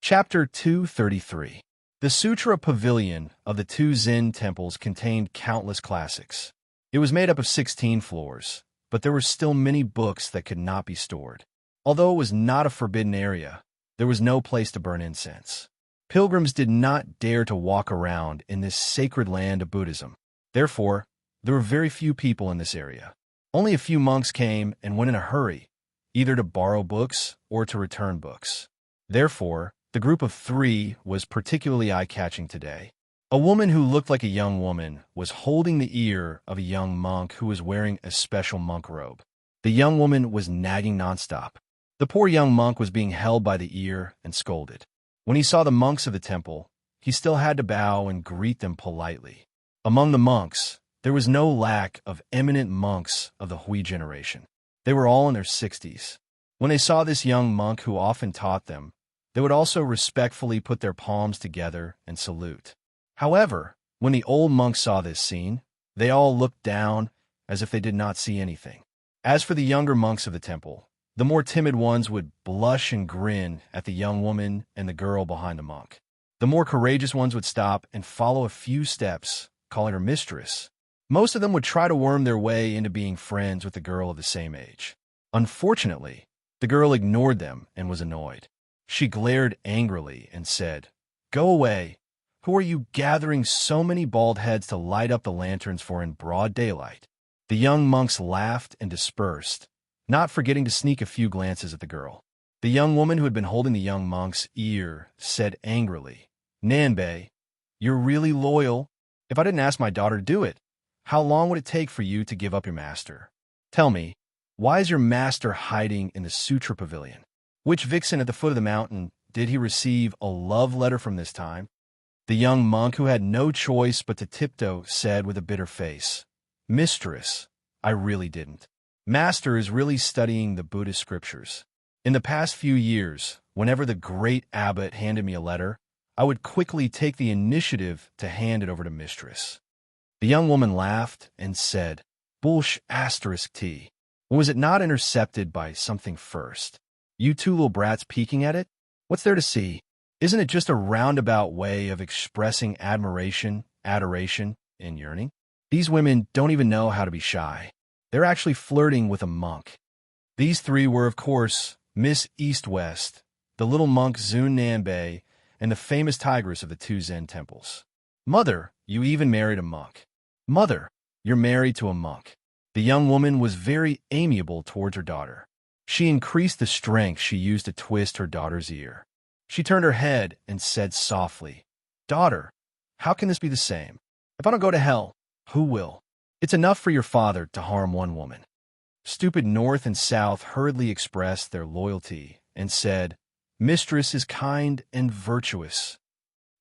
Chapter 233. The Sutra Pavilion of the two Zen temples contained countless classics. It was made up of 16 floors, but there were still many books that could not be stored. Although it was not a forbidden area, there was no place to burn incense. Pilgrims did not dare to walk around in this sacred land of Buddhism. Therefore, there were very few people in this area. Only a few monks came and went in a hurry, either to borrow books or to return books. Therefore, the group of three was particularly eye-catching today. A woman who looked like a young woman was holding the ear of a young monk who was wearing a special monk robe. The young woman was nagging nonstop. The poor young monk was being held by the ear and scolded. When he saw the monks of the temple, he still had to bow and greet them politely. Among the monks, there was no lack of eminent monks of the Hui generation. They were all in their 60s. When they saw this young monk who often taught them, they would also respectfully put their palms together and salute. However, when the old monks saw this scene, they all looked down as if they did not see anything. As for the younger monks of the temple, the more timid ones would blush and grin at the young woman and the girl behind the monk. The more courageous ones would stop and follow a few steps, calling her mistress. Most of them would try to worm their way into being friends with the girl of the same age. Unfortunately, the girl ignored them and was annoyed. She glared angrily and said, "Go away. Who are you gathering so many bald heads to light up the lanterns for in broad daylight?" The young monks laughed and dispersed, not forgetting to sneak a few glances at the girl. The young woman who had been holding the young monk's ear said angrily, "Nanbei, you're really loyal. If I didn't ask my daughter to do it, how long would it take for you to give up your master? Tell me, why is your master hiding in the Sutra Pavilion? Which vixen at the foot of the mountain did he receive a love letter from this time?" The young monk, who had no choice but to tiptoe, said with a bitter face, "Mistress, I really didn't. Master is really studying the Buddhist scriptures. In the past few years, whenever the great abbot handed me a letter, I would quickly take the initiative to hand it over to mistress." The young woman laughed and said, "Bullsh asterisk T. Was it not intercepted by something first? You two little brats peeking at it? What's there to see? Isn't it just a roundabout way of expressing admiration, adoration, and yearning? These women don't even know how to be shy. They're actually flirting with a monk." These three were, of course, Miss East-West, the little monk Zun Nanbei, and the famous tigress of the two Zen temples. "Mother, you even married a monk. Mother, you're married to a monk." The young woman was very amiable towards her daughter. She increased the strength she used to twist her daughter's ear. She turned her head and said softly, "Daughter, how can this be the same? If I don't go to hell, who will? It's enough for your father to harm one woman." Stupid North and South hurriedly expressed their loyalty and said, "Mistress is kind and virtuous."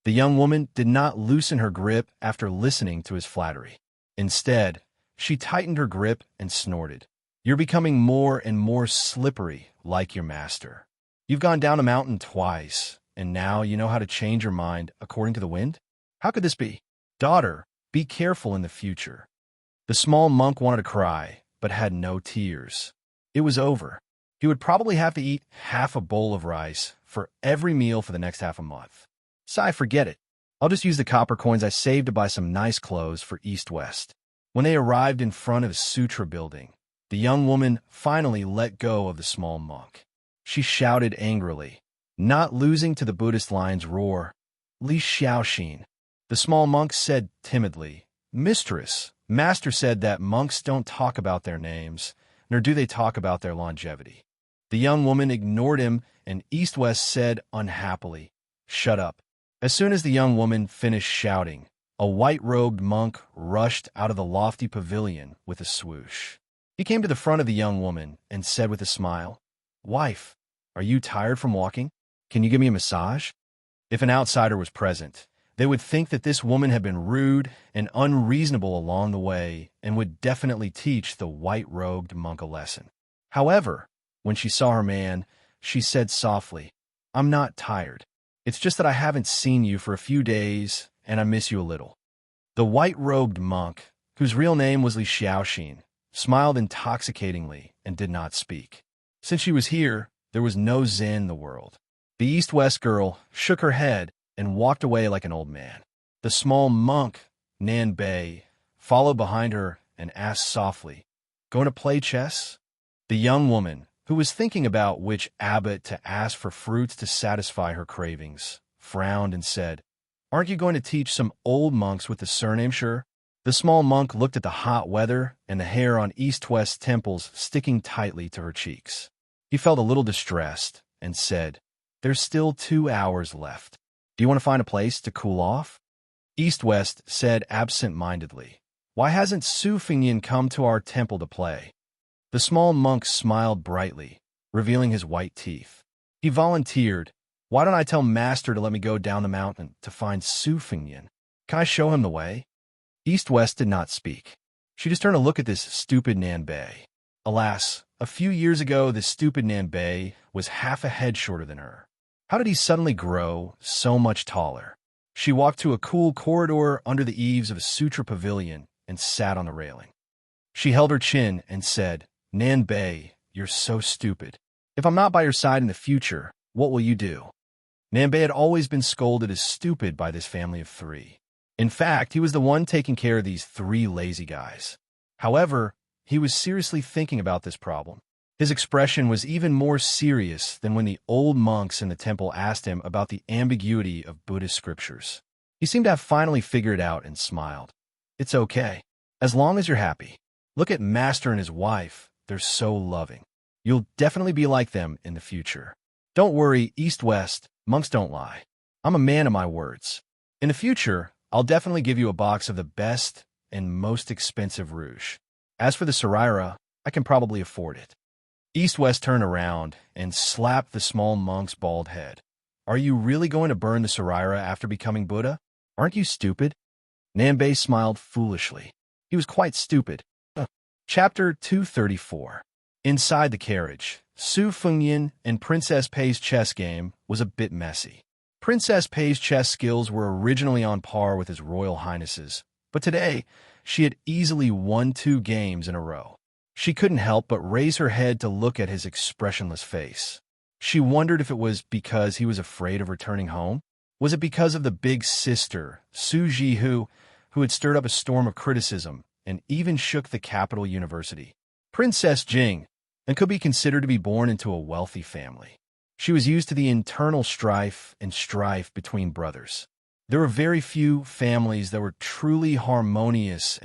The young woman did not loosen her grip after listening to his flattery. Instead, she tightened her grip and snorted, "You're becoming more and more slippery like your master. You've gone down a mountain twice, and now you know how to change your mind according to the wind? How could this be? Daughter, be careful in the future." The small monk wanted to cry, but had no tears. It was over. He would probably have to eat half a bowl of rice for every meal for the next half a month. So forget it. I'll just use the copper coins I saved to buy some nice clothes for East-West. When they arrived in front of a sutra building, the young woman finally let go of the small monk. She shouted angrily, not losing to the Buddhist lion's roar, "Li Xiaoxin." The small monk said timidly, "Mistress, master said that monks don't talk about their names, nor do they talk about their longevity." The young woman ignored him, and East-West said unhappily, "Shut up." As soon as the young woman finished shouting, a white-robed monk rushed out of the lofty pavilion with a swoosh. He came to the front of the young woman and said with a smile, "Wife, are you tired from walking? Can you give me a massage?" If an outsider was present, they would think that this woman had been rude and unreasonable along the way and would definitely teach the white-robed monk a lesson. However, when she saw her man, she said softly, "I'm not tired. It's just that I haven't seen you for a few days, and I miss you a little." The white-robed monk, whose real name was Li Xiaoxin, smiled intoxicatingly and did not speak. Since she was here, there was no Zen in the world. The East-West girl shook her head and walked away like an old man. The small monk, Nan Bei, followed behind her and asked softly, "Going to play chess?" The young woman, who was thinking about which abbot to ask for fruits to satisfy her cravings, frowned and said, "Aren't you going to teach some old monks with the surname Sure?" The small monk looked at the hot weather and the hair on East-West's temples sticking tightly to her cheeks. He felt a little distressed and said, "There's still 2 hours left. Do you want to find a place to cool off?" East-West said absent-mindedly, "Why hasn't Su Fingyan come to our temple to play?" The small monk smiled brightly, revealing his white teeth. He volunteered, "Why don't I tell Master to let me go down the mountain to find Su Fingyan? Can I show him the way?" East-West did not speak. She just turned to look at this stupid Nan Bei. Alas, a few years ago, this stupid Nan Bei was half a head shorter than her. How did he suddenly grow so much taller? She walked to a cool corridor under the eaves of a sutra pavilion and sat on the railing. She held her chin and said, "Nan Bei, you're so stupid. If I'm not by your side in the future, what will you do?" Nan Bei had always been scolded as stupid by this family of 3. In fact, he was the one taking care of these 3 lazy guys. However, he was seriously thinking about this problem. His expression was even more serious than when the old monks in the temple asked him about the ambiguity of Buddhist scriptures. He seemed to have finally figured it out and smiled. "It's okay, as long as you're happy. Look at Master and his wife. They're so loving. You'll definitely be like them in the future. Don't worry, East-West, monks don't lie. I'm a man of my words. In the future, I'll definitely give you a box of the best and most expensive rouge. As for the Saraira, I can probably afford it." East-West turned around and slapped the small monk's bald head. "Are you really going to burn the Saraira after becoming Buddha? Aren't you stupid?" Nan Bei smiled foolishly. He was quite stupid. Chapter 234. Inside the carriage, Su Fengyan and Princess Pei's chess game was a bit messy. Princess Pei's chess skills were originally on par with His Royal Highness's, but today she had easily won 2 games in a row. She couldn't help but raise her head to look at his expressionless face. She wondered if it was because he was afraid of returning home. Was it because of the big sister, Su Jihu, who had stirred up a storm of criticism and even shook the capital university? Princess Jing, and could be considered to be born into a wealthy family. She was used to the internal strife between brothers. There were very few families that were truly harmonious.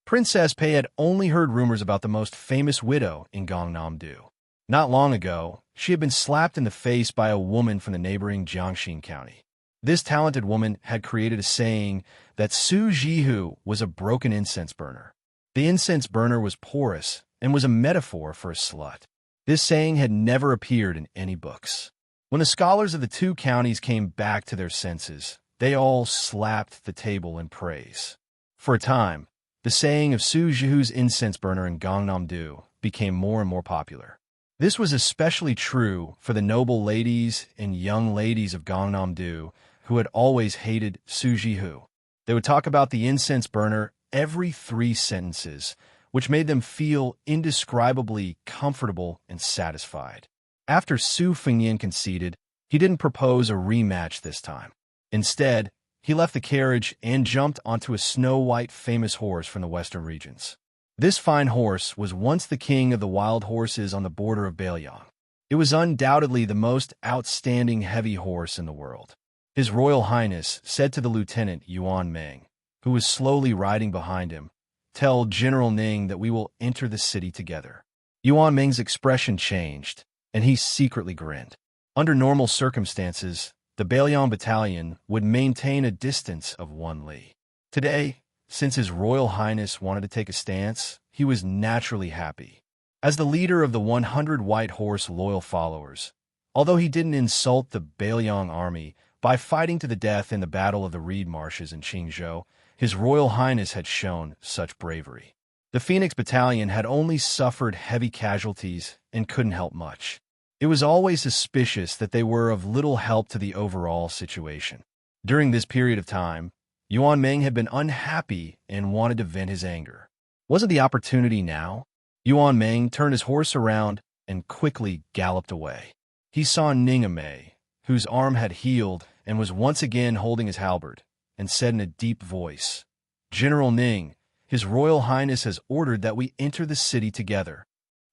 Princess Pei had only heard rumors about the most famous widow in Gangnam-do. Not long ago, she had been slapped in the face by a woman from the neighboring Jiangxin County. This talented woman had created a saying that Su Jihu was a broken incense burner. The incense burner was porous and was a metaphor for a slut. This saying had never appeared in any books. When the scholars of the 2 counties came back to their senses, they all slapped the table in praise. For a time, the saying of Su Jihu's incense burner in Gangnam-do became more and more popular. This was especially true for the noble ladies and young ladies of Gangnam-do who had always hated Su Jihu. They would talk about the incense burner every 3 sentences, which made them feel indescribably comfortable and satisfied. After Su Fengyan conceded, he didn't propose a rematch this time. Instead, he left the carriage and jumped onto a snow-white famous horse from the western regions. This fine horse was once the king of the wild horses on the border of Bailiang. It was undoubtedly the most outstanding heavy horse in the world. His Royal Highness said to the lieutenant Yuan Meng, who was slowly riding behind him, "Tell General Ning that we will enter the city together." Yuan Meng's expression changed, and he secretly grinned. Under normal circumstances, the Bailiang battalion would maintain a distance of 1 li. Today, since His Royal Highness wanted to take a stance, he was naturally happy. As the leader of the 100 White Horse loyal followers, although he didn't insult the Bailiang army by fighting to the death in the Battle of the Reed Marshes in Qingzhou, His Royal Highness had shown such bravery. The Phoenix Battalion had only suffered heavy casualties and couldn't help much. It was always suspicious that they were of little help to the overall situation. During this period of time, Yuan Meng had been unhappy and wanted to vent his anger. Wasn't the opportunity now? Yuan Meng turned his horse around and quickly galloped away. He saw Ningame, whose arm had healed and was once again holding his halberd, and said in a deep voice, "General Ning, His Royal Highness has ordered that we enter the city together."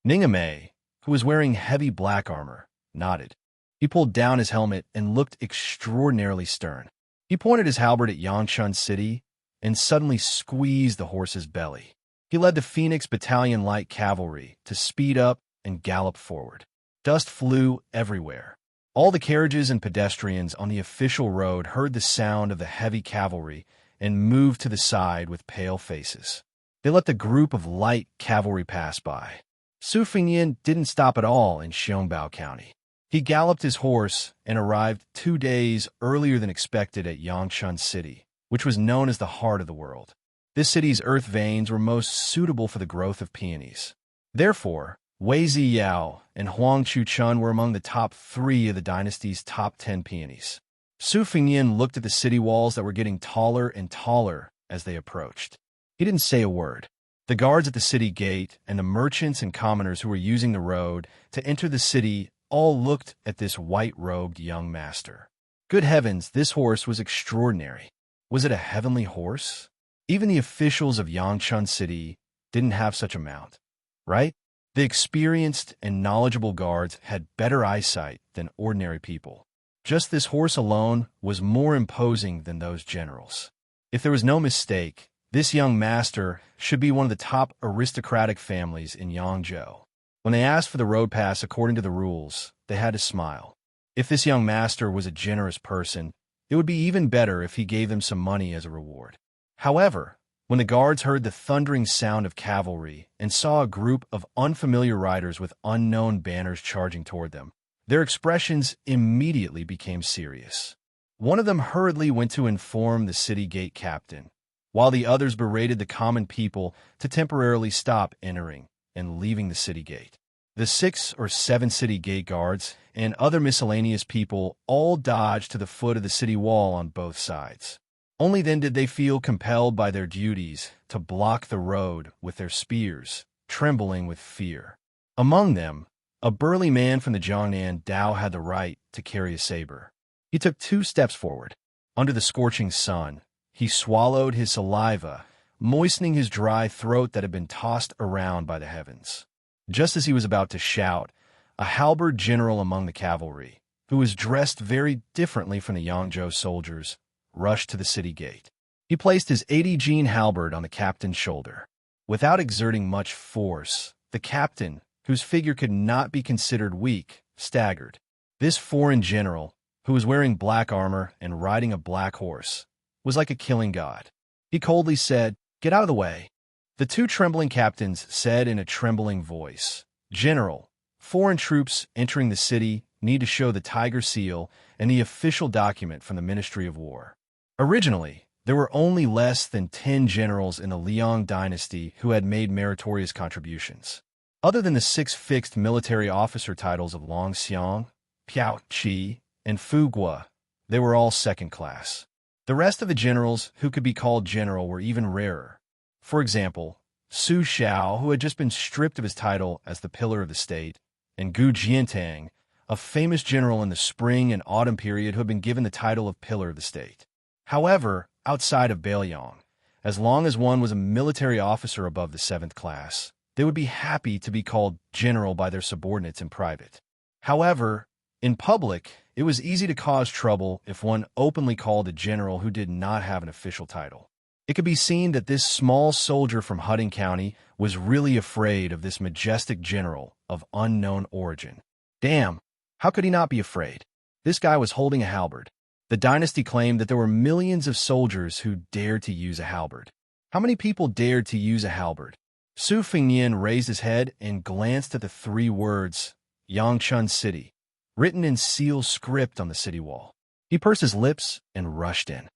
Ningame, who was wearing heavy black armor, nodded. He pulled down his helmet and looked extraordinarily stern. He pointed his halberd at Yangchun City and suddenly squeezed the horse's belly. He led the Phoenix Battalion Light Cavalry to speed up and gallop forward. Dust flew everywhere. All the carriages and pedestrians on the official road heard the sound of the heavy cavalry and moved to the side with pale faces. They let the group of light cavalry pass by. Su Fengyan didn't stop at all in Xiangbao County. He galloped his horse and arrived 2 days earlier than expected at Yangchun City, which was known as the heart of the world. This city's earth veins were most suitable for the growth of peonies. Therefore, Wei Ziyao and Huang Chuchun were among the top 3 of the dynasty's top 10 peonies. Su Fengyan looked at the city walls that were getting taller and taller as they approached. He didn't say a word. The guards at the city gate and the merchants and commoners who were using the road to enter the city all looked at this white-robed young master. Good heavens, this horse was extraordinary. Was it a heavenly horse? Even the officials of Yangchun City didn't have such a mount, right? The experienced and knowledgeable guards had better eyesight than ordinary people. Just this horse alone was more imposing than those generals. If there was no mistake, this young master should be one of the top aristocratic families in Yangzhou. When they asked for the road pass according to the rules, they had to smile. If this young master was a generous person, it would be even better if he gave them some money as a reward. However, when the guards heard the thundering sound of cavalry and saw a group of unfamiliar riders with unknown banners charging toward them, their expressions immediately became serious. One of them hurriedly went to inform the city gate captain, while the others berated the common people to temporarily stop entering and leaving the city gate. The 6 or 7 city gate guards and other miscellaneous people all dodged to the foot of the city wall on both sides. Only then did they feel compelled by their duties to block the road with their spears, trembling with fear. Among them, a burly man from the Jiangnan Dao had the right to carry a saber. He took 2 steps forward. Under the scorching sun, he swallowed his saliva, moistening his dry throat that had been tossed around by the heavens. Just as he was about to shout, a halberd general among the cavalry, who was dressed very differently from the Yangzhou soldiers, rushed to the city gate. He placed his 80-gene halberd on the captain's shoulder. Without exerting much force, the captain, whose figure could not be considered weak, staggered. This foreign general, who was wearing black armor and riding a black horse, was like a killing god. He coldly said, "Get out of the way." The 2 trembling captains said in a trembling voice, "General, foreign troops entering the city need to show the tiger seal and the official document from the Ministry of War." Originally, there were only less than 10 generals in the Liang dynasty who had made meritorious contributions. Other than the 6 fixed military officer titles of Long Xiang, Piao Qi, and Fu Guo, they were all second class. The rest of the generals who could be called general were even rarer. For example, Su Xiao, who had just been stripped of his title as the pillar of the state, and Gu Jiantang, a famous general in the spring and autumn period who had been given the title of pillar of the state. However, outside of Beiliang, as long as one was a military officer above the 7th class, they would be happy to be called general by their subordinates in private. However, in public, it was easy to cause trouble if one openly called a general who did not have an official title. It could be seen that this small soldier from Huding County was really afraid of this majestic general of unknown origin. Damn, how could he not be afraid? This guy was holding a halberd. The dynasty claimed that there were millions of soldiers who dared to use a halberd. How many people dared to use a halberd? Su Fengyan raised his head and glanced at the 3 words, Yangchun City, written in seal script on the city wall. He pursed his lips and rushed in.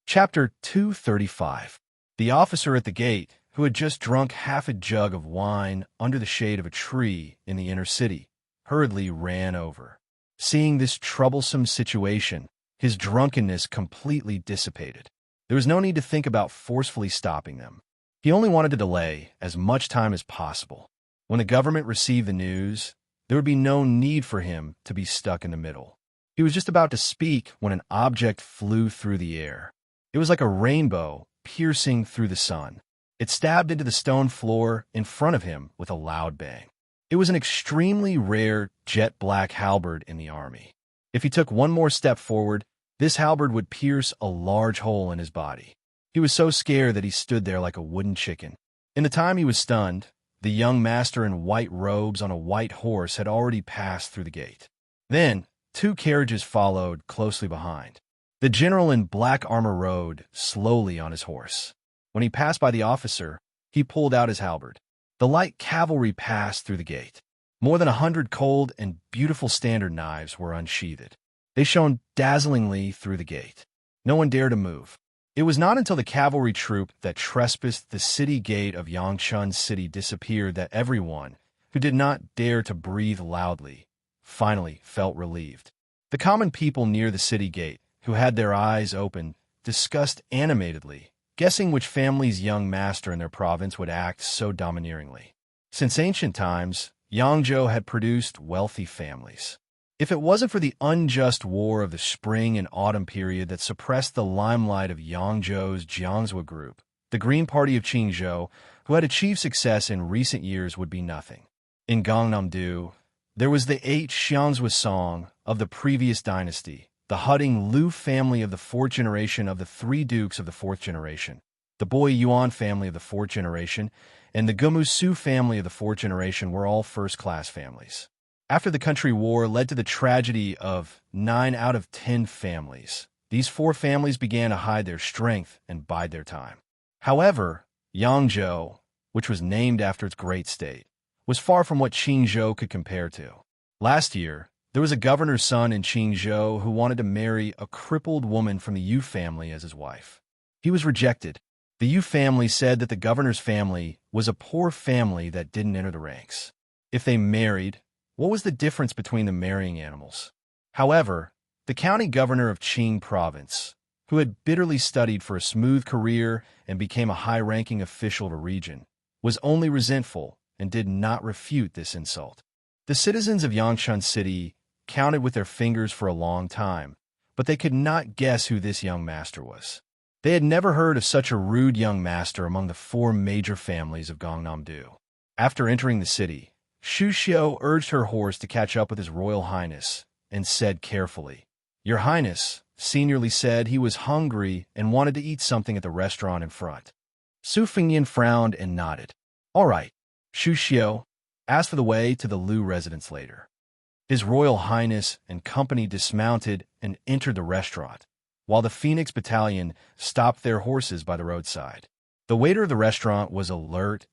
Chapter 235. The officer at the gate, who had just drunk half a jug of wine under the shade of a tree in the inner city, hurriedly ran over. Seeing this troublesome situation, his drunkenness completely dissipated. There was no need to think about forcefully stopping them. He only wanted to delay as much time as possible. When the government received the news, there would be no need for him to be stuck in the middle. He was just about to speak when an object flew through the air. It was like a rainbow piercing through the sun. It stabbed into the stone floor in front of him with a loud bang. It was an extremely rare jet-black halberd in the army. If he took one more step forward, this halberd would pierce a large hole in his body. He was so scared that he stood there like a wooden chicken. In the time he was stunned, the young master in white robes on a white horse had already passed through the gate. Then, 2 carriages followed closely behind. The general in black armor rode slowly on his horse. When he passed by the officer, he pulled out his halberd. The light cavalry passed through the gate. More than 100 cold and beautiful standard knives were unsheathed. They shone dazzlingly through the gate. No one dared to move. It was not until the cavalry troop that trespassed the city gate of Yangchun City disappeared that everyone, who did not dare to breathe loudly, finally felt relieved. The common people near the city gate, who had their eyes open, discussed animatedly, guessing which family's young master in their province would act so domineeringly. Since ancient times, Yangzhou had produced wealthy families. If it wasn't for the unjust war of the spring and autumn period that suppressed the limelight of Yangzhou's Jiangzhou group, the Green Party of Qingzhou, who had achieved success in recent years, would be nothing. In Gangnam-do, there was the 8 Xianzhou song of the previous dynasty, the Hudding Liu family of the 4th generation of the 3 dukes of the 4th generation, the Boi Yuan family of the 4th generation, and the Gumu Su family of the 4th generation were all first-class families. After the country war led to the tragedy of 9 out of 10 families, these 4 families began to hide their strength and bide their time. However, Yangzhou, which was named after its great state, was far from what Qingzhou could compare to. Last year, there was a governor's son in Qingzhou who wanted to marry a crippled woman from the Yu family as his wife. He was rejected. The Yu family said that the governor's family was a poor family that didn't enter the ranks. If they married, what was the difference between the marrying animals? However, the county governor of Qing province, who had bitterly studied for a smooth career and became a high-ranking official of a region, was only resentful and did not refute this insult. The citizens of Yangchun City counted with their fingers for a long time, but they could not guess who this young master was. They had never heard of such a rude young master among the 4 major families of Gangnam-do. After entering the city, Xu Xiu urged her horse to catch up with His Royal Highness and said carefully, "Your Highness," seniorly said he was hungry and wanted to eat something at the restaurant in front. Su Fengyan frowned and nodded. "All right." Xu Xiu asked for the way to the Liu residence later. His Royal Highness and company dismounted and entered the restaurant, while the Phoenix Battalion stopped their horses by the roadside. The waiter of the restaurant was alert,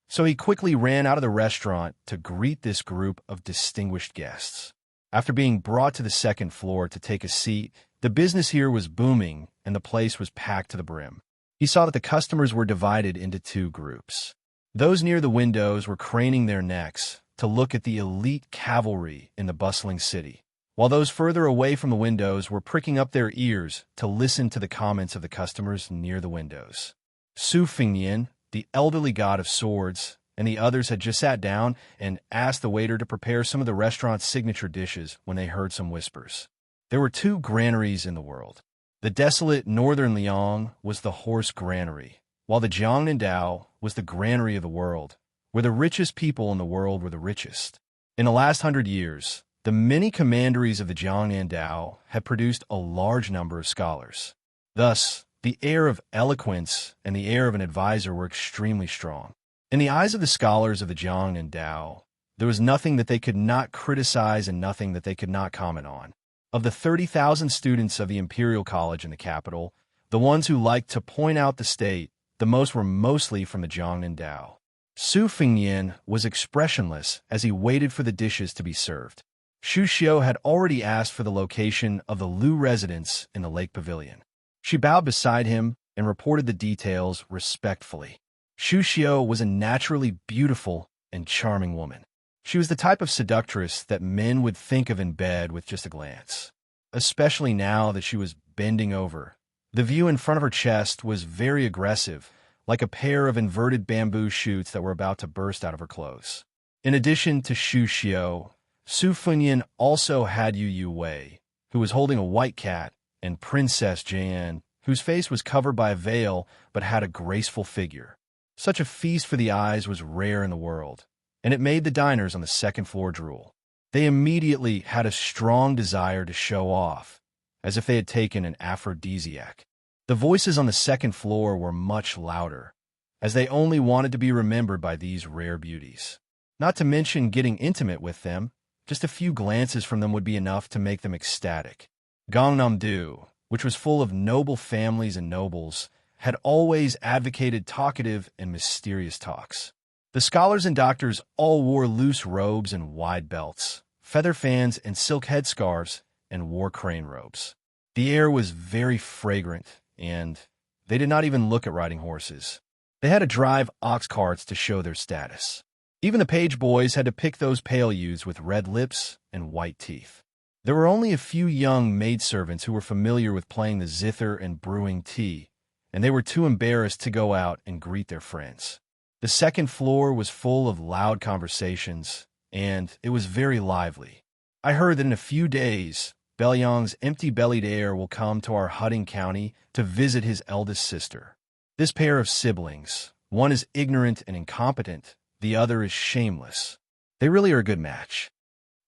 so he quickly ran out of the restaurant to greet this group of distinguished guests. After being brought to the 2nd floor to take a seat, the business here was booming and the place was packed to the brim. He saw that the customers were divided into 2 groups. Those near the windows were craning their necks to look at the elite cavalry in the bustling city, while those further away from the windows were pricking up their ears to listen to the comments of the customers near the windows. Su Fengyan, the elderly god of swords, and the others had just sat down and asked the waiter to prepare some of the restaurant's signature dishes when they heard some whispers. There were 2 granaries in the world. The desolate northern Liang was the horse granary, while the Jiangnandao was the granary of the world, where the richest people in the world were the richest. In the last 100 years, the many commanderies of the Jiangnandao had produced a large number of scholars. Thus, the air of eloquence and the air of an advisor were extremely strong. In the eyes of the scholars of the Jiangnandao, there was nothing that they could not criticize and nothing that they could not comment on. Of the 30,000 students of the Imperial College in the capital, the ones who liked to point out the state, the most were mostly from the Jiangnandao. Su Fengyan was expressionless as he waited for the dishes to be served. Xu Xiu had already asked for the location of the Liu residence in the Lake Pavilion. She bowed beside him and reported the details respectfully. Xu Xiu was a naturally beautiful and charming woman. She was the type of seductress that men would think of in bed with just a glance, especially now that she was bending over. The view in front of her chest was very aggressive, like a pair of inverted bamboo shoots that were about to burst out of her clothes. In addition to Shu Xiao, Su Funyan also had Yu Wei, who was holding a white cat, and Princess Jian, whose face was covered by a veil but had a graceful figure. Such a feast for the eyes was rare in the world, and it made the diners on the second floor drool. They immediately had a strong desire to show off, as if they had taken an aphrodisiac. The voices on the second floor were much louder, as they only wanted to be remembered by these rare beauties. Not to mention getting intimate with them, just a few glances from them would be enough to make them ecstatic. Gangnam-do, which was full of noble families and nobles, had always advocated talkative and mysterious talks. The scholars and doctors all wore loose robes and wide belts, feather fans and silk headscarves, and wore crane robes. The air was very fragrant, and they did not even look at riding horses. They had to drive ox carts to show their status. Even the page boys had to pick those pale youths with red lips and white teeth. There were only a few young maidservants who were familiar with playing the zither and brewing tea, and they were too embarrassed to go out and greet their friends. The second floor was full of loud conversations, and it was very lively. I heard that in a few days, Belyang's empty-bellied heir will come to our Hutting County to visit his eldest sister. This pair of siblings, one is ignorant and incompetent, the other is shameless. They really are a good match.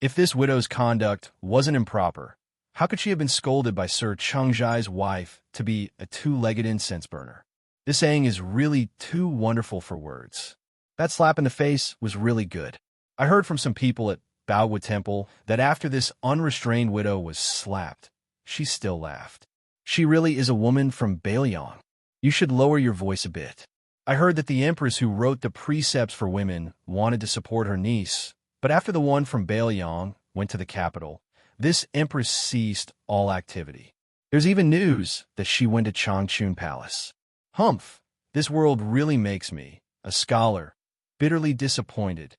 If this widow's conduct wasn't improper, how could she have been scolded by Sir Chengzhai's wife to be a two-legged incense burner? This saying is really too wonderful for words. That slap in the face was really good. I heard from some people at Baowu Temple that after this unrestrained widow was slapped, she still laughed. She really is a woman from Belyang. You should lower your voice a bit. I heard that the empress who wrote the precepts for women wanted to support her niece, but after the one from Belyang went to the capital, this empress ceased all activity. There's even news that she went to Changchun Palace. Humph, this world really makes me, a scholar, bitterly disappointed.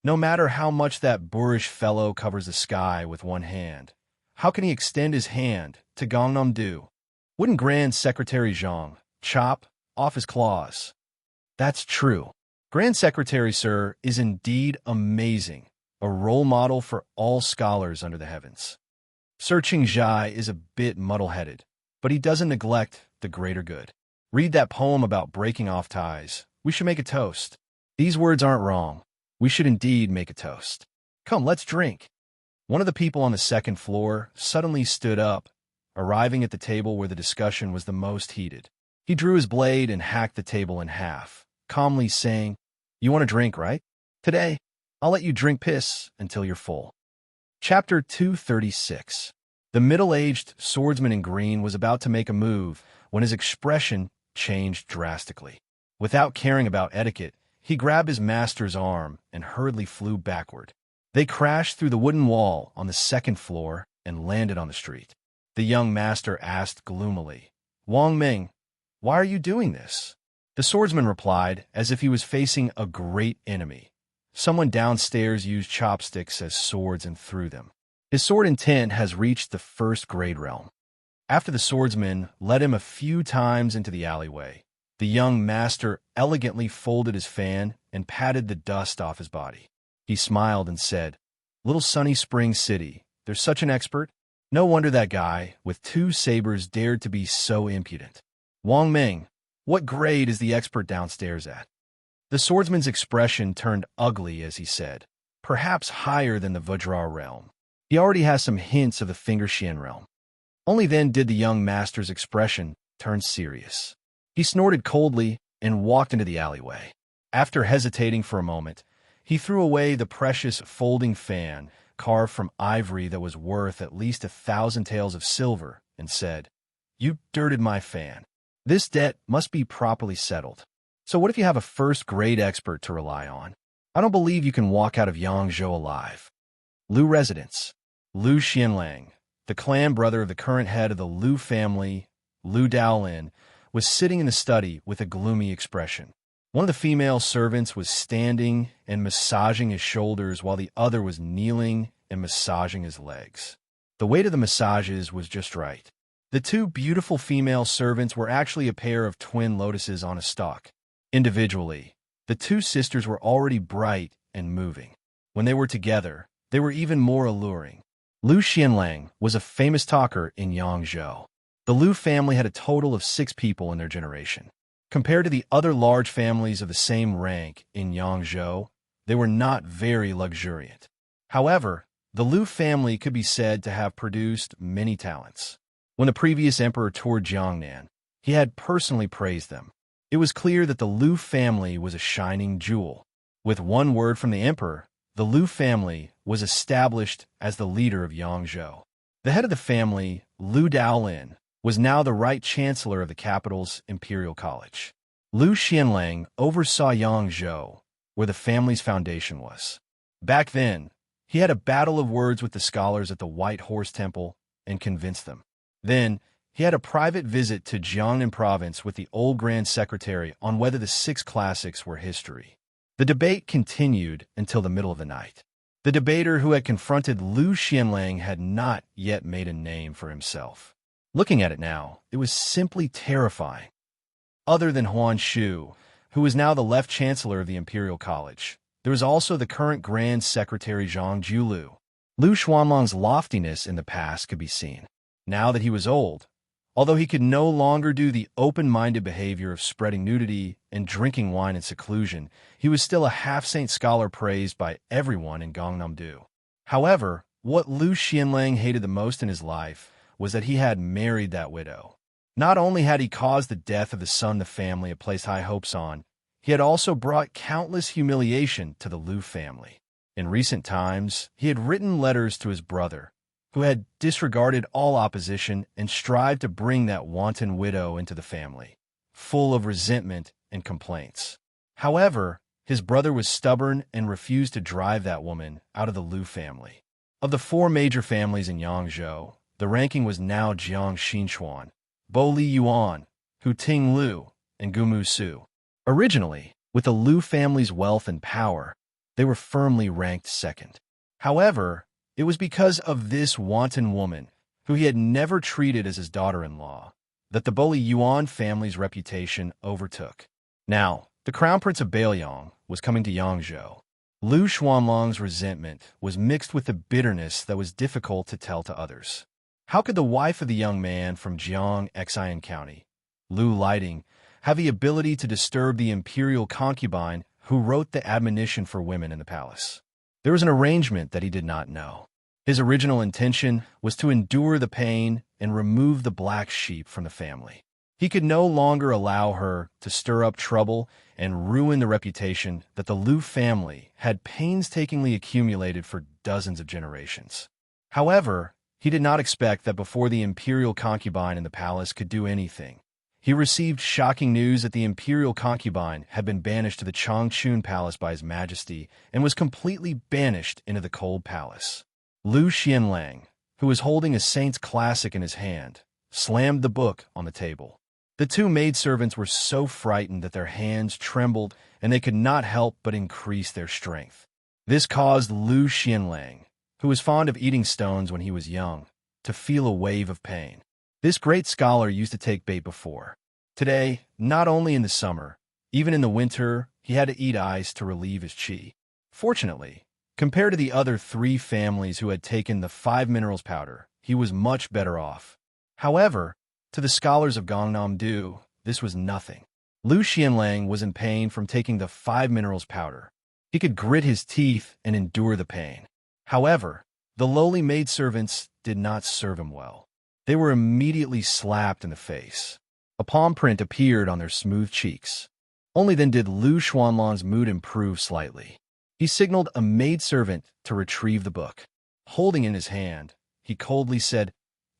No matter how much that boorish fellow covers the sky with one hand, how can he extend his hand to Gangnam-do? Wouldn't Grand Secretary Zhang chop off his claws? That's true. Grand Secretary, sir, is indeed amazing, a role model for all scholars under the heavens. Sir Qingzhai is a bit muddle-headed, but he doesn't neglect the greater good. Read that poem about breaking off ties. We should make a toast. These words aren't wrong. We should indeed make a toast. Come, let's drink. One of the people on the second floor suddenly stood up, arriving at the table where the discussion was the most heated. He drew his blade and hacked the table in half, calmly saying, "You want a drink, right? Today, I'll let you drink piss until you're full." Chapter 236. The middle-aged swordsman in green was about to make a move when his expression changed drastically. Without caring about etiquette, he grabbed his master's arm and hurriedly flew backward. They crashed through the wooden wall on the second floor and landed on the street. The young master asked gloomily, "Wang Ming, why are you doing this?" The swordsman replied as if he was facing a great enemy. Someone downstairs used chopsticks as swords and threw them. His sword intent has reached the first-grade realm. After the swordsman led him a few times into the alleyway, the young master elegantly folded his fan and patted the dust off his body. He smiled and said, "Little Sunny Spring City, there's such an expert? No wonder that guy with 2 sabers dared to be so impudent. Wang Ming, what grade is the expert downstairs at?" The swordsman's expression turned ugly as he said, "Perhaps higher than the Vajra realm. He already has some hints of the Finger Xian realm." Only then did the young master's expression turn serious. He snorted coldly and walked into the alleyway. After hesitating for a moment, he threw away the precious folding fan carved from ivory that was worth at least 1,000 taels of silver and said, "You dirted my fan. This debt must be properly settled. So what if you have a first-grade expert to rely on? I don't believe you can walk out of Yangzhou alive." Lu residence. Lu Xianlang, the clan brother of the current head of the Lu family, Lu Daolin, was sitting in the study with a gloomy expression. One of the female servants was standing and massaging his shoulders while the other was kneeling and massaging his legs. The weight of the massages was just right. The 2 beautiful female servants were actually a pair of twin lotuses on a stalk. Individually, the 2 sisters were already bright and moving. When they were together, they were even more alluring. Lu Xianlang was a famous talker in Yangzhou. The Lu family had a total of 6 people in their generation. Compared to the other large families of the same rank in Yangzhou, they were not very luxuriant. However, the Lu family could be said to have produced many talents. When the previous emperor toured Jiangnan, he had personally praised them. It was clear that the Lu family was a shining jewel. With one word from the emperor, the Lu family was established as the leader of Yangzhou. The head of the family, Lu Daolin, was now the right chancellor of the capital's imperial college. Lu Xianlang oversaw Yangzhou, where the family's foundation was. Back then, he had a battle of words with the scholars at the White Horse Temple and convinced them. Then, he had a private visit to Jiangnan province with the old Grand Secretary on whether the 6 classics were history. The debate continued until the middle of the night. The debater who had confronted Lu Xianlang had not yet made a name for himself. Looking at it now, it was simply terrifying. Other than Huan Shu, who was now the left chancellor of the Imperial College, there was also the current Grand Secretary Zhang Julu. Lu Xuanlang's loftiness in the past could be seen. Now that he was old, although he could no longer do the open-minded behavior of spreading nudity and drinking wine in seclusion, he was still a half-saint scholar praised by everyone in Gangnam-do. However, what Lu Xianlang hated the most in his life was that he had married that widow. Not only had he caused the death of the son the family had placed high hopes on, he had also brought countless humiliation to the Lu family. In recent times, he had written letters to his brother, who had disregarded all opposition and strived to bring that wanton widow into the family, full of resentment and complaints. However, his brother was stubborn and refused to drive that woman out of the Lu family. Of the 4 major families in Yangzhou, the ranking was now Jiang Xinchuan, Bo Li Yuan, Hu Ting Lu, and Gumu Su. Originally, with the Lu family's wealth and power, they were firmly ranked second. However, it was because of this wanton woman, who he had never treated as his daughter-in-law, that the Bo Li Yuan family's reputation overtook. Now, the Crown Prince of Bailiang was coming to Yangzhou. Lu Xuanlang's resentment was mixed with the bitterness that was difficult to tell to others. How could the wife of the young man from Jiang Xian County, Lu Lighting, have the ability to disturb the imperial concubine who wrote the admonition for women in the palace? There was an arrangement that he did not know. His original intention was to endure the pain and remove the black sheep from the family. He could no longer allow her to stir up trouble and ruin the reputation that the Lu family had painstakingly accumulated for dozens of generations. However, he did not expect that before the imperial concubine in the palace could do anything, he received shocking news that the imperial concubine had been banished to the Changchun Palace by His Majesty and was completely banished into the cold palace. Lu Xianlang, who was holding a saint's classic in his hand, slammed the book on the table. The 2 maidservants were so frightened that their hands trembled and they could not help but increase their strength. This caused Lu Xianlang, who was fond of eating stones when he was young, to feel a wave of pain. This great scholar used to take bait before. Today, not only in the summer, even in the winter, he had to eat ice to relieve his qi. Fortunately, compared to the other 3 families who had taken the 5 minerals powder, he was much better off. However, to the scholars of Gangnam-do, this was nothing. Lu Xianlang was in pain from taking the 5 minerals powder. He could grit his teeth and endure the pain. However, the lowly maidservants did not serve him well. They were immediately slapped in the face. A palm print appeared on their smooth cheeks. Only then did Lu Xuanlang's mood improve slightly. He signaled a maidservant to retrieve the book. Holding in his hand, he coldly said,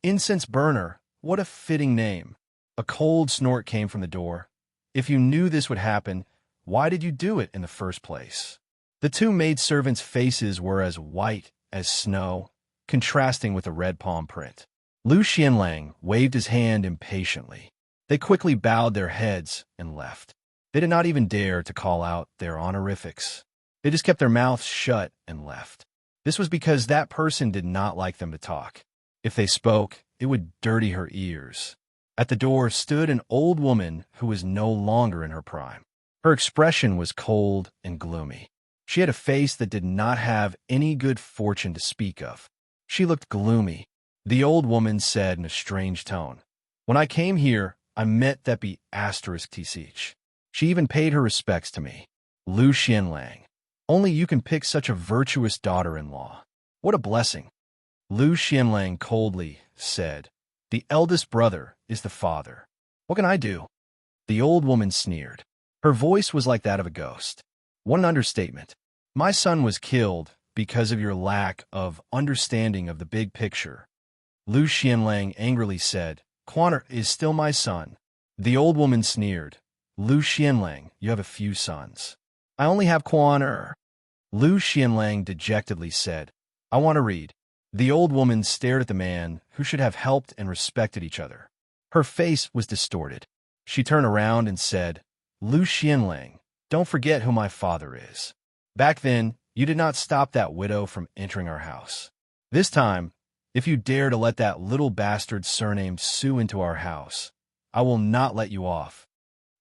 "Incense burner, what a fitting name." A cold snort came from the door. "If you knew this would happen, why did you do it in the first place?" The 2 maidservants' faces were as white as snow, contrasting with the red palm print. Lu Xianlang waved his hand impatiently. They quickly bowed their heads and left. They did not even dare to call out their honorifics. They just kept their mouths shut and left. This was because that person did not like them to talk. If they spoke, it would dirty her ears. At the door stood an old woman who was no longer in her prime. Her expression was cold and gloomy. She had a face that did not have any good fortune to speak of. She looked gloomy. The old woman said in a strange tone, "When I came here, I met that be asterisk tch. She even paid her respects to me. Lu Xianlang. Only you can pick such a virtuous daughter-in-law. What a blessing." Lu Xianlang coldly said, "The eldest brother is the father. What can I do?" The old woman sneered. Her voice was like that of a ghost. What an understatement. "My son was killed because of your lack of understanding of the big picture." Lu Xianlang angrily said, "Quan is still my son." The old woman sneered. "Lu Xianlang, you have a few sons. I only have Quan. Lu Xianlang dejectedly said, "I want to read." The old woman stared at the man who should have helped and respected each other. Her face was distorted. She turned around and said, "Lu Xianlang, don't forget who my father is. Back then, you did not stop that widow from entering our house. This time, if you dare to let that little bastard surnamed Su into our house, I will not let you off."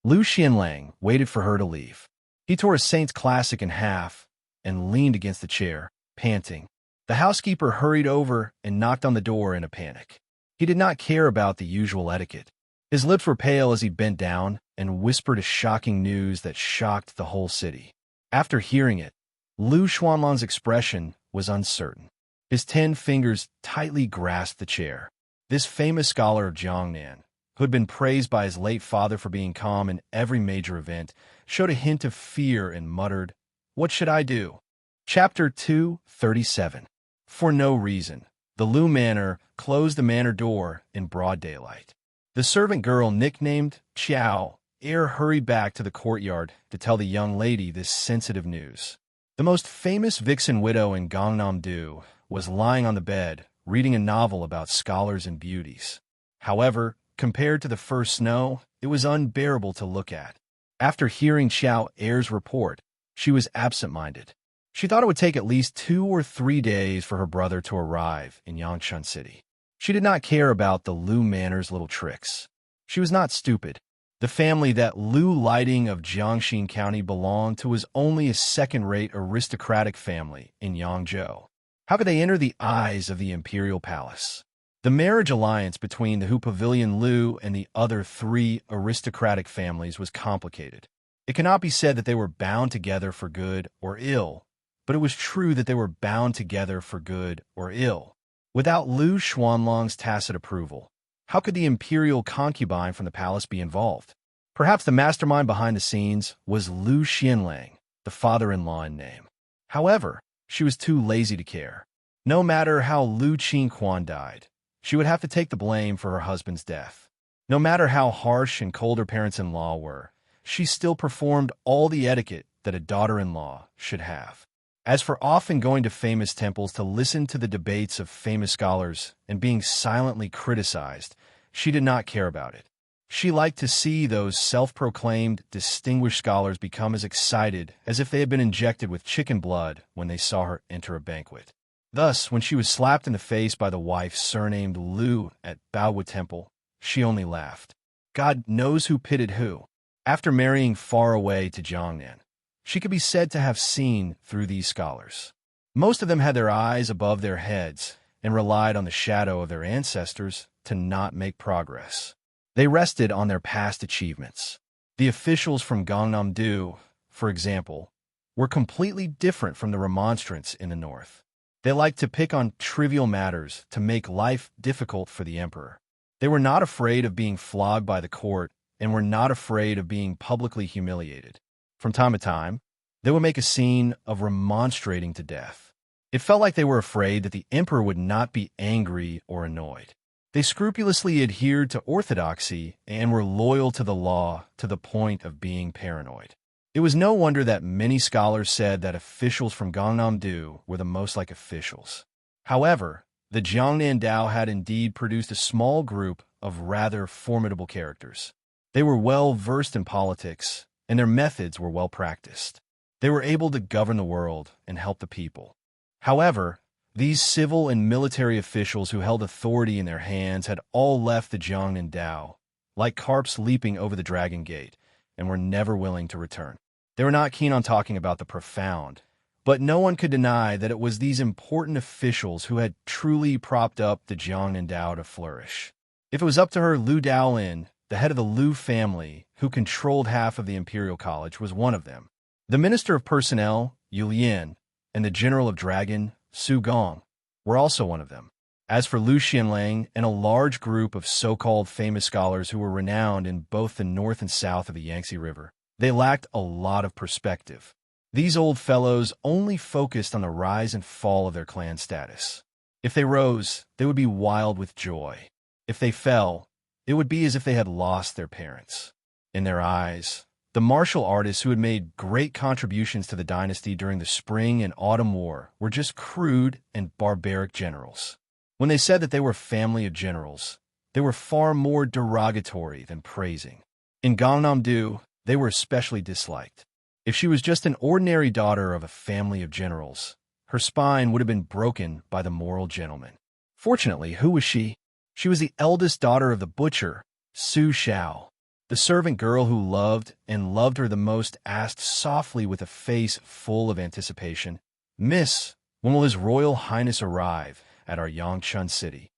Lu Xianlang waited for her to leave. He tore a Saint's classic in half and leaned against the chair, panting. The housekeeper hurried over and knocked on the door in a panic. He did not care about the usual etiquette. His lips were pale as he bent down and whispered a shocking news that shocked the whole city. After hearing it, Lu Xuanlang's expression was uncertain. His 10 fingers tightly grasped the chair. This famous scholar of Jiangnan, who had been praised by his late father for being calm in every major event, showed a hint of fear and muttered, "What should I do?" Chapter 237. For no reason, the Lu Manor closed the manor door in broad daylight. The servant girl nicknamed Qiao hurried back to the courtyard to tell the young lady this sensitive news. The most famous vixen widow in Gangnam-do was lying on the bed, reading a novel about scholars and beauties. However, compared to the first snow, it was unbearable to look at. After hearing Xiao Er's report, she was absent-minded. She thought it would take at least 2 or 3 days for her brother to arrive in Yangshan City. She did not care about the Lu Manor's little tricks. She was not stupid. The family that Lu Lighting of Jiangxin County belonged to was only a second-rate aristocratic family in Yangzhou. How could they enter the eyes of the imperial palace? The marriage alliance between the Hu Pavilion Lu and the other 3 aristocratic families was complicated. It cannot be said that they were bound together for good or ill, but it was true that they were bound together for good or ill. Without Lu Xuanlang's tacit approval, how could the imperial concubine from the palace be involved? Perhaps the mastermind behind the scenes was Lu Xianlang, the father-in-law in name. However, she was too lazy to care. No matter how Lu Qingquan died, she would have to take the blame for her husband's death. No matter how harsh and cold her parents-in-law were, she still performed all the etiquette that a daughter-in-law should have. As for often going to famous temples to listen to the debates of famous scholars and being silently criticized, she did not care about it. She liked to see those self-proclaimed distinguished scholars become as excited as if they had been injected with chicken blood when they saw her enter a banquet. Thus, when she was slapped in the face by the wife surnamed Lu at Baowu Temple, she only laughed. God knows who pitted who. After marrying far away to Jiangnan, she could be said to have seen through these scholars. Most of them had their eyes above their heads and relied on the shadow of their ancestors to not make progress. They rested on their past achievements. The officials from Gangnam-do, for example, were completely different from the remonstrants in the north. They liked to pick on trivial matters to make life difficult for the emperor. They were not afraid of being flogged by the court and were not afraid of being publicly humiliated. From time to time, they would make a scene of remonstrating to death. It felt like they were afraid that the emperor would not be angry or annoyed. They scrupulously adhered to orthodoxy and were loyal to the law to the point of being paranoid. It was no wonder that many scholars said that officials from Gangnam-do were the most like officials. However, the Jiangnan Dao had indeed produced a small group of rather formidable characters. They were well versed in politics, and their methods were well practiced. They were able to govern the world and help the people. However, these civil and military officials who held authority in their hands had all left the Jiangnan Dao, like carps leaping over the Dragon Gate, and were never willing to return. They were not keen on talking about the profound, But no one could deny that it was these important officials who had truly propped up the Jiangnan to flourish. If it was up to her, Lu Daolin, the head of the Lu family, who controlled half of the Imperial College, was one of them. The Minister of Personnel, Yu Lian, and the General of Dragon, Su Gong, were also one of them. As for Lu Xianlang and a large group of so-called famous scholars who were renowned in both the north and south of the Yangtze River, they lacked a lot of perspective. These old fellows only focused on the rise and fall of their clan status. If they rose, they would be wild with joy. If they fell, it would be as if they had lost their parents. In their eyes, the martial artists who had made great contributions to the dynasty during the Spring and Autumn War were just crude and barbaric generals. When they said that they were a family of generals, they were far more derogatory than praising. In Gangnam-do, they were especially disliked. If she was just an ordinary daughter of a family of generals, her spine would have been broken by the moral gentleman. Fortunately, who was she? She was the eldest daughter of the butcher, Su Xiao. The servant girl who loved her the most asked softly with a face full of anticipation, "Miss, when will His Royal Highness arrive at our Yangchun city?"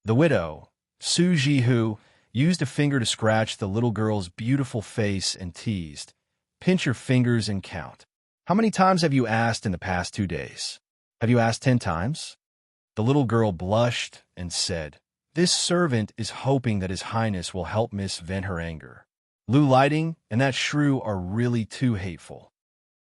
The widow, Su Jihu, used a finger to scratch the little girl's beautiful face and teased, "Pinch your fingers and count. How many times have you asked in the past 2 days? Have you asked 10 times? The little girl blushed and said, "This servant is hoping that His Highness will help Miss vent her anger. Lu Lighting and that shrew are really too hateful."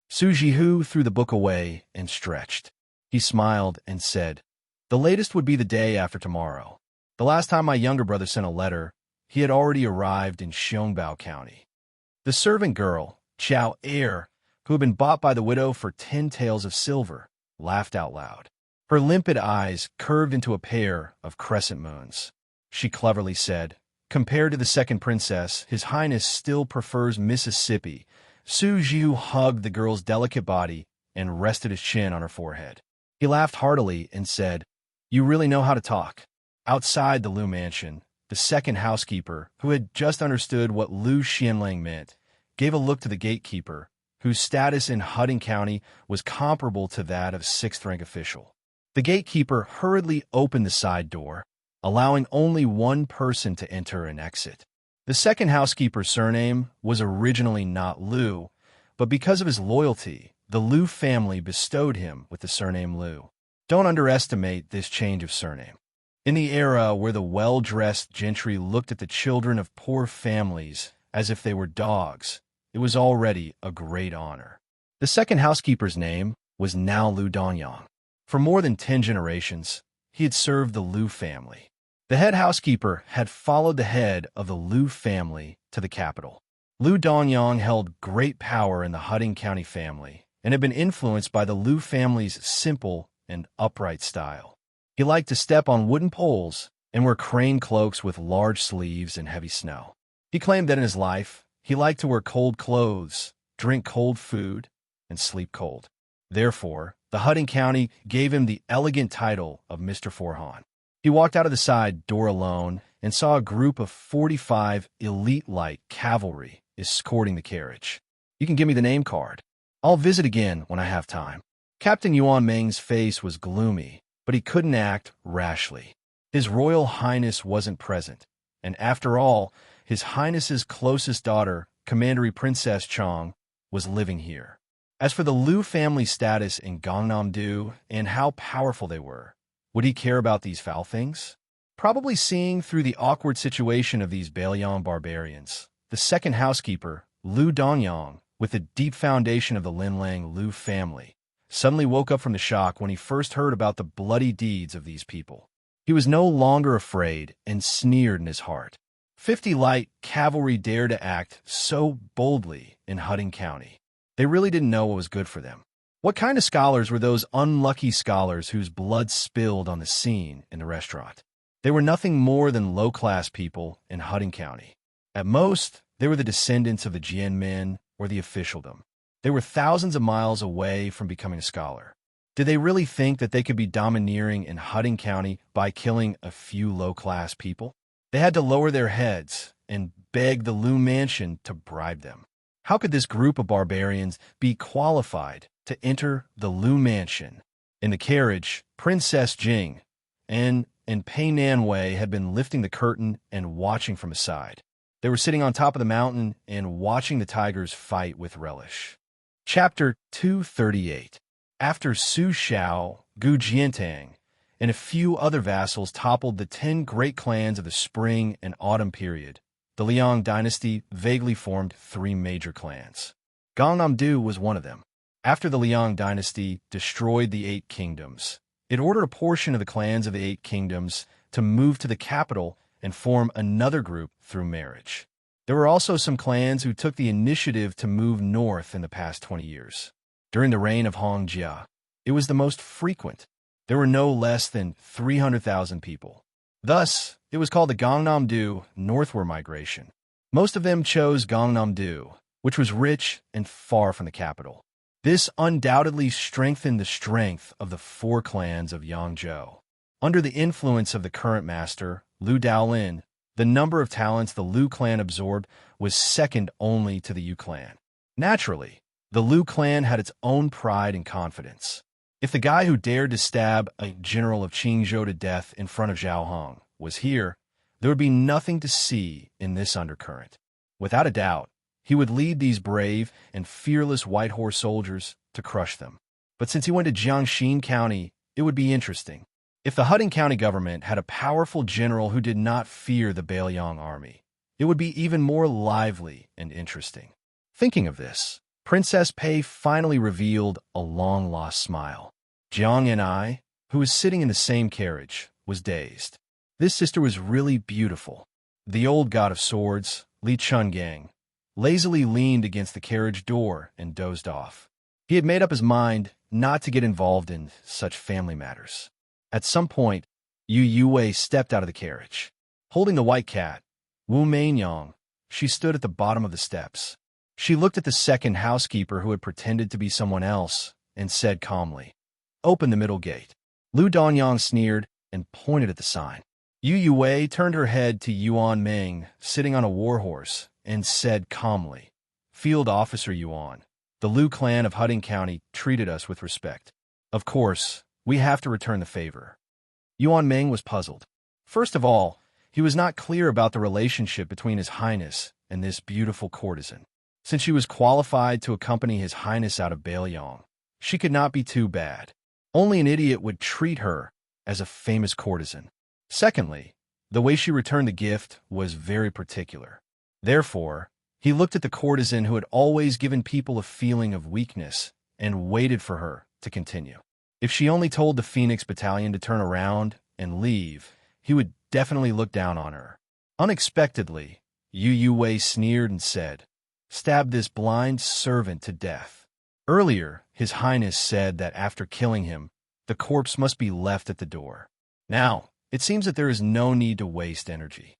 Su Jihu threw the book away and stretched. He smiled and said, "The latest would be the day after tomorrow. The last time my younger brother sent a letter, he had already arrived in Xiongbao County." The servant girl, Chao Er, who had been bought by the widow for 10 taels of silver, laughed out loud. Her limpid eyes curved into a pair of crescent moons. She cleverly said, "Compared to the second princess, His Highness still prefers Mississippi." Su Jiu hugged the girl's delicate body and rested his chin on her forehead. He laughed heartily and said, "You really know how to talk." Outside the Lu mansion, the second housekeeper, who had just understood what Lu Xianlang meant, gave a look to the gatekeeper, whose status in Huding County was comparable to that of sixth-rank official. The gatekeeper hurriedly opened the side door, allowing only one person to enter and exit. The second housekeeper's surname was originally not Lu, but because of his loyalty, the Lu family bestowed him with the surname Lu. Don't underestimate this change of surname. In the era where the well-dressed gentry looked at the children of poor families as if they were dogs, it was already a great honor. The second housekeeper's name was now Lu Danyang. For more than 10 generations, he had served the Lu family. The head housekeeper had followed the head of the Lu family to the capital. Lu Danyang held great power in the Huding County family and had been influenced by the Lu family's simple and upright style. He liked to step on wooden poles and wear crane cloaks with large sleeves and heavy snow. He claimed that in his life, he liked to wear cold clothes, drink cold food, and sleep cold. Therefore, the Huding County gave him the elegant title of Mr. Forhan. He walked out of the side door alone and saw a group of 45 elite light cavalry escorting the carriage. "You can give me the name card. I'll visit again when I have time." Captain Yuan Meng's face was gloomy, but he couldn't act rashly. His Royal Highness wasn't present, and after all, His Highness's closest daughter, Commandery Princess Chong, was living here. As for the Lu family status in Gangnam-do and how powerful they were, would he care about these foul things? Probably seeing through the awkward situation of these Bailiang barbarians, the second housekeeper, Lu Danyang, with the deep foundation of the Linlang Lu family, suddenly woke up from the shock when he first heard about the bloody deeds of these people. He was no longer afraid and sneered in his heart. 50 light cavalry dared to act so boldly in Huding County. They really didn't know what was good for them. What kind of scholars were those unlucky scholars whose blood spilled on the scene in the restaurant? They were nothing more than low-class people in Huding County. At most, they were the descendants of the Jian men or the officialdom. They were thousands of miles away from becoming a scholar. Did they really think that they could be domineering in Huding County by killing a few low-class people? They had to lower their heads and beg the Lu mansion to bribe them. How could this group of barbarians be qualified to enter the Lu mansion. In the carriage, Princess Jing and Pei Nanwei had been lifting the curtain and watching from aside. They were sitting on top of the mountain and watching the tigers fight with relish. Chapter 238. After Su Xiao, Gu Jiantang, and a few other vassals toppled the 10 great clans of the spring and autumn period, the Liang dynasty vaguely formed 3 major clans. Gangnam-do was one of them. After the Liang dynasty destroyed the 8 kingdoms, it ordered a portion of the clans of the 8 kingdoms to move to the capital and form another group through marriage. There were also some clans who took the initiative to move north in the past 20 years. During the reign of Hong Jia, it was the most frequent. There were no less than 300,000 people. Thus, it was called the Gangnam-do northward migration. Most of them chose Gangnam-do, which was rich and far from the capital. This undoubtedly strengthened the strength of the 4 clans of Yangzhou. Under the influence of the current master, Lu Daolin, the number of talents the Lu clan absorbed was second only to the Yu clan. Naturally, the Lu clan had its own pride and confidence. If the guy who dared to stab a general of Qingzhou to death in front of Zhao Hong was here, there would be nothing to see in this undercurrent. Without a doubt, he would lead these brave and fearless White Horse soldiers to crush them. But since he went to Jiangxin County, it would be interesting. If the Huding County government had a powerful general who did not fear the Bailiang army, it would be even more lively and interesting. Thinking of this, Princess Pei finally revealed a long-lost smile. Jiang and I, who was sitting in the same carriage, was dazed. This sister was really beautiful. The old god of swords, Li Chungang, lazily leaned against the carriage door and dozed off. He had made up his mind not to get involved in such family matters. At some point, Yu Yuwei stepped out of the carriage. Holding the white cat, Wu Mainyang, she stood at the bottom of the steps. She looked at the second housekeeper who had pretended to be someone else and said calmly, "Open the middle gate." Lu Danyang sneered and pointed at the sign. Yu Yuwei turned her head to Yuan Ming, sitting on a warhorse, and said calmly, "Field Officer Yuan, the Lu clan of Huding County treated us with respect. Of course, we have to return the favor." Yuan Ming was puzzled. First of all, he was not clear about the relationship between His Highness and this beautiful courtesan. Since she was qualified to accompany His Highness out of Bailiang, she could not be too bad. Only an idiot would treat her as a famous courtesan. Secondly, the way she returned the gift was very particular. Therefore, he looked at the courtesan who had always given people a feeling of weakness and waited for her to continue. If she only told the Phoenix Battalion to turn around and leave, he would definitely look down on her. Unexpectedly, Yu Yuwei sneered and said, "Stab this blind servant to death." Earlier, His Highness said that after killing him, the corpse must be left at the door. Now, it seems that there is no need to waste energy.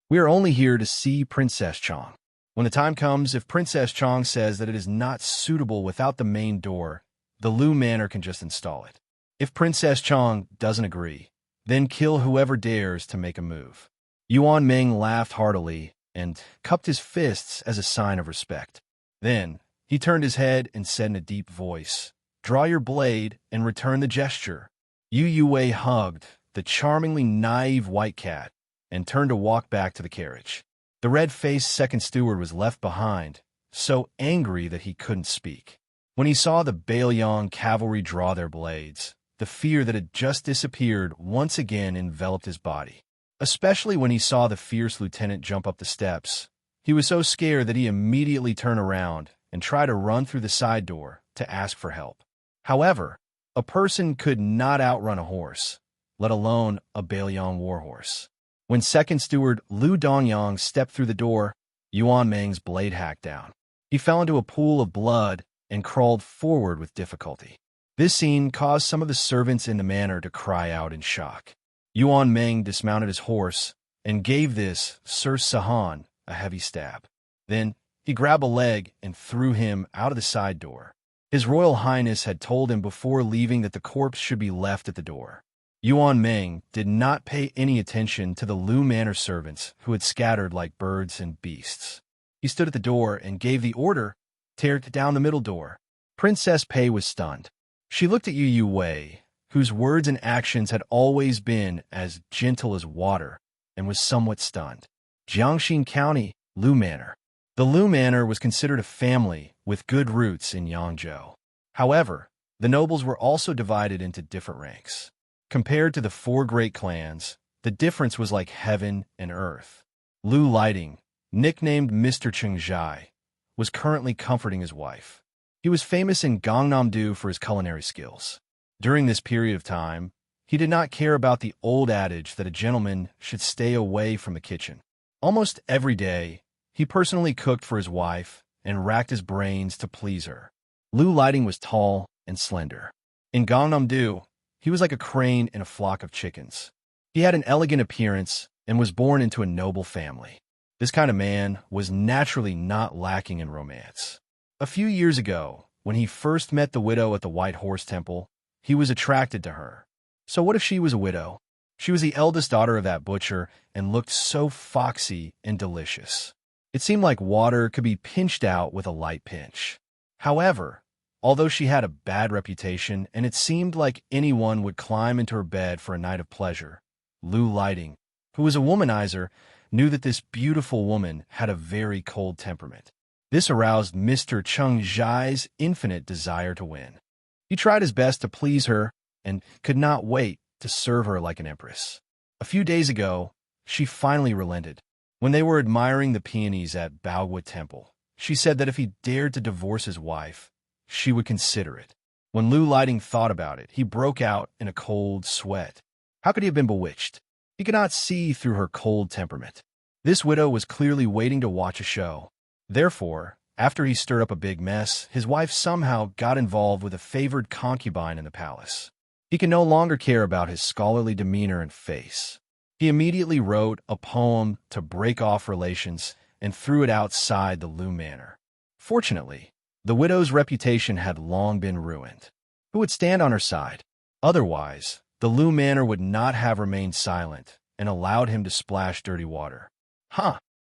We are only here to see Princess Chong. When the time comes, if Princess Chong says that it is not suitable without the main door, the Lu Manor can just install it. If Princess Chong doesn't agree, then kill whoever dares to make a move. Yuan Ming laughed heartily and cupped his fists as a sign of respect. Then, he turned his head and said in a deep voice, "Draw your blade and return the gesture." Yu Yuwei hugged the charmingly naive white cat and turned to walk back to the carriage. The red-faced second steward was left behind, so angry that he couldn't speak. When he saw the Bailiang cavalry draw their blades, the fear that had just disappeared once again enveloped his body. Especially when he saw the fierce lieutenant jump up the steps. He was so scared that he immediately turned around and tried to run through the side door to ask for help. However, a person could not outrun a horse, let alone a Bailiang warhorse. When second steward Lu Dongyang stepped through the door, Yuan Ming's blade hacked down. He fell into a pool of blood and crawled forward with difficulty. This scene caused some of the servants in the manor to cry out in shock. Yuan Ming dismounted his horse and gave this Sir Sahan a heavy stab. Then he grabbed a leg and threw him out of the side door. His Royal Highness had told him before leaving that the corpse should be left at the door. Yuan Ming did not pay any attention to the Lu Manor servants who had scattered like birds and beasts. He stood at the door and gave the order, "Tear down the middle door." Princess Pei was stunned. She looked at Yu Wei, whose words and actions had always been as gentle as water, and was somewhat stunned. Jiangxin County, Lu Manor. The Lu Manor was considered a family with good roots in Yangzhou. However, the nobles were also divided into different ranks. Compared to the four great clans, the difference was like heaven and earth. Lu Lighting, nicknamed Mr. Chengjai, was currently comforting his wife. He was famous in Gangnam-do for his culinary skills. During this period of time, he did not care about the old adage that a gentleman should stay away from the kitchen. Almost every day, he personally cooked for his wife and racked his brains to please her. Lu Lighting was tall and slender. In Gangnam-do, he was like a crane in a flock of chickens. He had an elegant appearance and was born into a noble family. This kind of man was naturally not lacking in romance. A few years ago, when he first met the widow at the White Horse Temple, he was attracted to her. So what if she was a widow? She was the eldest daughter of that butcher and looked so foxy and delicious. It seemed like water could be pinched out with a light pinch. However, although she had a bad reputation and it seemed like anyone would climb into her bed for a night of pleasure, Lu Lighting, who was a womanizer, knew that this beautiful woman had a very cold temperament. This aroused Mr. Chengjai's infinite desire to win. He tried his best to please her and could not wait to serve her like an empress. A few days ago, she finally relented. When they were admiring the peonies at Baoguo Temple, she said that if he dared to divorce his wife, she would consider it. When Lu Lighting thought about it, he broke out in a cold sweat. How could he have been bewitched? He could not see through her cold temperament. This widow was clearly waiting to watch a show. Therefore, after he stirred up a big mess, his wife somehow got involved with a favored concubine in the palace. He could no longer care about his scholarly demeanor and face. He immediately wrote a poem to break off relations and threw it outside the Lu Manor. Fortunately, the widow's reputation had long been ruined. Who would stand on her side? Otherwise, the Lu Manor would not have remained silent and allowed him to splash dirty water.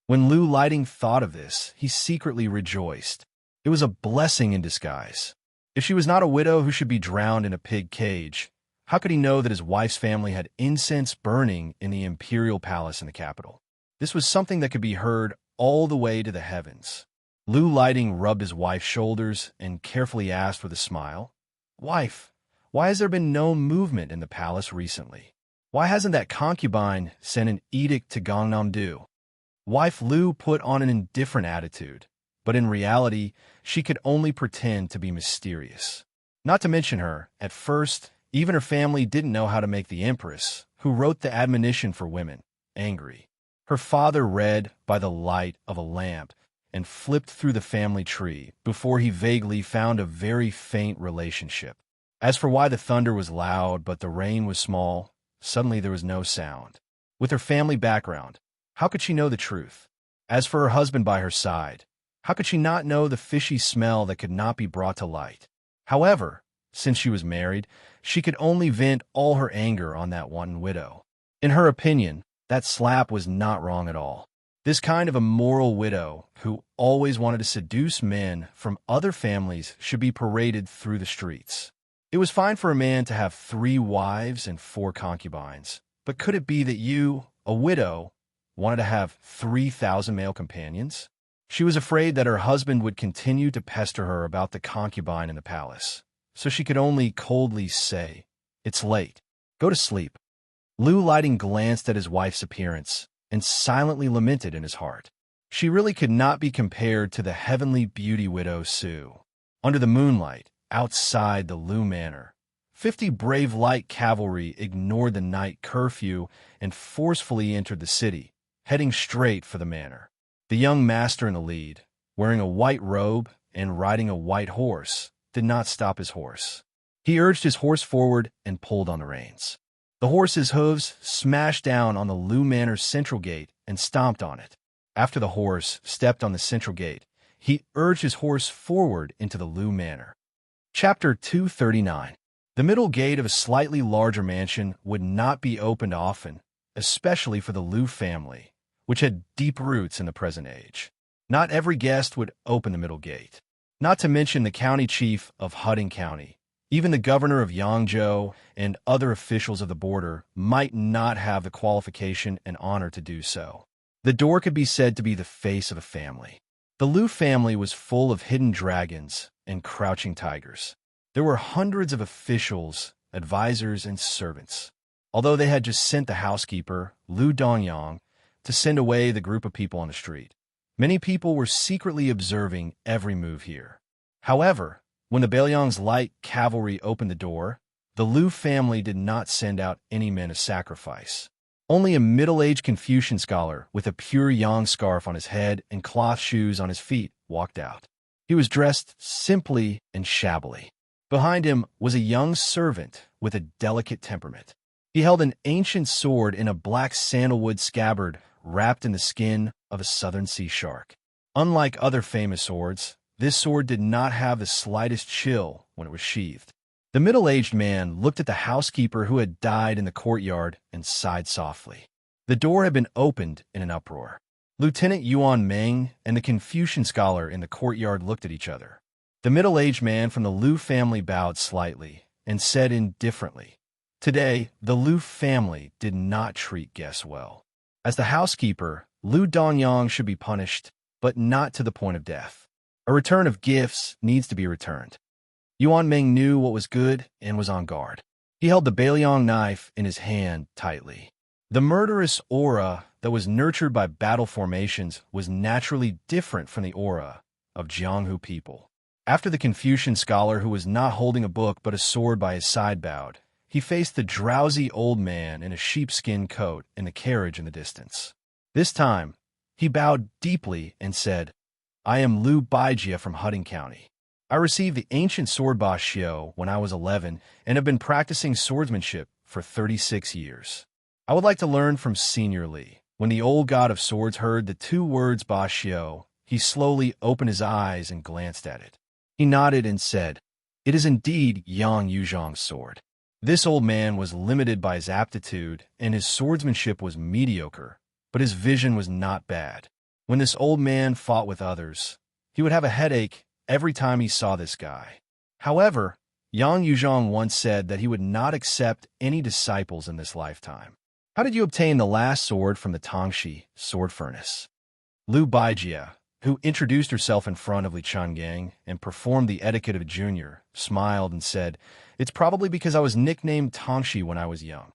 When Lu Lighting thought of this, he secretly rejoiced. It was a blessing in disguise. If she was not a widow who should be drowned in a pig cage, how could he know that his wife's family had incense burning in the imperial palace in the capital? This was something that could be heard all the way to the heavens. Lu Lighting rubbed his wife's shoulders and carefully asked with a smile, "Wife, why has there been no movement in the palace recently? Why hasn't that concubine sent an edict to Gangnam-do?" Wife Lu put on an indifferent attitude, but in reality, she could only pretend to be mysterious. Not to mention her, at first, even her family didn't know how to make the empress, who wrote the admonition for women, angry. Her father read by the light of a lamp and flipped through the family tree before he vaguely found a very faint relationship. As for why the thunder was loud but the rain was small, suddenly there was no sound. With her family background, how could she know the truth? As for her husband by her side, how could she not know the fishy smell that could not be brought to light? However, since she was married, she could only vent all her anger on that one widow. In her opinion, that slap was not wrong at all. This kind of immoral widow, who always wanted to seduce men from other families, should be paraded through the streets. It was fine for a man to have 3 wives and 4 concubines, but could it be that you, a widow, wanted to have 3,000 male companions? She was afraid that her husband would continue to pester her about the concubine in the palace, so she could only coldly say, "It's late. Go to sleep." Lu Lighting glanced at his wife's appearance and silently lamented in his heart. She really could not be compared to the heavenly beauty widow Sue. Under the moonlight, outside the Lu Manor, 50 brave light cavalry ignored the night curfew and forcefully entered the city, heading straight for the manor. The young master in the lead, wearing a white robe and riding a white horse, did not stop his horse. He urged his horse forward and pulled on the reins. The horse's hooves smashed down on the Lu Manor's central gate and stomped on it. After the horse stepped on the central gate, he urged his horse forward into the Lu Manor. Chapter 239. The middle gate of a slightly larger mansion would not be opened often, especially for the Lu family, which had deep roots in the present age. Not every guest would open the middle gate. not to mention the county chief of Huding County. Even the governor of Yangzhou and other officials of the border might not have the qualification and honor to do so. The door could be said to be the face of a family. The Liu family was full of hidden dragons and crouching tigers. There were hundreds of officials, advisors, and servants. Although they had just sent the housekeeper, Liu Dongyang, to send away the group of people on the street, many people were secretly observing every move here. However, when the Bailiang's light cavalry opened the door, the Liu family did not send out any men of sacrifice. Only a middle-aged Confucian scholar with a pure yang scarf on his head and cloth shoes on his feet walked out. He was dressed simply and shabbily. Behind him was a young servant with a delicate temperament. He held an ancient sword in a black sandalwood scabbard wrapped in the skin of a southern sea shark. Unlike other famous swords, this sword did not have the slightest chill when it was sheathed. The middle-aged man looked at the housekeeper who had died in the courtyard and sighed softly. The door had been opened in an uproar. Lieutenant Yuan Meng and the Confucian scholar in the courtyard looked at each other. The middle-aged man from the Liu family bowed slightly and said indifferently, "Today, the Liu family did not treat guests well. As the housekeeper, Liu Dongyang should be punished, but not to the point of death. A return of gifts needs to be returned." Yuan Meng knew what was good and was on guard. He held the Bailiang knife in his hand tightly. The murderous aura that was nurtured by battle formations was naturally different from the aura of Jianghu people. After the Confucian scholar, who was not holding a book but a sword by his side, bowed, he faced the drowsy old man in a sheepskin coat in the carriage in the distance. This time, he bowed deeply and said, "I am Liu Baijie from Huding County. I received the ancient sword Ba Xiu when I was 11 and have been practicing swordsmanship for 36 years. I would like to learn from Senior Li." When the old god of swords heard the two words Ba Xiu, he slowly opened his eyes and glanced at it. He nodded and said, "It is indeed Yang Yuzhang's sword." This old man was limited by his aptitude, and his swordsmanship was mediocre, but his vision was not bad. When this old man fought with others, he would have a headache every time he saw this guy. However, Yang Yuzhang once said that he would not accept any disciples in this lifetime. "How did you obtain the last sword from the Tongshi sword furnace?" Liu Baijie, who introduced herself in front of Li Changgang and performed the etiquette of a junior, smiled and said, "It's probably because I was nicknamed Tongshi when I was young.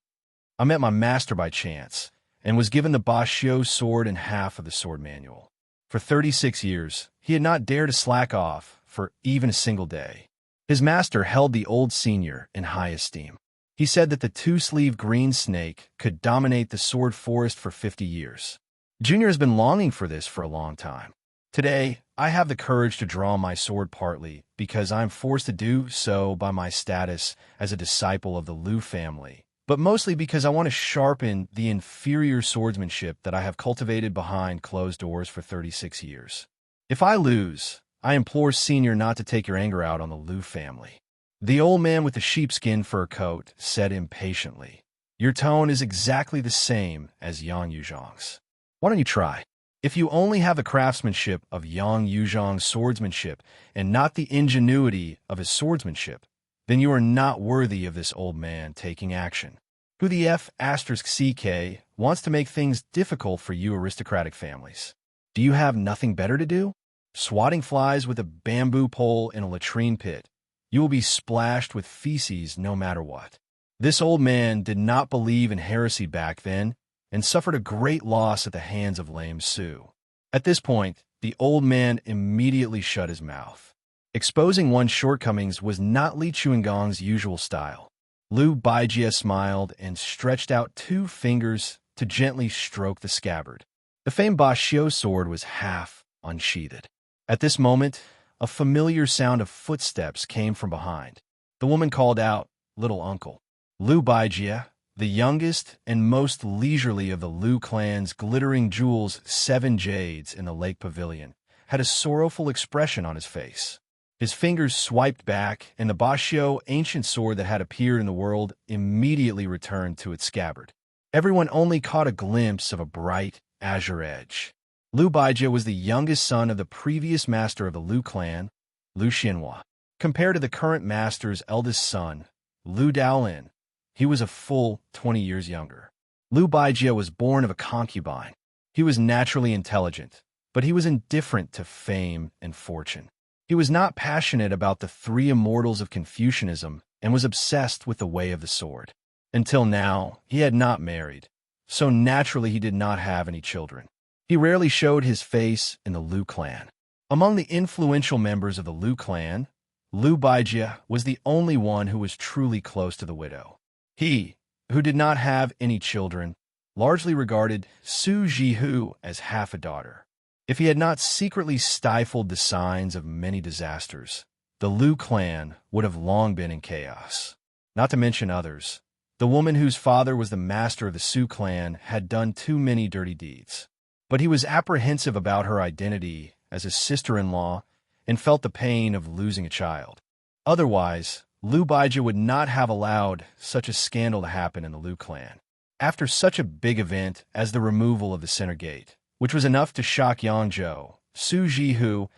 I met my master by chance and was given the Ba Xiu sword and half of the sword manual. For 36 years, he had not dared to slack off for even a single day. His master held the old senior in high esteem. He said that the two-sleeved green snake could dominate the sword forest for 50 years. Junior has been longing for this for a long time. Today, I have the courage to draw my sword partly because I am forced to do so by my status as a disciple of the Liu family, but mostly because I want to sharpen the inferior swordsmanship that I have cultivated behind closed doors for 36 years. If I lose, I implore Senior not to take your anger out on the Liu family." The old man with the sheepskin fur coat said impatiently, "Your tone is exactly the same as Yang Yuzhang's. Why don't you try? If you only have the craftsmanship of Yang Yuzhang's swordsmanship and not the ingenuity of his swordsmanship, then you are not worthy of this old man taking action. Who the F***CK wants to make things difficult for you aristocratic families? Do you have nothing better to do? Swatting flies with a bamboo pole in a latrine pit. You will be splashed with feces no matter what." This old man did not believe in heresy back then and suffered a great loss at the hands of Lame Su. At this point, the old man immediately shut his mouth. Exposing one's shortcomings was not Li Chuangong's usual style. Liu Baijie smiled and stretched out 2 fingers to gently stroke the scabbard. The famed Ba Xiu sword was half unsheathed. At this moment, a familiar sound of footsteps came from behind. The woman called out, "Little uncle." Liu Baijie, the youngest and most leisurely of the Liu clan's glittering jewels 7 jades in the lake pavilion, had a sorrowful expression on his face. His fingers swiped back, and the Ba Xiu ancient sword that had appeared in the world immediately returned to its scabbard. Everyone only caught a glimpse of a bright azure edge. Liu Baijie was the youngest son of the previous master of the Liu clan, Lu Xianhua. Compared to the current master's eldest son, Lu Daolin, he was a full 20 years younger. Lu Baijie was born of a concubine. He was naturally intelligent, but he was indifferent to fame and fortune. He was not passionate about the three immortals of Confucianism and was obsessed with the way of the sword. Until now, he had not married, so naturally he did not have any children. He rarely showed his face in the Lu clan. Among the influential members of the Lu clan, Lu Baijie was the only one who was truly close to the widow. He, who did not have any children, largely regarded Su Jihu as half a daughter. If he had not secretly stifled the signs of many disasters, the Lu clan would have long been in chaos. Not to mention others. The woman whose father was the master of the Su clan had done too many dirty deeds. But he was apprehensive about her identity as his sister-in-law and felt the pain of losing a child. Otherwise, Lu Baijie would not have allowed such a scandal to happen in the Lu clan. After such a big event as the removal of the center gate, which was enough to shock Yangzhou, Su Jihu,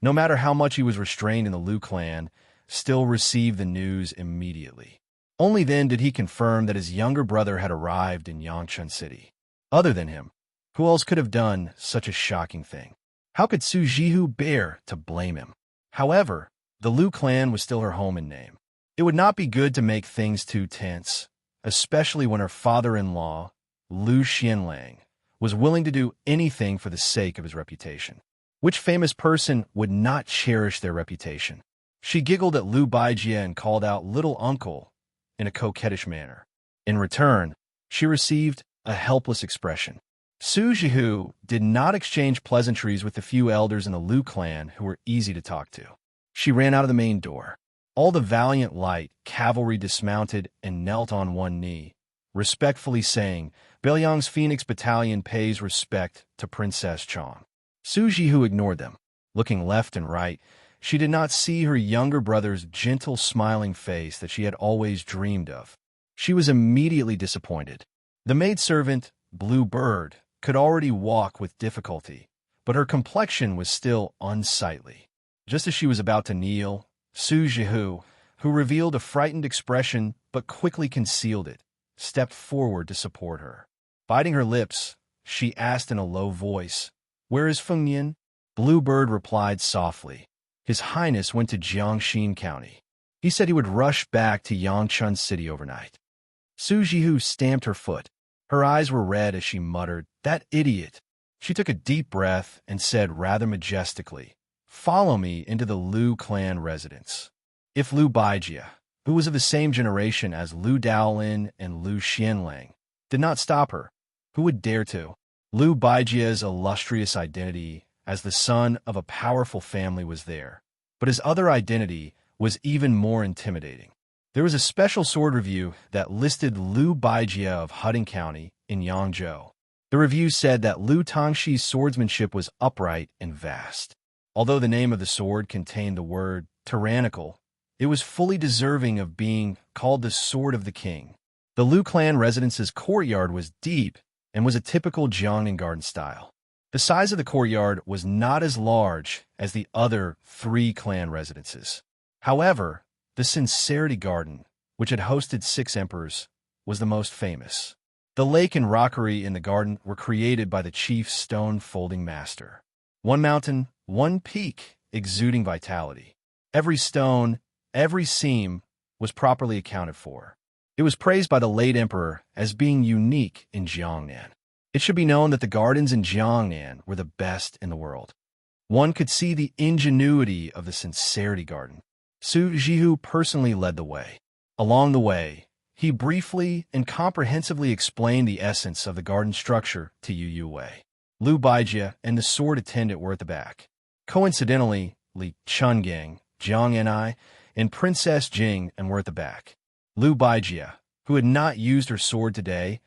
no matter how much he was restrained in the Lu clan, still received the news immediately. Only then did he confirm that his younger brother had arrived in Yangchun City. Other than him, who else could have done such a shocking thing? How could Su Jihu bear to blame him? However, the Lu clan was still her home in name. It would not be good to make things too tense, especially when her father-in-law, Lu Xianlang, was willing to do anything for the sake of his reputation. Which famous person would not cherish their reputation? She giggled at Lu Baijie and called out "little uncle" in a coquettish manner. In return, she received a helpless expression. Su Jihu did not exchange pleasantries with the few elders in the Lu clan who were easy to talk to. She ran out of the main door. All the valiant light cavalry dismounted and knelt on one knee, respectfully saying, "Beiliang's Phoenix Battalion pays respect to Princess Chong." Su Jihu ignored them. Looking left and right, she did not see her younger brother's gentle, smiling face that she had always dreamed of. She was immediately disappointed. The maidservant, Blue Bird, could already walk with difficulty, but her complexion was still unsightly. Just as she was about to kneel, Su Jihu, who revealed a frightened expression but quickly concealed it, stepped forward to support her. Biting her lips, she asked in a low voice, "Where is Feng Yin?" Bluebird replied softly, "His Highness went to Jiangxin County. He said he would rush back to Yangchun City overnight." Su Jihu stamped her foot. Her eyes were red as she muttered, "That idiot." She took a deep breath and said rather majestically, "Follow me into the Lu clan residence." If Lu Baijie, who was of the same generation as Lu Daolin and Lu Xianlang, did not stop her, who would dare to? Lu Baijie's illustrious identity as the son of a powerful family was there, but his other identity was even more intimidating. There was a special sword review that listed Lu Baijie of Huding County in Yangzhou. The review said that Lu Tongxi's swordsmanship was upright and vast. Although the name of the sword contained the word tyrannical, it was fully deserving of being called the Sword of the King. The Lu clan residence's courtyard was deep and was a typical Jiangnan garden style. The size of the courtyard was not as large as the other three clan residences. However, the Sincerity Garden, which had hosted 6 emperors, was the most famous. The lake and rockery in the garden were created by the chief stone folding master. One mountain, one peak, exuding vitality. Every stone, every seam was properly accounted for. It was praised by the late emperor as being unique in Jiangnan. It should be known that the gardens in Jiangnan were the best in the world. One could see the ingenuity of the Sincerity Garden. Su Jihu personally led the way. Along the way, he briefly and comprehensively explained the essence of the garden structure to Yu Wei. Lu Baijie and the sword attendant were at the back. Coincidentally, Li Chungang, Jiang Ni, and Princess Jing were at the back. Lu Baijie, who had not used her sword today,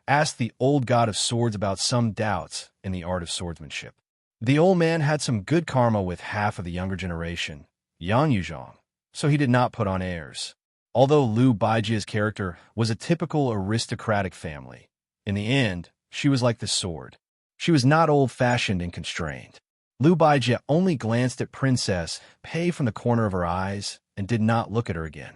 asked the old god of swords about some doubts in the art of swordsmanship. The old man had some good karma with half of the younger generation, Yang Yuzhong, so he did not put on airs. Although Lu Baijie's character was a typical aristocratic family, in the end, she was like the sword. She was not old-fashioned and constrained. Lu Baijie only glanced at Princess Pei from the corner of her eyes and did not look at her again.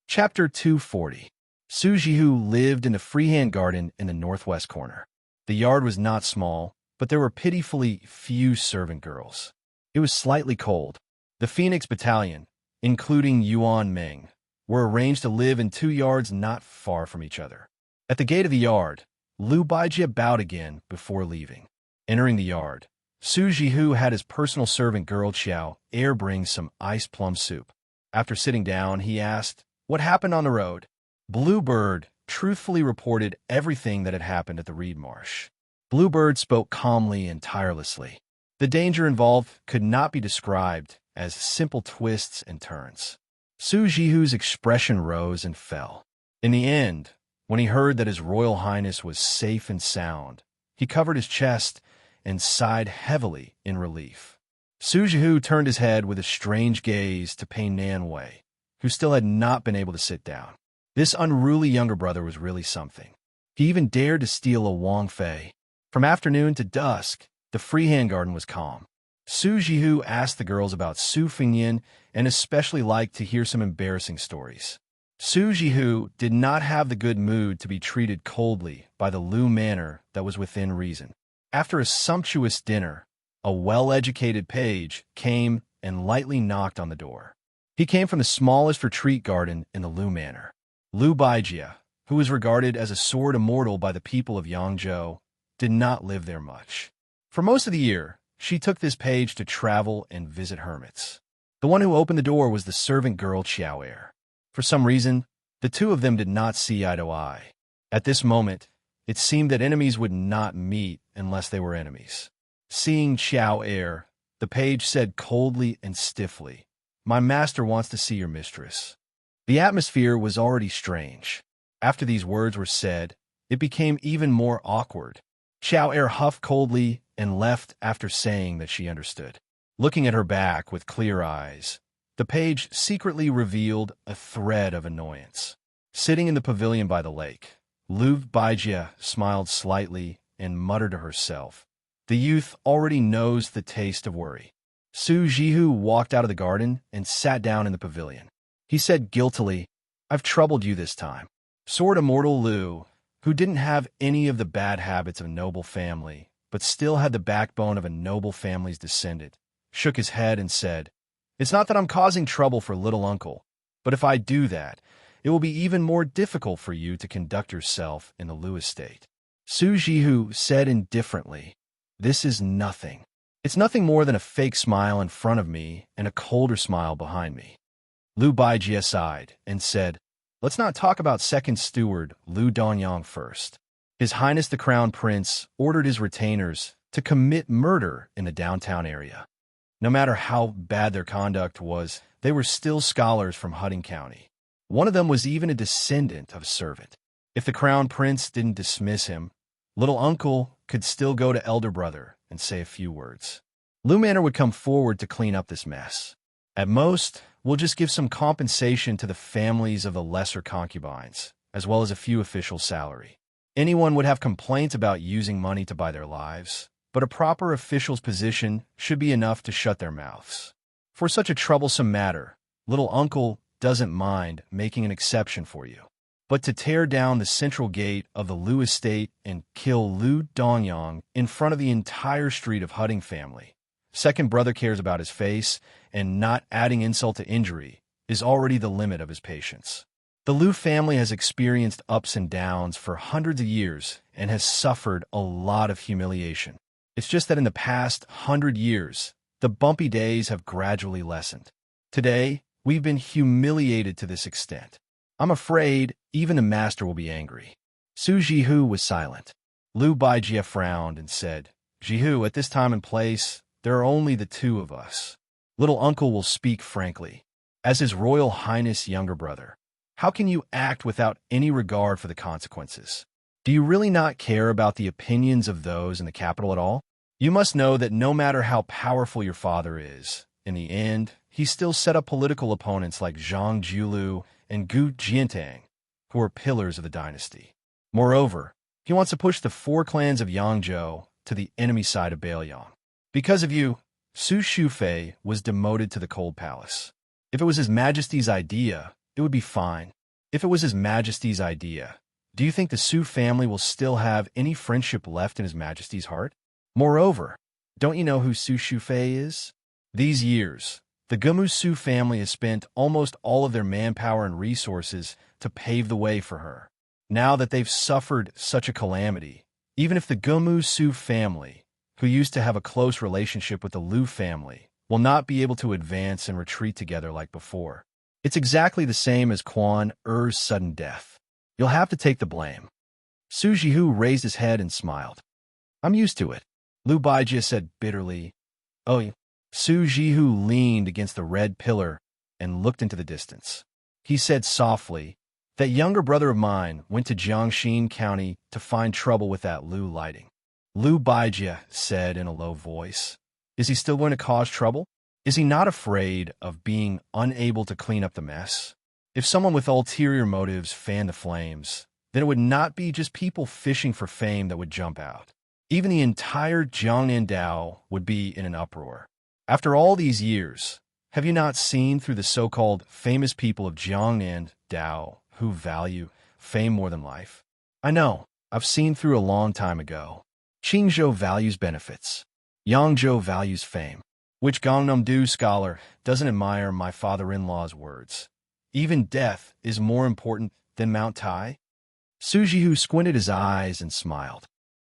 Chapter 240. Su Jihu lived in the freehand garden in the northwest corner. The yard was not small, but there were pitifully few servant girls. It was slightly cold. The Phoenix Battalion, including Yuan Ming, were arranged to live in 2 yards not far from each other. At the gate of the yard, Lu Baijie bowed again before leaving. Entering the yard, Su Jihu had his personal servant girl Xiao Air bring some iced plum soup. After sitting down, he asked, "What happened on the road?" Bluebird truthfully reported everything that had happened at the reed marsh. Bluebird spoke calmly and tirelessly. The danger involved could not be described as simple twists and turns. Su Jihu's expression rose and fell. In the end, when he heard that His Royal Highness was safe and sound, he covered his chest and sighed heavily in relief. Su Jihu turned his head with a strange gaze to Pei Nanwei, who still had not been able to sit down. This unruly younger brother was really something. He even dared to steal a Wang Fei. From afternoon to dusk, the freehand garden was calm. Su Jihu asked the girls about Su Fingyan and especially liked to hear some embarrassing stories. Su Jihu did not have the good mood to be treated coldly by the Lu manor that was within reason. After a sumptuous dinner, a well-educated page came and lightly knocked on the door. He came from the smallest retreat garden in the Lu manor. Lu Baijie, who was regarded as a sword immortal by the people of Yangzhou, did not live there much. For most of the year, she took this page to travel and visit hermits. The one who opened the door was the servant girl Xiao Air. For some reason, the two of them did not see eye to eye. At this moment, it seemed that enemies would not meet unless they were enemies. Seeing Xiao Air, the page said coldly and stiffly, "My master wants to see your mistress." The atmosphere was already strange. After these words were said, it became even more awkward. Xiao Air huffed coldly and left after saying that she understood. Looking at her back with clear eyes, the page secretly revealed a thread of annoyance. Sitting in the pavilion by the lake, Lu Baijie smiled slightly and muttered to herself, "The youth already knows the taste of worry." Su Jihu walked out of the garden and sat down in the pavilion. He said guiltily, "I've troubled you this time." Sword Immortal Lu, who didn't have any of the bad habits of a noble family, but still had the backbone of a noble family's descendant, shook his head and said, "It's not that I'm causing trouble for little uncle, but if I do that, it will be even more difficult for you to conduct yourself in the Lu estate." Su Jihu said indifferently, "This is nothing. It's nothing more than a fake smile in front of me and a colder smile behind me." Lu Baijie sighed and said, "Let's not talk about second steward Lu Dongyang first. His Highness the Crown Prince ordered his retainers to commit murder in the downtown area. No matter how bad their conduct was, they were still scholars from Hudding County. One of them was even a descendant of a servant. If the Crown Prince didn't dismiss him, little uncle could still go to elder brother and say a few words. Lu Manor would come forward to clean up this mess. At most, we'll just give some compensation to the families of the lesser concubines, as well as a few officials' salary. Anyone would have complaints about using money to buy their lives, but a proper official's position should be enough to shut their mouths. For such a troublesome matter, little uncle doesn't mind making an exception for you. But to tear down the central gate of the Lu estate and kill Lu Dongyang in front of the entire street of Hudding family, second brother cares about his face, and not adding insult to injury is already the limit of his patience. The Lu family has experienced ups and downs for hundreds of years and has suffered a lot of humiliation. It's just that in the past 100 years, the bumpy days have gradually lessened. Today, we've been humiliated to this extent. I'm afraid even the master will be angry." Su Jihu was silent. Lu Baijie frowned and said, "Jihu, at this time and place, there are only the two of us. Little uncle will speak frankly. As His Royal Highness' younger brother, how can you act without any regard for the consequences? Do you really not care about the opinions of those in the capital at all? You must know that no matter how powerful your father is, in the end, he still set up political opponents like Zhang Jiulu and Gu Jiantang, who are pillars of the dynasty. Moreover, he wants to push the 4 clans of Yangzhou to the enemy side of Baoyang. Because of you, Su Shufei was demoted to the Cold Palace. If it was His Majesty's idea, it would be fine. If it was His Majesty's idea, do you think the Su family will still have any friendship left in His Majesty's heart? Moreover, don't you know who Su Shufei is? These years, the Gumu Su family has spent almost all of their manpower and resources to pave the way for her. Now that they've suffered such a calamity, even if the Gumu Su family, who used to have a close relationship with the Liu family, will not be able to advance and retreat together like before. It's exactly the same as Quan Er's sudden death. You'll have to take the blame. Su Jihu raised his head and smiled. I'm used to it, Liu Baijia said bitterly. Oh, Su Jihu leaned against the red pillar and looked into the distance. He said softly, that younger brother of mine went to Jiangxin County to find trouble with that Liu lighting. Liu Baijia said in a low voice. Is he still going to cause trouble? Is he not afraid of being unable to clean up the mess? If someone with ulterior motives fanned the flames, then it would not be just people fishing for fame that would jump out. Even the entire Jiangnan Dao would be in an uproar. After all these years, have you not seen through the so-called famous people of Jiangnan Dao who value fame more than life? I know, I've seen through a long time ago. Qingzhou values benefits. Yangzhou values fame. Which Gangnam-do scholar doesn't admire my father-in-law's words? Even death is more important than Mount Tai? Su Jihu squinted his eyes and smiled.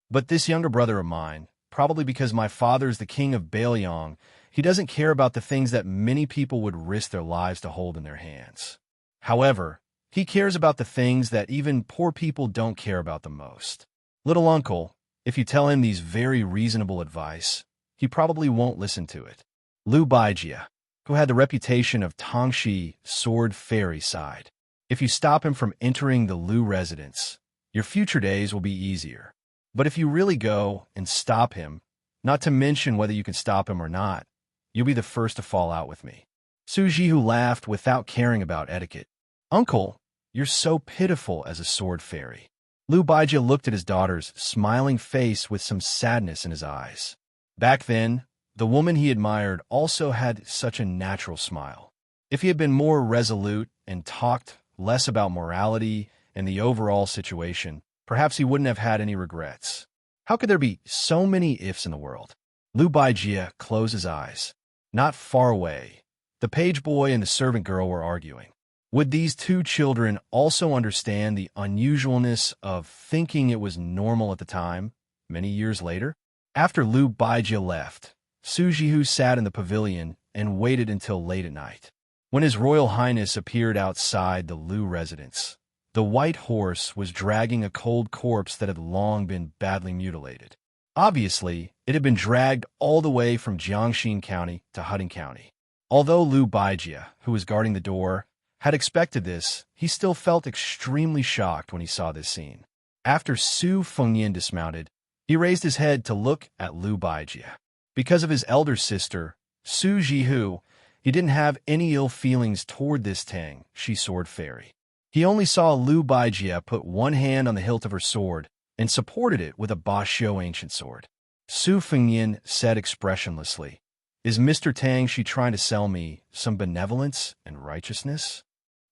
But this younger brother of mine, probably because my father is the king of Bailiang, he doesn't care about the things that many people would risk their lives to hold in their hands. However, he cares about the things that even poor people don't care about the most. Little uncle, if you tell him these very reasonable advice, he probably won't listen to it. Liu Baijia, who had the reputation of Tangxi Sword Fairy, sighed. If you stop him from entering the Liu residence, your future days will be easier. But if you really go and stop him, not to mention whether you can stop him or not, you'll be the first to fall out with me. Su Jihu laughed without caring about etiquette. Uncle, you're so pitiful as a sword fairy. Liu Baijia looked at his daughter's smiling face with some sadness in his eyes. Back then, the woman he admired also had such a natural smile. If he had been more resolute and talked less about morality and the overall situation, perhaps he wouldn't have had any regrets. How could there be so many ifs in the world? Liu Baijia closed his eyes. Not far away, the page boy and the servant girl were arguing. Would these two children also understand the unusualness of thinking it was normal at the time, many years later? After Liu Baijia left, Su Jihu sat in the pavilion and waited until late at night. When His Royal Highness appeared outside the Liu residence, the white horse was dragging a cold corpse that had long been badly mutilated. Obviously, it had been dragged all the way from Jiangxin County to Huding County. Although Liu Baijia, who was guarding the door, had expected this, he still felt extremely shocked when he saw this scene. After Su Fengyan dismounted, he raised his head to look at Liu Baijia. Because of his elder sister, Su Jihu, he didn't have any ill feelings toward this Tangxi sword fairy. He only saw Liu Baijia put one hand on the hilt of her sword and supported it with a Basho ancient sword. Su Fengyan said expressionlessly, "Is Mr. Tangxi trying to sell me some benevolence and righteousness?"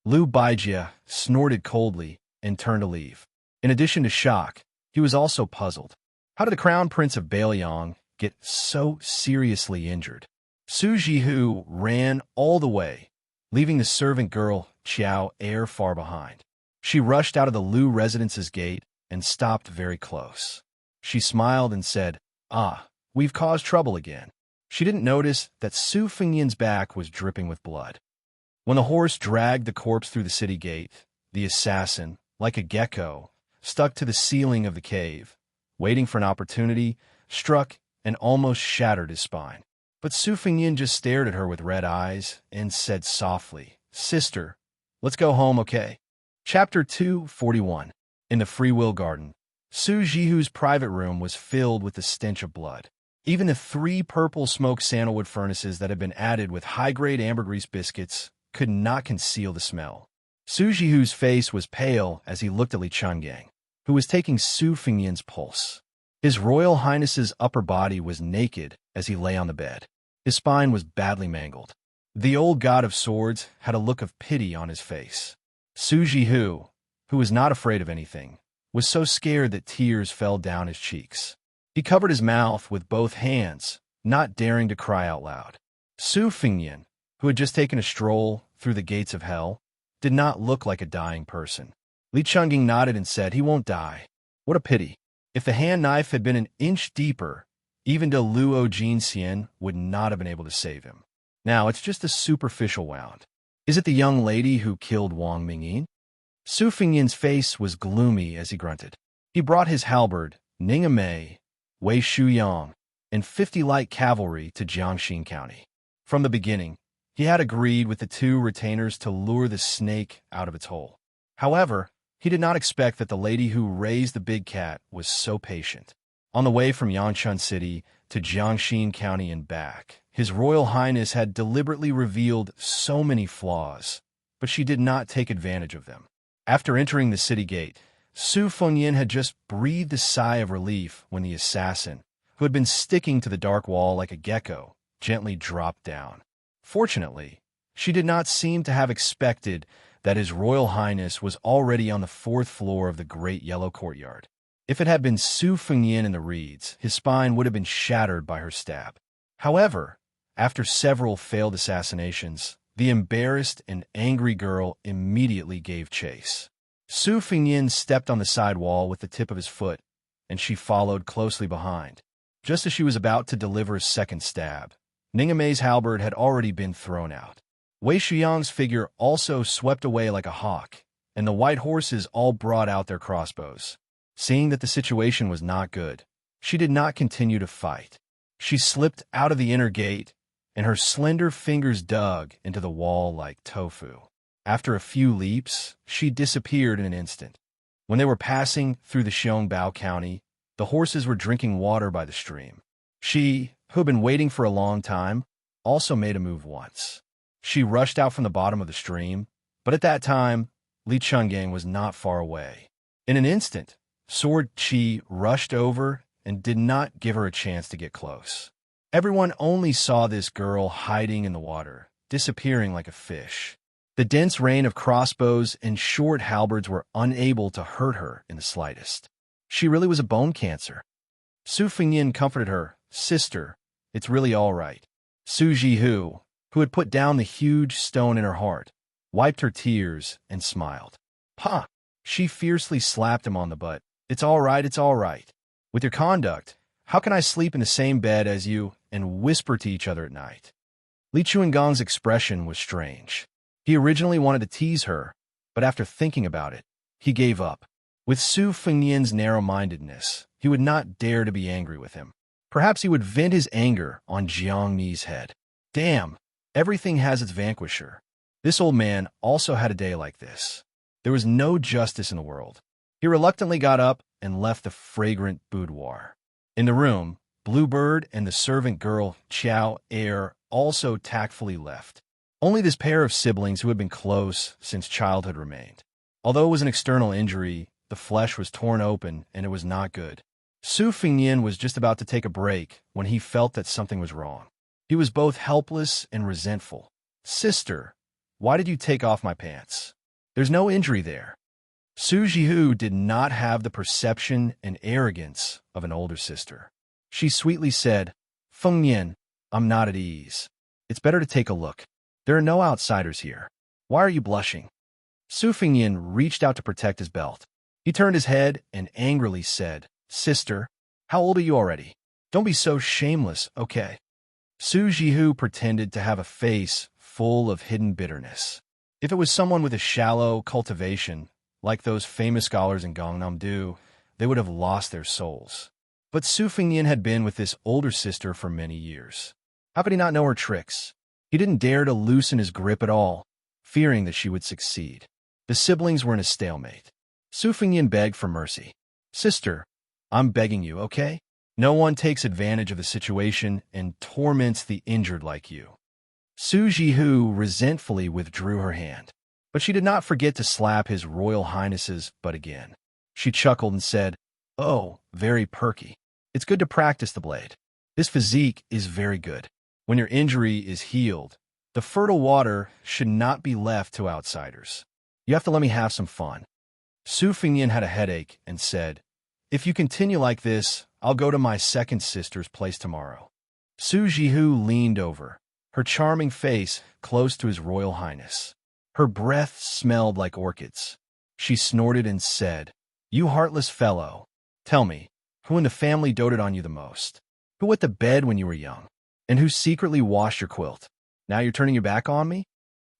Liu Baijia snorted coldly and turned to leave. In addition to shock, he was also puzzled. How did the Crown Prince of Bailiang get so seriously injured? Su Jihu ran all the way, leaving the servant girl Qiao Er far behind. She rushed out of the Liu residence's gate and stopped very close. She smiled and said, "Ah, we've caused trouble again." She didn't notice that Su Fengyan's back was dripping with blood. When the horse dragged the corpse through the city gate, the assassin, like a gecko, stuck to the ceiling of the cave, waiting for an opportunity, struck and almost shattered his spine. But Su Fengyan just stared at her with red eyes and said softly, "Sister, let's go home, okay?" Chapter 241. In the Free Will Garden, Su Jihu's private room was filled with the stench of blood. Even the 3 purple smoked sandalwood furnaces that had been added with high-grade ambergris biscuits could not conceal the smell. Su Jihu's face was pale as he looked at Li Chungang, who was taking Su Fengyan's pulse. His Royal Highness's upper body was naked as he lay on the bed. His spine was badly mangled. The old god of swords had a look of pity on his face. Su Jihu, who was not afraid of anything, was so scared that tears fell down his cheeks. He covered his mouth with both hands, not daring to cry out loud. Su Fengyan, who had just taken a stroll through the gates of hell, did not look like a dying person. Li Chungjing nodded and said, "He won't die." What a pity. If the hand knife had been an inch deeper, even De Luo Jinxian would not have been able to save him. Now, it's just a superficial wound. Is it the young lady who killed Wang Mingyin? Su Fengyan's face was gloomy as he grunted. He brought his halberd, Ning Mei, Wei Shuyang, and 50 light cavalry to Jiangxin County. From the beginning, he had agreed with the 2 retainers to lure the snake out of its hole. However, he did not expect that the lady who raised the big cat was so patient. On the way from Yanchun City to Jiangxin County and back, His Royal Highness had deliberately revealed so many flaws, but she did not take advantage of them. After entering the city gate, Su Fengyan had just breathed a sigh of relief when the assassin, who had been sticking to the dark wall like a gecko, gently dropped down. Fortunately, she did not seem to have expected that His Royal Highness was already on the 4th floor of the Great Yellow Courtyard. If it had been Su Fengyan in the reeds, his spine would have been shattered by her stab. However, after several failed assassinations, the embarrassed and angry girl immediately gave chase. Su Fengyan stepped on the side wall with the tip of his foot, and she followed closely behind. Just as she was about to deliver a second stab, Ningamei's halberd had already been thrown out. Wei Shuyang's figure also swept away like a hawk, and the white horses all brought out their crossbows. Seeing that the situation was not good, she did not continue to fight. She slipped out of the inner gate, and her slender fingers dug into the wall like tofu. After a few leaps, she disappeared in an instant. When they were passing through the Xiangbao County, the horses were drinking water by the stream. She, who had been waiting for a long time, also made a move once. She rushed out from the bottom of the stream, but at that time, Li Chungjing was not far away. In an instant, Sword Chi rushed over and did not give her a chance to get close. Everyone only saw this girl hiding in the water, disappearing like a fish. The dense rain of crossbows and short halberds were unable to hurt her in the slightest. She really was a bone cancer. Su Fengyan comforted her, "Sister, it's really all right." Su Jihu, who had put down the huge stone in her heart, wiped her tears and smiled. "Ha!" She fiercely slapped him on the butt. It's all right, it's all right. With your conduct, how can I sleep in the same bed as you and whisper to each other at night?" Li Chuangong's expression was strange. He originally wanted to tease her, but after thinking about it, he gave up. With Su Fengyan's narrow-mindedness, he would not dare to be angry with him. Perhaps he would vent his anger on Jiang Mi's head. Damn, everything has its vanquisher. This old man also had a day like this. There was no justice in the world. He reluctantly got up and left the fragrant boudoir. In the room, Bluebird and the servant girl Chow Air also tactfully left. Only this pair of siblings who had been close since childhood remained. Although it was an external injury, the flesh was torn open and it was not good. Su Fengyan was just about to take a break when he felt that something was wrong. He was both helpless and resentful. "Sister, why did you take off my pants? There's no injury there." Su Jihu did not have the perception and arrogance of an older sister. She sweetly said, "Fengyan, I'm not at ease. It's better to take a look. There are no outsiders here. Why are you blushing?" Su Fengyan reached out to protect his belt. He turned his head and angrily said, "Sister, how old are you already? Don't be so shameless, okay?" Su Jihu pretended to have a face full of hidden bitterness. If it was someone with a shallow cultivation, like those famous scholars in Gangnam-do, they would have lost their souls. But Su Fengyan had been with this older sister for many years. How could he not know her tricks? He didn't dare to loosen his grip at all, fearing that she would succeed. The siblings were in a stalemate. Su Fengyan begged for mercy. "Sister, I'm begging you, okay? No one takes advantage of the situation and torments the injured like you." Su Jihu resentfully withdrew her hand. But she did not forget to slap His Royal Highness's butt again. She chuckled and said, "Oh, very perky. It's good to practice the blade. This physique is very good. When your injury is healed, the fertile water should not be left to outsiders. You have to let me have some fun. Su Fingyan had a headache and said, "If you continue like this, I'll go to my second sister's place tomorrow." Su Jihu leaned over, her charming face close to His Royal Highness. Her breath smelled like orchids. She snorted and said, "You heartless fellow, tell me, who in the family doted on you the most? Who wet the bed when you were young? And who secretly washed your quilt? Now you're turning your back on me?"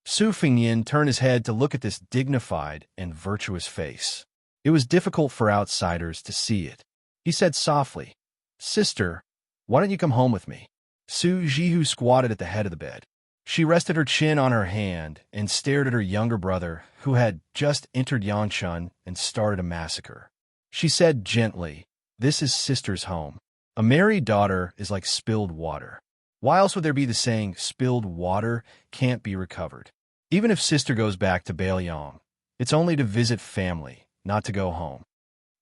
Su Fingyan turned his head to look at this dignified and virtuous face. It was difficult for outsiders to see it. He said softly, "Sister, why don't you come home with me?" Su Jihu squatted at the head of the bed. She rested her chin on her hand and stared at her younger brother, who had just entered Yangchun and started a massacre. She said gently, "This is sister's home. A married daughter is like spilled water. Why else would there be the saying, spilled water can't be recovered? Even if sister goes back to Bailiang, it's only to visit family, not to go home."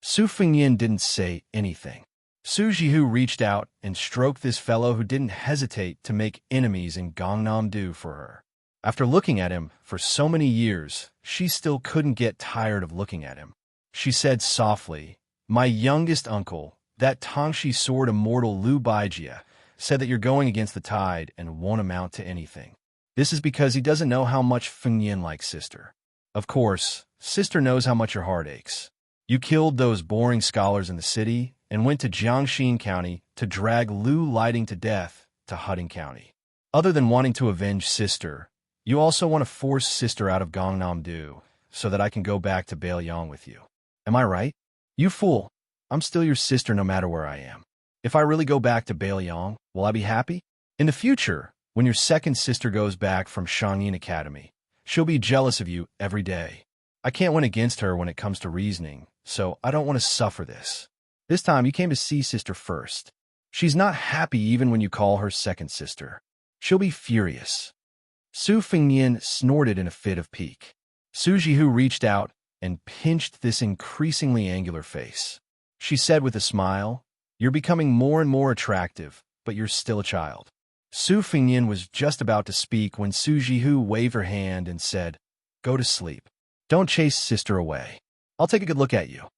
Su Fingyan didn't say anything. Su Jihu reached out and stroked this fellow who didn't hesitate to make enemies in Gangnam-do for her. After looking at him for so many years, she still couldn't get tired of looking at him. She said softly, "My youngest uncle, that Tangshi sword immortal Liu Baijia, said that you're going against the tide and won't amount to anything. This is because he doesn't know how much Fingyan likes sister. Of course, sister knows how much your heart aches. You killed those boring scholars in the city and went to Jiangxin County to drag Liu Lighting to death to Hutting County. Other than wanting to avenge sister, you also want to force sister out of Gangnam-do so that I can go back to Bailiang with you. Am I right? You fool, I'm still your sister no matter where I am. If I really go back to Bailiang, will I be happy? In the future, when your second sister goes back from Shangyin Academy, she'll be jealous of you every day. I can't win against her when it comes to reasoning, so I don't want to suffer this. This time you came to see sister first. She's not happy even when you call her second sister. She'll be furious." Su Fingyan snorted in a fit of pique. Su Jihu reached out and pinched this increasingly angular face. She said with a smile, "You're becoming more and more attractive, but you're still a child." Su Fingyan was just about to speak when Su Jihu waved her hand and said, "Go to sleep. Don't chase sister away. I'll take a good look at you."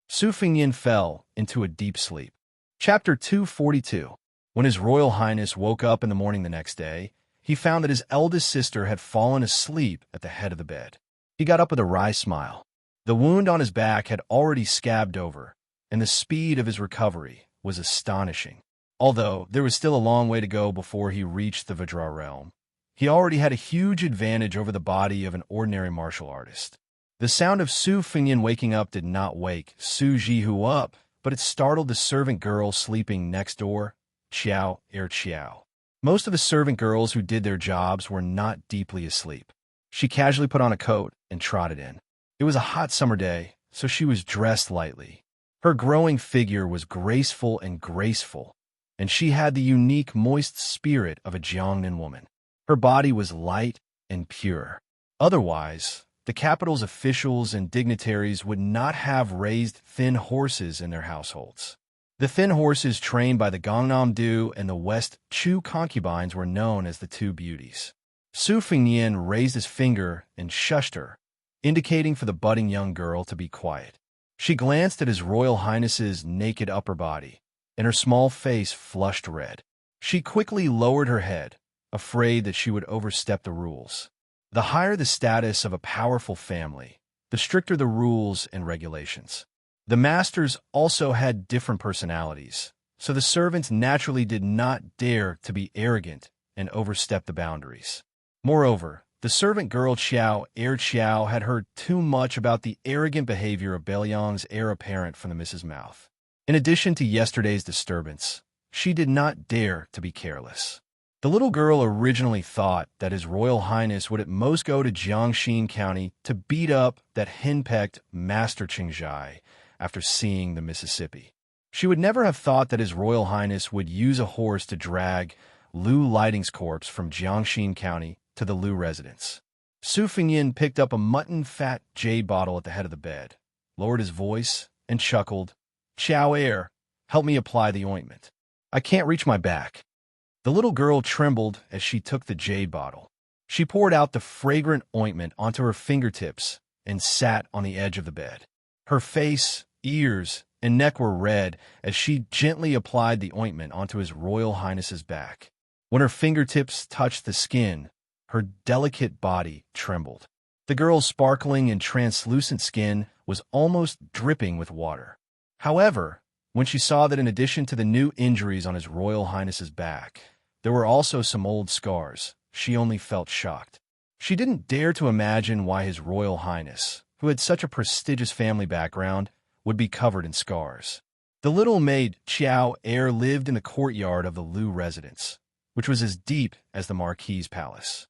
Su Fingyan fell into a deep sleep. Chapter 242. When His Royal Highness woke up in the morning the next day, he found that his eldest sister had fallen asleep at the head of the bed. He got up with a wry smile. The wound on his back had already scabbed over, and the speed of his recovery was astonishing. Although there was still a long way to go before he reached the Vajra realm, he already had a huge advantage over the body of an ordinary martial artist. The sound of Su Fingyan waking up did not wake Su Jihu up, but it startled the servant girl sleeping next door, Qiao Qiao. Most of the servant girls who did their jobs were not deeply asleep. She casually put on a coat and trotted in. It was a hot summer day, so she was dressed lightly. Her growing figure was graceful and graceful, and she had the unique moist spirit of a Jiangnan woman. Her body was light and pure. Otherwise, the capital's officials and dignitaries would not have raised thin horses in their households. The thin horses trained by the Gangnam-do and the West Chu concubines were known as the Two Beauties. Su Fingyan raised his finger and shushed her, indicating for the budding young girl to be quiet. She glanced at His Royal Highness's naked upper body, and her small face flushed red. She quickly lowered her head, afraid that she would overstep the rules. The higher the status of a powerful family, the stricter the rules and regulations. The masters also had different personalities, so the servants naturally did not dare to be arrogant and overstep the boundaries. Moreover, the servant girl Qiao Qiao had heard too much about the arrogant behavior of Bailiang's heir apparent from the Mrs. Mouth. In addition to yesterday's disturbance, she did not dare to be careless. The little girl originally thought that His Royal Highness would at most go to Jiangxin County to beat up that henpecked Master Qingzhai after seeing the Mississippi. She would never have thought that His Royal Highness would use a horse to drag Liu Lighting's corpse from Jiangxin County to the Liu residence. Su Fingyan picked up a mutton fat jade bottle at the head of the bed, lowered his voice, and chuckled, "Qiao Air, help me apply the ointment. I can't reach my back." The little girl trembled as she took the jade bottle. She poured out the fragrant ointment onto her fingertips and sat on the edge of the bed. Her face, ears, and neck were red as she gently applied the ointment onto His Royal Highness's back. When her fingertips touched the skin, her delicate body trembled. The girl's sparkling and translucent skin was almost dripping with water. However, when she saw that in addition to the new injuries on His Royal Highness's back, there were also some old scars, she only felt shocked. She didn't dare to imagine why His Royal Highness, who had such a prestigious family background, would be covered in scars. The little maid Xiao Er lived in the courtyard of the Lu residence, which was as deep as the Marquis's palace.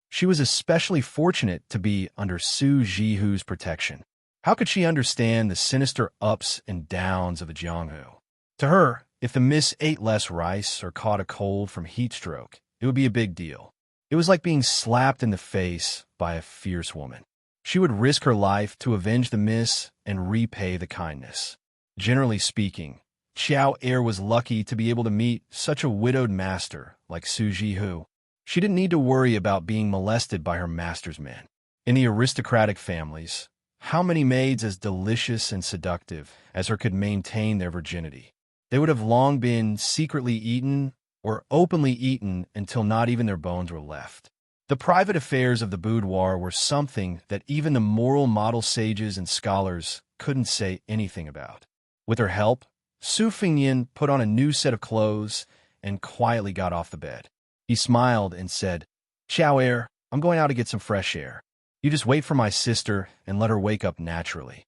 She was especially fortunate to be under Su Jihu's protection. How could she understand the sinister ups and downs of the Jianghu? To her, if the miss ate less rice or caught a cold from heat stroke, it would be a big deal. It was like being slapped in the face by a fierce woman. She would risk her life to avenge the miss and repay the kindness. Generally speaking, Xiao Er was lucky to be able to meet such a widowed master like Su Jihu. She didn't need to worry about being molested by her master's men. In the aristocratic families, how many maids as delicious and seductive as her could maintain their virginity? They would have long been secretly eaten or openly eaten until not even their bones were left. The private affairs of the boudoir were something that even the moral model sages and scholars couldn't say anything about. With her help, Su Fengyin put on a new set of clothes and quietly got off the bed. He smiled and said, "Xiao Er, I'm going out to get some fresh air. You just wait for my sister and let her wake up naturally."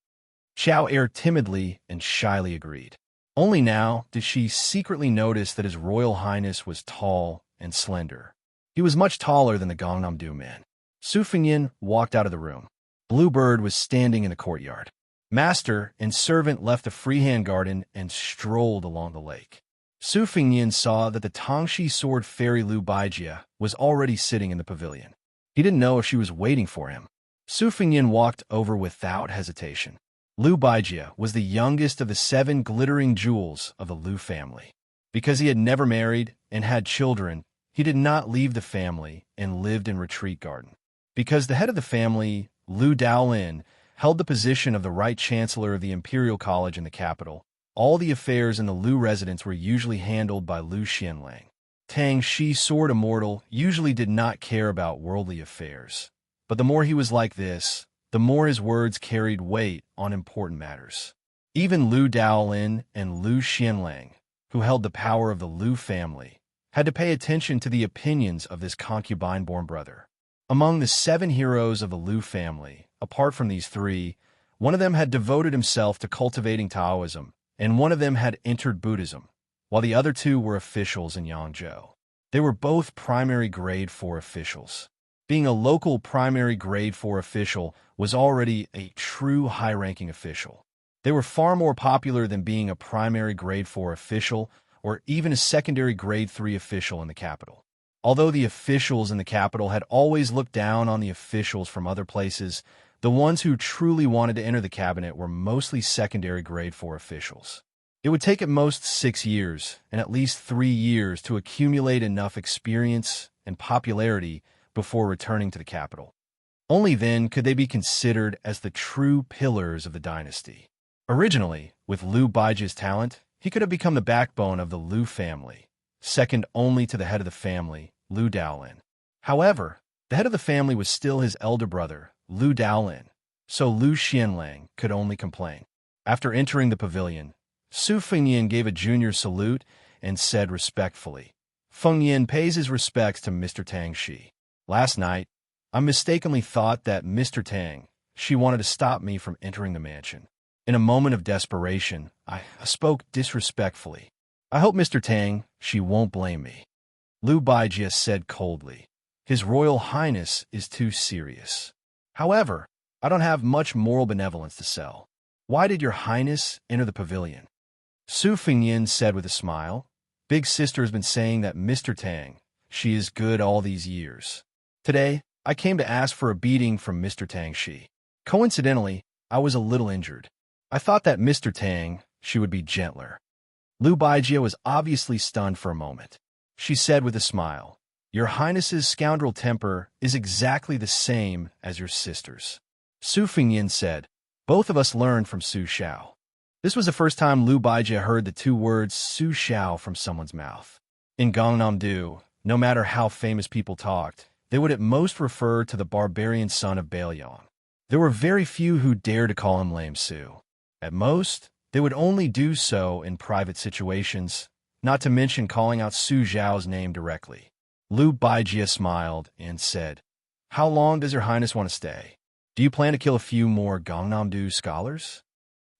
Xiao Er timidly and shyly agreed. Only now did she secretly notice that His Royal Highness was tall and slender. He was much taller than the Gangnam-do man. Su Fengyin walked out of the room. Bluebird was standing in the courtyard. Master and servant left the freehand garden and strolled along the lake. Su Fengyin saw that the Tangxi sword fairy Lu Baijia was already sitting in the pavilion. He didn't know if she was waiting for him. Su Fengyin walked over without hesitation. Lu Baijia was the youngest of the 7 glittering jewels of the Lu family. Because he had never married and had children, he did not leave the family and lived in Retreat Garden. Because the head of the family, Lu Daolin, held the position of the Right Chancellor of the Imperial College in the capital, all the affairs in the Lu residence were usually handled by Lu Xianlang. Tang Shi Sword Immortal usually did not care about worldly affairs. But the more he was like this, the more his words carried weight on important matters. Even Lu Daolin and Lu Xianlang, who held the power of the Lu family, had to pay attention to the opinions of this concubine-born brother. Among the 7 heroes of the Lu family, apart from these 3, one of them had devoted himself to cultivating Taoism, and one of them had entered Buddhism, while the other 2 were officials in Yangzhou. They were both primary grade 4 officials. Being a local primary grade 4 official was already a true high-ranking official. They were far more popular than being a primary grade 4 official or even a secondary grade 3 official in the capital. Although the officials in the capital had always looked down on the officials from other places, the ones who truly wanted to enter the cabinet were mostly secondary grade 4 officials. It would take at most 6 years and at least 3 years to accumulate enough experience and popularity before returning to the capital. Only then could they be considered as the true pillars of the dynasty. Originally, with Lu Baijia's talent, he could have become the backbone of the Lu family, second only to the head of the family, Lu Daolin. However, the head of the family was still his elder brother, Lu Daolin, so Lu Xianlang could only complain. After entering the pavilion, Su Fengyin gave a junior salute and said respectfully, "Fengyin pays his respects to Mr. Tang Shi. Last night, I mistakenly thought that Mr. Tang Shi wanted to stop me from entering the mansion. In a moment of desperation, I spoke disrespectfully. I hope Mr. Tang Shi won't blame me." Lu Baijia said coldly, "His Royal Highness is too serious. However, I don't have much moral benevolence to sell. Why did your Highness enter the pavilion?" Su Fengyin said with a smile, "Big Sister has been saying that Mr. Tang Shi is good all these years. Today, I came to ask for a beating from Mr. Tang Shi. Coincidentally, I was a little injured. I thought that Mr. Tang Shi would be gentler." Lu Baijia was obviously stunned for a moment. she said with a smile. Your Highness's scoundrel temper is exactly the same as your sister's. Su Fengyin said. Both of us learned from Su Xiao. This was the first time Lu Baijie heard the two words Su Xiao from someone's mouth. In Gangnam-do, no matter how famous people talked, they would at most refer to the barbarian son of Baelyang. There were very few who dared to call him Lame Su. At most, they would only do so in private situations, not to mention calling out Su Xiao's name directly. Lu Baijie smiled and said, How long does your Highness want to stay? Do you plan to kill a few more Gangnam-do scholars?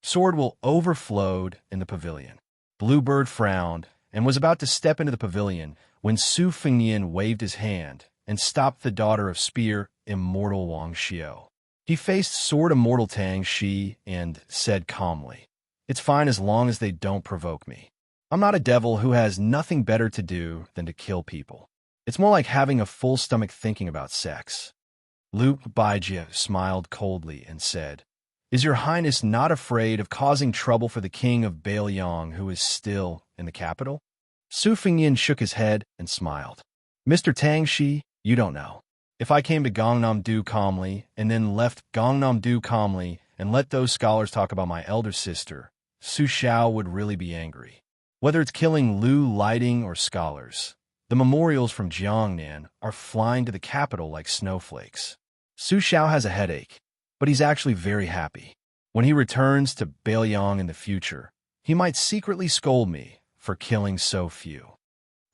Sword will overflowed in the pavilion. Bluebird frowned and was about to step into the pavilion when Su Fengyin waved his hand and stopped the daughter of Spear, Immortal Wang Xiao. He faced Sword Immortal Tang Shi and said calmly, It's fine as long as they don't provoke me. I'm not a devil who has nothing better to do than to kill people. It's more like having a full stomach thinking about sex. Lu Baijie smiled coldly and said, Is your Highness not afraid of causing trouble for the king of Baelyang who is still in the capital? Su Fengyin shook his head and smiled. Mr. Tang Shi, you don't know. If I came to Gangnam-do calmly and then left Gangnam-do calmly and let those scholars talk about my elder sister, Su Xiao would really be angry. Whether it's killing Lu Lighting or scholars, the memorials from Jiangnan are flying to the capital like snowflakes. Su Xiao has a headache, but he's actually very happy. When he returns to Baelyang in the future, he might secretly scold me for killing so few.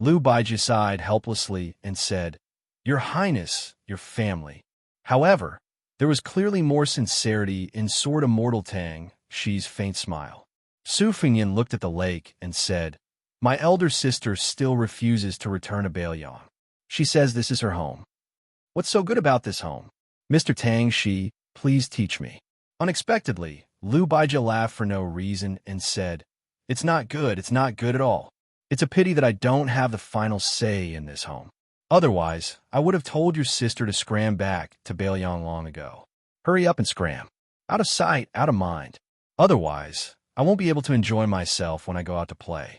Lu Baijie sighed helplessly and said, Your Highness, your family. However, there was clearly more sincerity in Sword Immortal Tang Shi's faint smile. Su Fengyin looked at the lake and said, My elder sister still refuses to return to Baelyang. She says this is her home. What's so good about this home? Mr. Tang Shi, please teach me. Unexpectedly, Lu Baijie laughed for no reason and said, It's not good at all. It's a pity that I don't have the final say in this home. Otherwise, I would have told your sister to scram back to Baelyang long ago. Hurry up and scram. Out of sight, out of mind. Otherwise, I won't be able to enjoy myself when I go out to play.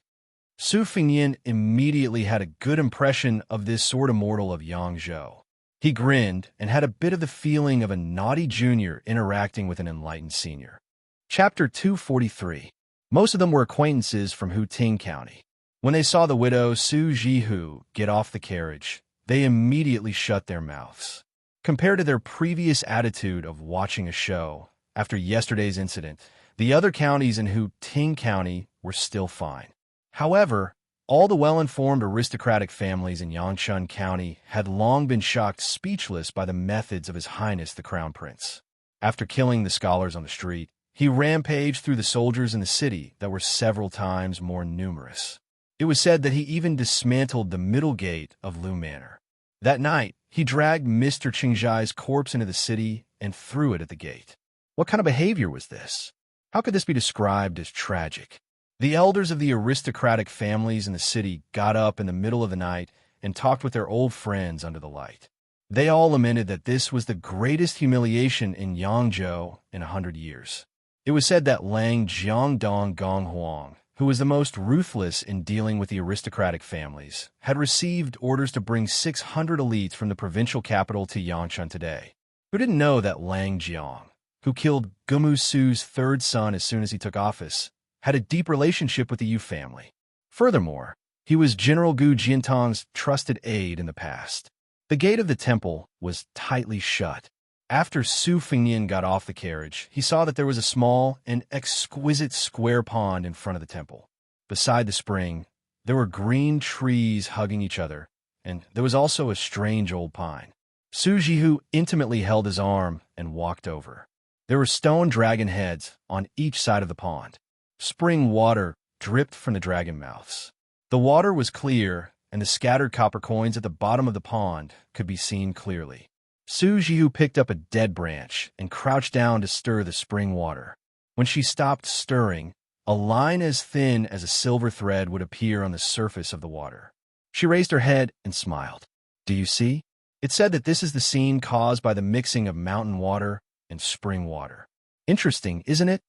Su Fengyin immediately had a good impression of this Sword Immortal of Yangzhou. He grinned and had a bit of the feeling of a naughty junior interacting with an enlightened senior. Chapter 243. Most of them were acquaintances from Huting County. When they saw the widow Su Jihu get off the carriage, they immediately shut their mouths. Compared to their previous attitude of watching a show, after yesterday's incident, the other counties in Huting County were still fine. However, all the well-informed aristocratic families in Yangchun County had long been shocked speechless by the methods of His Highness the Crown Prince. After killing the scholars on the street, he rampaged through the soldiers in the city that were several times more numerous. It was said that he even dismantled the middle gate of Lu Manor. That night, he dragged Mr. Qingzhai's corpse into the city and threw it at the gate. What kind of behavior was this? How could this be described as tragic? The elders of the aristocratic families in the city got up in the middle of the night and talked with their old friends under the light. They all lamented that this was the greatest humiliation in Yangzhou in 100 years. It was said that Lang Jiangdong Gonghuang, who was the most ruthless in dealing with the aristocratic families, had received orders to bring 600 elites from the provincial capital to Yangchun today. Who didn't know that Lang Jiang, who killed Gumu Su's third son as soon as he took office, had a deep relationship with the Yu family? Furthermore, he was General Gu Jiantong's trusted aide in the past. The gate of the temple was tightly shut. After Su Fengyin got off the carriage, he saw that there was a small and exquisite square pond in front of the temple. Beside the spring, there were green trees hugging each other, and there was also a strange old pine. Su Jihu intimately held his arm and walked over. There were stone dragon heads on each side of the pond. Spring water dripped from the dragon mouths. The water was clear, and the scattered copper coins at the bottom of the pond could be seen clearly. Su Jihu picked up a dead branch and crouched down to stir the spring water. When she stopped stirring, a line as thin as a silver thread would appear on the surface of the water. She raised her head and smiled. Do you see? It's said that this is the scene caused by the mixing of mountain water and spring water. Interesting, isn't it?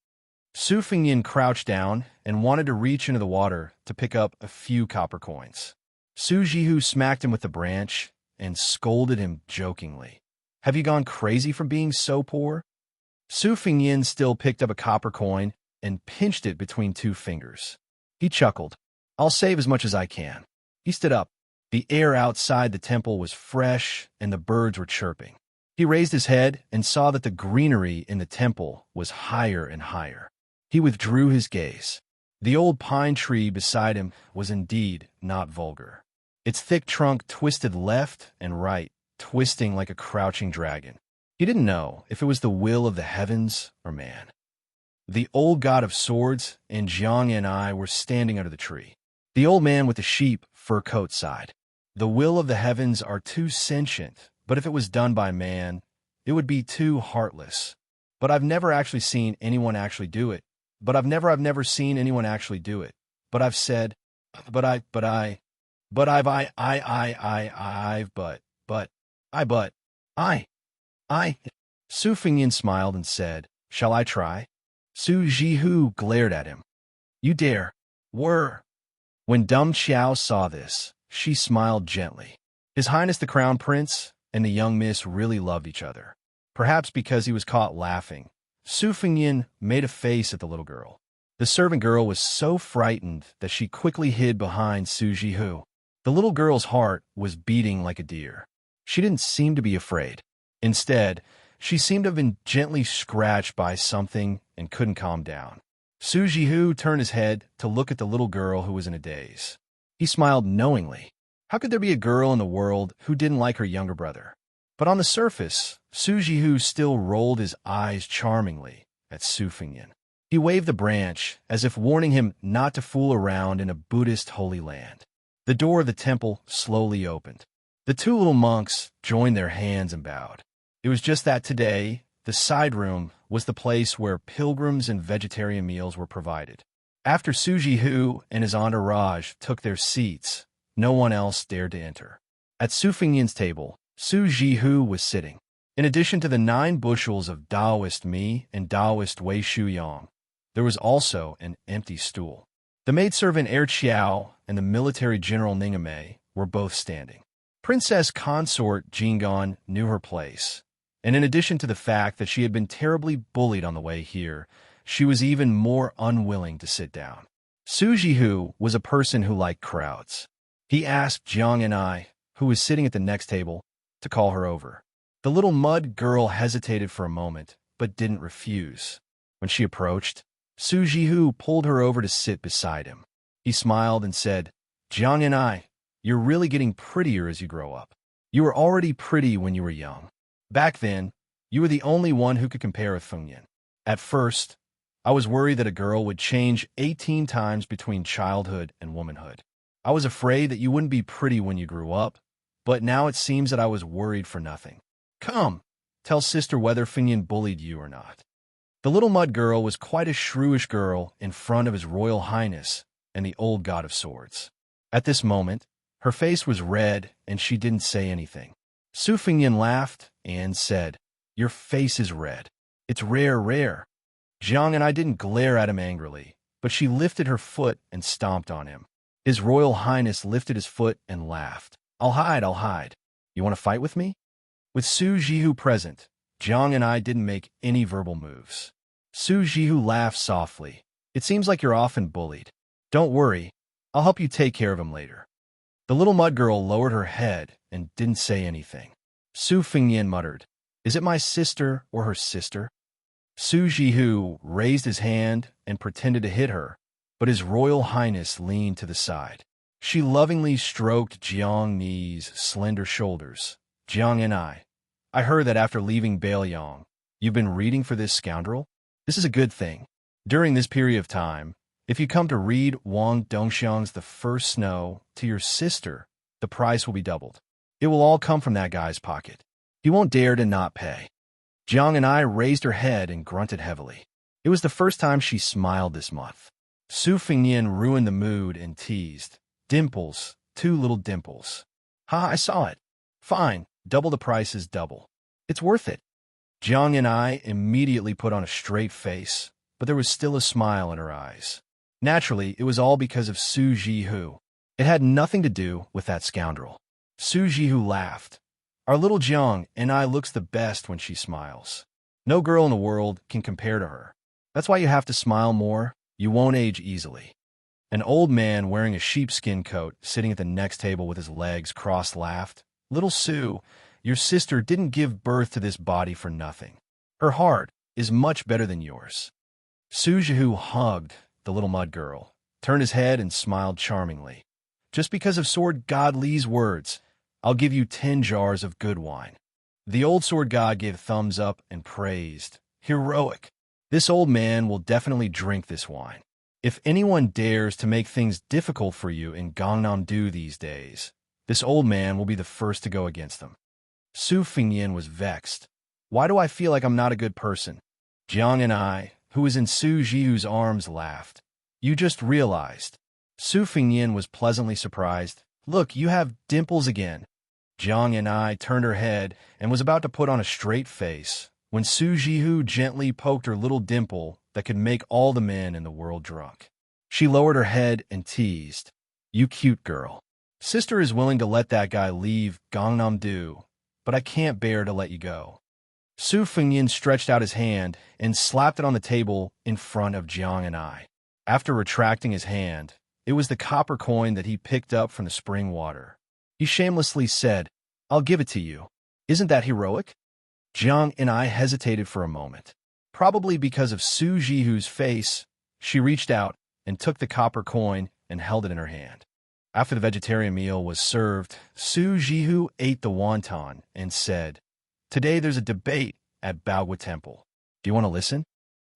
Su Fengyin crouched down and wanted to reach into the water to pick up a few copper coins. Su Jihu smacked him with the branch and scolded him jokingly. Have you gone crazy from being so poor? Su Fingyin still picked up a copper coin and pinched it between two fingers. He chuckled. I'll save as much as I can. He stood up. The air outside the temple was fresh and the birds were chirping. He raised his head and saw that the greenery in the temple was higher and higher. He withdrew his gaze. The old pine tree beside him was indeed not vulgar. Its thick trunk twisted left and right, twisting like a crouching dragon. He didn't know if it was the will of the heavens or man. The old god of swords and Jiang and I were standing under the tree. The old man with the sheep fur coat sighed. The will of the heavens are too sentient, but if it was done by man, it would be too heartless. But I've never actually seen anyone actually do it. I've never seen anyone actually do it. But I've said, I. Su Fingyin smiled and said, shall I try? Su Jihu glared at him. You dare. Whir. When Dum Xiao saw this, she smiled gently. His Highness the Crown Prince and the young miss really loved each other. Perhaps because he was caught laughing, Su Fingyin made a face at the little girl. The servant girl was so frightened that she quickly hid behind Su Jihu. The little girl's heart was beating like a deer. She didn't seem to be afraid. Instead, she seemed to have been gently scratched by something and couldn't calm down. Su Jihu turned his head to look at the little girl who was in a daze. He smiled knowingly. How could there be a girl in the world who didn't like her younger brother? But on the surface, Su Jihu still rolled his eyes charmingly at Su Fingyin. He waved the branch as if warning him not to fool around in a Buddhist holy land. The door of the temple slowly opened. The two little monks joined their hands and bowed. It was just that today, the side room was the place where pilgrims and vegetarian meals were provided. After Su Jihu and his entourage took their seats, no one else dared to enter. At Su Fingyin's table, Su Jihu was sitting. In addition to the 9 bushels of Taoist mi and Taoist Wei Shu Yang, there was also an empty stool. The maidservant Er Qiao and the military general Ningame were both standing. Princess consort Jingon knew her place, and in addition to the fact that she had been terribly bullied on the way here, she was even more unwilling to sit down. Su Jihu was a person who liked crowds. He asked Jiang and I, who was sitting at the next table, to call her over. The little mud girl hesitated for a moment, but didn't refuse. When she approached, Su Jihu pulled her over to sit beside him. He smiled and said, Jiang and I, you're really getting prettier as you grow up. You were already pretty when you were young. Back then, you were the only one who could compare with Fengyan. At first, I was worried that a girl would change 18 times between childhood and womanhood. I was afraid that you wouldn't be pretty when you grew up, but now it seems that I was worried for nothing. Come, tell sister whether Fengyan bullied you or not. The little mud girl was quite a shrewish girl in front of His Royal Highness and the old God of Swords. At this moment, her face was red and she didn't say anything. Su Fengyan laughed and said, Your face is red. It's rare. Jiang and I didn't glare at him angrily, but she lifted her foot and stomped on him. His Royal Highness lifted his foot and laughed. I'll hide. You want to fight with me? With Su Jihu present, Jiang and I didn't make any verbal moves. Su Jihu laughed softly. It seems like you're often bullied. Don't worry, I'll help you take care of him later. The little mud girl lowered her head and didn't say anything. Su Fengyan muttered, Is it my sister or her sister? Su Jihu raised his hand and pretended to hit her, but His Royal Highness leaned to the side. She lovingly stroked Jiang Ni's slender shoulders. Jiang and I heard that after leaving Bailiang, you've been reading for this scoundrel? This is a good thing. During this period of time, if you come to read Wang Dongxiang's The First Snow to your sister, the price will be doubled. It will all come from that guy's pocket. He won't dare to not pay. Jiang and I raised her head and grunted heavily. It was the first time she smiled this month. Su Fengyan ruined the mood and teased. Dimples, 2 little dimples. Ha, I saw it. Fine, double the price is double. It's worth it. Jiang and I immediately put on a straight face, but there was still a smile in her eyes. Naturally, it was all because of Su Jihu. It had nothing to do with that scoundrel. Su Jihu laughed. Our little Jiang and I looks the best when she smiles. No girl in the world can compare to her. That's why you have to smile more. You won't age easily. An old man wearing a sheepskin coat sitting at the next table with his legs crossed laughed. Little Sue, your sister didn't give birth to this body for nothing. Her heart is much better than yours. Su Jihu hugged the little mud girl, turned his head and smiled charmingly. Just because of Sword God Li's words, I'll give you 10 jars of good wine. The old sword god gave a thumbs up and praised. Heroic. This old man will definitely drink this wine. If anyone dares to make things difficult for you in Gangnam-do these days, this old man will be the first to go against them. Su Fingyan was vexed. Why do I feel like I'm not a good person? Jiang and I, who was in Su Jihu's arms, laughed. You just realized. Su Fingyan was pleasantly surprised. Look, you have dimples again. Jiang and I turned her head and was about to put on a straight face when Su Jihu gently poked her little dimple that could make all the men in the world drunk. She lowered her head and teased. You cute girl. Sister is willing to let that guy leave Gangnam-do, but I can't bear to let you go. Su Fingyan stretched out his hand and slapped it on the table in front of Jiang and I. After retracting his hand, it was the copper coin that he picked up from the spring water. He shamelessly said, I'll give it to you. Isn't that heroic? Jiang and I hesitated for a moment. Probably because of Su Jihu's face, she reached out and took the copper coin and held it in her hand. After the vegetarian meal was served, Su Jihu ate the wonton and said, Today there's a debate at Baogwa Temple. Do you want to listen?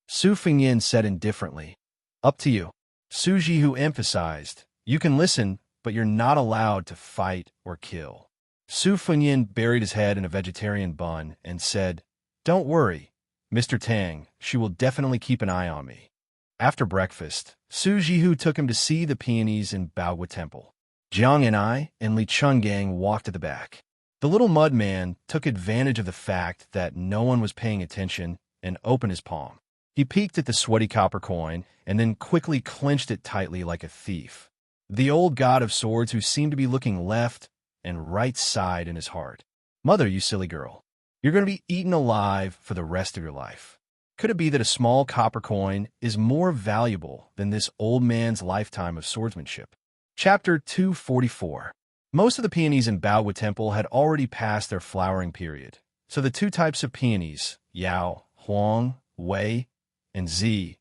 Su Fingyan said indifferently, Up to you. Su Jihu emphasized, You can listen, but you're not allowed to fight or kill. Su Fingyan buried his head in a vegetarian bun and said, Don't worry, Mr. Tang, she will definitely keep an eye on me. After breakfast, Su Jihu took him to see the peonies in Baogwa Temple. Jiang and I and Li Chungang walked to the back. The little mud man took advantage of the fact that no one was paying attention and opened his palm. He peeked at the sweaty copper coin and then quickly clenched it tightly like a thief. The old god of swords who seemed to be looking left and right sighed in his heart. Mother, you silly girl. You're going to be eaten alive for the rest of your life. Could it be that a small copper coin is more valuable than this old man's lifetime of swordsmanship? Chapter 244. Most of the peonies in Baogwa Temple had already passed their flowering period, so the two types of peonies, Yao, Huang, Wei, and Zi,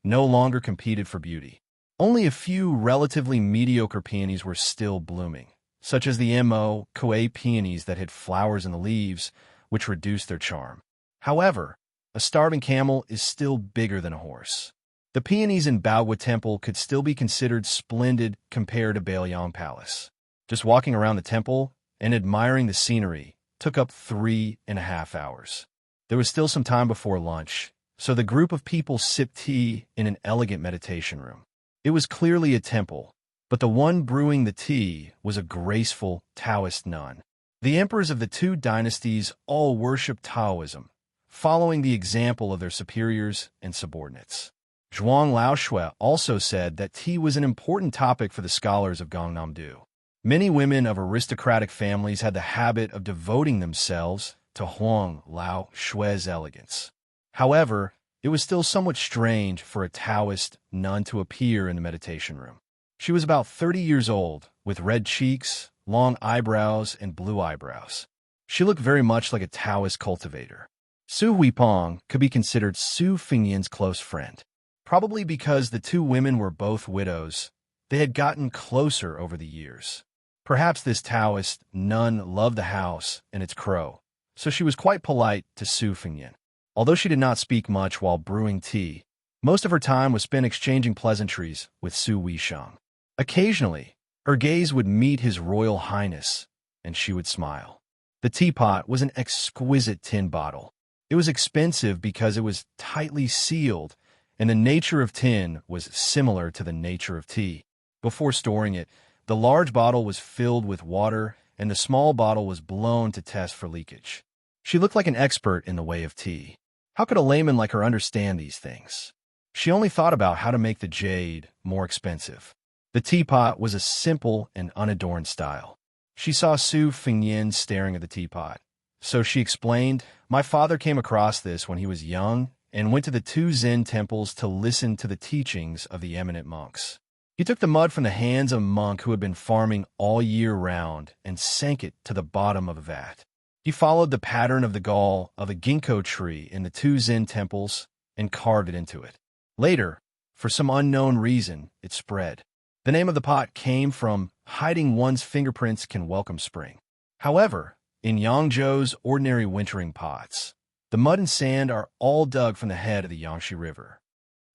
no longer competed for beauty. Only a few relatively mediocre peonies were still blooming, such as the Mo Koei peonies that had flowers in the leaves, which reduced their charm. However, a starving camel is still bigger than a horse. The peonies in Baogwa Temple could still be considered splendid compared to Baoyang Palace. Just walking around the temple and admiring the scenery took up 3.5 hours. There was still some time before lunch, so the group of people sipped tea in an elegant meditation room. It was clearly a temple, but the one brewing the tea was a graceful Taoist nun. The emperors of the two dynasties all worshipped Taoism, following the example of their superiors and subordinates. Zhuang Laoshui also said that tea was an important topic for the scholars of Gangnam-do. Many women of aristocratic families had the habit of devoting themselves to Huang Laoshui's elegance. However, it was still somewhat strange for a Taoist nun to appear in the meditation room. She was about 30 years old, with red cheeks, long eyebrows, and blue eyebrows. She looked very much like a Taoist cultivator. Su Huipeng could be considered Su Fingyan's close friend. Probably because the two women were both widows, they had gotten closer over the years. Perhaps this Taoist nun loved the house and its crow, so she was quite polite to Su Fingyan. Although she did not speak much while brewing tea, most of her time was spent exchanging pleasantries with Su Weisheng. Occasionally, her gaze would meet His Royal Highness, and she would smile. The teapot was an exquisite tin bottle. It was expensive because it was tightly sealed, and the nature of tin was similar to the nature of tea. Before storing it, the large bottle was filled with water, and the small bottle was blown to test for leakage. She looked like an expert in the way of tea. How could a layman like her understand these things? She only thought about how to make the jade more expensive. The teapot was a simple and unadorned style. She saw Su Fingyin staring at the teapot. So she explained, "My father came across this when he was young and went to the two Zen temples to listen to the teachings of the eminent monks. He took the mud from the hands of a monk who had been farming all year round and sank it to the bottom of a vat. He followed the pattern of the gall of a ginkgo tree in the two Zen temples and carved it into it. Later, for some unknown reason, it spread. The name of the pot came from hiding one's fingerprints can welcome spring. However, in Yangzhou's ordinary wintering pots, the mud and sand are all dug from the head of the Yangtze River."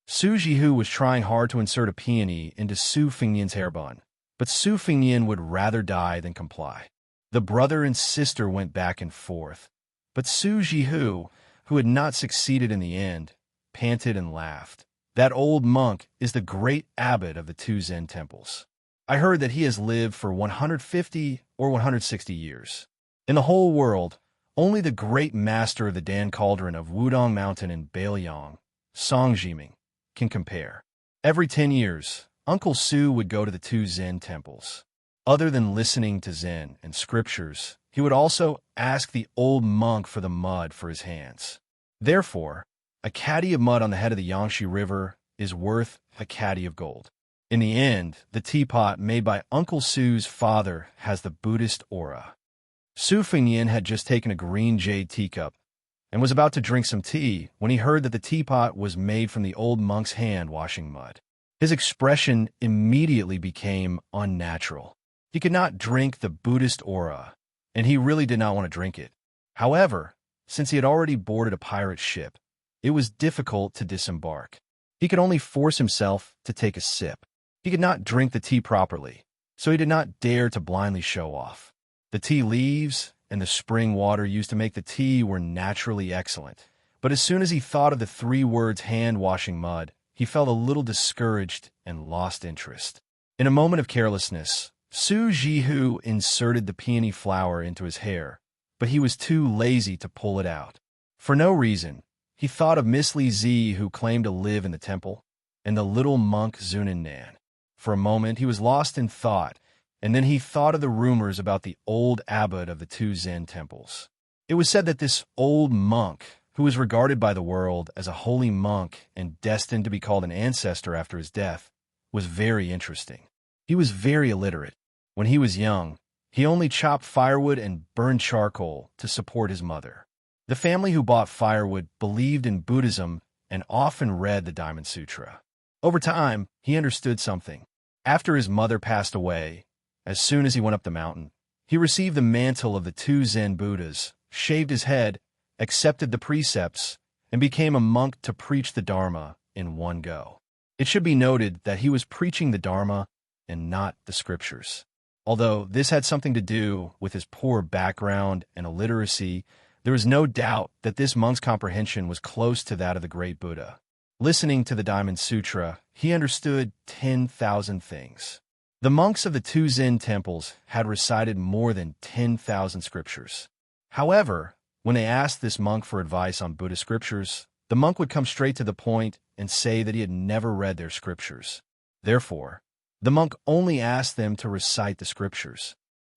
Su Jihu was trying hard to insert a peony into Su Fingyin's hair bun, but Su Fingyin would rather die than comply. The brother and sister went back and forth, but Su Jihu, who had not succeeded in the end, panted and laughed. "That old monk is the great abbot of the two Zen temples. I heard that he has lived for 150 or 160 years. In the whole world, only the great master of the Dan Cauldron of Wudong Mountain in Bailiang, Song Jiming, can compare." Every 10 years, Uncle Su would go to the two Zen temples. Other than listening to Zen and scriptures, he would also ask the old monk for the mud for his hands. Therefore, a caddy of mud on the head of the Yangtze River is worth a caddy of gold. In the end, the teapot made by Uncle Su's father has the Buddhist aura. Su Fingyin had just taken a green jade teacup and was about to drink some tea when he heard that the teapot was made from the old monk's hand washing mud. His expression immediately became unnatural. He could not drink the Buddhist aura, and he really did not want to drink it. However, since he had already boarded a pirate ship, it was difficult to disembark. He could only force himself to take a sip. He could not drink the tea properly, so he did not dare to blindly show off. The tea leaves and the spring water used to make the tea were naturally excellent, but as soon as he thought of the 3 words hand-washing mud, he felt a little discouraged and lost interest. In a moment of carelessness, Su Jihu inserted the peony flower into his hair, but he was too lazy to pull it out. For no reason, he thought of Miss Li Zi, who claimed to live in the temple, and the little monk Zunan Nan. For a moment, he was lost in thought, and then he thought of the rumors about the old abbot of the two Zen temples. It was said that this old monk, who was regarded by the world as a holy monk and destined to be called an ancestor after his death, was very interesting. He was very illiterate. When he was young, he only chopped firewood and burned charcoal to support his mother. The family who bought firewood believed in Buddhism and often read the Diamond Sutra. Over time, he understood something. After his mother passed away, as soon as he went up the mountain, he received the mantle of the two Zen Buddhas, shaved his head, accepted the precepts, and became a monk to preach the Dharma in one go. It should be noted that he was preaching the Dharma and not the scriptures. Although this had something to do with his poor background and illiteracy, there is no doubt that this monk's comprehension was close to that of the great Buddha. Listening to the Diamond Sutra, he understood 10,000 things. The monks of the two Zen temples had recited more than 10,000 scriptures. However, when they asked this monk for advice on Buddhist scriptures, the monk would come straight to the point and say that he had never read their scriptures. Therefore, the monk only asked them to recite the scriptures.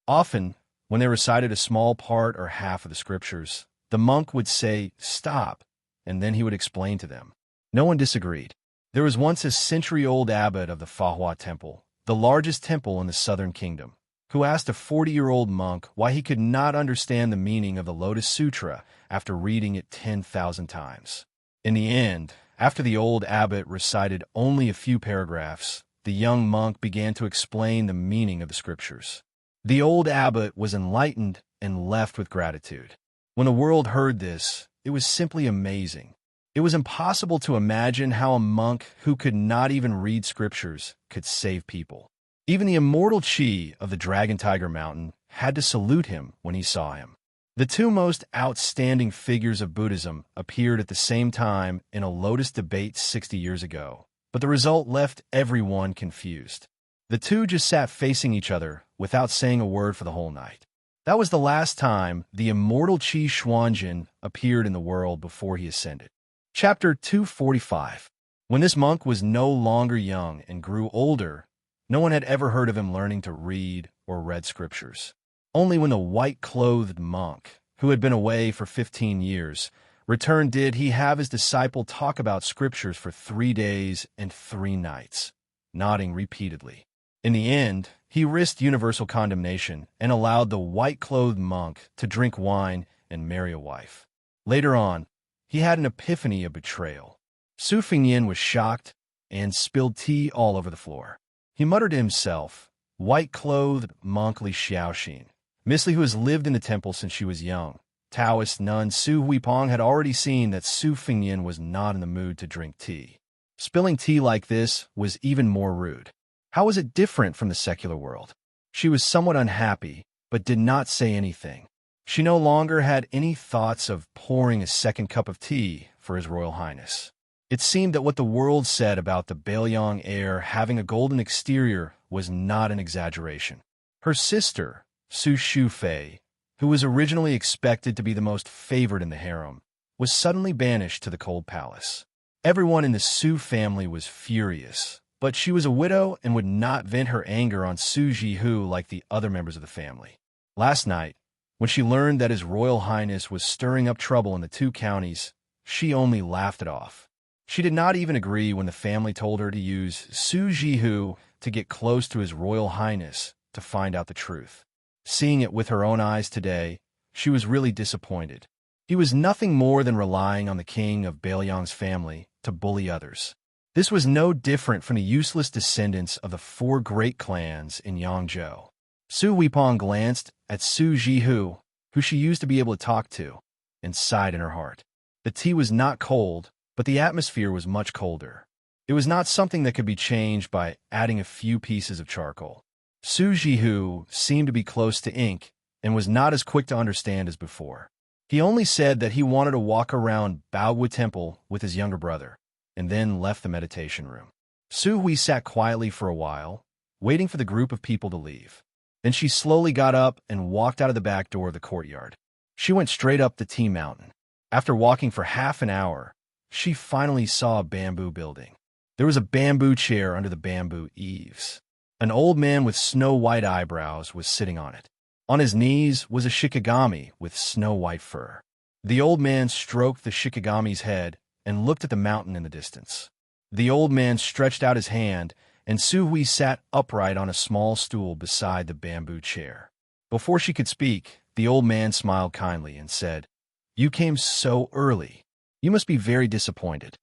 Often, when they recited a small part or half of the scriptures, the monk would say, "Stop," and then he would explain to them. No one disagreed. There was once a century-old abbot of the Fahua Temple, the largest temple in the southern kingdom, who asked a 40-year-old monk why he could not understand the meaning of the Lotus Sutra after reading it 10,000 times. In the end, after the old abbot recited only a few paragraphs, the young monk began to explain the meaning of the scriptures. The old abbot was enlightened and left with gratitude. When the world heard this, it was simply amazing. It was impossible to imagine how a monk who could not even read scriptures could save people. Even the immortal Chi of the Dragon Tiger Mountain had to salute him when he saw him. The two most outstanding figures of Buddhism appeared at the same time in a lotus debate 60 years ago, but the result left everyone confused. The two just sat facing each other without saying a word for the whole night. That was the last time the immortal Qi Xuanjin appeared in the world before he ascended. Chapter 245. When this monk was no longer young and grew older, No one had ever heard of him learning to read or read scriptures. Only when the white-clothed monk, who had been away for 15 years, returned did he have his disciple talk about scriptures for 3 days and 3 nights, nodding repeatedly. In the end, he risked universal condemnation and allowed the white-clothed monk to drink wine and marry a wife. Later on, he had an epiphany of betrayal. Su Fingyin was shocked and spilled tea all over the floor. He muttered to himself, "White-clothed monk Li Xiaoxin, Miss Li, who has lived in the temple since she was young." Taoist nun Su Huipong had already seen that Su Fingyin was not in the mood to drink tea. Spilling tea like this was even more rude. How was it different from the secular world? She was somewhat unhappy, but did not say anything. She no longer had any thoughts of pouring a second cup of tea for His Royal Highness. It seemed that what the world said about the Bailiang heir having a golden exterior was not an exaggeration. Her sister, Su Shufei, who was originally expected to be the most favored in the harem, was suddenly banished to the cold palace. Everyone in the Su family was furious, but she was a widow and would not vent her anger on Su Jihu like the other members of the family. Last night, when she learned that His Royal Highness was stirring up trouble in the 2 counties, she only laughed it off. She did not even agree when the family told her to use Su Jihu to get close to His Royal Highness to find out the truth. Seeing it with her own eyes today, she was really disappointed. He was nothing more than relying on the king of Bailiang's family to bully others. This was no different from the useless descendants of the 4 great clans in Yangzhou. Su Huipong glanced at Su Jihu, who she used to be able to talk to, and sighed in her heart. The tea was not cold, but the atmosphere was much colder. It was not something that could be changed by adding a few pieces of charcoal. Su Jihu seemed to be close to ink and was not as quick to understand as before. He only said that he wanted to walk around Baowu Temple with his younger brother, and then left the meditation room. Su Hui sat quietly for a while, waiting for the group of people to leave. Then she slowly got up and walked out of the back door of the courtyard. She went straight up the tea mountain. After walking for half an hour, she finally saw a bamboo building. There was a bamboo chair under the bamboo eaves. An old man with snow-white eyebrows was sitting on it. On his knees was a shikigami with snow-white fur. The old man stroked the shikigami's head and looked at the mountain in the distance. The old man stretched out his hand, and Su Hui sat upright on a small stool beside the bamboo chair. Before she could speak, the old man smiled kindly and said, "You came so early. You must be very disappointed."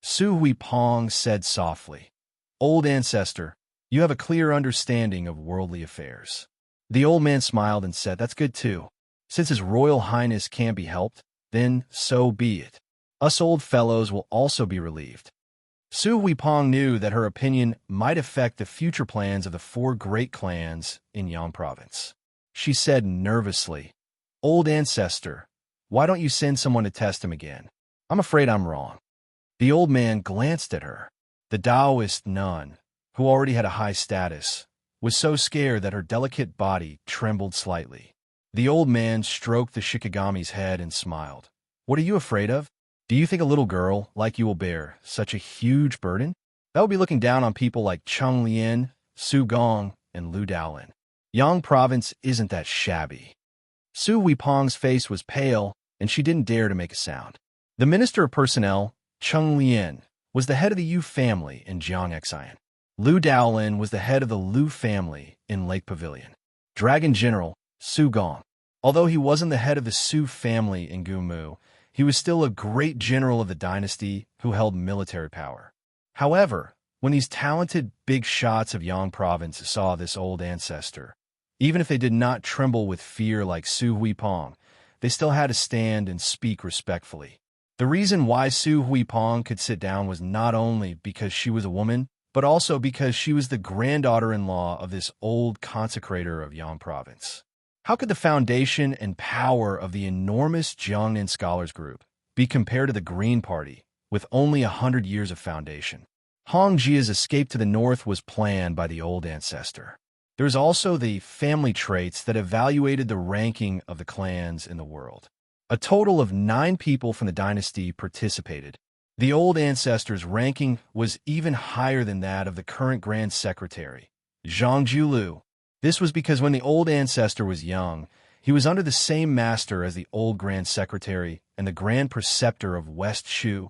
Su Huipong said softly, "Old ancestor, you have a clear understanding of worldly affairs." The old man smiled and said, "That's good too. Since His Royal Highness can't be helped, then so be it. Us old fellows will also be relieved." Su Huipong knew that her opinion might affect the future plans of the 4 great clans in Yang Province. She said nervously, "Old ancestor, why don't you send someone to test him again? I'm afraid I'm wrong." The old man glanced at her. The Taoist nun, who already had a high status, was so scared that her delicate body trembled slightly. The old man stroked the shikigami's head and smiled. "What are you afraid of? Do you think a little girl like you will bear such a huge burden? That would be looking down on people like Cheng Lian, Su Gong, and Lu Daolin. Yang Province isn't that shabby." Su Huipong's face was pale, and she didn't dare to make a sound. The Minister of Personnel, Cheng Lian, was the head of the Yu family in Jiangxian. Lu Daolin was the head of the Lu family in Lake Pavilion. Dragon General, Su Gong. Although he wasn't the head of the Su family in Gumu, he was still a great general of the dynasty who held military power. However, when these talented big shots of Yang Province saw this old ancestor, even if they did not tremble with fear like Su Huipong, they still had to stand and speak respectfully. The reason why Su Huipong could sit down was not only because she was a woman, but also because she was the granddaughter-in-law of this old consecrator of Yang Province. How could the foundation and power of the enormous Jiangnan Scholars Group be compared to the Green Party, with only 100 years of foundation? Hong Jia's escape to the north was planned by the old ancestor. There is also the family traits that evaluated the ranking of the clans in the world. A total of 9 people from the dynasty participated. The old ancestor's ranking was even higher than that of the current Grand Secretary, Zhang Julu. This was because when the old ancestor was young, he was under the same master as the old Grand Secretary and the Grand Preceptor of West Shu,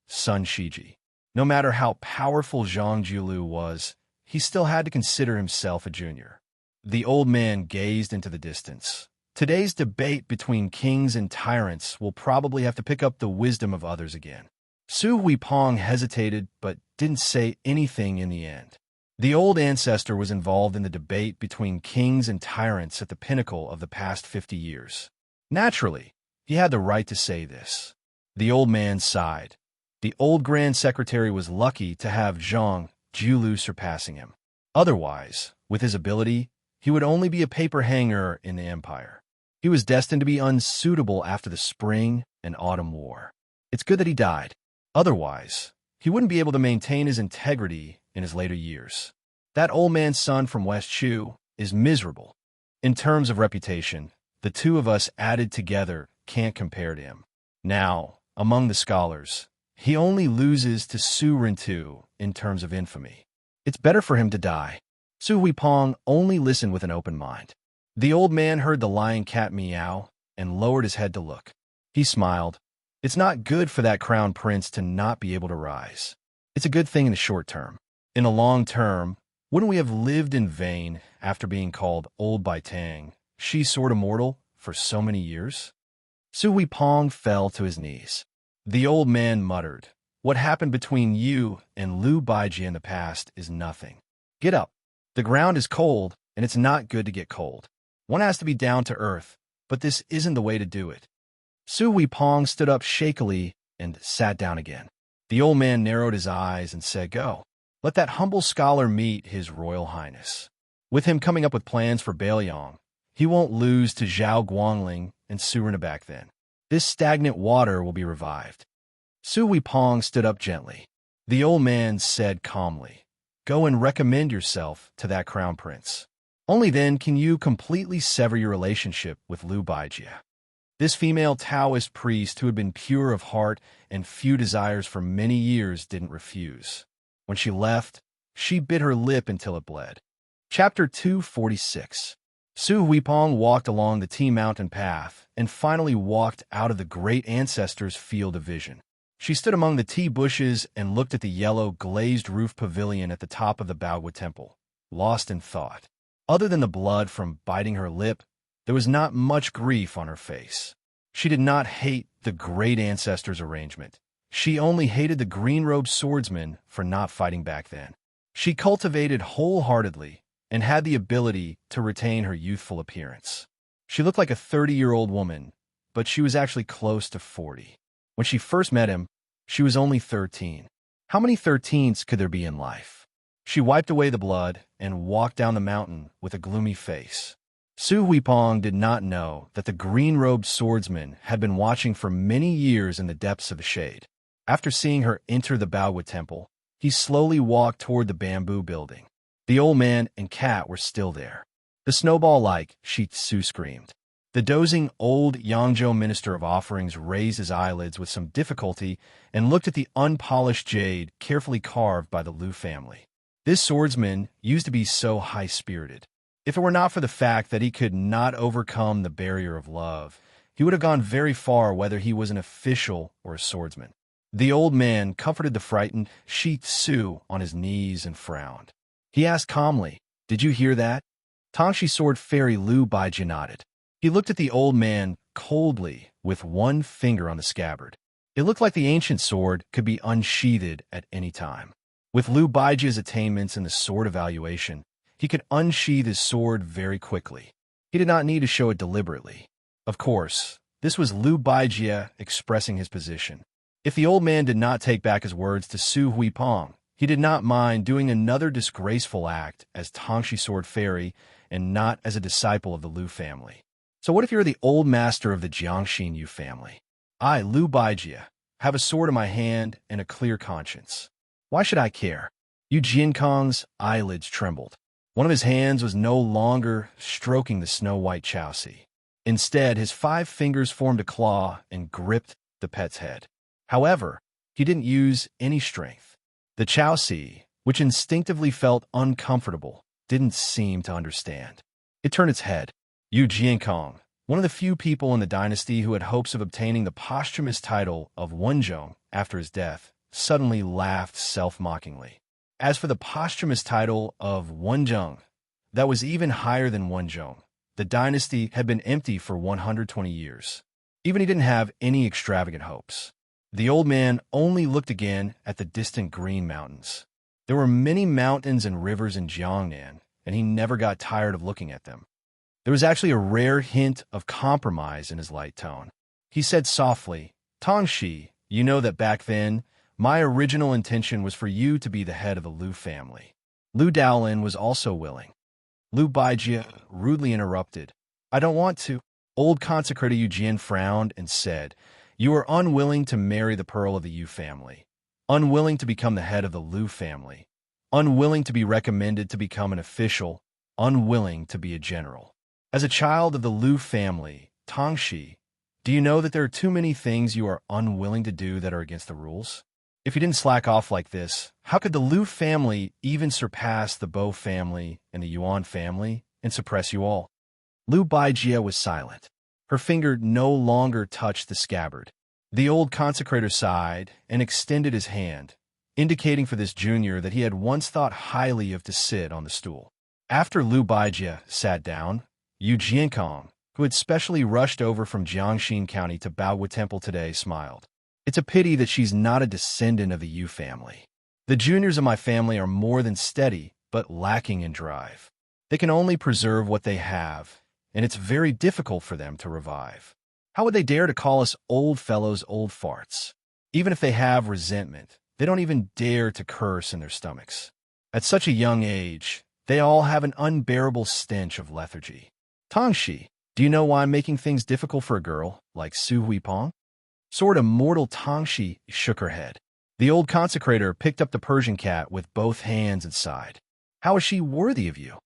Sun Shiji. No matter how powerful Zhang Julu was, he still had to consider himself a junior. The old man gazed into the distance. Today's debate between kings and tyrants will probably have to pick up the wisdom of others again. Su Huipong hesitated but didn't say anything in the end. The old ancestor was involved in the debate between kings and tyrants at the pinnacle of the past 50 years. Naturally, he had the right to say this. The old man sighed. The old Grand Secretary was lucky to have Zhang Julu surpassing him. Otherwise, with his ability, he would only be a paper hanger in the empire. He was destined to be unsuitable after the Spring and Autumn War. It's good that he died. Otherwise, he wouldn't be able to maintain his integrity in his later years. That old man's son from West Shu is miserable. In terms of reputation, the two of us added together can't compare to him. Now, among the scholars, he only loses to Su Rintu in terms of infamy. It's better for him to die. Su Huipong only listened with an open mind. The old man heard the lion cat meow and lowered his head to look. He smiled. It's not good for that crown prince to not be able to rise. It's a good thing in the short term. In the long term, wouldn't we have lived in vain after being called old by Tang, she sort of mortal, for so many years? Su Huipong fell to his knees. The old man muttered, "What happened between you and Liu Baiji in the past is nothing. Get up. The ground is cold, and it's not good to get cold. One has to be down to earth, but this isn't the way to do it." Su Huipong stood up shakily and sat down again. The old man narrowed his eyes and said, "Go. Let that humble scholar meet his Royal Highness. With him coming up with plans for Bailiang, he won't lose to Zhao Guangling and Su Rintu back then. This stagnant water will be revived." Su Huipong stood up gently. The old man said calmly, "Go and recommend yourself to that crown prince. Only then can you completely sever your relationship with Liu Baiji." This female Taoist priest who had been pure of heart and few desires for many years didn't refuse. When she left, she bit her lip until it bled. Chapter 246. Su Huipong walked along the Tea Mountain path and finally walked out of the great ancestor's field of vision. She stood among the tea bushes and looked at the yellow, glazed roof pavilion at the top of the Baogua Temple, lost in thought. Other than the blood from biting her lip, there was not much grief on her face. She did not hate the great ancestor's arrangement. She only hated the green-robed swordsman for not fighting back then. She cultivated wholeheartedly and had the ability to retain her youthful appearance. She looked like a 30-year-old woman, but she was actually close to 40. When she first met him, she was only 13. How many 13s could there be in life? She wiped away the blood and walked down the mountain with a gloomy face. Su Huipong did not know that the green-robed swordsman had been watching for many years in the depths of the shade. After seeing her enter the Baogua Temple, he slowly walked toward the bamboo building. The old man and cat were still there. The snowball-like Shi Tzu screamed. The dozing old Yangzhou minister of offerings raised his eyelids with some difficulty and looked at the unpolished jade carefully carved by the Liu family. This swordsman used to be so high-spirited. If it were not for the fact that he could not overcome the barrier of love, he would have gone very far whether he was an official or a swordsman. The old man comforted the frightened Shi Tzu on his knees and frowned. He asked calmly, "Did you hear that?" Tangshi Sword Fairy Liu Baiji nodded. He looked at the old man coldly with one finger on the scabbard. It looked like the ancient sword could be unsheathed at any time. With Liu Baiji's attainments in the sword evaluation, he could unsheath his sword very quickly. He did not need to show it deliberately. Of course, this was Liu Baiji expressing his position. If the old man did not take back his words to Su Huipong, he did not mind doing another disgraceful act as Tangshi Sword Fairy and not as a disciple of the Liu family. So what if you're the old master of the Jiangxin Yu family? I, Liu Baiji, have a sword in my hand and a clear conscience. Why should I care? Yu Jiankong's eyelids trembled. One of his hands was no longer stroking the snow-white Chaosi. Instead, his 5 fingers formed a claw and gripped the pet's head. However, he didn't use any strength. The Chaosi, which instinctively felt uncomfortable, didn't seem to understand. It turned its head. Yu Jiankong, one of the few people in the dynasty who had hopes of obtaining the posthumous title of Wenzhong after his death, suddenly laughed self-mockingly. As for the posthumous title of Wenzhong, that was even higher than Wenzhong. The dynasty had been empty for 120 years. Even he didn't have any extravagant hopes. The old man only looked again at the distant Green Mountains. There were many mountains and rivers in Jiangnan, and he never got tired of looking at them. There was actually a rare hint of compromise in his light tone. He said softly, "Tongshi, you know that back then, my original intention was for you to be the head of the Liu family." Lu Daolin was also willing. Lu Baijie rudely interrupted. "I don't want to." Old consecrator Yu Jian frowned and said, "You are unwilling to marry the pearl of the Yu family, unwilling to become the head of the Liu family, unwilling to be recommended to become an official, unwilling to be a general. As a child of the Liu family, Tongshi, do you know that there are too many things you are unwilling to do that are against the rules? If you didn't slack off like this, how could the Liu family even surpass the Bo family and the Yuan family and suppress you all?" Lu Baijie was silent. Her finger no longer touched the scabbard. The old consecrator sighed and extended his hand, indicating for this junior that he had once thought highly of to sit on the stool. After Lu Baijie sat down, Yu Jiankong, who had specially rushed over from Jiangxin County to Baowu Temple today, smiled. "It's a pity that she's not a descendant of the Yu family. The juniors of my family are more than steady, but lacking in drive. They can only preserve what they have, and it's very difficult for them to revive. How would they dare to call us old fellows old farts? Even if they have resentment, they don't even dare to curse in their stomachs. At such a young age, they all have an unbearable stench of lethargy. Tongshi, do you know why I'm making things difficult for a girl like Su Huipeng?" Sort of mortal Tongshi shook her head. The old consecrator picked up the Persian cat with both hands and sighed. "How is she worthy of you?"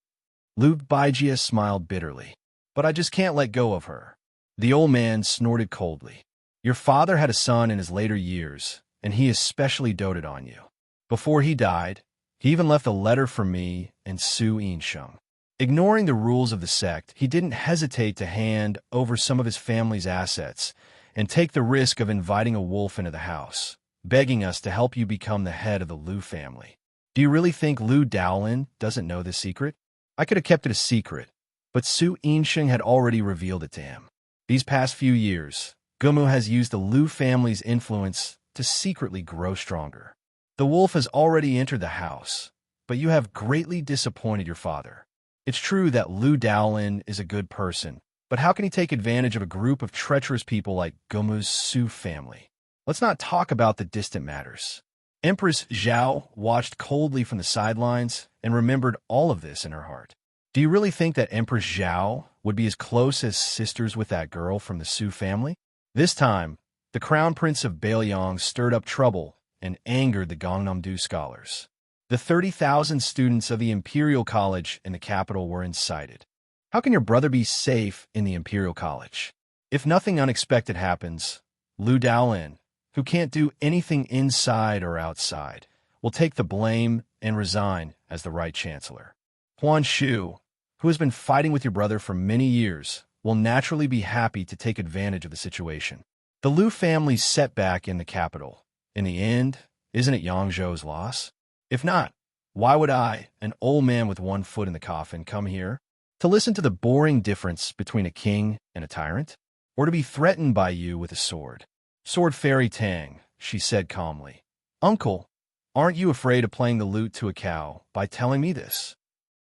Lu Baijie smiled bitterly. "But I just can't let go of her." The old man snorted coldly. "Your father had a son in his later years, and he especially doted on you. Before he died, he even left a letter for me and Su Yinsheng. Ignoring the rules of the sect, he didn't hesitate to hand over some of his family's assets and take the risk of inviting a wolf into the house, begging us to help you become the head of the Liu family. Do you really think Lu Daolin doesn't know this secret? I could have kept it a secret, but Su Yinsheng had already revealed it to him. These past few years, Gumu has used the Liu family's influence to secretly grow stronger. The wolf has already entered the house, but you have greatly disappointed your father. It's true that Lu Daolin is a good person, but how can he take advantage of a group of treacherous people like Gumu's Su family? Let's not talk about the distant matters." Empress Zhao watched coldly from the sidelines and remembered all of this in her heart. Do you really think that Empress Zhao would be as close as sisters with that girl from the Su family? This time, the Crown Prince of Bailiang stirred up trouble and angered the Gangnam-do scholars. The 30,000 students of the Imperial College in the capital were incited. How can your brother be safe in the Imperial College? If nothing unexpected happens, Lu Daolin, who can't do anything inside or outside, will take the blame and resign as the right chancellor. Huan Shu, who has been fighting with your brother for many years, will naturally be happy to take advantage of the situation. The Liu family's setback in the capital, in the end, isn't it Yangzhou's loss? If not, why would I, an old man with one foot in the coffin, come here? To listen to the boring difference between a king and a tyrant? Or to be threatened by you with a sword? Sword Fairy Tang, she said calmly. Uncle, aren't you afraid of playing the lute to a cow by telling me this?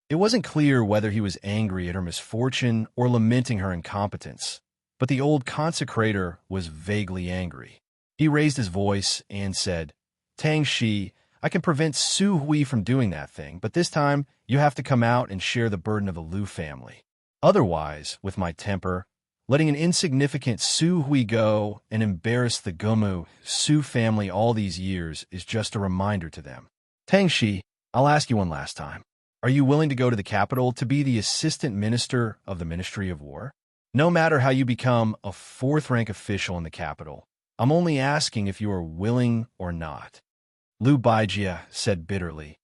It wasn't clear whether he was angry at her misfortune or lamenting her incompetence, but the old consecrator was vaguely angry. He raised his voice and said, Tang Shi, I can prevent Su Hui from doing that thing, but this time you have to come out and share the burden of the Liu family. Otherwise, with my temper, letting an insignificant Su Hui go and embarrass the Gumu Su family all these years is just a reminder to them. Tang Shi, I'll ask you one last time. Are you willing to go to the capital to be the assistant minister of the Ministry of War? No matter how you become a fourth-rank official in the capital, I'm only asking if you are willing or not. Lu Baijie said bitterly,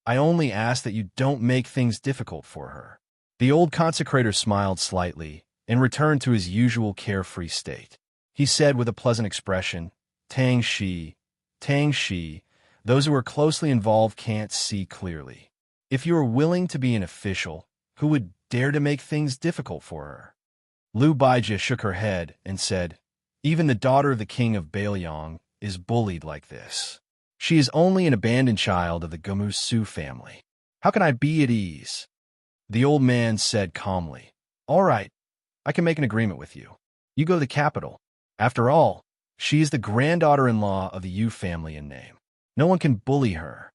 I only ask that you don't make things difficult for her." The old consecrator smiled slightly and returned to his usual carefree state. He said with a pleasant expression, Tang Shi, those who are closely involved can't see clearly. If you are willing to be an official, who would dare to make things difficult for her?" Lu Baijia shook her head and said, "Even the daughter of the king of Bailiang is bullied like this. She is only an abandoned child of the Gamu Su family. How can I be at ease?" The old man said calmly, "All right, I can make an agreement with you. You go to the capital. After all, she is the granddaughter-in-law of the Yu family in name. No one can bully her."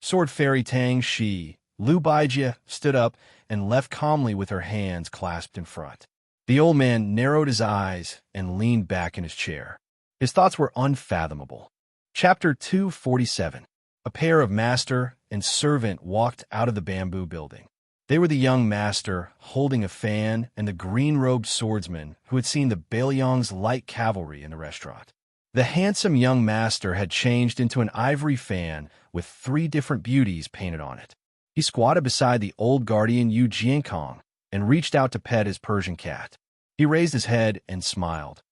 Sword Fairy Tang Shi, Lu Baijia, stood up and left calmly with her hands clasped in front. The old man narrowed his eyes and leaned back in his chair. His thoughts were unfathomable. Chapter 247. A pair of master and servant walked out of the bamboo building. They were the young master, holding a fan, and the green-robed swordsman who had seen the Bailiang's light cavalry in the restaurant. The handsome young master had changed into an ivory fan with 3 different beauties painted on it. He squatted beside the old guardian Yu Jiankong and reached out to pet his Persian cat. He raised his head and smiled.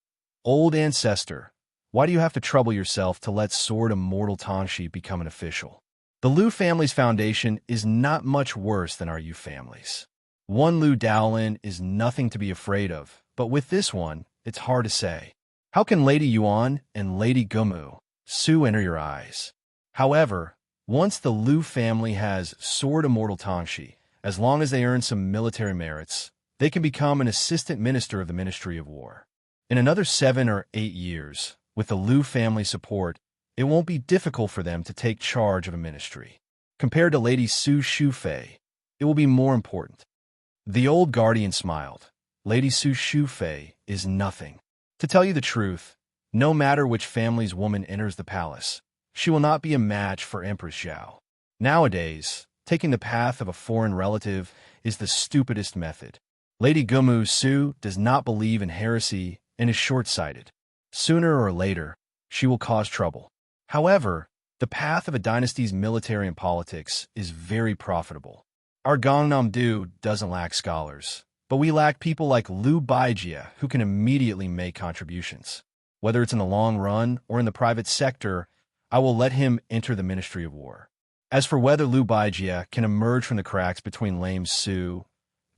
"Old ancestor, why do you have to trouble yourself to let Sword Immortal Tangshi become an official? The Lu family's foundation is not much worse than our Yu family's. One Lu Daolin is nothing to be afraid of, but with this one, it's hard to say. How can Lady Yuan and Lady Gumu Su enter your eyes? However, once the Lu family has Sword Immortal Tangshi, as long as they earn some military merits, they can become an assistant minister of the Ministry of War. In another 7 or 8 years, with the Lu family support, it won't be difficult for them to take charge of a ministry. Compared to Lady Su Shufei, it will be more important." The old guardian smiled. "Lady Su Shufei is nothing. To tell you the truth, no matter which family's woman enters the palace, she will not be a match for Empress Zhao. Nowadays, taking the path of a foreign relative is the stupidest method. Lady Gumu Su does not believe in heresy and is short-sighted. Sooner or later, she will cause trouble. However, the path of a dynasty's military and politics is very profitable. Our Gangnam-do doesn't lack scholars, but we lack people like Lu Baijia who can immediately make contributions. Whether it's in the long run or in the private sector, I will let him enter the Ministry of War. As for whether Lu Baijia can emerge from the cracks between Lame Su,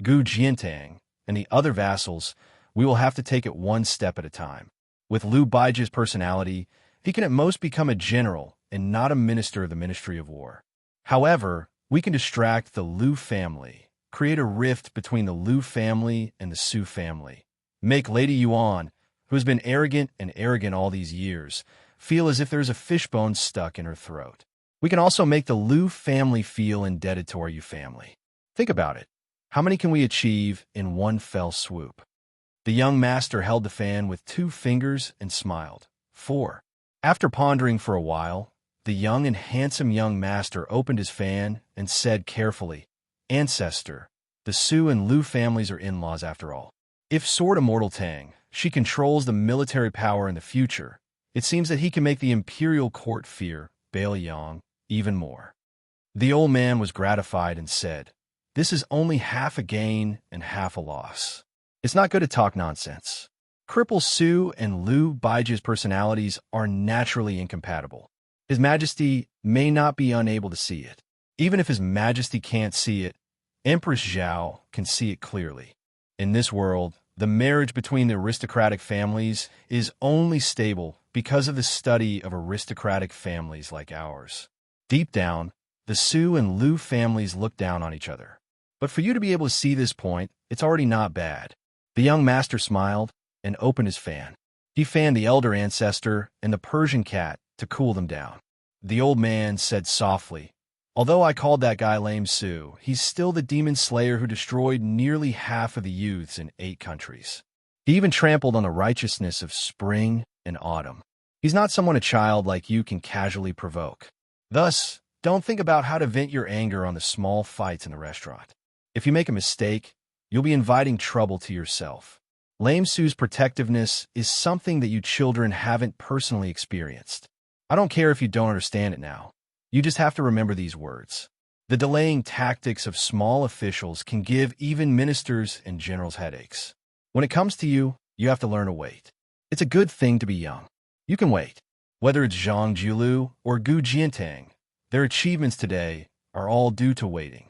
Gu Jiantang, and the other vassals, we will have to take it one step at a time. With Lu Baijia's personality, he can at most become a general and not a minister of the Ministry of War. However, we can distract the Lu family, create a rift between the Lu family and the Su family, make Lady Yuan, who has been arrogant all these years, feel as if there's a fishbone stuck in her throat. We can also make the Lu family feel indebted to our Yu family. Think about it. How many can we achieve in one fell swoop?" The young master held the fan with 2 fingers and smiled. 4. After pondering for a while, the young and handsome young master opened his fan and said carefully, "Ancestor, the Su and Lu families are in-laws after all. If Sword Immortal Tang, she controls the military power in the future, it seems that he can make the imperial court fear Bailiang even more." The old man was gratified and said, "This is only half a gain and half a loss. It's not good to talk nonsense. Cripple Su and Lu Baijia's personalities are naturally incompatible. His Majesty may not be unable to see it. Even if His Majesty can't see it, Empress Zhao can see it clearly. In this world, the marriage between the aristocratic families is only stable because of the study of aristocratic families like ours. Deep down, the Su and Lu families look down on each other. But for you to be able to see this point, it's already not bad." The young master smiled and opened his fan. He fanned the elder ancestor and the Persian cat to cool them down. The old man said softly, "Although I called that guy Lame Su, he's still the demon slayer who destroyed nearly half of the youths in 8 countries. He even trampled on the righteousness of spring and autumn. He's not someone a child like you can casually provoke. Thus, don't think about how to vent your anger on the small fights in the restaurant. If you make a mistake, you'll be inviting trouble to yourself. Lame Su's protectiveness is something that you children haven't personally experienced. I don't care if you don't understand it now. You just have to remember these words. The delaying tactics of small officials can give even ministers and generals headaches. When it comes to you, you have to learn to wait. It's a good thing to be young. You can wait. Whether it's Zhang Jiulu or Gu Jiantang, their achievements today are all due to waiting.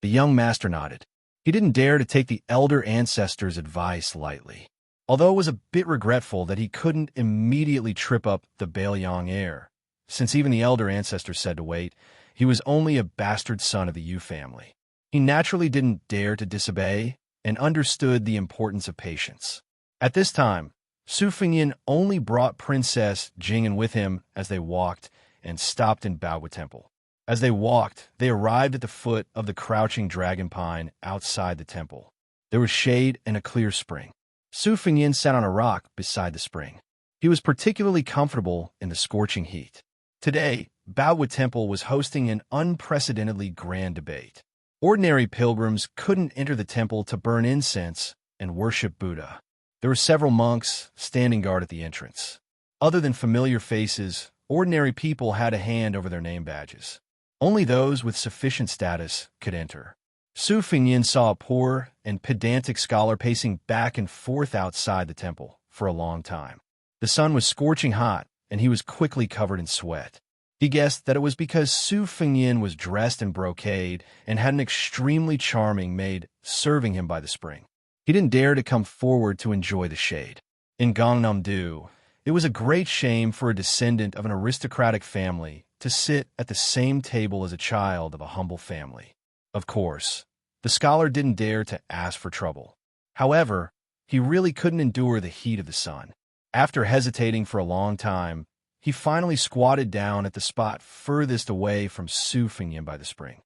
The young master nodded. He didn't dare to take the elder ancestors' advice lightly. Although it was a bit regretful that he couldn't immediately trip up the Bailiang heir, since even the elder ancestors said to wait, he was only a bastard son of the Yu family. He naturally didn't dare to disobey and understood the importance of patience. At this time, Su Fengyin only brought Princess Jing'an with him as they walked and stopped in Baowu Temple. As they walked, they arrived at the foot of the crouching dragon pine outside the temple. There was shade and a clear spring. Su Fengyin sat on a rock beside the spring. He was particularly comfortable in the scorching heat. Today, Baowu Temple was hosting an unprecedentedly grand debate. Ordinary pilgrims couldn't enter the temple to burn incense and worship Buddha. There were several monks standing guard at the entrance. Other than familiar faces, ordinary people had a hand over their name badges. Only those with sufficient status could enter. Su Fengyin saw a poor and pedantic scholar pacing back and forth outside the temple for a long time. The sun was scorching hot, and he was quickly covered in sweat. He guessed that it was because Su Fengyin was dressed in brocade and had an extremely charming maid serving him by the spring. He didn't dare to come forward to enjoy the shade. In Gangnam-do, it was a great shame for a descendant of an aristocratic family to sit at the same table as a child of a humble family. Of course, the scholar didn't dare to ask for trouble. However, he really couldn't endure the heat of the sun. After hesitating for a long time, he finally squatted down at the spot furthest away from Su Fengyin by the spring.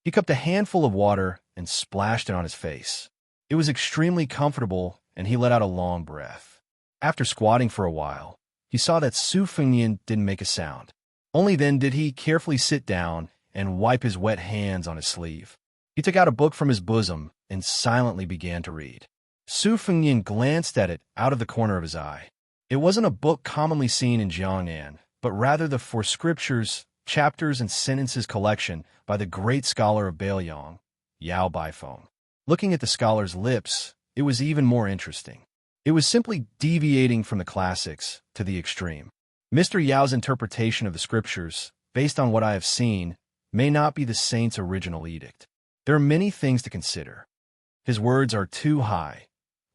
He cupped a handful of water and splashed it on his face. It was extremely comfortable, and he let out a long breath. After squatting for a while, he saw that Su Fengyin didn't make a sound. Only then did he carefully sit down and wipe his wet hands on his sleeve. He took out a book from his bosom and silently began to read. Su Fengyin glanced at it out of the corner of his eye. It wasn't a book commonly seen in Jiangnan, but rather the For Scriptures, Chapters and Sentences collection by the great scholar of Bailiang, Yao Baifeng. Looking at the scholar's lips, it was even more interesting. It was simply deviating from the classics to the extreme. Mr. Yao's interpretation of the scriptures, based on what I have seen, may not be the saint's original edict. There are many things to consider. His words are too high,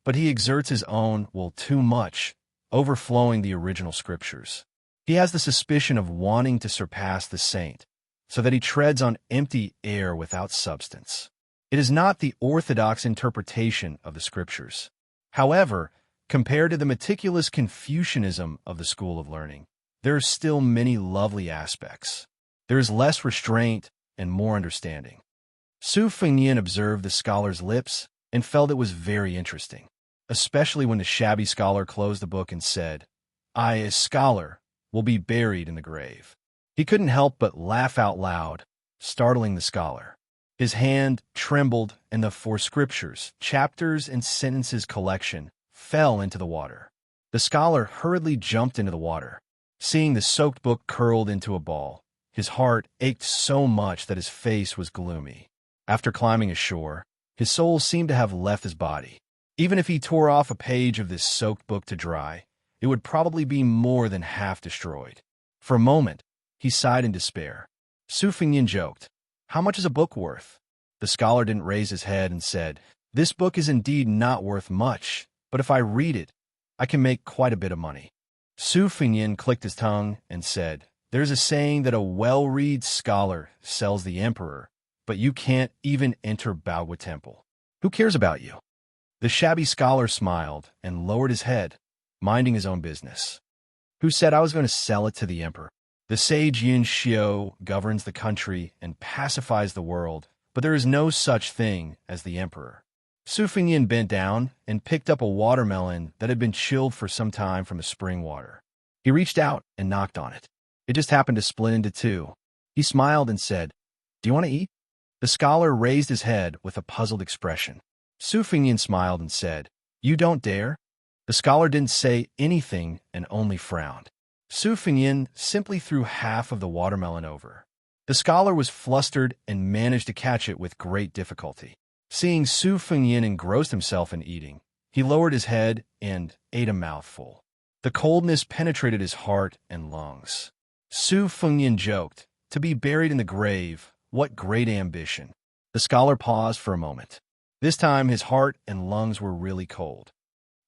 but he exerts his own will too much, overflowing the original scriptures. He has the suspicion of wanting to surpass the saint, so that he treads on empty air without substance. It is not the orthodox interpretation of the scriptures. However, compared to the meticulous Confucianism of the school of learning, there are still many lovely aspects. There is less restraint and more understanding. Su Fengyin observed the scholar's lips and felt it was very interesting, especially when the shabby scholar closed the book and said, "I, as scholar, will be buried in the grave." He couldn't help but laugh out loud, startling the scholar. His hand trembled, and the For Scriptures, Chapters and Sentences collection fell into the water. The scholar hurriedly jumped into the water. Seeing the soaked book curled into a ball, his heart ached so much that his face was gloomy. After climbing ashore, his soul seemed to have left his body. Even if he tore off a page of this soaked book to dry, it would probably be more than half destroyed. For a moment, he sighed in despair. Su Fengyin joked, "How much is a book worth?" The scholar didn't raise his head and said, "This book is indeed not worth much, but if I read it, I can make quite a bit of money." Su Fengyin clicked his tongue and said, "There's a saying that a well-read scholar sells the emperor, but you can't even enter Baowu Temple. Who cares about you?" The shabby scholar smiled and lowered his head, minding his own business. "Who said I was going to sell it to the emperor? The sage Yin Xiao governs the country and pacifies the world, but there is no such thing as the emperor." Su Fengyin bent down and picked up a watermelon that had been chilled for some time from the spring water. He reached out and knocked on it. It just happened to split into two. He smiled and said, "Do you want to eat?" The scholar raised his head with a puzzled expression. Su Fengyin smiled and said, "You don't dare?" The scholar didn't say anything and only frowned. Su Fengyin simply threw half of the watermelon over. The scholar was flustered and managed to catch it with great difficulty. Seeing Su Fengyin engrossed himself in eating, he lowered his head and ate a mouthful. The coldness penetrated his heart and lungs. Su Fengyin joked, "To be buried in the grave, what great ambition." The scholar paused for a moment. This time his heart and lungs were really cold.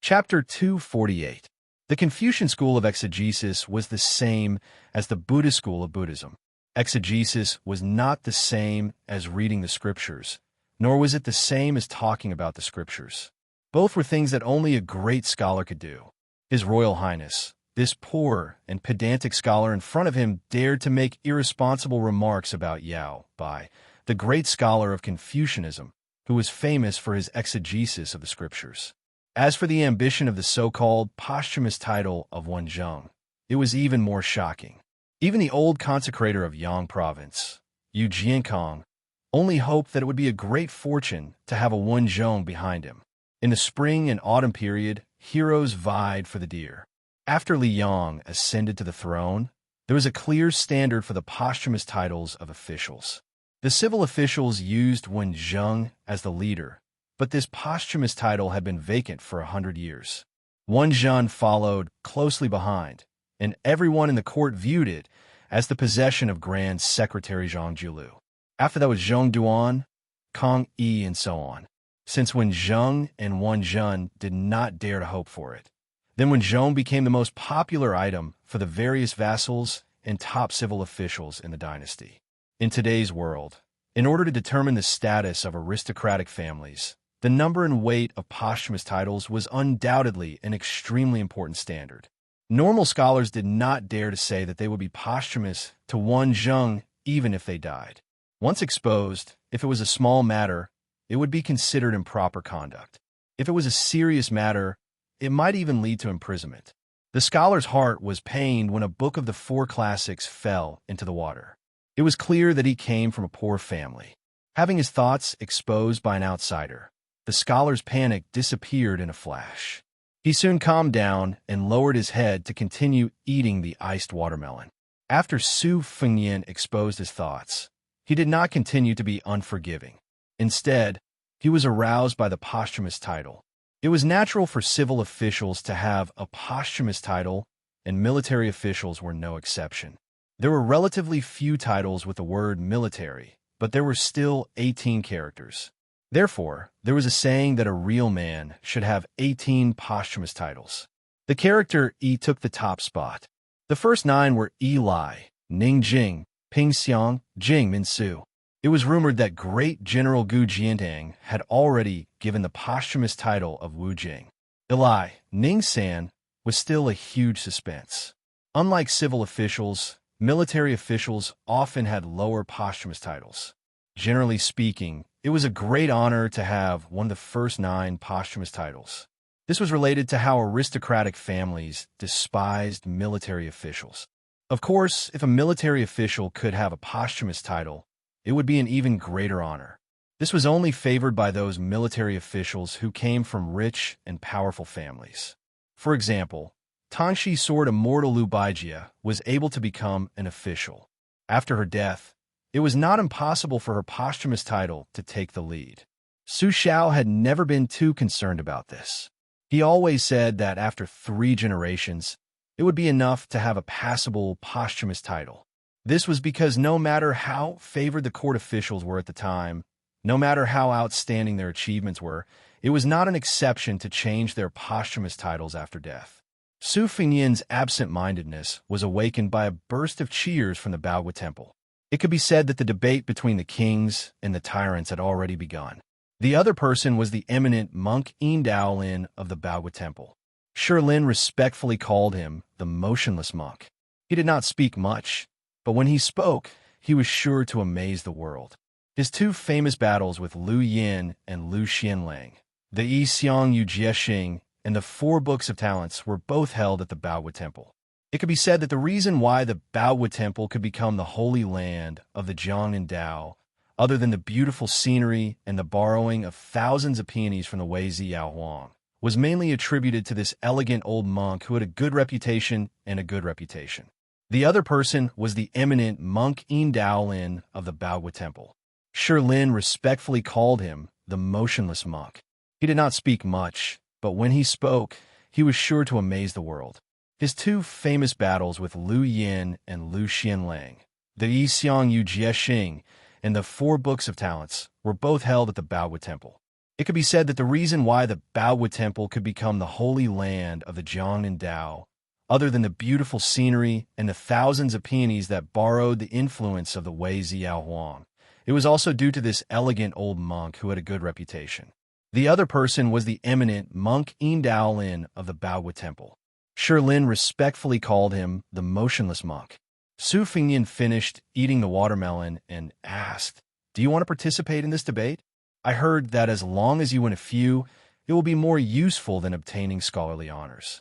Chapter 248. The Confucian school of exegesis was the same as the Buddhist school of Buddhism. Exegesis was not the same as reading the scriptures, nor was it the same as talking about the scriptures. Both were things that only a great scholar could do. His Royal Highness, this poor and pedantic scholar in front of him, dared to make irresponsible remarks about Yao Bai, the great scholar of Confucianism, who was famous for his exegesis of the scriptures. As for the ambition of the so-called posthumous title of Wenzheng, it was even more shocking. Even the old consecrator of Yang province, Yu Jiankong, only hoped that it would be a great fortune to have a Wenzheng behind him. In the spring and autumn period, heroes vied for the deer. After Li Yang ascended to the throne, there was a clear standard for the posthumous titles of officials. The civil officials used Wenzheng as the leader, but this posthumous title had been vacant for 100 years. Wenzheng followed closely behind, and everyone in the court viewed it as the possession of Grand Secretary Zhang Jiulu. After that was Zheng Duan, Kong Yi, and so on. Since Wenzheng and Wenzhen did not dare to hope for it, then Wenzheng became the most popular item for the various vassals and top civil officials in the dynasty. In today's world, in order to determine the status of aristocratic families, the number and weight of posthumous titles was undoubtedly an extremely important standard. Normal scholars did not dare to say that they would be posthumous to Wenzheng even if they died. Once exposed, if it was a small matter, it would be considered improper conduct. If it was a serious matter, it might even lead to imprisonment. The scholar's heart was pained when a book of the four classics fell into the water. It was clear that he came from a poor family. Having his thoughts exposed by an outsider, the scholar's panic disappeared in a flash. He soon calmed down and lowered his head to continue eating the iced watermelon. After Su Fengyin exposed his thoughts, he did not continue to be unforgiving. Instead, he was aroused by the posthumous title. It was natural for civil officials to have a posthumous title, and military officials were no exception. There were relatively few titles with the word military, but there were still 18 characters. Therefore, there was a saying that a real man should have 18 posthumous titles. The character E took the top spot. The first 9 were Yi Lai, Ning Jing, Ping Xiang, Jing Min Su. It was rumored that great General Gu Jiantang had already given the posthumous title of Wu Jing. Eli, Ning San, was still a huge suspense. Unlike civil officials, military officials often had lower posthumous titles. Generally speaking, it was a great honor to have one of the first 9 posthumous titles. This was related to how aristocratic families despised military officials. Of course, if a military official could have a posthumous title, it would be an even greater honor. This was only favored by those military officials who came from rich and powerful families. For example, Tangxi Sword Immortal Lu Baijia was able to become an official. After her death, it was not impossible for her posthumous title to take the lead. Su Xiao had never been too concerned about this. He always said that after 3 generations, it would be enough to have a passable posthumous title. This was because no matter how favored the court officials were at the time, no matter how outstanding their achievements were, it was not an exception to change their posthumous titles after death. Su Fengyin's absent-mindedness was awakened by a burst of cheers from the Baogua Temple. It could be said that the debate between the kings and the tyrants had already begun. The other person was the eminent monk Yin Daolin of the Baogua Temple. Shilin respectfully called him the motionless monk. He did not speak much, but when he spoke, he was sure to amaze the world. His 2 famous battles with Lu Yin and Lu Xianlang, the Yi Xiang Yu Jiexing, and the 4 Books of Talents were both held at the Baogua Temple. It could be said that the reason why the Baogua Temple could become the holy land of the Jiang and Dao, other than the beautiful scenery and the borrowing of thousands of peonies from the Wei Ziao Huang, was mainly attributed to this elegant old monk who had a good reputation and a good reputation. The other person was the eminent monk Dao Lin of the Baogua Temple. Shi Lin respectfully called him the motionless monk. He did not speak much, but when he spoke, he was sure to amaze the world. His two famous battles with Lu Yin and Lu Xianlang, the Yi Xiang Yu Jie Xing, and the Four Books of Talents, were both held at the Baogua Temple. It could be said that the reason why the Baogua Temple could become the holy land of the Jiangnan Dao, other than the beautiful scenery and the thousands of peonies that borrowed the influence of the Wei Ziao Huang, it was also due to this elegant old monk who had a good reputation. The other person was the eminent monk Dao Lin of the Baogua Temple. Shi Lin respectfully called him the motionless monk. Su Fengyan finished eating the watermelon and asked, "Do you want to participate in this debate? I heard that as long as you win a few, it will be more useful than obtaining scholarly honors."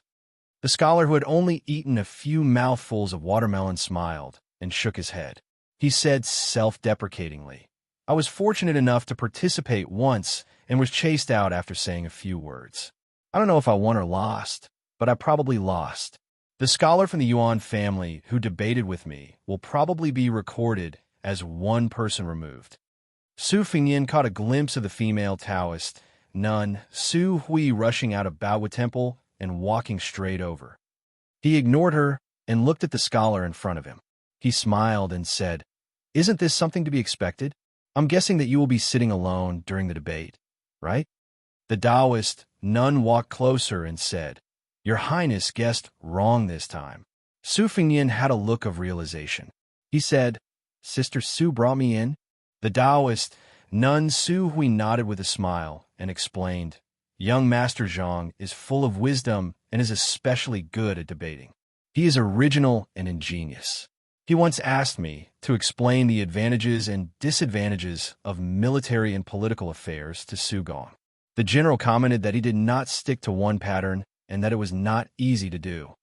The scholar who had only eaten a few mouthfuls of watermelon smiled and shook his head. He said self-deprecatingly, "I was fortunate enough to participate once and was chased out after saying a few words. I don't know if I won or lost, but I probably lost. The scholar from the Yuan family who debated with me will probably be recorded as one person removed." Su Fengyan caught a glimpse of the female Taoist nun Su Hui rushing out of Baogua Temple and walking straight over. He ignored her and looked at the scholar in front of him. He smiled and said, "Isn't this something to be expected? I'm guessing that you will be sitting alone during the debate, right?" The Taoist nun walked closer and said, "Your Highness guessed wrong this time." Su Fengyan had a look of realization. He said, "Sister Su brought me in?" The Taoist nun Su Hui nodded with a smile and explained, "Young Master Zhang is full of wisdom and is especially good at debating. He is original and ingenious. He once asked me to explain the advantages and disadvantages of military and political affairs to Su Gong. The general commented that he did not stick to one pattern and that it was not easy to do."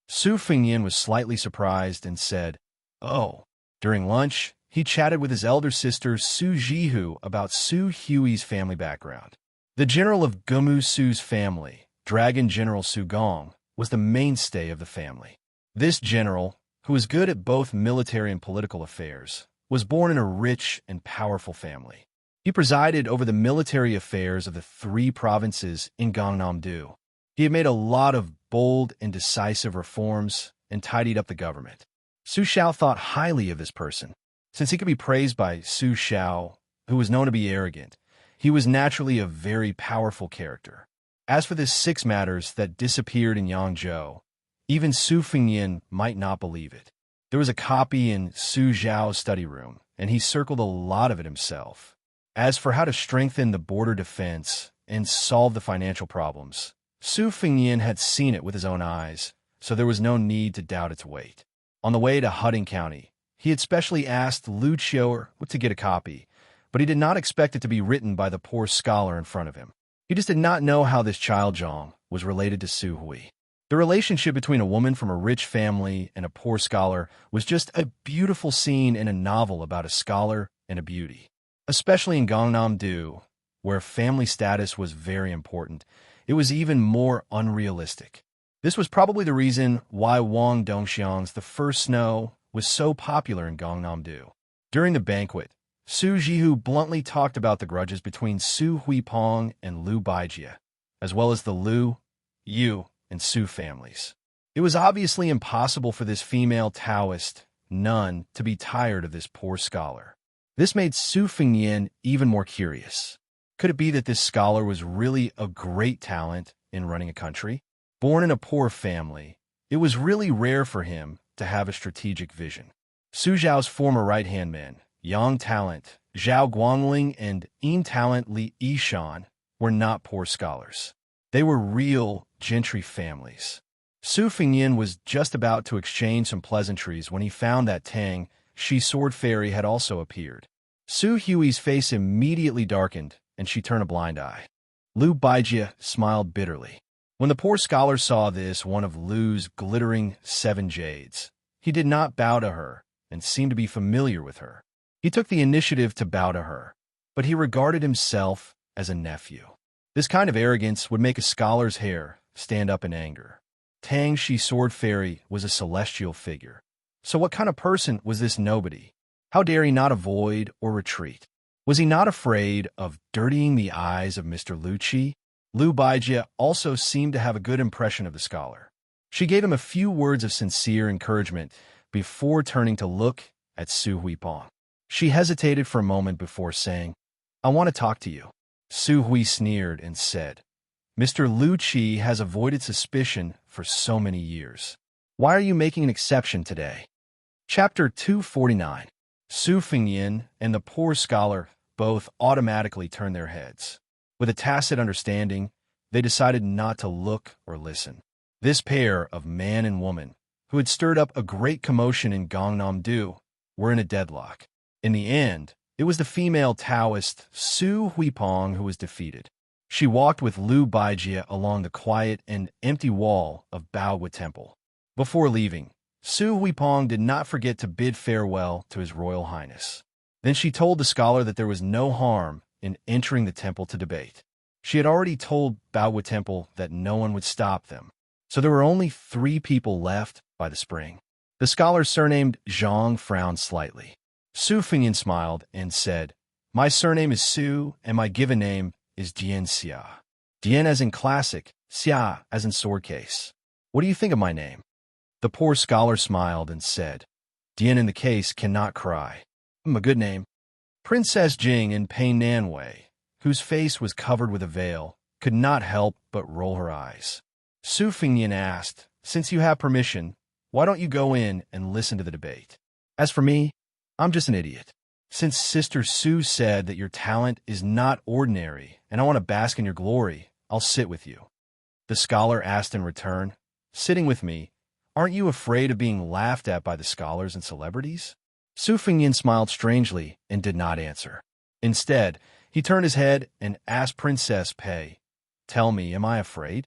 Su Fengyan was slightly surprised and said, "Oh." During lunch, he chatted with his elder sister Su Jihu about Su Hui's family background. The general of Gumu Su's family, Dragon General Su Gong, was the mainstay of the family. This general, who was good at both military and political affairs, was born in a rich and powerful family. He presided over the military affairs of the 3 provinces in Gangnam-do. He had made a lot of bold and decisive reforms and tidied up the government. Su Xiao thought highly of this person. Since he could be praised by Su Xiao, who was known to be arrogant, he was naturally a very powerful character. As for the 6 matters that disappeared in Yangzhou, even Su Fengyan might not believe it. There was a copy in Su Xiao's study room, and he circled a lot of it himself. As for how to strengthen the border defense and solve the financial problems, Su Fengyan had seen it with his own eyes, so there was no need to doubt its weight. On the way to Hutting County, he had specially asked Lu Qiu to get a copy, but he did not expect it to be written by the poor scholar in front of him. He just did not know how this child Zhang was related to Su Hui. The relationship between a woman from a rich family and a poor scholar was just a beautiful scene in a novel about a scholar and a beauty. Especially in Gangnam-do, where family status was very important, it was even more unrealistic. This was probably the reason why Wang Dongxiang's The First Snow was so popular in Gangnam-do. During the banquet, Su Jihu bluntly talked about the grudges between Su Huipong and Lu Baijie, as well as the Lu, Yu, and Su families. It was obviously impossible for this female Taoist nun to be tired of this poor scholar. This made Su Fengyan even more curious. Could it be that this scholar was really a great talent in running a country? Born in a poor family, it was really rare for him to have a strategic vision. Su Zhao's former right-hand men, Yang Talent, Zhao Guangling, and Yin Talent Li Yishan, were not poor scholars. They were real gentry families. Su Fengyan was just about to exchange some pleasantries when he found that Tang, Shi Sword Fairy, had also appeared. Su Hui's face immediately darkened, and she turned a blind eye. Lu Baijie smiled bitterly. When the poor scholar saw this, one of Lu's glittering 7 jades, he did not bow to her and seemed to be familiar with her. He took the initiative to bow to her, but he regarded himself as a nephew. This kind of arrogance would make a scholar's hair stand up in anger. Tang Shi Sword Fairy was a celestial figure. So what kind of person was this nobody? How dare he not avoid or retreat? Was he not afraid of dirtying the eyes of Mr. Lucci? Lu Baijia also seemed to have a good impression of the scholar. She gave him a few words of sincere encouragement before turning to look at Su Huipong. She hesitated for a moment before saying, "I want to talk to you." Su Hui sneered and said, "Mr. Lucci has avoided suspicion for so many years. Why are you making an exception today?" Chapter 249. Su Fengyin and the poor scholar both automatically turned their heads. With a tacit understanding, they decided not to look or listen. This pair of man and woman, who had stirred up a great commotion in Gangnam-do, were in a deadlock. In the end, it was the female Taoist Su Huipong who was defeated. She walked with Lu Baijia along the quiet and empty wall of Baogua Temple. Before leaving, Su Huipong did not forget to bid farewell to His Royal Highness. Then she told the scholar that there was no harm in entering the temple to debate. She had already told Baogua Temple that no one would stop them. So there were only 3 people left by the spring. The scholar surnamed Zhang frowned slightly. Su Fengyin smiled and said, "My surname is Su, and my given name is Dian Xia. Dian as in classic, Xia as in sword case. What do you think of my name?" The poor scholar smiled and said, "Dian in the case cannot cry. A good name." Princess Jing in Painanwei, whose face was covered with a veil, could not help but roll her eyes. Su Fengyin asked, "Since you have permission, why don't you go in and listen to the debate? As for me, I'm just an idiot. Since Sister Su said that your talent is not ordinary and I want to bask in your glory, I'll sit with you." The scholar asked in return, "Sitting with me, aren't you afraid of being laughed at by the scholars and celebrities?" Su Fengyin smiled strangely and did not answer. Instead, he turned his head and asked Princess Pei, "Tell me, am I afraid?"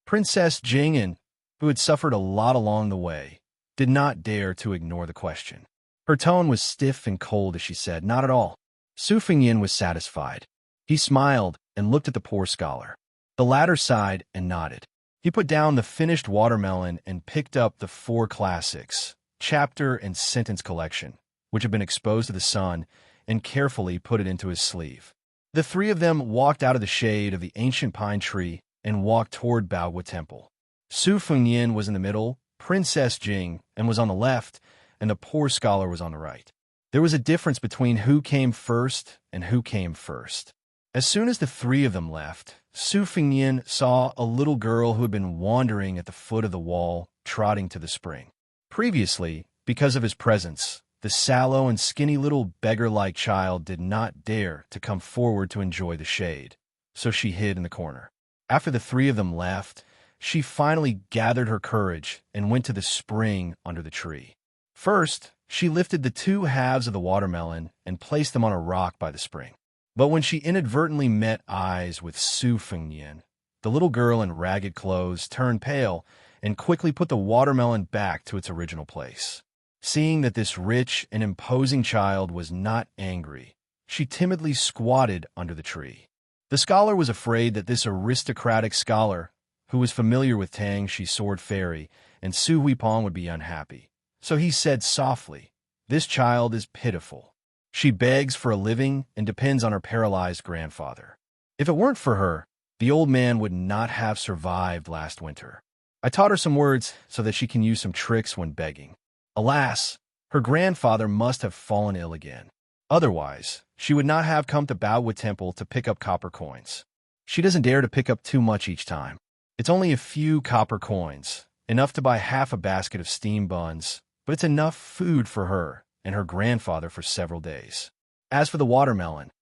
Princess Jing'an, who had suffered a lot along the way, did not dare to ignore the question. Her tone was stiff and cold as she said, "Not at all." Su Fengyin was satisfied. He smiled and looked at the poor scholar. The latter sighed and nodded. He put down the finished watermelon and picked up the 4 classics, chapter and sentence collection, which had been exposed to the sun, and carefully put it into his sleeve. The 3 of them walked out of the shade of the ancient pine tree and walked toward Baogua Temple. Su Fengyin was in the middle, Princess Jing and was on the left, and the poor scholar was on the right. There was a difference between who came first and who came first. As soon as the 3 of them left, Su Fengyin saw a little girl who had been wandering at the foot of the wall, trotting to the spring. Previously, because of his presence, the sallow and skinny little beggar-like child did not dare to come forward to enjoy the shade, so she hid in the corner. After the 3 of them left, she finally gathered her courage and went to the spring under the tree. First, she lifted the 2 halves of the watermelon and placed them on a rock by the spring. But when she inadvertently met eyes with Su Fengyin, the little girl in ragged clothes turned pale and quickly put the watermelon back to its original place. Seeing that this rich and imposing child was not angry, she timidly squatted under the tree. The scholar was afraid that this aristocratic scholar, who was familiar with Tang Shi Sword Fairy, and Su Huipong would be unhappy. So he said softly, "This child is pitiful. She begs for a living and depends on her paralyzed grandfather. If it weren't for her, the old man would not have survived last winter. I taught her some words so that she can use some tricks when begging. Alas, her grandfather must have fallen ill again. Otherwise, she would not have come to Baogua Temple to pick up copper coins. She doesn't dare to pick up too much each time. It's only a few copper coins, enough to buy half a basket of steamed buns, but it's enough food for her and her grandfather for several days." As for the watermelon,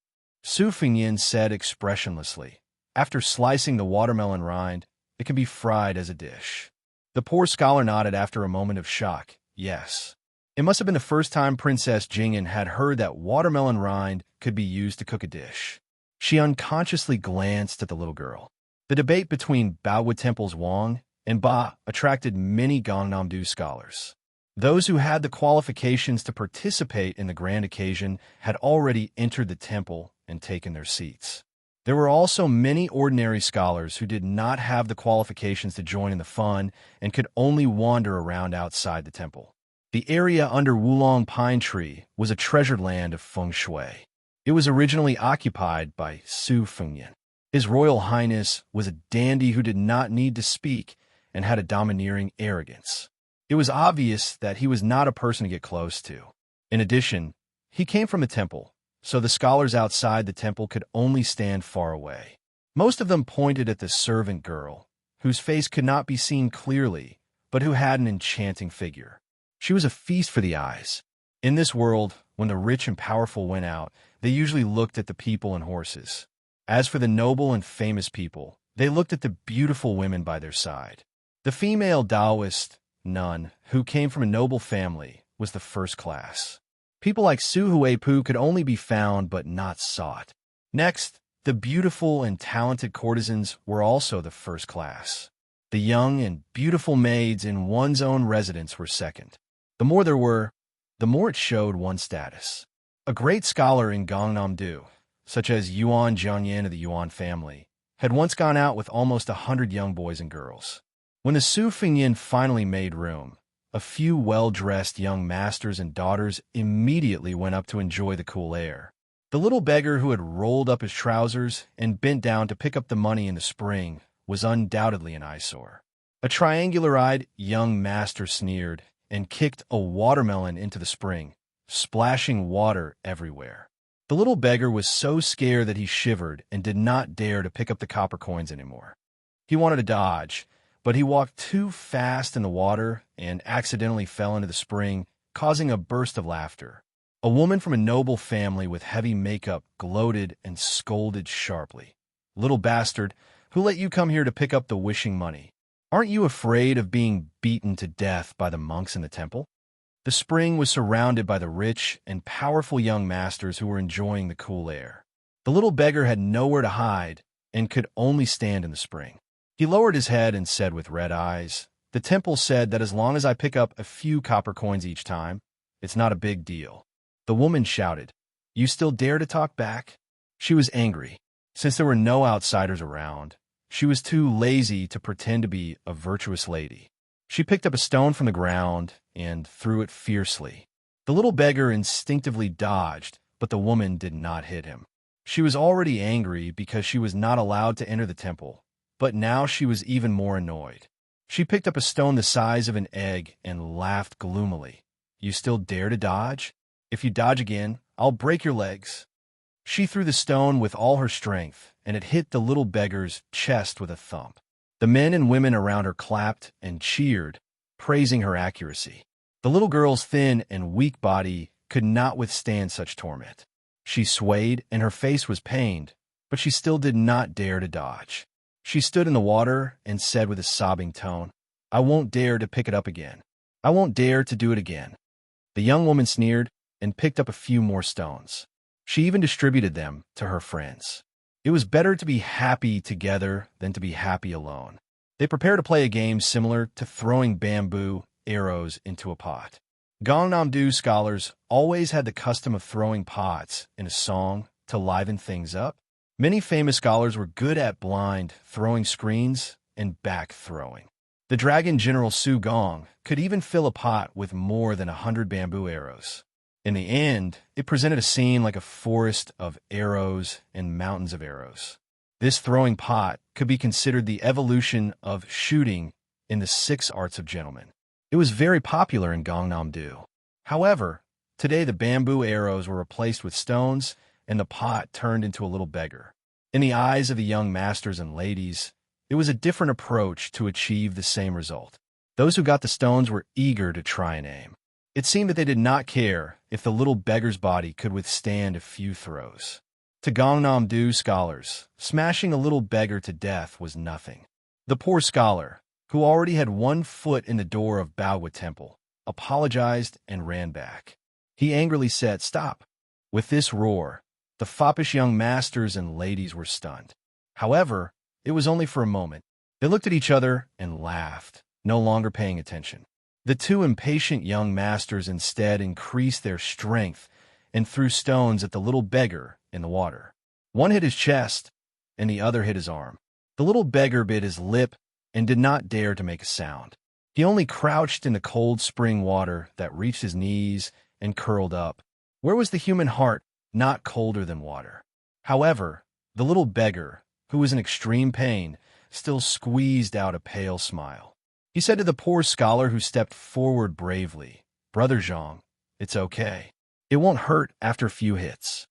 Su Fengyin said expressionlessly, "After slicing the watermelon rind, it can be fried as a dish." The poor scholar nodded after a moment of shock. Yes. It must have been the first time Princess Jing'an had heard that watermelon rind could be used to cook a dish. She unconsciously glanced at the little girl. The debate between Baogua Temple's Wang and Ba attracted many Gangnam-do scholars. Those who had the qualifications to participate in the grand occasion had already entered the temple and taken their seats. There were also many ordinary scholars who did not have the qualifications to join in the fun and could only wander around outside the temple. The area under Wulong Pine Tree was a treasured land of feng shui. It was originally occupied by Su Fengyan. His Royal Highness was a dandy who did not need to speak and had a domineering arrogance. It was obvious that he was not a person to get close to. In addition, he came from a temple, so the scholars outside the temple could only stand far away. Most of them pointed at the servant girl, whose face could not be seen clearly, but who had an enchanting figure. She was a feast for the eyes. In this world, when the rich and powerful went out, they usually looked at the people and horses. As for the noble and famous people, they looked at the beautiful women by their side. The female Taoist nun, who came from a noble family, was the first class. People like Su Huipu could only be found but not sought. Next, the beautiful and talented courtesans were also the first class. The young and beautiful maids in one's own residence were second. The more there were, the more it showed one's status. A great scholar in Gangnam-do, such as Yuan Jianyan of the Yuan family, had once gone out with almost 100 young boys and girls. When the Su Fengyan finally made room, a few well-dressed young masters and daughters immediately went up to enjoy the cool air. The little beggar who had rolled up his trousers and bent down to pick up the money in the spring was undoubtedly an eyesore. A triangular-eyed young master sneered and kicked a watermelon into the spring, splashing water everywhere. The little beggar was so scared that he shivered and did not dare to pick up the copper coins anymore. He wanted to dodge, but he walked too fast in the water and accidentally fell into the spring, causing a burst of laughter. A woman from a noble family with heavy makeup gloated and scolded sharply. "Little bastard, who let you come here to pick up the wishing money? Aren't you afraid of being beaten to death by the monks in the temple?" The spring was surrounded by the rich and powerful young masters who were enjoying the cool air. The little beggar had nowhere to hide and could only stand in the spring. He lowered his head and said with red eyes, "The temple said that as long as I pick up a few copper coins each time, it's not a big deal." The woman shouted, "You still dare to talk back?" She was angry. Since there were no outsiders around, she was too lazy to pretend to be a virtuous lady. She picked up a stone from the ground and threw it fiercely. The little beggar instinctively dodged, but the woman did not hit him. She was already angry because she was not allowed to enter the temple, but now she was even more annoyed. She picked up a stone the size of an egg and laughed gloomily. "You still dare to dodge? If you dodge again, I'll break your legs." She threw the stone with all her strength, and it hit the little beggar's chest with a thump. The men and women around her clapped and cheered, praising her accuracy. The little girl's thin and weak body could not withstand such torment. She swayed, and her face was pained, but she still did not dare to dodge. She stood in the water and said with a sobbing tone, "I won't dare to pick it up again. I won't dare to do it again." The young woman sneered and picked up a few more stones. She even distributed them to her friends. It was better to be happy together than to be happy alone. They prepared to play a game similar to throwing bamboo arrows into a pot. Gangnam-do scholars always had the custom of throwing pots in a song to liven things up. Many famous scholars were good at blind throwing screens and back throwing. The dragon general Su Gong could even fill a pot with more than 100 bamboo arrows. In the end, it presented a scene like a forest of arrows and mountains of arrows. This throwing pot could be considered the evolution of shooting in the 6 arts of gentlemen. It was very popular in Gangnam-do. However, today the bamboo arrows were replaced with stones, and the pot turned into a little beggar. In the eyes of the young masters and ladies, it was a different approach to achieve the same result. Those who got the stones were eager to try and aim. It seemed that they did not care if the little beggar's body could withstand a few throws. To Gangnam-do scholars, smashing a little beggar to death was nothing. The poor scholar, who already had one foot in the door of Baowa Temple, apologized and ran back. He angrily said, "Stop." With this roar, the foppish young masters and ladies were stunned. However, it was only for a moment. They looked at each other and laughed, no longer paying attention. The 2 impatient young masters instead increased their strength and threw stones at the little beggar in the water. One hit his chest, and the other hit his arm. The little beggar bit his lip and did not dare to make a sound. He only crouched in the cold spring water that reached his knees and curled up. Where was the human heart not colder than water? However, the little beggar, who was in extreme pain, still squeezed out a pale smile. He said to the poor scholar who stepped forward bravely, "Brother Zhang, it's okay. It won't hurt after a few hits.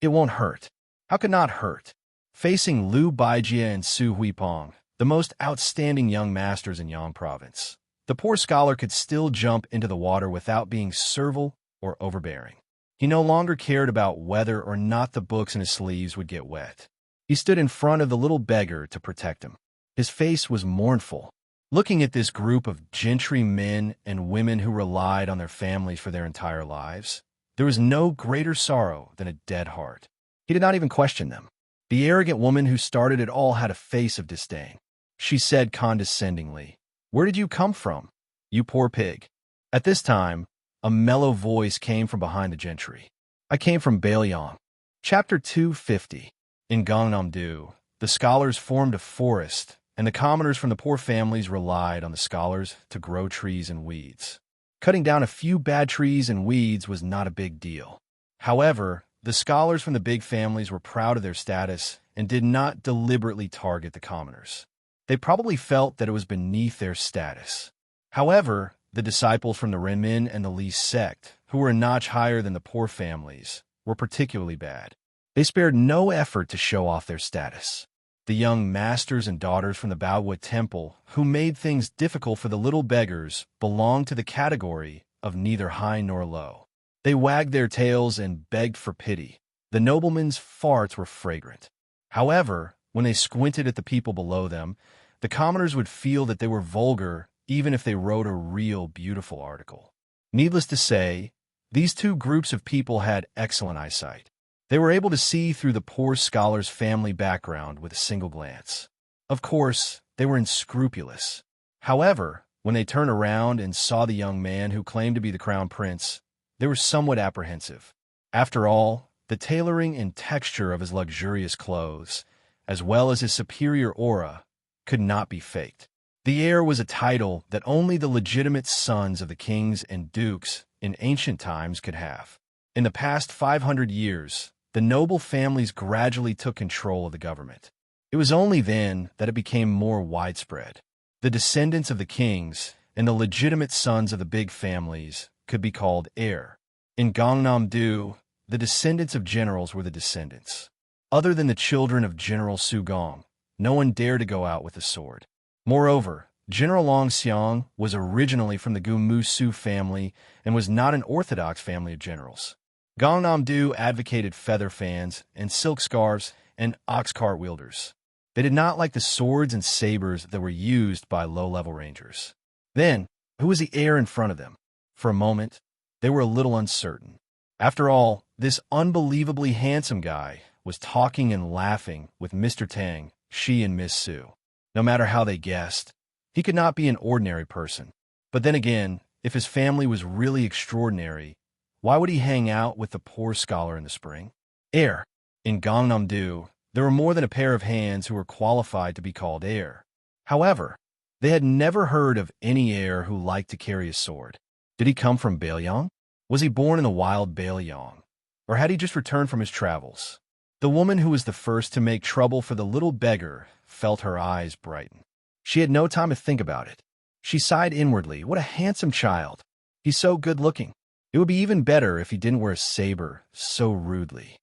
It won't hurt." How could not hurt? Facing Liu Baijie and Su Huipeng, the most outstanding young masters in Yang Province, the poor scholar could still jump into the water without being servile or overbearing. He no longer cared about whether or not the books in his sleeves would get wet. He stood in front of the little beggar to protect him. His face was mournful. Looking at this group of gentry men and women who relied on their families for their entire lives, there was no greater sorrow than a dead heart. He did not even question them. The arrogant woman who started it all had a face of disdain. She said condescendingly, "Where did you come from, you poor pig?" At this time, a mellow voice came from behind the gentry. "I came from Bailiang." Chapter 250. In Gangnam-do, the scholars formed a forest, and the commoners from the poor families relied on the scholars to grow trees and weeds. Cutting down a few bad trees and weeds was not a big deal. However, the scholars from the big families were proud of their status and did not deliberately target the commoners. They probably felt that it was beneath their status. However, the disciples from the Renmin and the Li sect, who were a notch higher than the poor families, were particularly bad. They spared no effort to show off their status. The young masters and daughters from the Baowu temple, who made things difficult for the little beggars, belonged to the category of neither high nor low. They wagged their tails and begged for pity. The noblemen's farts were fragrant. However, when they squinted at the people below them, the commoners would feel that they were vulgar even if they wrote a real beautiful article. Needless to say, these two groups of people had excellent eyesight. They were able to see through the poor scholar's family background with a single glance. Of course, they were unscrupulous. However, when they turned around and saw the young man who claimed to be the crown prince, they were somewhat apprehensive. After all, the tailoring and texture of his luxurious clothes, as well as his superior aura, could not be faked. The heir was a title that only the legitimate sons of the kings and dukes in ancient times could have. In the past 500 years, the noble families gradually took control of the government. It was only then that it became more widespread. The descendants of the kings and the legitimate sons of the big families could be called heir. In Gangnam-do, the descendants of generals were the descendants. Other than the children of General Su Gong, no one dared to go out with a sword. Moreover, General Long Xiang was originally from the Gumu Su family and was not an orthodox family of generals. Gangnam-do advocated feather fans and silk scarves and ox cart wielders. They did not like the swords and sabers that were used by low-level rangers. Then, who was the heir in front of them? For a moment, they were a little uncertain. After all, this unbelievably handsome guy was talking and laughing with Mr. Tang, Shi, and Miss Su. No matter how they guessed, he could not be an ordinary person. But then again, if his family was really extraordinary, why would he hang out with the poor scholar in the spring? Heir. In Gangnam-do, there were more than a pair of hands who were qualified to be called heir. However, they had never heard of any heir who liked to carry a sword. Did he come from Bailiang? Was he born in the wild Bailiang? Or had he just returned from his travels? The woman who was the first to make trouble for the little beggar felt her eyes brighten. She had no time to think about it. She sighed inwardly. What a handsome child. He's so good-looking. It would be even better if he didn't wear a saber so rudely.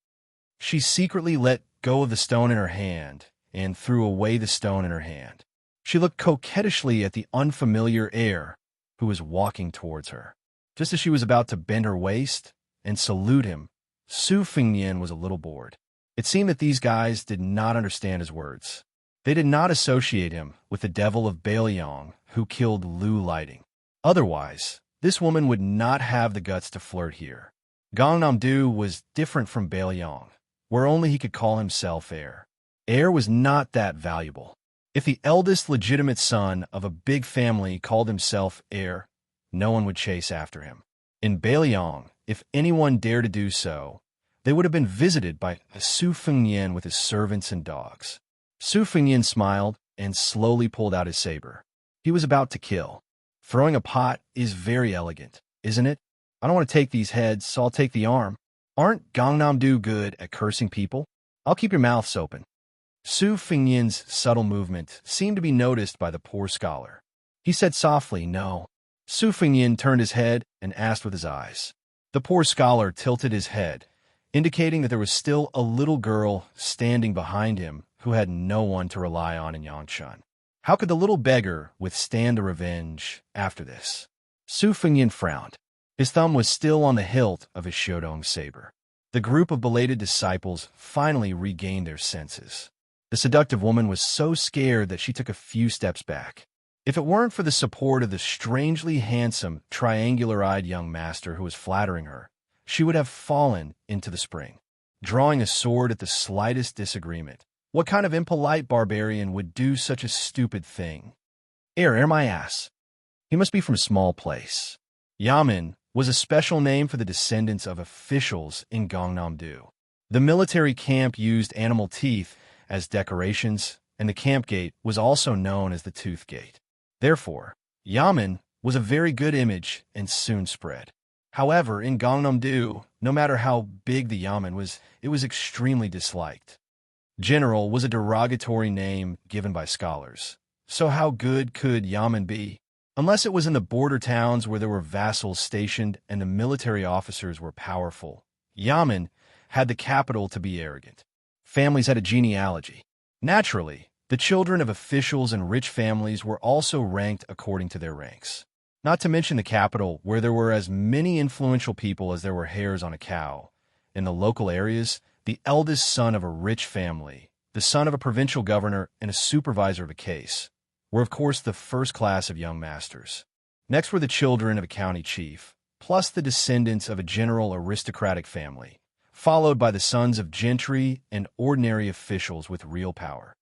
She secretly let go of the stone in her hand and threw away the stone in her hand. She looked coquettishly at the unfamiliar heir who was walking towards her. Just as she was about to bend her waist and salute him, Su Fengnian was a little bored. It seemed that these guys did not understand his words. They did not associate him with the devil of Bailiang who killed Lu Lighting. Otherwise, this woman would not have the guts to flirt here. Gangnam-do was different from Bailiang, where only he could call himself heir. Heir was not that valuable. If the eldest legitimate son of a big family called himself heir, no one would chase after him. In Bailiang, if anyone dared to do so, they would have been visited by Su Fengnian with his servants and dogs. Su Fengnian smiled and slowly pulled out his saber. He was about to kill. Throwing a pot is very elegant, isn't it? I don't want to take these heads, so I'll take the arm. Aren't Gangnam-do good at cursing people? I'll keep your mouths open. Su Fingyan's subtle movement seemed to be noticed by the poor scholar. He said softly, "No." Su Fingyan turned his head and asked with his eyes. The poor scholar tilted his head, indicating that there was still a little girl standing behind him who had no one to rely on in Yangshan. How could the little beggar withstand the revenge after this? Su Fingyan frowned. His thumb was still on the hilt of his Shodong saber. The group of belated disciples finally regained their senses. The seductive woman was so scared that she took a few steps back. If it weren't for the support of the strangely handsome, triangular-eyed young master who was flattering her, she would have fallen into the spring. Drawing a sword at the slightest disagreement. What kind of impolite barbarian would do such a stupid thing? Air my ass. He must be from a small place. Yamen was a special name for the descendants of officials in Gangnam-do. The military camp used animal teeth as decorations, and the camp gate was also known as the Tooth Gate. Therefore, Yamen was a very good image and soon spread. However, in Gangnam-do, no matter how big the Yamen was, it was extremely disliked. General was a derogatory name given by scholars. So how good could Yamen be? Unless it was in the border towns where there were vassals stationed and the military officers were powerful. Yamen had the capital to be arrogant. Families had a genealogy. Naturally, the children of officials and rich families were also ranked according to their ranks. Not to mention the capital, where there were as many influential people as there were hairs on a cow. In the local areas, the eldest son of a rich family, the son of a provincial governor, and a supervisor of a case, were of course the first class of young masters. Next were the children of a county chief, plus the descendants of a general aristocratic family, followed by the sons of gentry and ordinary officials with real power.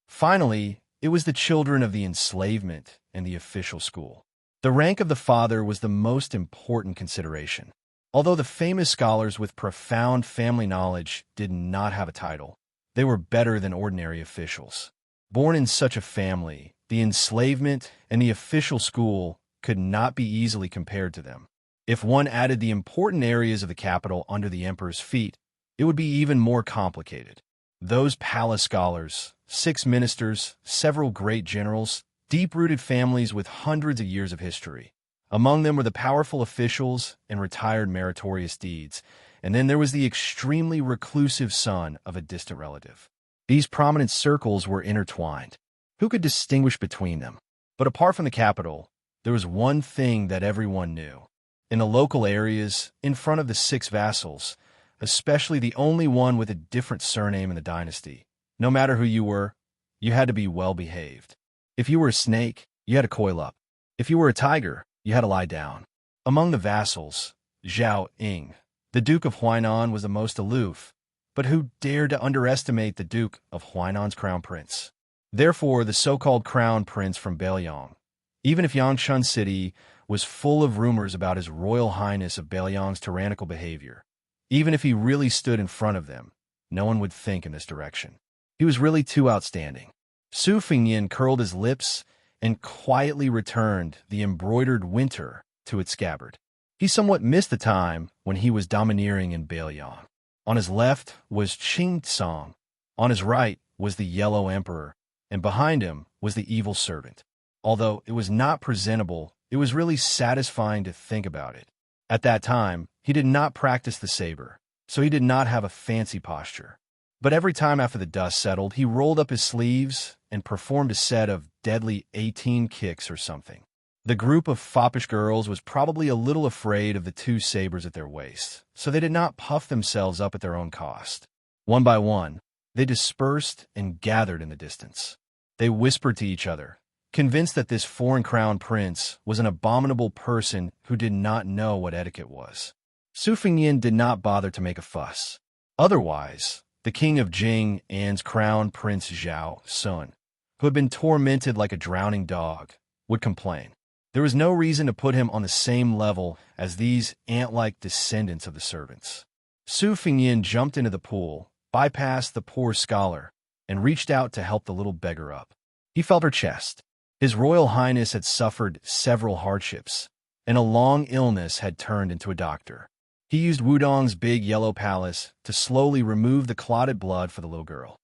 Finally, it was the children of the enslavement and the official school. The rank of the father was the most important consideration. Although the famous scholars with profound family knowledge did not have a title, they were better than ordinary officials. Born in such a family, the enslavement and the official school could not be easily compared to them. If one added the important areas of the capital under the emperor's feet, it would be even more complicated. Those palace scholars, 6 ministers, several great generals, deep-rooted families with hundreds of years of history. Among them were the powerful officials and retired meritorious deeds, and then there was the extremely reclusive son of a distant relative. These prominent circles were intertwined. Who could distinguish between them? But apart from the capital, there was one thing that everyone knew. In the local areas, in front of the 6 vassals, especially the only one with a different surname in the dynasty, no matter who you were, you had to be well-behaved. If you were a snake, you had to coil up. If you were a tiger, you had to lie down. Among the vassals, Zhao Ying, the Duke of Huainan, was the most aloof, but who dared to underestimate the Duke of Huainan's crown prince? Therefore, the so-called crown prince from Beiliang, even if Yangshan City was full of rumors about His Royal Highness of Beiliang's tyrannical behavior, even if he really stood in front of them, no one would think in this direction. He was really too outstanding. Su Fingyan curled his lips and quietly returned the embroidered winter to its scabbard. He somewhat missed the time when he was domineering in Beiliang. On his left was Qing Tsang, on his right was the Yellow Emperor, and behind him was the evil servant. Although it was not presentable, it was really satisfying to think about it. At that time, he did not practice the saber, so he did not have a fancy posture. But every time after the dust settled, he rolled up his sleeves and performed a set of deadly 18 kicks or something. The group of foppish girls was probably a little afraid of the 2 sabers at their waists, so they did not puff themselves up at their own cost. One by one, they dispersed and gathered in the distance. They whispered to each other, convinced that this foreign crown prince was an abominable person who did not know what etiquette was. Su Fingyan did not bother to make a fuss. Otherwise, the king of Jing An's crown prince Zhao Sun, who had been tormented like a drowning dog, would complain. There was no reason to put him on the same level as these ant-like descendants of the servants. Su Fingyan jumped into the pool, bypassed the poor scholar, and reached out to help the little beggar up. He felt her chest. His Royal Highness had suffered several hardships, and a long illness had turned into a doctor. He used Wudong's big yellow palace to slowly remove the clotted blood for the little girl.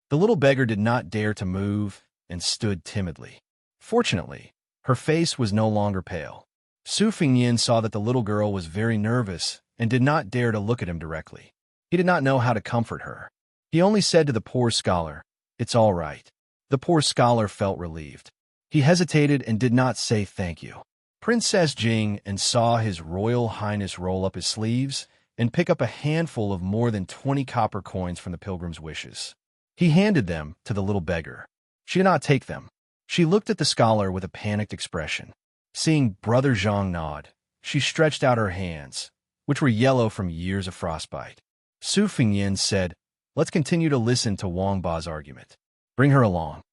The little beggar did not dare to move and stood timidly. Fortunately, her face was no longer pale. Su Fingyin saw that the little girl was very nervous and did not dare to look at him directly. He did not know how to comfort her. He only said to the poor scholar, "It's all right." The poor scholar felt relieved. He hesitated and did not say thank you. Princess Jing and saw His Royal Highness roll up his sleeves and pick up a handful of more than 20 copper coins from the pilgrim's wishes. He handed them to the little beggar. She did not take them. She looked at the scholar with a panicked expression. Seeing Brother Zhang nod, she stretched out her hands, which were yellow from years of frostbite. Su Fingyin said, "Let's continue to listen to Wang Ba's argument. Bring her along."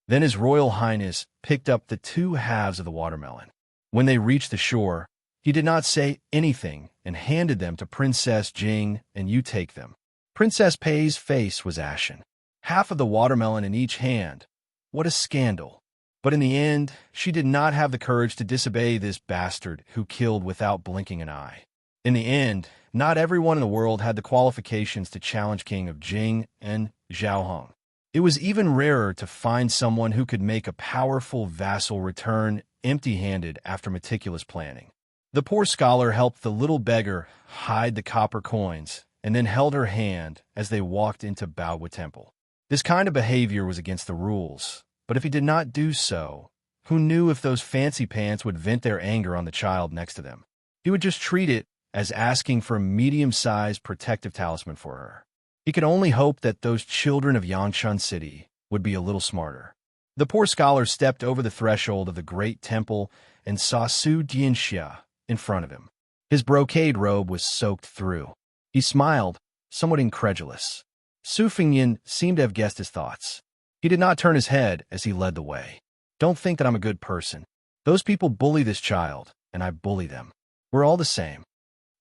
Then His Royal Highness picked up the 2 halves of the watermelon. When they reached the shore, he did not say anything and handed them to Princess Jing, and "You take them." Princess Pei's face was ashen. Half of the watermelon in each hand. What a scandal. But in the end, she did not have the courage to disobey this bastard who killed without blinking an eye. In the end, not everyone in the world had the qualifications to challenge King of Jing and Zhaohong. It was even rarer to find someone who could make a powerful vassal return empty-handed after meticulous planning. The poor scholar helped the little beggar hide the copper coins and then held her hand as they walked into Baowu Temple. This kind of behavior was against the rules, but if he did not do so, who knew if those fancy pants would vent their anger on the child next to them? He would just treat it as asking for a medium-sized protective talisman for her. He could only hope that those children of Yangshan City would be a little smarter. The poor scholar stepped over the threshold of the great temple and saw Su Dianxia in front of him. His brocade robe was soaked through. He smiled, somewhat incredulous. Su Fingyin seemed to have guessed his thoughts. He did not turn his head as he led the way. "Don't think that I'm a good person. Those people bully this child, and I bully them. We're all the same."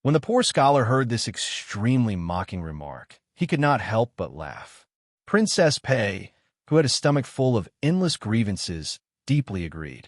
When the poor scholar heard this extremely mocking remark, he could not help but laugh. Princess Pei, who had a stomach full of endless grievances, deeply agreed.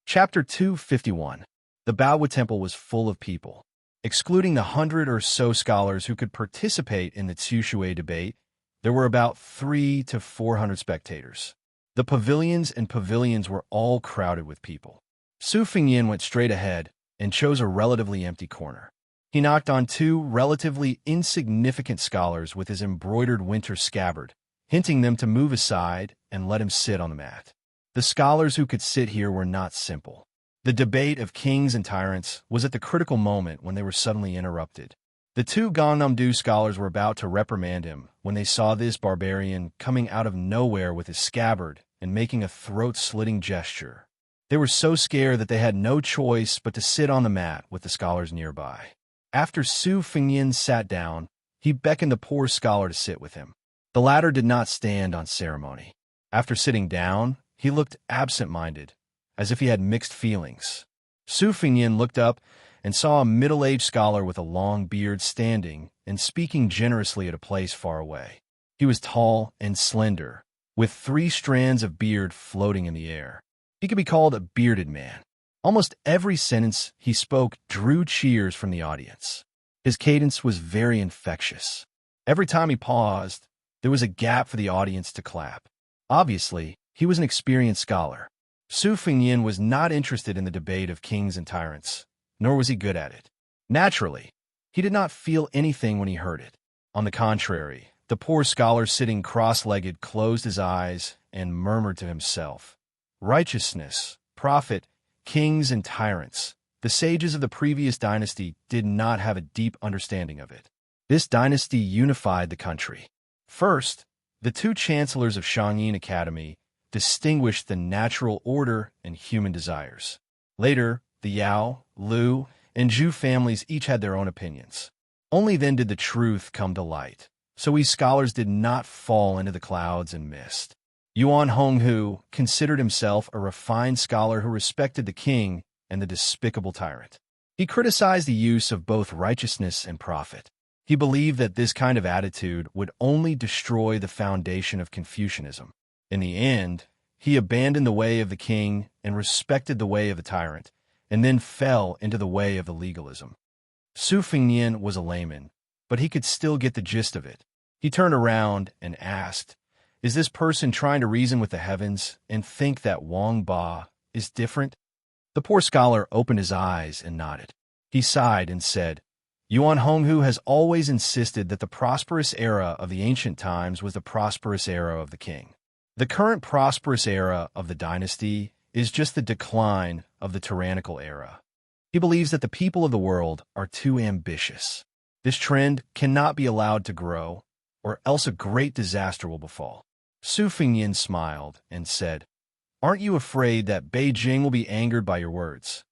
Chapter 251. The Baowu Temple was full of people. Excluding the 100 or so scholars who could participate in the Tsushui debate, there were about 300 to 400 spectators. The pavilions were all crowded with people. Su Fingyin went straight ahead and chose a relatively empty corner. He knocked on 2 relatively insignificant scholars with his embroidered winter scabbard, hinting them to move aside and let him sit on the mat. The scholars who could sit here were not simple. The debate of kings and tyrants was at the critical moment when they were suddenly interrupted. The 2 Gangnam-do scholars were about to reprimand him when they saw this barbarian coming out of nowhere with his scabbard and making a throat-slitting gesture. They were so scared that they had no choice but to sit on the mat with the scholars nearby. After Su Fingyin sat down, he beckoned the poor scholar to sit with him. The latter did not stand on ceremony. After sitting down, he looked absent-minded, as if he had mixed feelings. Su Fingyin looked up and saw a middle-aged scholar with a long beard standing and speaking generously at a place far away. He was tall and slender, with 3 strands of beard floating in the air. He could be called a bearded man. Almost every sentence he spoke drew cheers from the audience. His cadence was very infectious. Every time he paused, there was a gap for the audience to clap. Obviously, he was an experienced scholar. Su Fingyin was not interested in the debate of kings and tyrants, nor was he good at it. Naturally, he did not feel anything when he heard it. On the contrary, the poor scholar sitting cross-legged closed his eyes and murmured to himself, "Righteousness, profit, kings and tyrants." The sages of the previous dynasty did not have a deep understanding of it. This dynasty unified the country. First, the 2 chancellors of Shangyin Academy distinguished the natural order and human desires. Later, the Yao, Liu, and Zhu families each had their own opinions. Only then did the truth come to light, so we scholars did not fall into the clouds and mist. Yuan Honghu considered himself a refined scholar who respected the king and the despicable tyrant. He criticized the use of both righteousness and profit. He believed that this kind of attitude would only destroy the foundation of Confucianism. In the end, He abandoned the way of the king and respected the way of the tyrant, and then fell into the way of the legalism. Su Fengnian was a layman, but he could still get the gist of it. He turned around and asked, "Is this person trying to reason with the heavens and think that Wang Ba is different?" The poor scholar opened his eyes and nodded. He sighed and said, "Yuan Honghu has always insisted that the prosperous era of the ancient times was the prosperous era of the king. The current prosperous era of the dynasty is just the decline of the tyrannical era. He believes that the people of the world are too ambitious. This trend cannot be allowed to grow, or else a great disaster will befall." Su Fengnian smiled and said, "Aren't you afraid that Beijing will be angered by your words?"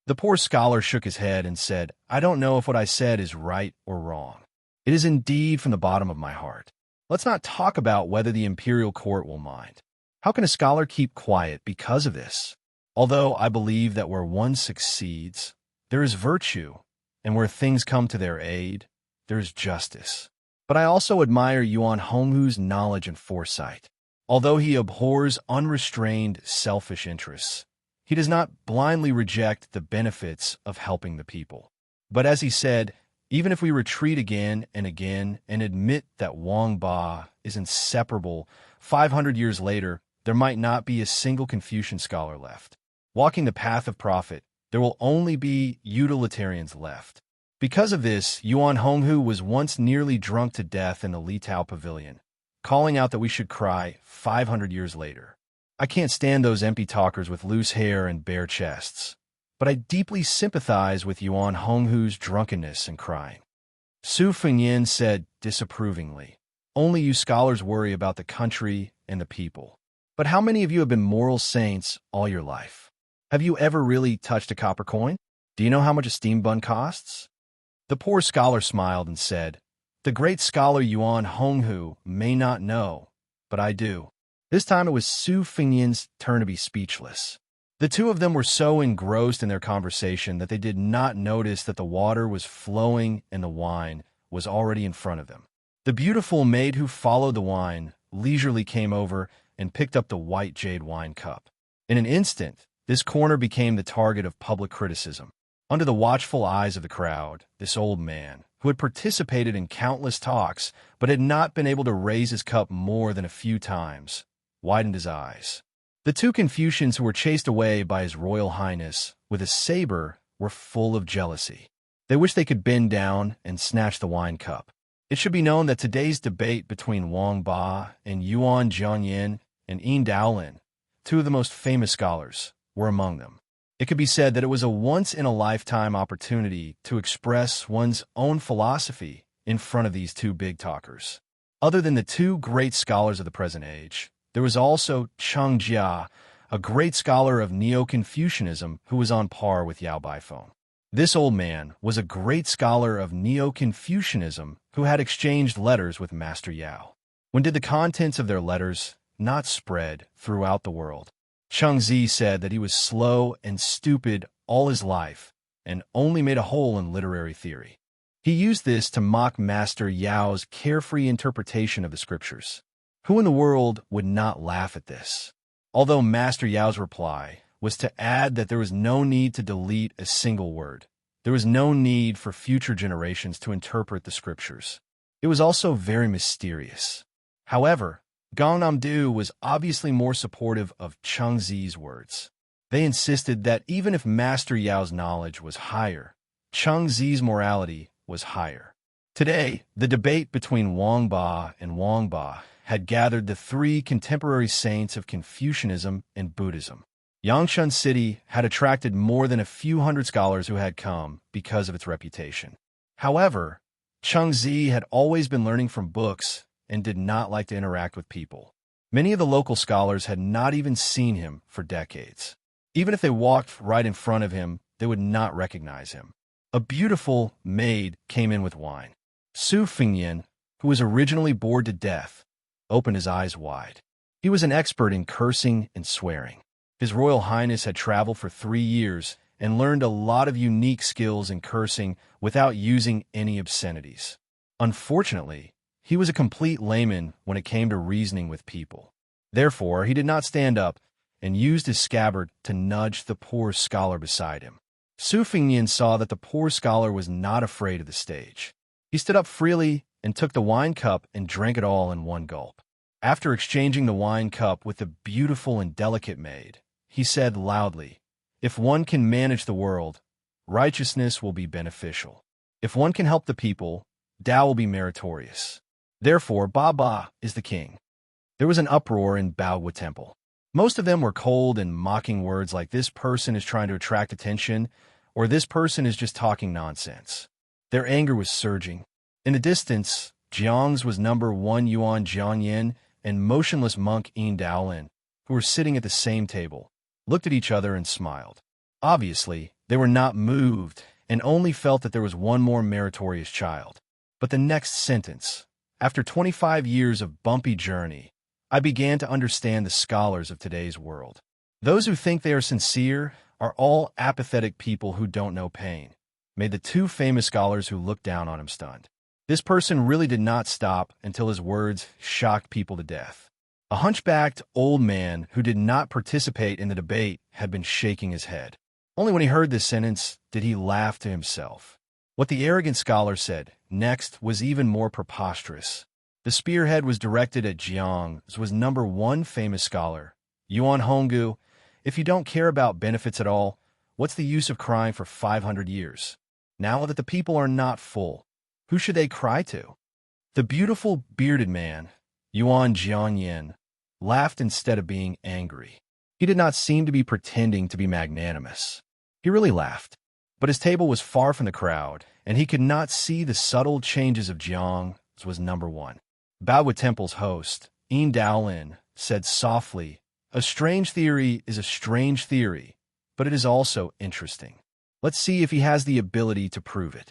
The poor scholar shook his head and said, "I don't know if what I said is right or wrong. It is indeed from the bottom of my heart. Let's not talk about whether the imperial court will mind. How can a scholar keep quiet because of this? Although I believe that where one succeeds, there is virtue, and where things come to their aid, there is justice. But I also admire Yuan Honghu's knowledge and foresight. Although he abhors unrestrained, selfish interests, he does not blindly reject the benefits of helping the people. But as he said, even if we retreat again and admit that Wang Ba is inseparable, 500 years later, there might not be a single Confucian scholar left. Walking the path of profit, there will only be utilitarians left. Because of this, Yuan Honghu was once nearly drunk to death in the Litao Pavilion, calling out that we should cry 500 years later. I can't stand those empty talkers with loose hair and bare chests, but I deeply sympathize with Yuan Honghu's drunkenness and crying." Su Fengnian said disapprovingly, "Only you scholars worry about the country and the people. But how many of you have been moral saints all your life? Have you ever really touched a copper coin? Do you know how much a steam bun costs?" The poor scholar smiled and said, "The great scholar Yuan Honghu may not know, but I do." This time it was Su Fengnian's turn to be speechless. The two of them were so engrossed in their conversation that they did not notice that the water was flowing and the wine was already in front of them. The beautiful maid who followed the wine leisurely came over and picked up the white jade wine cup. In an instant, this corner became the target of public criticism. Under the watchful eyes of the crowd, this old man, who had participated in countless talks but had not been able to raise his cup more than a few times, widened his eyes. The two Confucians who were chased away by His Royal Highness with a saber were full of jealousy. They wished they could bend down and snatch the wine cup. It should be known that today's debate between Wang Ba and Yuan Jianyan and Yin Daolin, two of the most famous scholars, were among them. It could be said that it was a once-in-a-lifetime opportunity to express one's own philosophy in front of these two big talkers. Other than the two great scholars of the present age, there was also Cheng Jia, a great scholar of Neo-Confucianism who was on par with Yao Baifeng. This old man was a great scholar of Neo-Confucianism who had exchanged letters with Master Yao. When did the contents of their letters not spread throughout the world? Cheng Zi said that he was slow and stupid all his life and only made a hole in literary theory. He used this to mock Master Yao's carefree interpretation of the scriptures. Who in the world would not laugh at this? Although Master Yao's reply was to add that there was no need to delete a single word. There was no need for future generations to interpret the scriptures. It was also very mysterious. However, Gangnam-do was obviously more supportive of Cheng Zi's words. They insisted that even if Master Yao's knowledge was higher, Cheng Zi's morality was higher. Today, the debate between Wang Ba and Wang Ba had gathered the three contemporary saints of Confucianism and Buddhism. Yangshan City had attracted more than a few hundred scholars who had come because of its reputation. However, Cheng Zi had always been learning from books and did not like to interact with people. Many of the local scholars had not even seen him for decades. Even if they walked right in front of him, they would not recognize him. A beautiful maid came in with wine. Su Fengnian, who was originally bored to death, opened his eyes wide. He was an expert in cursing and swearing. His Royal Highness had traveled for 3 years and learned a lot of unique skills in cursing without using any obscenities. Unfortunately, he was a complete layman when it came to reasoning with people. Therefore, he did not stand up and used his scabbard to nudge the poor scholar beside him. Su Fengnian saw that the poor scholar was not afraid of the stage. He stood up freely and took the wine cup and drank it all in one gulp. After exchanging the wine cup with the beautiful and delicate maid, he said loudly, "If one can manage the world, righteousness will be beneficial. If one can help the people, Tao will be meritorious. Therefore, Ba is the king." There was an uproar in Baowu Temple. Most of them were cold and mocking words like, "This person is trying to attract attention," or "This person is just talking nonsense." Their anger was surging. In the distance, Jiang's was number 1 Yuan Jiangyan and motionless monk Yin Daolin, who were sitting at the same table, looked at each other and smiled. Obviously, they were not moved and only felt that there was one more meritorious child. But the next sentence, "After 25 years of bumpy journey, I began to understand the scholars of today's world. Those who think they are sincere are all apathetic people who don't know pain," made the two famous scholars who looked down on him stunned. This person really did not stop until his words shocked people to death. A hunchbacked old man who did not participate in the debate had been shaking his head. Only when he heard this sentence did he laugh to himself. What the arrogant scholar said next was even more preposterous. The spearhead was directed at Jiang's was number 1 famous scholar, Yuan Honggu. "If you don't care about benefits at all, what's the use of crying for 500 years? Now that the people are not full, who should they cry to?" The beautiful bearded man, Yuan Jiangyan, laughed instead of being angry. He did not seem to be pretending to be magnanimous. He really laughed. But his table was far from the crowd, and he could not see the subtle changes of Jiang's was number 1. Baowu Temple's host, Yin Daolin, said softly, "A strange theory is a strange theory, but it is also interesting. Let's see if he has the ability to prove it."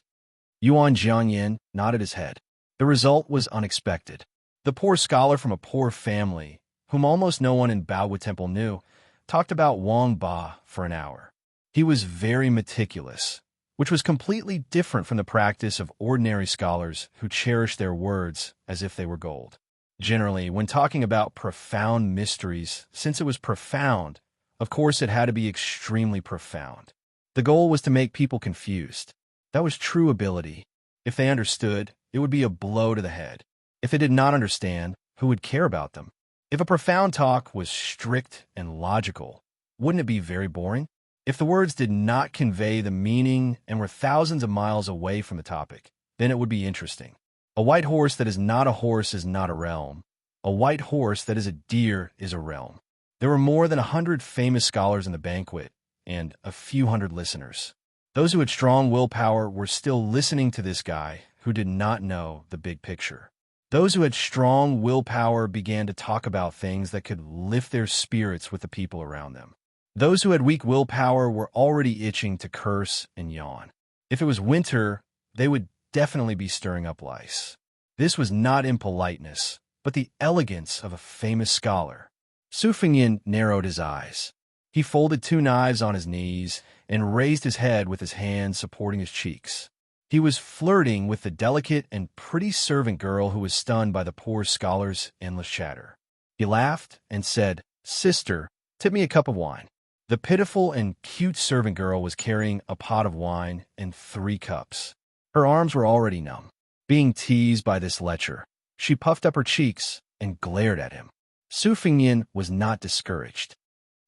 Yuan Jiangyan nodded his head. The result was unexpected. The poor scholar from a poor family, whom almost no one in Baowu Temple knew, talked about Wang Ba for an hour. He was very meticulous, which was completely different from the practice of ordinary scholars who cherish their words as if they were gold. Generally, when talking about profound mysteries, since it was profound, of course it had to be extremely profound. The goal was to make people confused. That was true ability. If they understood, it would be a blow to the head. If they did not understand, who would care about them? If a profound talk was strict and logical, wouldn't it be very boring? If the words did not convey the meaning and were thousands of miles away from the topic, then it would be interesting. A white horse that is not a horse is not a realm. A white horse that is a deer is a realm. There were more than 100 famous scholars in the banquet, and a few hundred listeners. Those who had strong willpower were still listening to this guy who did not know the big picture. Those who had strong willpower began to talk about things that could lift their spirits with the people around them. Those who had weak willpower were already itching to curse and yawn. If it was winter, they would definitely be stirring up lice. This was not impoliteness, but the elegance of a famous scholar. Su Fengnian narrowed his eyes. He folded 2 knives on his knees and raised his head with his hands supporting his cheeks. He was flirting with the delicate and pretty servant girl who was stunned by the poor scholar's endless chatter. He laughed and said, "Sister, tip me a cup of wine." The pitiful and cute servant girl was carrying a pot of wine and 3 cups. Her arms were already numb. Being teased by this lecher, she puffed up her cheeks and glared at him. Su Fengnian was not discouraged.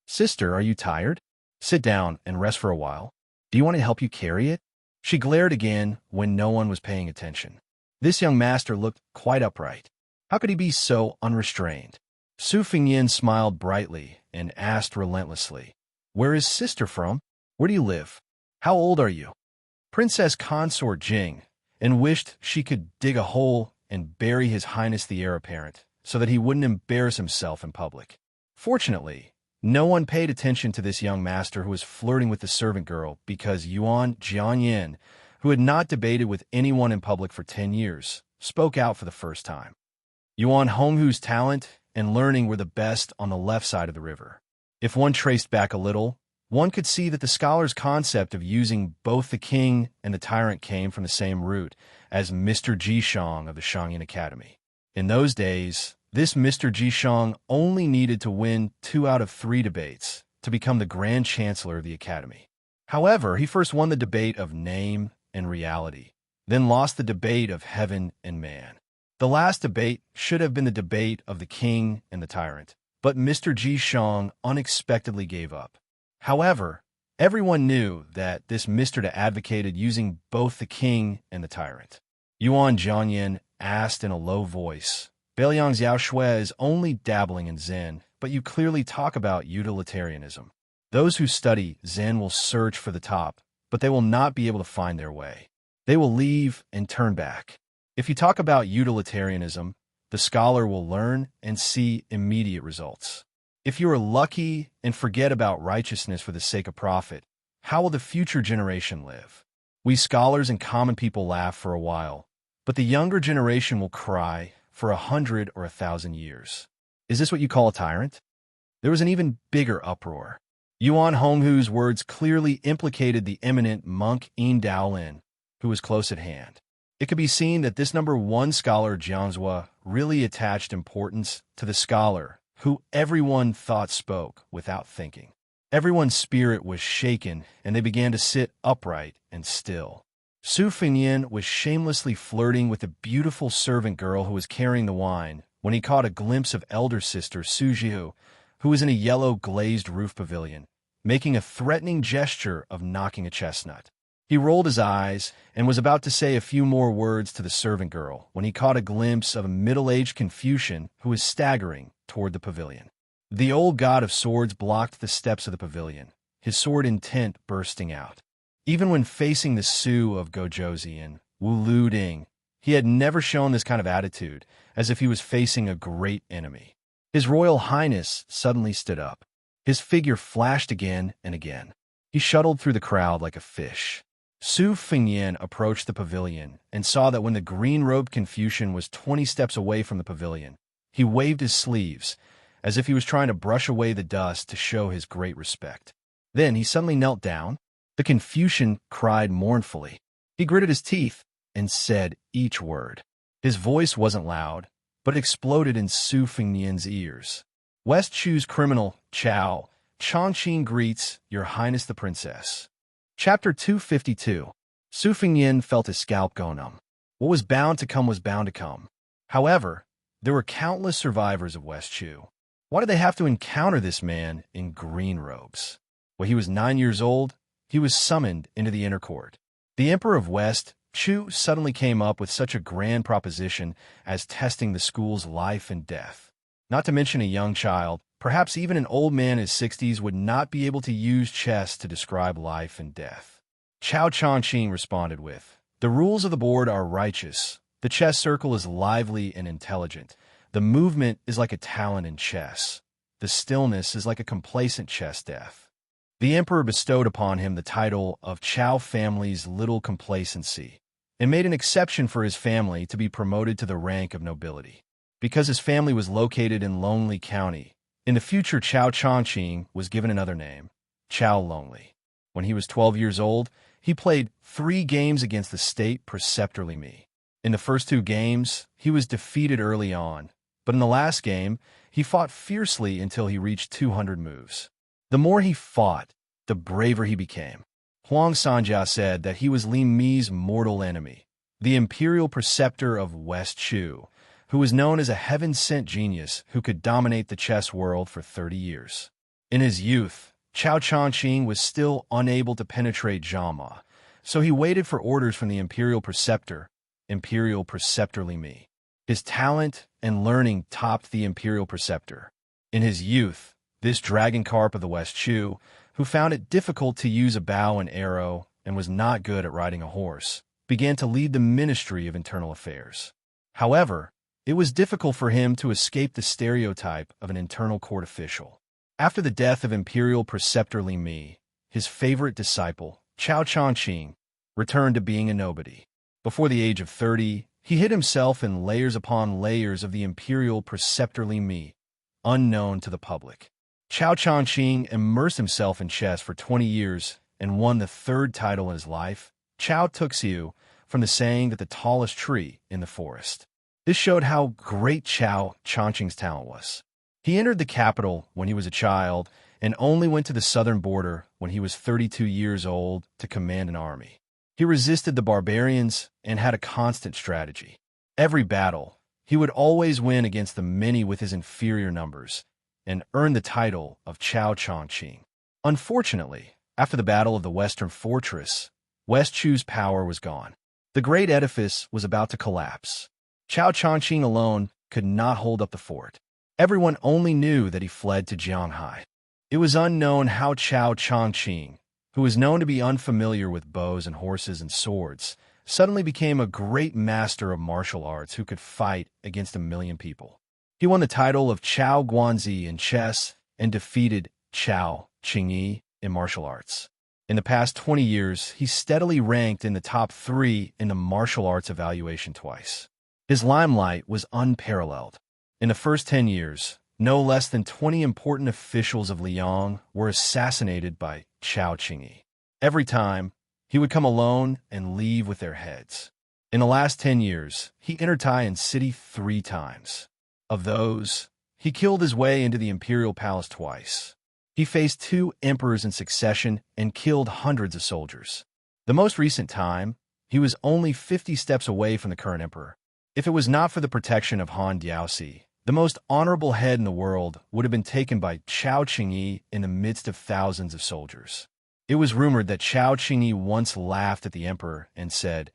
"Sister, are you tired? Sit down and rest for a while. Do you want to help you carry it?" She glared again when no one was paying attention. This young master looked quite upright. How could he be so unrestrained? Su Fengnian smiled brightly and asked relentlessly, "Where is sister from? Where do you live? How old are you?" Princess Consort Jing, and wished she could dig a hole and bury His Highness the Heir Apparent so that he wouldn't embarrass himself in public. Fortunately, no one paid attention to this young master who was flirting with the servant girl because Yuan Jiangyan, who had not debated with anyone in public for 10 years, spoke out for the first time. Yuan Honghu's talent and learning were the best on the left side of the river. If one traced back a little, one could see that the scholar's concept of using both the king and the tyrant came from the same root as Mr. Jishang of the Shangyan Academy. In those days, This Mr. Jishang only needed to win 2 out of 3 debates to become the Grand Chancellor of the Academy. However, he first won the debate of name and reality, then lost the debate of heaven and man. The last debate should have been the debate of the king and the tyrant, but Mr. Jishang unexpectedly gave up. However, everyone knew that this Mr. advocated using both the king and the tyrant. Yuan Zhangyan asked in a low voice, Beiliang Xiao Shui is only dabbling in Zen, but you clearly talk about utilitarianism. Those who study Zen will search for the top, but they will not be able to find their way. They will leave and turn back. If you talk about utilitarianism, the scholar will learn and see immediate results. If you are lucky and forget about righteousness for the sake of profit, how will the future generation live? We scholars and common people laugh for a while, but the younger generation will cry for 100 or 1,000 years. Is this what you call a tyrant? There was an even bigger uproar. Yuan Honghu's words clearly implicated the eminent monk Yin Daolin, who was close at hand. It could be seen that this number 1 scholar Jiangzhua really attached importance to the scholar who everyone thought spoke without thinking. Everyone's spirit was shaken, and they began to sit upright and still. Su Fengyan was shamelessly flirting with a beautiful servant girl who was carrying the wine when he caught a glimpse of elder sister Su Jiu, who was in a yellow glazed roof pavilion, making a threatening gesture of knocking a chestnut. He rolled his eyes and was about to say a few more words to the servant girl when he caught a glimpse of a middle-aged Confucian who was staggering toward the pavilion. The old god of swords blocked the steps of the pavilion, his sword intent bursting out. Even when facing the Su of Gojozi and Wu Lu Ding, he had never shown this kind of attitude, as if he was facing a great enemy. His Royal Highness suddenly stood up. His figure flashed again and again. He shuttled through the crowd like a fish. Su Fengyan approached the pavilion and saw that when the green-robed Confucian was 20 steps away from the pavilion, he waved his sleeves, as if he was trying to brush away the dust to show his great respect. Then he suddenly knelt down. The Confucian cried mournfully. He gritted his teeth and said each word. His voice wasn't loud, but it exploded in Su Fengyan's ears. West Chu's criminal, Chao Chongqing greets Your Highness the Princess. Chapter 252. Su Fengyan felt his scalp go numb. What was bound to come was bound to come. However, there were countless survivors of West Chu. Why did they have to encounter this man in green robes? When he was 9 years old, he was summoned into the inner court. The Emperor of West Chu suddenly came up with such a grand proposition as testing the school's life and death. Not to mention a young child, perhaps even an old man in his 60s would not be able to use chess to describe life and death. Chao Chongqing responded with, The rules of the board are righteous. The chess circle is lively and intelligent. The movement is like a talent in chess. The stillness is like a complacent chess death. The emperor bestowed upon him the title of Chao family's little complacency, and made an exception for his family to be promoted to the rank of nobility. Because his family was located in Lonely County, in the future Chao Chongqing was given another name, Chao Lonely. When he was 12 years old, he played 3 games against the state preceptor Li Mi. In the first 2 games, he was defeated early on, but in the last game, he fought fiercely until he reached 200 moves. The more he fought, the braver he became. Huang Sanjia said that he was Li Mi's mortal enemy, the imperial preceptor of West Chu, who was known as a heaven-sent genius who could dominate the chess world for 30 years. In his youth, Chao Chongqing was still unable to penetrate Zhama, so he waited for orders from the imperial preceptor Li Mi. His talent and learning topped the imperial preceptor. In his youth, this dragon carp of the West Chu, who found it difficult to use a bow and arrow and was not good at riding a horse, began to lead the Ministry of Internal Affairs. However, it was difficult for him to escape the stereotype of an internal court official. After the death of imperial preceptor Li Mi, his favorite disciple, Chao Chongqing, returned to being a nobody. Before the age of 30, he hid himself in layers upon layers of the imperial preceptor Li Mi, unknown to the public. Chao Chongqing immersed himself in chess for 20 years and won the 3rd title in his life, Chao Tuxiu, from the saying that the tallest tree in the forest. This showed how great Chao Changqing's talent was. He entered the capital when he was a child and only went to the southern border when he was 32 years old to command an army. He resisted the barbarians and had a constant strategy. Every battle, he would always win against the many with his inferior numbers and earn the title of Chao Changqing. Unfortunately, after the Battle of the Western Fortress, West Chu's power was gone. The great edifice was about to collapse. Chao Changqing alone could not hold up the fort. Everyone only knew that he fled to Jianghai. It was unknown how Chao Changqing, who was known to be unfamiliar with bows and horses and swords, suddenly became a great master of martial arts who could fight against 1,000,000 people. He won the title of Chao Guanzi in chess and defeated Chao Qingyi in martial arts. In the past 20 years, he steadily ranked in the top 3 in the martial arts evaluation twice. His limelight was unparalleled. In the first 10 years, no less than 20 important officials of Liang were assassinated by Chao Qingyi. Every time, he would come alone and leave with their heads. In the last 10 years, he entered Taiyan City 3 times. Of those, he killed his way into the imperial palace twice. He faced 2 emperors in succession and killed hundreds of soldiers. The most recent time, he was only 50 steps away from the current emperor. If it was not for the protection of Han Diaoxi, the most honorable head in the world would have been taken by Chao Qingyi in the midst of thousands of soldiers. It was rumored that Chao Qingyi once laughed at the emperor and said,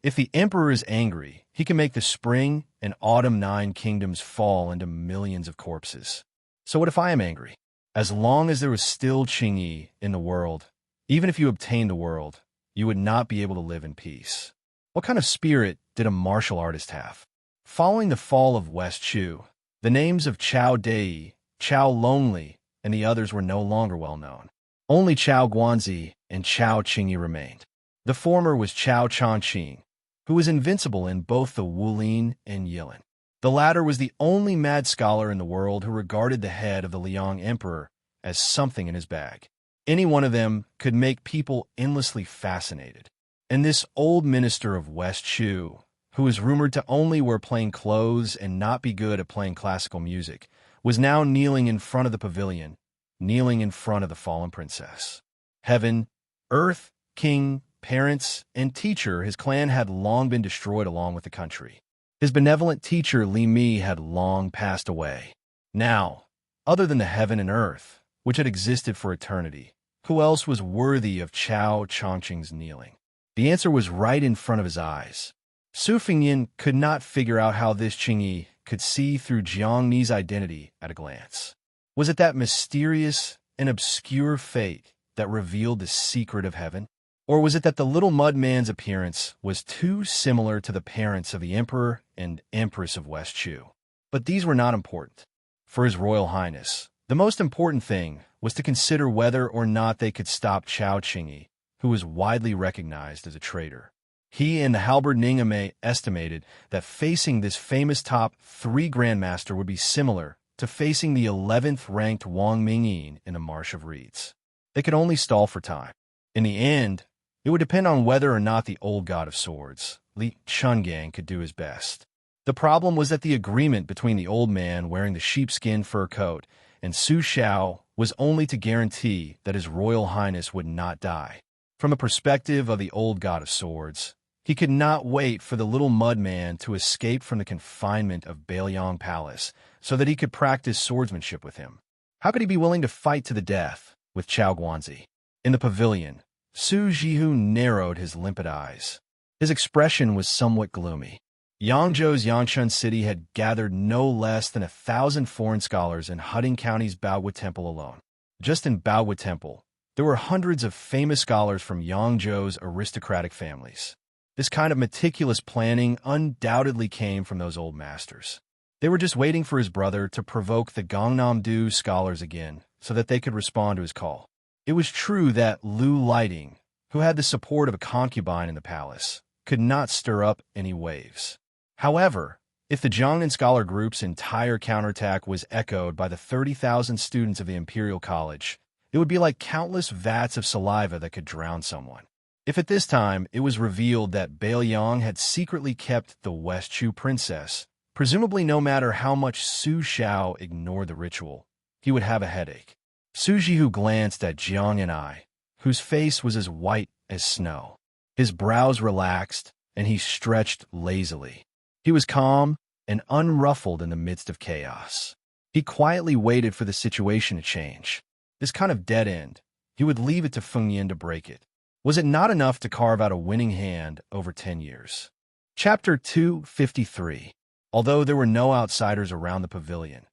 "If the emperor is angry, he can make the spring and autumn 9 kingdoms fall into millions of corpses. So what if I am angry? As long as there was still Qingyi in the world, even if you obtained the world, you would not be able to live in peace." What kind of spirit did a martial artist have? Following the fall of West Chu, the names of Chao Dei, Chao Lonely, and the others were no longer well known. Only Chao Guanzi and Chao Qingyi remained. The former was Chao Changqing, who was invincible in both the Wulin and Yilin. The latter was the only mad scholar in the world who regarded the head of the Liang emperor as something in his bag. Any one of them could make people endlessly fascinated. And this old minister of West Chu, who was rumored to only wear plain clothes and not be good at playing classical music, was now kneeling in front of the pavilion, kneeling in front of the fallen princess. Heaven, earth, king, parents, and teacher, his clan had long been destroyed along with the country. His benevolent teacher, Li Mi, had long passed away. Now, other than the heaven and earth, which had existed for eternity, who else was worthy of Chao Changqing's kneeling? The answer was right in front of his eyes. Su Fingyin could not figure out how this Qingyi could see through Jiang Ni's identity at a glance. Was it that mysterious and obscure fate that revealed the secret of heaven? Or was it that the little mud man's appearance was too similar to the parents of the emperor and empress of West Chu? But these were not important. For His Royal Highness, the most important thing was to consider whether or not they could stop Chao Qingyi, who was widely recognized as a traitor. He and the halberd Ningame estimated that facing this famous top 3 grandmaster would be similar to facing the 11th ranked Wang Mingyin in a marsh of reeds. They could only stall for time. In the end, it would depend on whether or not the old god of swords, Li Chungang, could do his best. The problem was that the agreement between the old man wearing the sheepskin fur coat and Su Xiao was only to guarantee that His Royal Highness would not die. From the perspective of the old god of swords, he could not wait for the little mud man to escape from the confinement of Bailiang Palace so that he could practice swordsmanship with him. How could he be willing to fight to the death with Chao Guanzi? In the pavilion, Su Jihu narrowed his limpid eyes. His expression was somewhat gloomy. Yangzhou's Yangchun City had gathered no less than 1,000 foreign scholars in Huding County's Baowu Temple alone. Just in Baowu Temple, there were hundreds of famous scholars from Yangzhou's aristocratic families. This kind of meticulous planning undoubtedly came from those old masters. They were just waiting for his brother to provoke the Gangnam-do scholars again so that they could respond to his call. It was true that Lu Lighting, who had the support of a concubine in the palace, could not stir up any waves. However, if the Jiangnan scholar group's entire counterattack was echoed by the 30,000 students of the Imperial College, it would be like countless vats of saliva that could drown someone. If at this time it was revealed that Bailiang had secretly kept the West Chu princess, Presumably, no matter how much Su Xiao ignored the ritual, he would have a headache. Su Jihu glanced at Jiang and I, whose face was as white as snow. His brows relaxed, and he stretched lazily. He was calm and unruffled in the midst of chaos. He quietly waited for the situation to change. This kind of dead end, he would leave it to Feng Yin to break it. Was it not enough to carve out a winning hand over 10 years? Chapter 253. Although there were no outsiders around the pavilion,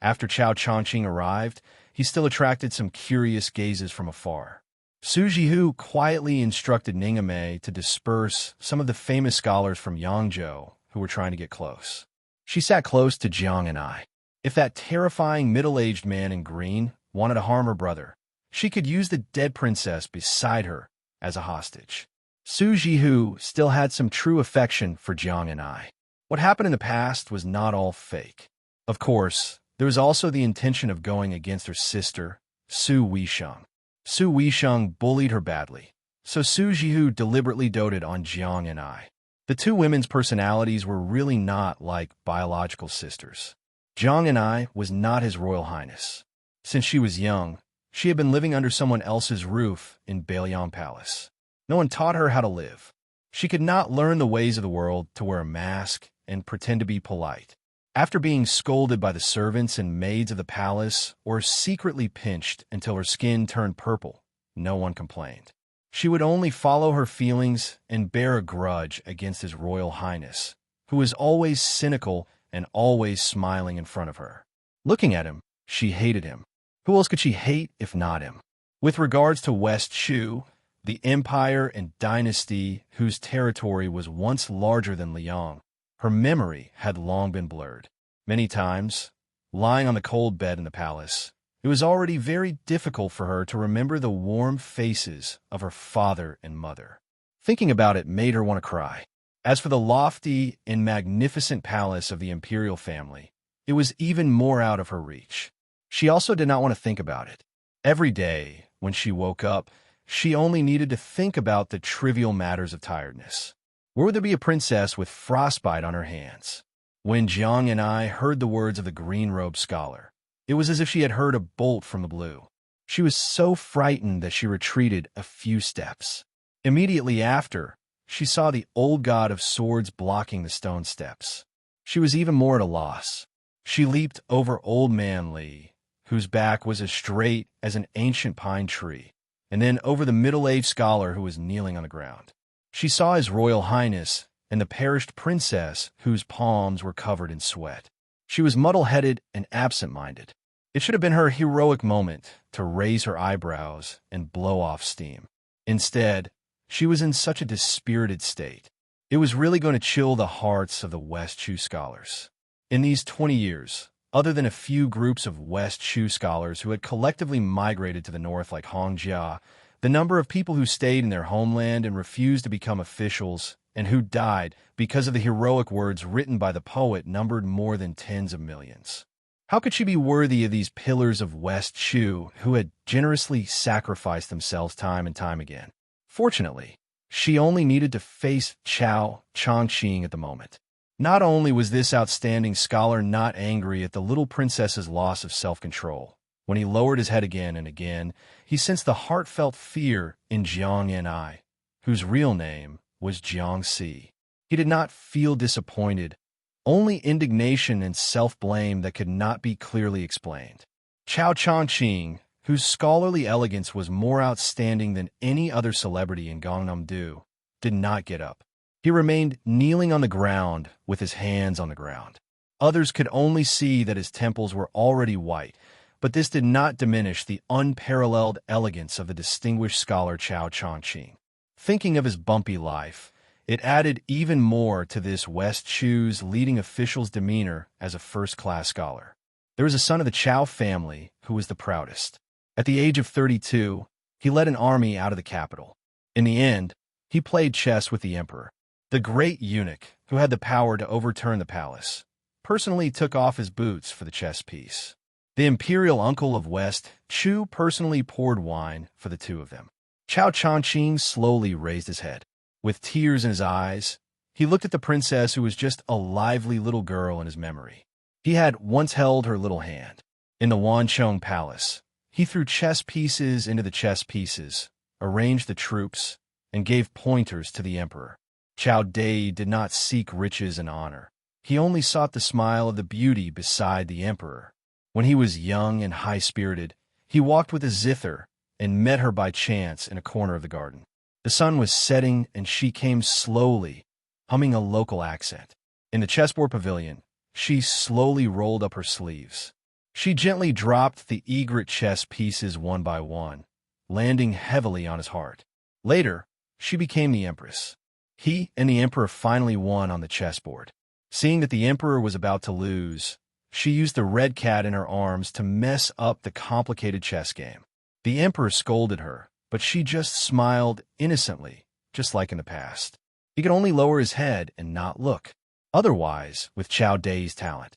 after Chao Chongqing arrived, he still attracted some curious gazes from afar. Su Jihu quietly instructed Ningame to disperse some of the famous scholars from Yangzhou who were trying to get close. She sat close to Jiang and I. If that terrifying middle-aged man in green wanted to harm her brother, she could use the dead princess beside her as a hostage. Su Jihu still had some true affection for Jiang and I. What happened in the past was not all fake. Of course, there was also the intention of going against her sister, Su Weisheng. Su Weisheng bullied her badly, so Su Jihu deliberately doted on Jiang and I. The two women's personalities were really not like biological sisters. Jiang and I was not His Royal Highness. Since she was young, she had been living under someone else's roof in Bailiang Palace. No one taught her how to live. She could not learn the ways of the world to wear a mask and pretend to be polite. After being scolded by the servants and maids of the palace or secretly pinched until her skin turned purple, no one complained. She would only follow her feelings and bear a grudge against His Royal Highness, who was always cynical and always smiling in front of her. Looking at him, she hated him. Who else could she hate if not him? With regards to West Chu, the empire and dynasty whose territory was once larger than Liang, her memory had long been blurred. Many times, lying on the cold bed in the palace, it was already very difficult for her to remember the warm faces of her father and mother. Thinking about it made her want to cry. As for the lofty and magnificent palace of the imperial family, it was even more out of her reach. She also did not want to think about it. Every day, when she woke up, she only needed to think about the trivial matters of tiredness. Where would there be a princess with frostbite on her hands? When Jiang and I heard the words of the green-robed scholar, it was as if she had heard a bolt from the blue. She was so frightened that she retreated a few steps. Immediately after, she saw the old god of swords blocking the stone steps. She was even more at a loss. She leaped over old man Li, whose back was as straight as an ancient pine tree, and then over the middle-aged scholar who was kneeling on the ground. She saw His Royal Highness and the perished princess whose palms were covered in sweat. She was muddle-headed and absent-minded. It should have been her heroic moment to raise her eyebrows and blow off steam. Instead, she was in such a dispirited state. It was really going to chill the hearts of the West Chu scholars. In these 20 years, other than a few groups of West Chu scholars who had collectively migrated to the north like Hongjia, the number of people who stayed in their homeland and refused to become officials and who died because of the heroic words written by the poet numbered more than tens of millions. How could she be worthy of these pillars of West Chu who had generously sacrificed themselves time and time again? Fortunately, she only needed to face Chao Chongqing at the moment. Not only was this outstanding scholar not angry at the little princess's loss of self-control, when he lowered his head again and again, he sensed the heartfelt fear in Jiang and I, whose real name was Jiang Si. He did not feel disappointed, only indignation and self-blame that could not be clearly explained. Chao Chongqing, whose scholarly elegance was more outstanding than any other celebrity in Gangnam-do, did not get up. He remained kneeling on the ground with his hands on the ground. Others could only see that his temples were already white, but this did not diminish the unparalleled elegance of the distinguished scholar Chao Chongqing. Thinking of his bumpy life, it added even more to this West Chu's leading official's demeanor as a first-class scholar. There was a son of the Chao family who was the proudest. At the age of 32, he led an army out of the capital. In the end, he played chess with the emperor. The great eunuch, who had the power to overturn the palace, personally took off his boots for the chess piece. The imperial uncle of West Chu personally poured wine for the two of them. Chao Chongqing slowly raised his head. With tears in his eyes, He looked at the princess who was just a lively little girl in his memory. He had once held her little hand. In the Wanchong Palace, he threw chess pieces into the chess pieces, arranged the troops, and gave pointers to the emperor. Chao Dai did not seek riches and honor. He only sought the smile of the beauty beside the emperor. When he was young and high-spirited, he walked with a zither and met her by chance in a corner of the garden. The sun was setting and she came slowly, humming a local accent. In the chessboard pavilion, she slowly rolled up her sleeves. She gently dropped the egret chess pieces one by one, landing heavily on his heart. Later, she became the empress. He and the emperor finally won on the chessboard. Seeing that the emperor was about to lose, she used the red cat in her arms to mess up the complicated chess game. The emperor scolded her, but she just smiled innocently, just like in the past. He could only lower his head and not look. Otherwise, with Chao Dai's talent,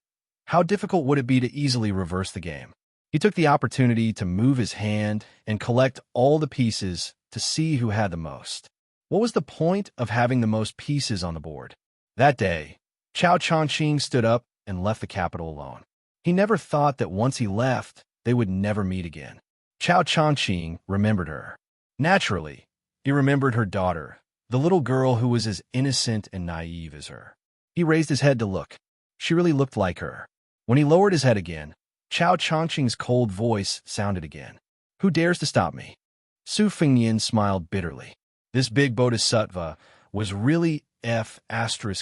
how difficult would it be to easily reverse the game? He took the opportunity to move his hand and collect all the pieces to see who had the most. What was the point of having the most pieces on the board? That day, Chao Chongqing stood up and left the capital alone. He never thought that once he left, they would never meet again. Chao Chongqing remembered her. Naturally, he remembered her daughter, the little girl who was as innocent and naive as her. He raised his head to look. She really looked like her. When he lowered his head again, Chao Chongqing's cold voice sounded again. "Who dares to stop me?" Su Fengnian smiled bitterly. This big bodhisattva was really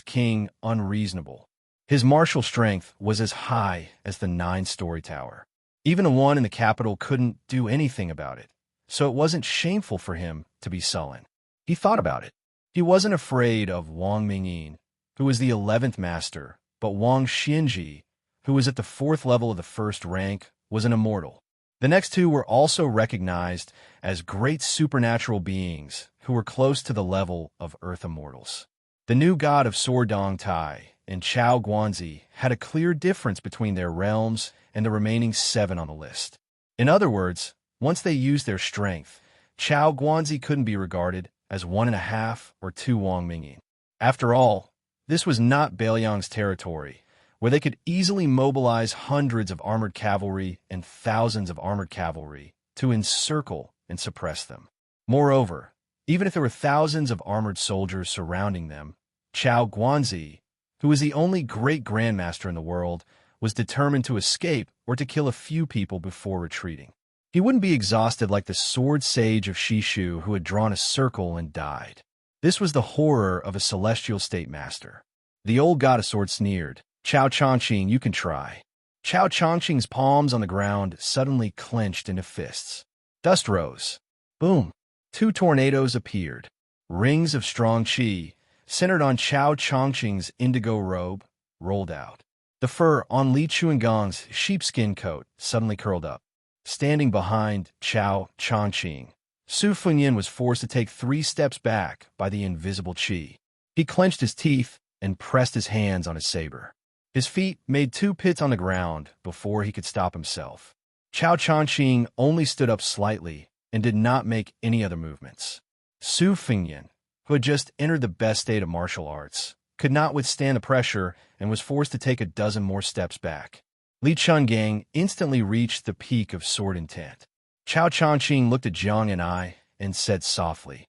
King unreasonable. His martial strength was as high as the 9-story tower. Even the one in the capital couldn't do anything about it, so it wasn't shameful for him to be sullen. He thought about it. He wasn't afraid of Wang Mingyin, who was the 11th master, but Wang Xianji, who was at the 4th level of the 1st rank, was an immortal. The next two were also recognized as great supernatural beings who were close to the level of Earth immortals. The new god of Sword Dong Tai and Chao Guanzi had a clear difference between their realms and the remaining 7 on the list. In other words, once they used their strength, Chao Guanzi couldn't be regarded as 1.5 or 2 Wang Mingyin. After all, this was not Bailiang's territory, where they could easily mobilize hundreds of armored cavalry and thousands of armored cavalry to encircle and suppress them. Moreover, even if there were thousands of armored soldiers surrounding them, Chao Guanzi, who was the only great grandmaster in the world, was determined to escape or to kill a few people before retreating. He wouldn't be exhausted like the sword sage of Shishu who had drawn a circle and died. This was the horror of a celestial state master. The old god of swords sneered. "Chao Chongqing, you can try." Chao Chongqing's palms on the ground suddenly clenched into fists. Dust rose. Boom. 2 tornadoes appeared. Rings of strong qi, centered on Chao Chongqing's indigo robe, rolled out. The fur on Li Chuangong's sheepskin coat suddenly curled up. Standing behind Chao Chongqing, Su Fengnian was forced to take 3 steps back by the invisible qi. He clenched his teeth and pressed his hands on his saber. His feet made 2 pits on the ground before he could stop himself. Chao Chongqing only stood up slightly and did not make any other movements. Su Fengnian, who had just entered the best state of martial arts, could not withstand the pressure and was forced to take a dozen more steps back. Li Chungang instantly reached the peak of sword intent. Chao Chongqing looked at Jiang and I and said softly,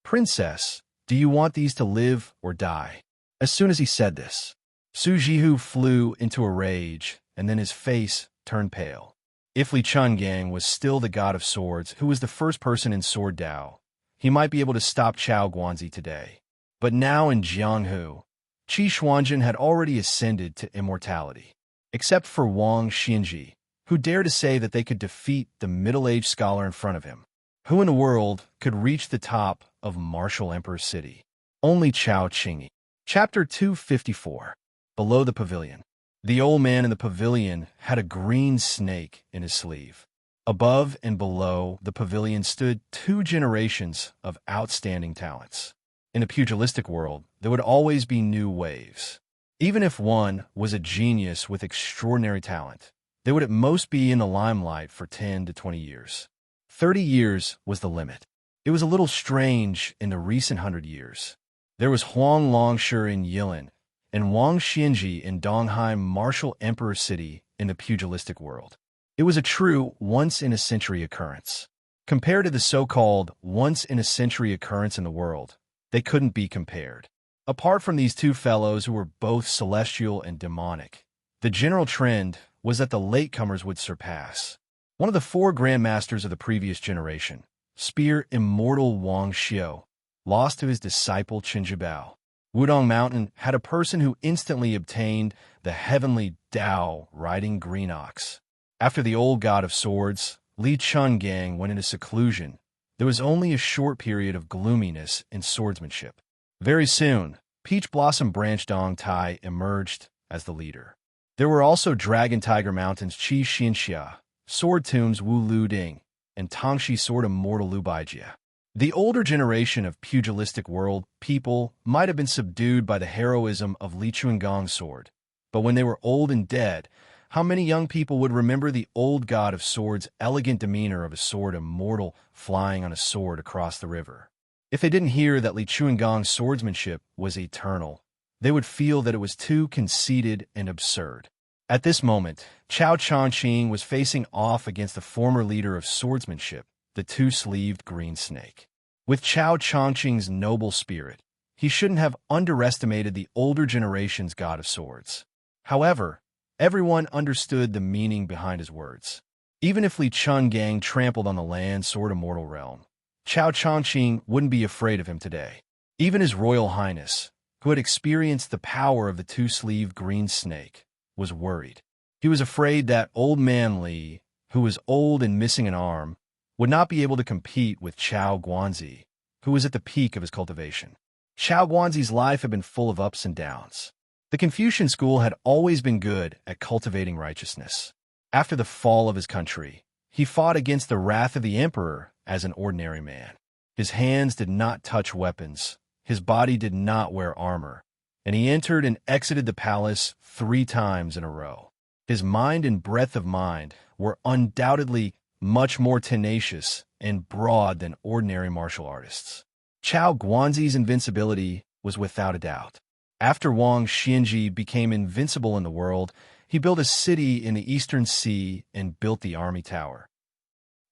"Princess, do you want these to live or die?" As soon as he said this, Su Jihu flew into a rage, and then his face turned pale. If Li Chungang was still the god of swords who was the first person in Sword Dao, he might be able to stop Chao Guanzi today. But now in Jianghu, Qi Xuanjin had already ascended to immortality. Except for Wang Xianji, who dared to say that they could defeat the middle-aged scholar in front of him. Who in the world could reach the top of Martial Emperor City? Only Chao Qingyi. Chapter 254. Below the Pavilion. The old man in the pavilion had a green snake in his sleeve. Above and below the pavilion stood 2 generations of outstanding talents. In the pugilistic world, there would always be new waves. Even if one was a genius with extraordinary talent, they would at most be in the limelight for 10 to 20 years. 30 years was the limit. It was a little strange in the recent 100 years. There was Huang Longshi in Yilin, and Wang Xianji in Dongheim, martial emperor city in the pugilistic world. It was a true once-in-a-century occurrence. Compared to the so-called once-in-a-century occurrence in the world, they couldn't be compared. Apart from these two fellows who were both celestial and demonic, the general trend was that the latecomers would surpass. One of the four grandmasters of the previous generation, Spear Immortal Wang Xiu, lost to his disciple Qinzhibao. Wudong Mountain had a person who instantly obtained the heavenly Dao riding green ox. After the old god of swords, Li Chungang, went into seclusion, there was only a short period of gloominess in swordsmanship. Very soon, Peach Blossom Branch Dong Tai emerged as the leader. There were also Dragon Tiger Mountains Qi Xinxia, Sword Tombs Wu Lu Ding, and Tangxi Sword Immortal Lu Baijia. The older generation of pugilistic world people might have been subdued by the heroism of Li Chunggang's sword, but when they were old and dead, how many young people would remember the old god of swords' elegant demeanor of a sword immortal flying on a sword across the river? If they didn't hear that Li Chunggang's swordsmanship was eternal, they would feel that it was too conceited and absurd. At this moment, Chao Chongqing was facing off against the former leader of swordsmanship, the two-sleeved green snake. With Chao Chongqing's noble spirit, he shouldn't have underestimated the older generation's god of swords. However, everyone understood the meaning behind his words. Even if Li Chungang trampled on the land sword immortal realm, Chao Chongqing wouldn't be afraid of him today. Even His Royal Highness, who had experienced the power of the two-sleeved green snake, was worried. He was afraid that old man Li, who was old and missing an arm, would not be able to compete with Chao Guanzi, who was at the peak of his cultivation. Chao Guanzi's life had been full of ups and downs. The Confucian school had always been good at cultivating righteousness. After the fall of his country, he fought against the wrath of the emperor as an ordinary man. His hands did not touch weapons, his body did not wear armor, and he entered and exited the palace 3 times in a row. His mind and breadth of mind were undoubtedly much more tenacious and broad than ordinary martial artists. Chao Guanzi's invincibility was without a doubt. After Wang Xianji became invincible in the world, he built a city in the Eastern Sea and built the army tower.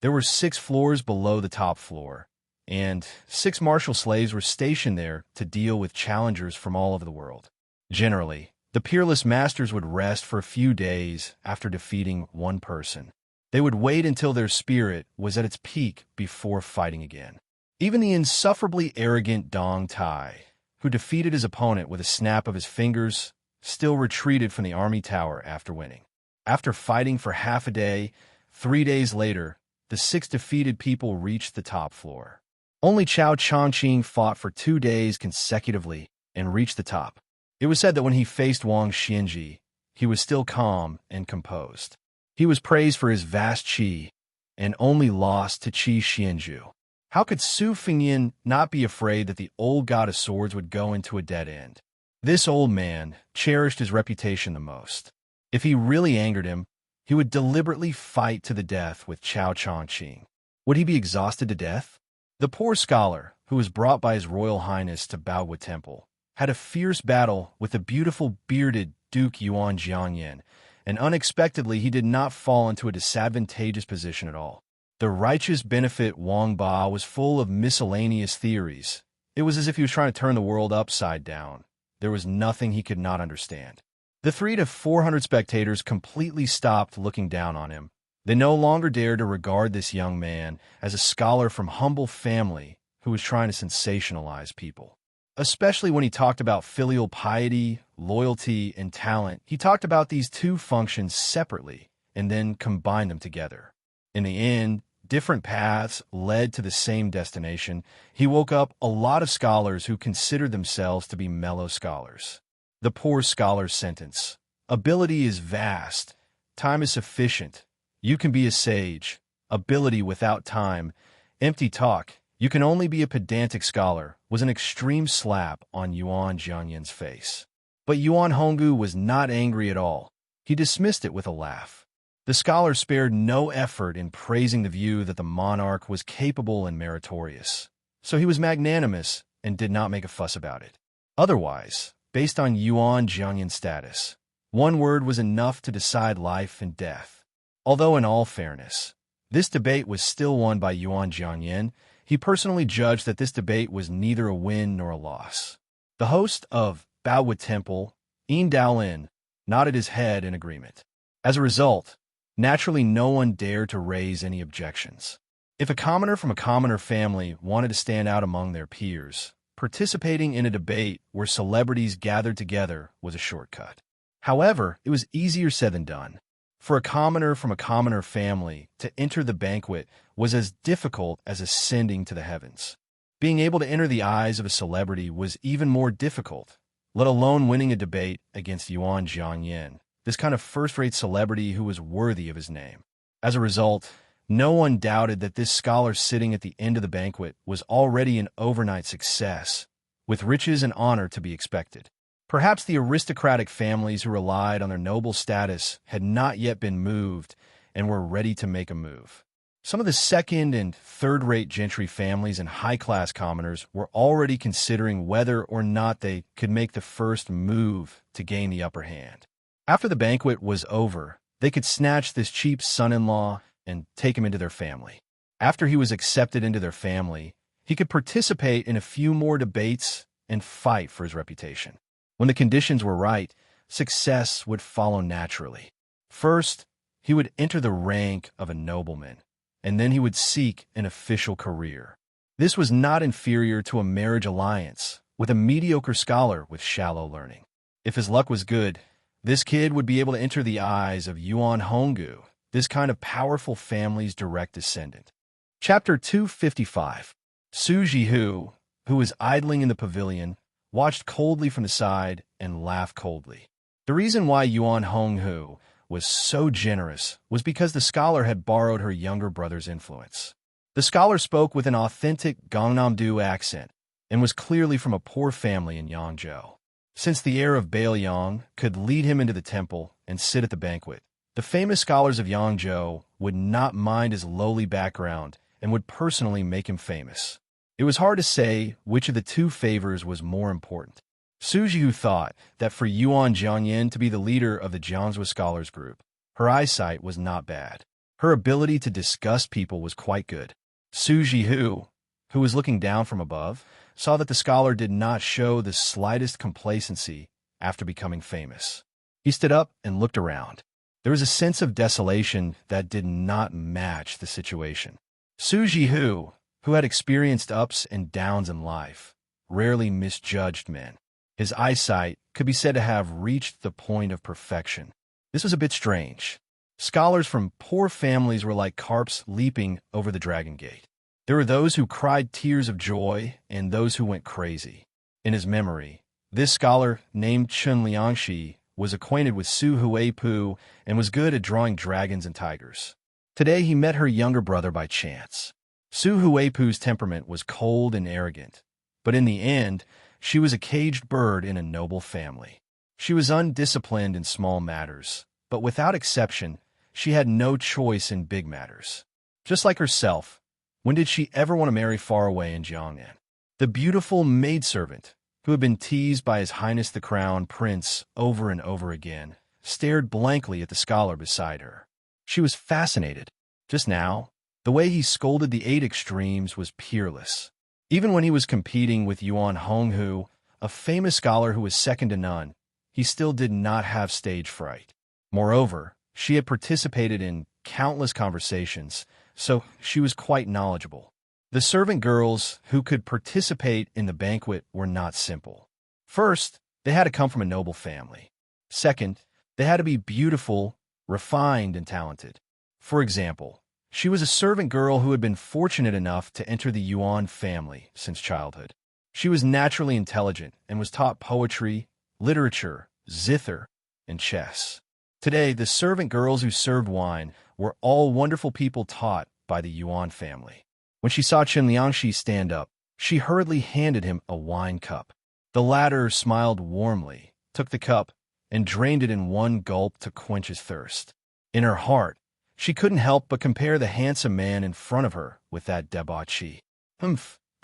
There were 6 floors below the top floor, and 6 martial slaves were stationed there to deal with challengers from all over the world. Generally, the peerless masters would rest for a few days after defeating one person. They would wait until their spirit was at its peak before fighting again. Even the insufferably arrogant Dong Tai, who defeated his opponent with a snap of his fingers, still retreated from the army tower after winning. After fighting for half a day, 3 days later, the 6 defeated people reached the top floor. Only Chao Chongqing fought for 2 days consecutively and reached the top. It was said that when he faced Wang Xianji, he was still calm and composed. He was praised for his vast qi and only lost to Qi Xianju. How could Su Fingyin not be afraid that the old god of swords would go into a dead end? This old man cherished his reputation the most. If he really angered him, he would deliberately fight to the death with Chao Chongqing. Would he be exhausted to death? The poor scholar, who was brought by His Royal Highness to Baowu Temple, had a fierce battle with the beautiful bearded Duke Yuan Jiangyan, and unexpectedly he did not fall into a disadvantageous position at all. The righteous benefit Wang Ba was full of miscellaneous theories. It was as if he was trying to turn the world upside down. There was nothing he could not understand. The 300 to 400 spectators completely stopped looking down on him. They no longer dared to regard this young man as a scholar from humble family who was trying to sensationalize people. Especially when he talked about filial piety, loyalty, and talent, he talked about these 2 functions separately and then combined them together. In the end, different paths led to the same destination. He woke up a lot of scholars who considered themselves to be mellow scholars. The poor scholar's sentence: ability is vast, time is sufficient, you can be a sage, ability without time, empty talk, you can only be a pedantic scholar, was an extreme slap on Yuan Jiangyan's face. But Yuan Honggu was not angry at all. He dismissed it with a laugh. The scholar spared no effort in praising the view that the monarch was capable and meritorious. So he was magnanimous and did not make a fuss about it. Otherwise, based on Yuan Jiangyan's status, one word was enough to decide life and death. Although in all fairness, this debate was still won by Yuan Jiangyan, he personally judged that this debate was neither a win nor a loss. The host of Baowu Temple, Yin Daolin, nodded his head in agreement. As a result, naturally no one dared to raise any objections. If a commoner from a commoner family wanted to stand out among their peers, participating in a debate where celebrities gathered together was a shortcut. However, it was easier said than done. For a commoner from a commoner family to enter the banquet was as difficult as ascending to the heavens. Being able to enter the eyes of a celebrity was even more difficult, let alone winning a debate against Yuan Jiangyan, this kind of first-rate celebrity who was worthy of his name. As a result, no one doubted that this scholar sitting at the end of the banquet was already an overnight success, with riches and honor to be expected. Perhaps the aristocratic families who relied on their noble status had not yet been moved and were ready to make a move. Some of the second- and third-rate gentry families and high-class commoners were already considering whether or not they could make the first move to gain the upper hand. After the banquet was over, they could snatch this cheap son-in-law and take him into their family. After he was accepted into their family, he could participate in a few more debates and fight for his reputation. When the conditions were right, success would follow naturally. First, he would enter the rank of a nobleman, and then he would seek an official career. This was not inferior to a marriage alliance with a mediocre scholar with shallow learning. If his luck was good, this kid would be able to enter the eyes of Yuan Honggu, this kind of powerful family's direct descendant. Chapter 255. Su Jihu, who was idling in the pavilion, watched coldly from the side and laughed coldly. The reason why Yuan Honghu was so generous was because the scholar had borrowed her younger brother's influence. The scholar spoke with an authentic Gangnam-do accent and was clearly from a poor family in Yangzhou. Since the heir of Baoyang could lead him into the temple and sit at the banquet, the famous scholars of Yangzhou would not mind his lowly background and would personally make him famous. It was hard to say which of the two favors was more important. Su Jihu thought that for Yuan Jiangyan to be the leader of the Jiangzhou Scholars Group, her eyesight was not bad. Her ability to disgust people was quite good. Su Jihu, who was looking down from above, saw that the scholar did not show the slightest complacency after becoming famous. He stood up and looked around. There was a sense of desolation that did not match the situation. Su Jihu, who had experienced ups and downs in life, rarely misjudged men. His eyesight could be said to have reached the point of perfection. This was a bit strange. Scholars from poor families were like carps leaping over the Dragon Gate. There were those who cried tears of joy and those who went crazy. In his memory, this scholar named Chen Liangxi was acquainted with Su Huipu and was good at drawing dragons and tigers. Today he met her younger brother by chance. Su Huipu's temperament was cold and arrogant, but in the end, she was a caged bird in a noble family. She was undisciplined in small matters, but without exception, she had no choice in big matters. Just like herself, when did she ever want to marry far away in Jiangnan? The beautiful maidservant, who had been teased by His Highness the Crown Prince over and over again, stared blankly at the scholar beside her. She was fascinated. Just now, the way he scolded the eight extremes was peerless. Even when he was competing with Yuan Honghu, a famous scholar who was second to none, he still did not have stage fright. Moreover, she had participated in countless conversations, so she was quite knowledgeable. The servant girls who could participate in the banquet were not simple. First, they had to come from a noble family. Second, they had to be beautiful, refined, and talented. For example, she was a servant girl who had been fortunate enough to enter the Yuan family since childhood. She was naturally intelligent and was taught poetry, literature, zither, and chess. Today, the servant girls who served wine were all wonderful people taught by the Yuan family. When she saw Chen Liangxi stand up, she hurriedly handed him a wine cup. The latter smiled warmly, took the cup, and drained it in one gulp to quench his thirst. In her heart, she couldn't help but compare the handsome man in front of her with that debauchee.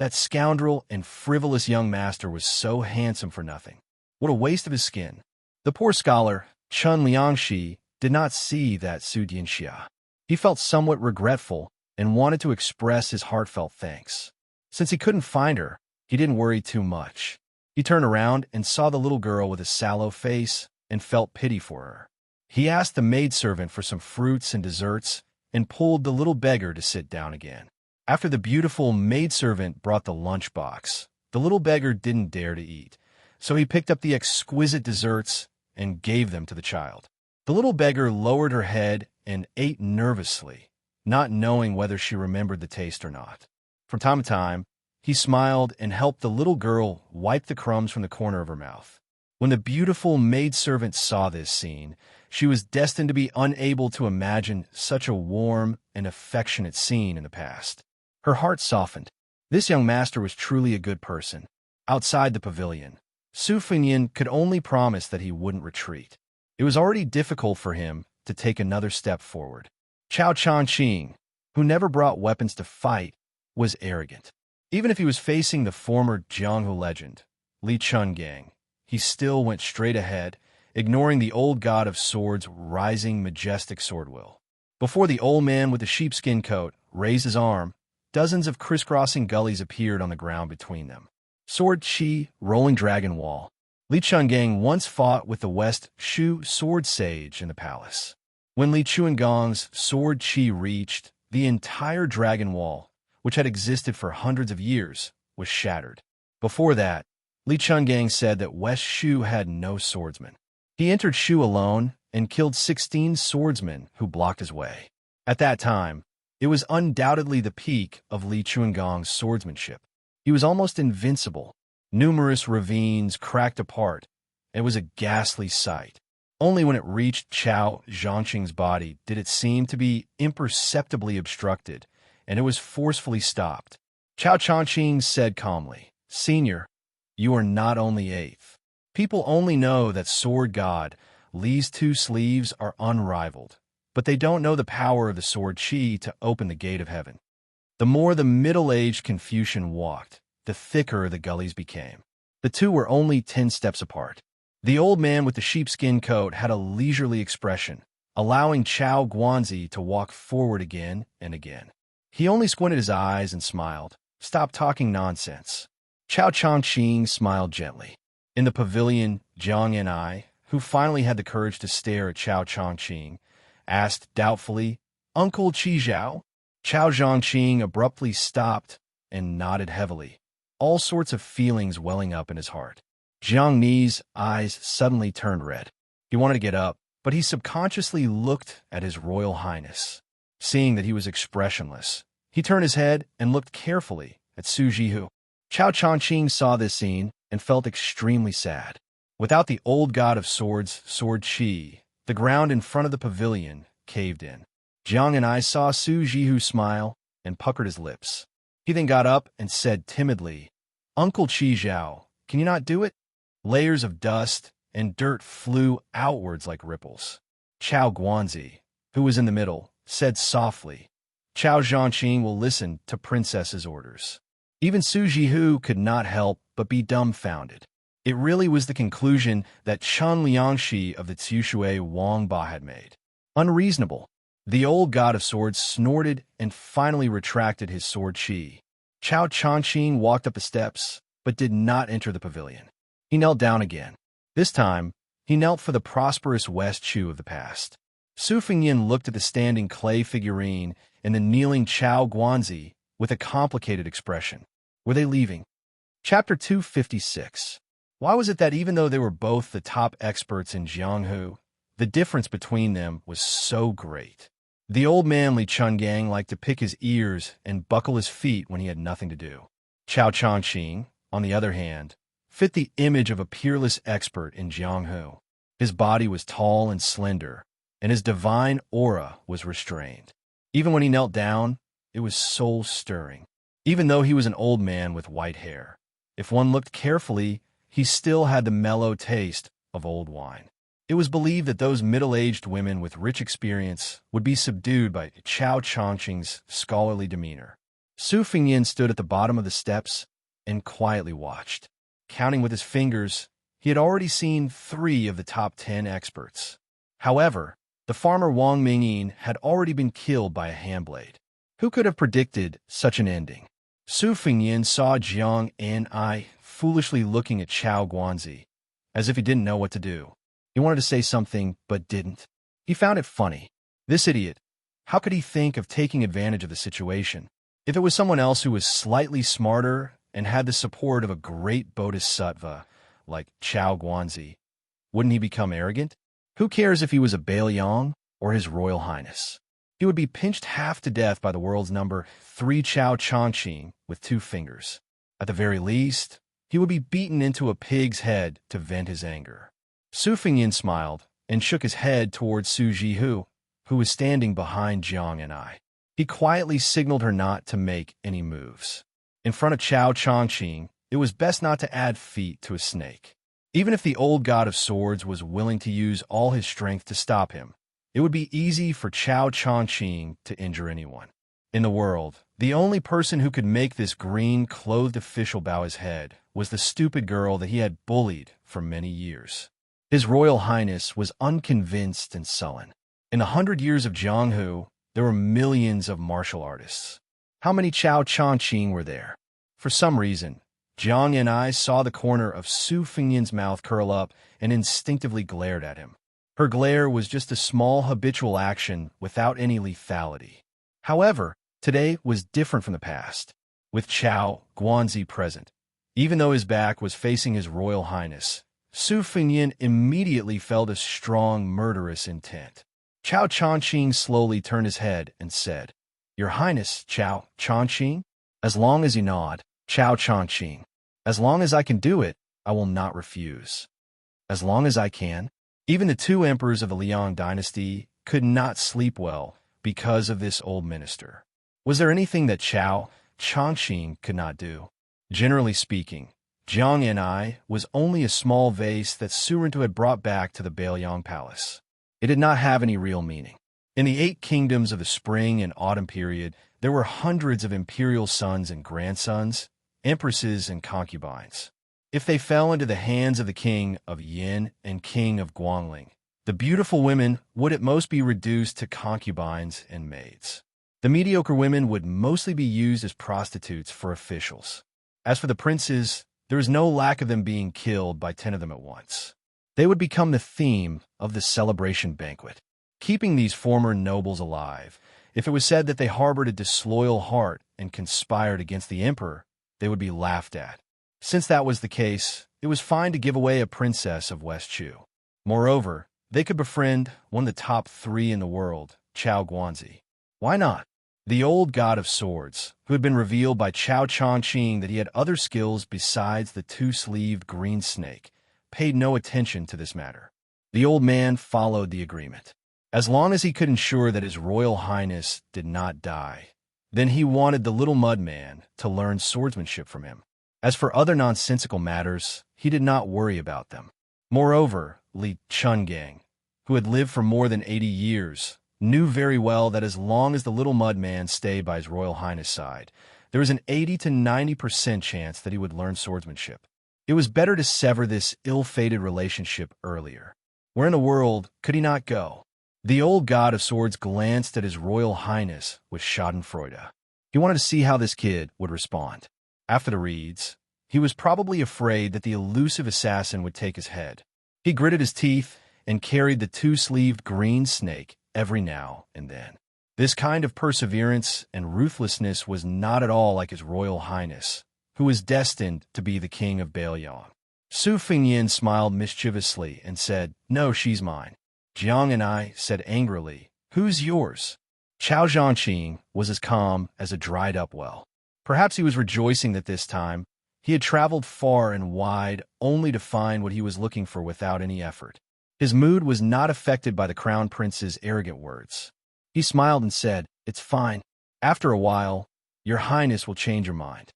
That scoundrel and frivolous young master was so handsome for nothing. What a waste of his skin. The poor scholar, Chun Liangshi, did not see that Su Dianxia. He felt somewhat regretful and wanted to express his heartfelt thanks. Since he couldn't find her, he didn't worry too much. He turned around and saw the little girl with a sallow face and felt pity for her. He asked the maidservant for some fruits and desserts and pulled the little beggar to sit down again. After the beautiful maidservant brought the lunchbox, the little beggar didn't dare to eat, so he picked up the exquisite desserts and gave them to the child. The little beggar lowered her head and ate nervously, not knowing whether she remembered the taste or not. From time to time, he smiled and helped the little girl wipe the crumbs from the corner of her mouth. When the beautiful maidservant saw this scene, she was destined to be unable to imagine such a warm and affectionate scene in the past. Her heart softened. This young master was truly a good person. Outside the pavilion, Su Fengyan could only promise that he wouldn't retreat. It was already difficult for him to take another step forward. Chao Changqing, who never brought weapons to fight, was arrogant. Even if he was facing the former Jianghu legend, Li Chungang, he still went straight ahead, ignoring the old god of swords' rising majestic sword will. Before the old man with the sheepskin coat raised his arm, dozens of crisscrossing gullies appeared on the ground between them. Sword Qi, rolling dragon wall. Li Chungang once fought with the West Shu sword sage in the palace. When Li Chuangang's sword Qi reached, the entire dragon wall, which had existed for hundreds of years, was shattered. Before that, Li Chungang said that West Shu had no swordsmen. He entered Shu alone and killed 16 swordsmen who blocked his way. At that time, it was undoubtedly the peak of Li Chuangang's swordsmanship. He was almost invincible. Numerous ravines cracked apart. It was a ghastly sight. Only when it reached Chao Zhangqing's body did it seem to be imperceptibly obstructed, and it was forcefully stopped. Chao Changqing said calmly, "Senior, you are not only eighth. People only know that sword god Li's two sleeves are unrivaled, but they don't know the power of the sword Qi to open the gate of heaven." The more the middle-aged Confucian walked, the thicker the gullies became. The two were only 10 steps apart. The old man with the sheepskin coat had a leisurely expression, allowing Chao Guanzi to walk forward again and again. He only squinted his eyes and smiled. "Stop talking nonsense." Chao Changqing smiled gently. In the pavilion, Jiang and I, who finally had the courage to stare at Chao Changqing, asked doubtfully, "Uncle Qi Zhao?" Chao Zhangqing abruptly stopped and nodded heavily, all sorts of feelings welling up in his heart. Jiang Ni's eyes suddenly turned red. He wanted to get up, but he subconsciously looked at his Royal Highness. Seeing that he was expressionless, he turned his head and looked carefully at Su Jihu. Chao Changqing saw this scene and felt extremely sad. Without the old god of swords, Sword Qi, the ground in front of the pavilion caved in. Jiang and I saw Su Jihu smile and puckered his lips. He then got up and said timidly, "Uncle Qi Zhao, can you not do it?" Layers of dust and dirt flew outwards like ripples. Chao Guanzi, who was in the middle, said softly, "Chao Zhangqing will listen to princess's orders." Even Su Jihu could not help but be dumbfounded. It really was the conclusion that Chun Liangshi of the Tsushui Wangba had made. Unreasonable. The old god of swords snorted and finally retracted his sword Qi. Chao Changqing walked up the steps, but did not enter the pavilion. He knelt down again. This time, he knelt for the prosperous West Shu of the past. Su Fengyan looked at the standing clay figurine and the kneeling Chao Guanzi with a complicated expression. Were they leaving? Chapter 256. Why was it that even though they were both the top experts in Jianghu, the difference between them was so great? The old man Li Chungang liked to pick his ears and buckle his feet when he had nothing to do. Chao Changqing, on the other hand, fit the image of a peerless expert in Jianghu. His body was tall and slender, and his divine aura was restrained. Even when he knelt down, it was soul-stirring. Even though he was an old man with white hair, if one looked carefully, he still had the mellow taste of old wine. It was believed that those middle-aged women with rich experience would be subdued by Chao Changqing's scholarly demeanor. Su Fingyin stood at the bottom of the steps and quietly watched. Counting with his fingers, he had already seen 3 of the top 10 experts. However, the farmer Wang Mingyin had already been killed by a handblade. Who could have predicted such an ending? Su Fingyin saw Jiang An foolishly looking at Chao Guanzi, as if he didn't know what to do. He wanted to say something, but didn't. He found it funny. This idiot, how could he think of taking advantage of the situation? If it was someone else who was slightly smarter and had the support of a great bodhisattva, like Chao Guanzi, wouldn't he become arrogant? Who cares if he was a Bailiang or His Royal Highness? He would be pinched half to death by the world's number 3 Chao Changqing with 2 fingers. At the very least, he would be beaten into a pig's head to vent his anger. Su Fingyin smiled and shook his head towards Su Jihu, who was standing behind Jiang and I. He quietly signaled her not to make any moves. In front of Chao Changqing, it was best not to add feet to a snake. Even if the old god of swords was willing to use all his strength to stop him, it would be easy for Chao Changqing to injure anyone. In the world, the only person who could make this green-clothed official bow his head was the stupid girl that he had bullied for many years. His Royal Highness was unconvinced and sullen. In the 100 years of Jianghu, there were millions of martial artists. How many Chao Changqing were there? For some reason, Jiang and I saw the corner of Su Fingyin's mouth curl up and instinctively glared at him. Her glare was just a small habitual action without any lethality. However, today was different from the past. With Chao Guanzi present, even though his back was facing His Royal Highness, Su Fingyin immediately felt a strong murderous intent. Chao Changqing slowly turned his head and said, "Your Highness, Chao Changqing?" As long as you nod, Chao Changqing. As long as I can do it, I will not refuse. As long as I can. Even the 2 emperors of the Liang dynasty could not sleep well because of this old minister. Was there anything that Chao Changqing could not do? Generally speaking, Jiang and I was only a small vase that Surintu had brought back to the Bailiang Palace. It did not have any real meaning. In the 8 kingdoms of the spring and autumn period, there were hundreds of imperial sons and grandsons, empresses and concubines. If they fell into the hands of the king of Yin and king of Guangling, the beautiful women would at most be reduced to concubines and maids. The mediocre women would mostly be used as prostitutes for officials. As for the princes, there is no lack of them being killed by 10 of them at once. They would become the theme of the celebration banquet. Keeping these former nobles alive, if it was said that they harbored a disloyal heart and conspired against the emperor, they would be laughed at. Since that was the case, it was fine to give away a princess of West Chu. Moreover, they could befriend one of the top 3 in the world, Chao Guanzi. Why not? The old god of swords, who had been revealed by Chao Changqing that he had other skills besides the 2-sleeved green snake, paid no attention to this matter. The old man followed the agreement. As long as he could ensure that His Royal Highness did not die, then he wanted the little mud man to learn swordsmanship from him. As for other nonsensical matters, he did not worry about them. Moreover, Li Chungang, who had lived for more than 80 years, knew very well that as long as the little mud man stayed by His Royal Highness' side, there was an 80 to 90% chance that he would learn swordsmanship. It was better to sever this ill-fated relationship earlier. Where in the world could he not go? The old god of swords glanced at His Royal Highness with schadenfreude. He wanted to see how this kid would respond. After the reeds, he was probably afraid that the elusive assassin would take his head. He gritted his teeth and carried the 2-sleeved green snake every now and then. This kind of perseverance and ruthlessness was not at all like His Royal Highness, who was destined to be the king of Bailiang. Su Fingyin smiled mischievously and said, "No, she's mine." Jiang and I said angrily, "Who's yours?" Chao Zhangqing was as calm as a dried-up well. Perhaps he was rejoicing that this time he had traveled far and wide only to find what he was looking for without any effort. His mood was not affected by the crown prince's arrogant words. He smiled and said, "It's fine. After a while, Your Highness will change your mind."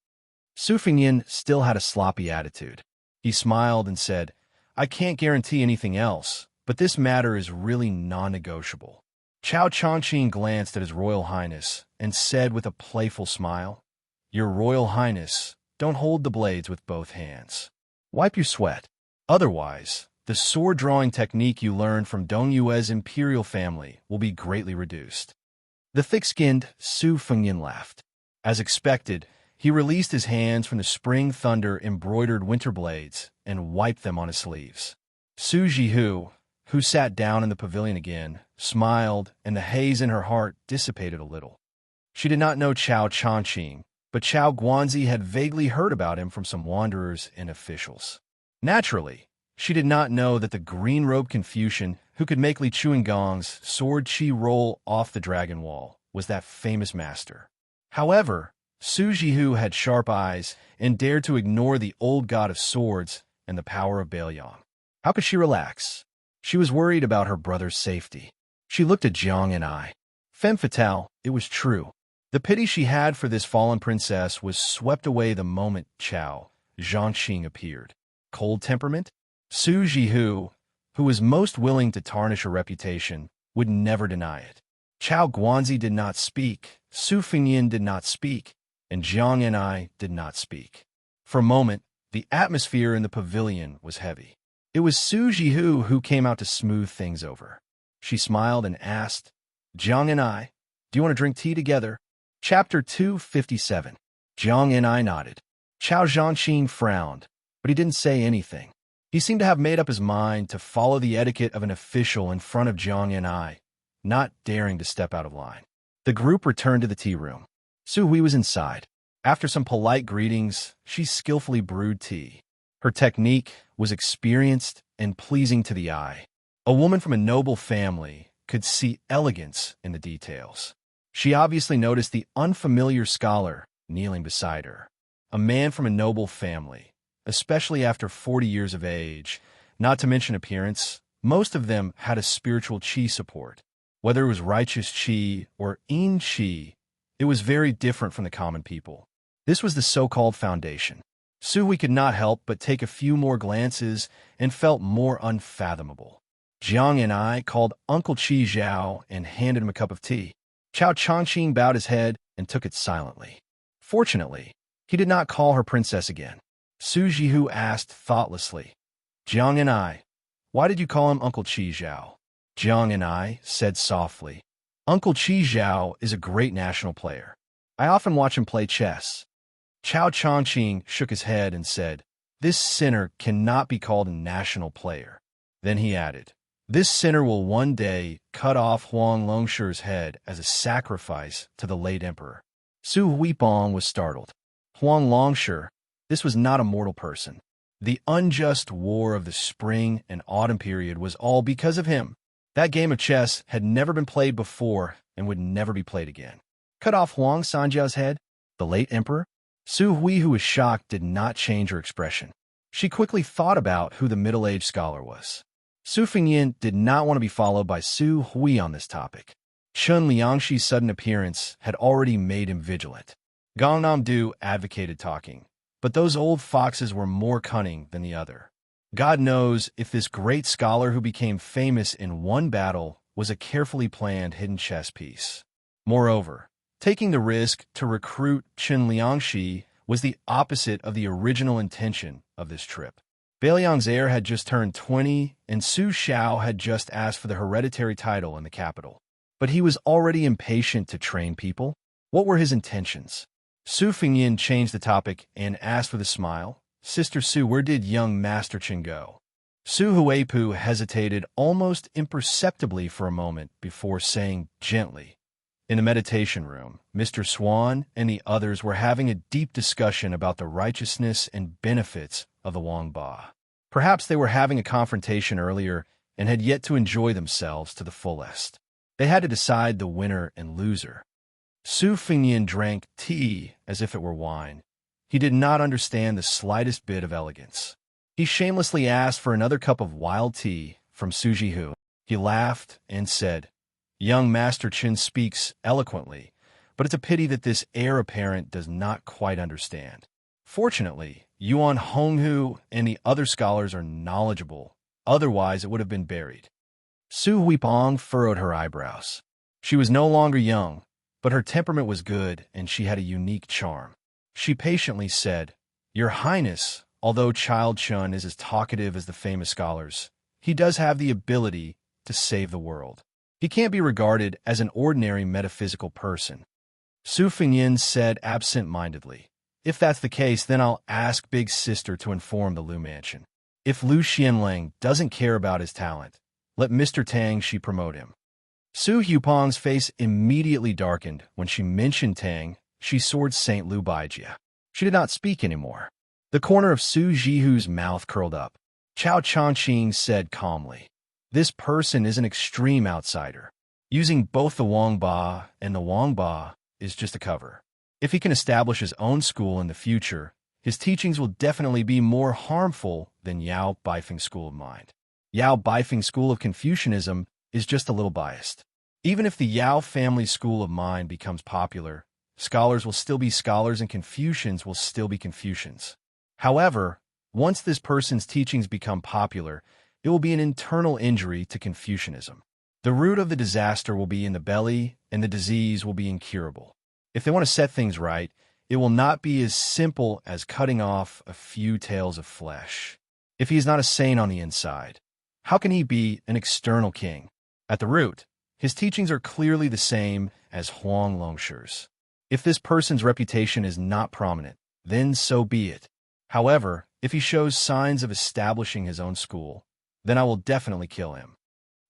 Su Fingyin still had a sloppy attitude. He smiled and said, "I can't guarantee anything else, but this matter is really non-negotiable." Chao Changqing glanced at His Royal Highness and said with a playful smile, Your Royal Highness, don't hold the blades with both hands. Wipe your sweat. Otherwise, the sword-drawing technique you learned from Dong Yue's imperial family will be greatly reduced. The thick-skinned Su Fengyan laughed. As expected, he released his hands from the spring thunder-embroidered winter blades and wiped them on his sleeves. Su Jihu, who sat down in the pavilion again, smiled, and the haze in her heart dissipated a little. She did not know Chao Changqing, but Chao Guanzi had vaguely heard about him from some wanderers and officials. Naturally, she did not know that the green-robed Confucian who could make Li Chuangong's sword chi roll off the dragon wall was that famous master. However, Su Jihu had sharp eyes and dared to ignore the old god of swords and the power of Baoyang. How could she relax? She was worried about her brother's safety. She looked at Jiang and I. Femme fatale, it was true. The pity she had for this fallen princess was swept away the moment Chao Zhangqing appeared. Cold temperament? Su Jihu, who was most willing to tarnish her reputation, would never deny it. Chao Guanzi did not speak, Su Fengyan did not speak, and Jiang and I did not speak. For a moment, the atmosphere in the pavilion was heavy. It was Su Jihu who came out to smooth things over. She smiled and asked, Jiang and I, do you want to drink tea together? Chapter 257. Jiang and I nodded. Chao Zhangqing frowned, but he didn't say anything. He seemed to have made up his mind to follow the etiquette of an official in front of Jiang and I, not daring to step out of line. The group returned to the tea room. Su Hui was inside. After some polite greetings, she skillfully brewed tea. Her technique was experienced and pleasing to the eye. A woman from a noble family could see elegance in the details. She obviously noticed the unfamiliar scholar kneeling beside her. A man from a noble family, especially after 40 years of age, not to mention appearance, most of them had a spiritual chi support. Whether it was righteous chi or yin chi, it was very different from the common people. This was the so-called foundation. Su Hui could not help but take a few more glances and felt more unfathomable. Jiang and I called Uncle Chi Zhao and handed him a cup of tea. Chao Changqing bowed his head and took it silently. Fortunately, he did not call her princess again. Su Jihu asked thoughtlessly, Jiang and I, why did you call him Uncle Chi Zhao? Jiang and I said softly, Uncle Chi Zhao is a great national player. I often watch him play chess. Chao Changqing shook his head and said, this sinner cannot be called a national player. Then he added, this sinner will one day cut off Huang Longshi's head as a sacrifice to the late emperor. Su Huipong was startled. Huang Longshi, this was not a mortal person. The unjust war of the spring and autumn period was all because of him. That game of chess had never been played before and would never be played again. Cut off Huang Sanjiao's head? The late emperor? Su Hui, who was shocked, did not change her expression. She quickly thought about who the middle-aged scholar was. Su Fengyan did not want to be followed by Su Hui on this topic. Chun Liangxi's sudden appearance had already made him vigilant. Gong Namdu advocated talking, but those old foxes were more cunning than the other. God knows if this great scholar who became famous in one battle was a carefully planned hidden chess piece. Moreover, taking the risk to recruit Chun Liangxi was the opposite of the original intention of this trip. Baoyang's heir had just turned 20, and Su Xiao had just asked for the hereditary title in the capital. But he was already impatient to train people. What were his intentions? Su Fengyan changed the topic and asked with a smile, Sister Su, where did young Master Chen go? Su Huipu hesitated almost imperceptibly for a moment before saying gently, in the meditation room, Mr. Swan and the others were having a deep discussion about the righteousness and benefits of the Wangba. Perhaps they were having a confrontation earlier and had yet to enjoy themselves to the fullest. They had to decide the winner and loser. Su Fengyan drank tea as if it were wine. He did not understand the slightest bit of elegance. He shamelessly asked for another cup of wild tea from Su Jihu. He laughed and said, Young Master Chen speaks eloquently, but it's a pity that this heir apparent does not quite understand. Fortunately, Yuan Honghu and the other scholars are knowledgeable, otherwise it would have been buried. Su Huipong furrowed her eyebrows. She was no longer young, but her temperament was good and she had a unique charm. She patiently said, "Your Highness, although Child Chun is as talkative as the famous scholars, he does have the ability to save the world. He can't be regarded as an ordinary metaphysical person." Su Fengyin said absent-mindedly, "If that's the case, then I'll ask Big Sister to inform the Lu Mansion. If Lu Xianlang doesn't care about his talent, let Mr. Tang Shi promote him." Su Hupong's face immediately darkened when she mentioned Tang Shi sword St. Lu Baijia. She did not speak anymore. The corner of Su Jihu's mouth curled up. Chao Chongqing said calmly, "This person is an extreme outsider. Using both the Wang Ba and the Wang Ba is just a cover. If he can establish his own school in the future, his teachings will definitely be more harmful than Yao Baifeng's school of mind. Yao Baifeng's school of Confucianism is just a little biased. Even if the Yao family school of mind becomes popular, scholars will still be scholars and Confucians will still be Confucians. However, once this person's teachings become popular, it will be an internal injury to Confucianism. The root of the disaster will be in the belly, and the disease will be incurable. If they want to set things right, it will not be as simple as cutting off a few tails of flesh. If he is not a saint on the inside, how can he be an external king? At the root, his teachings are clearly the same as Huang Longshi's. If this person's reputation is not prominent, then so be it. However, if he shows signs of establishing his own school, then I will definitely kill him."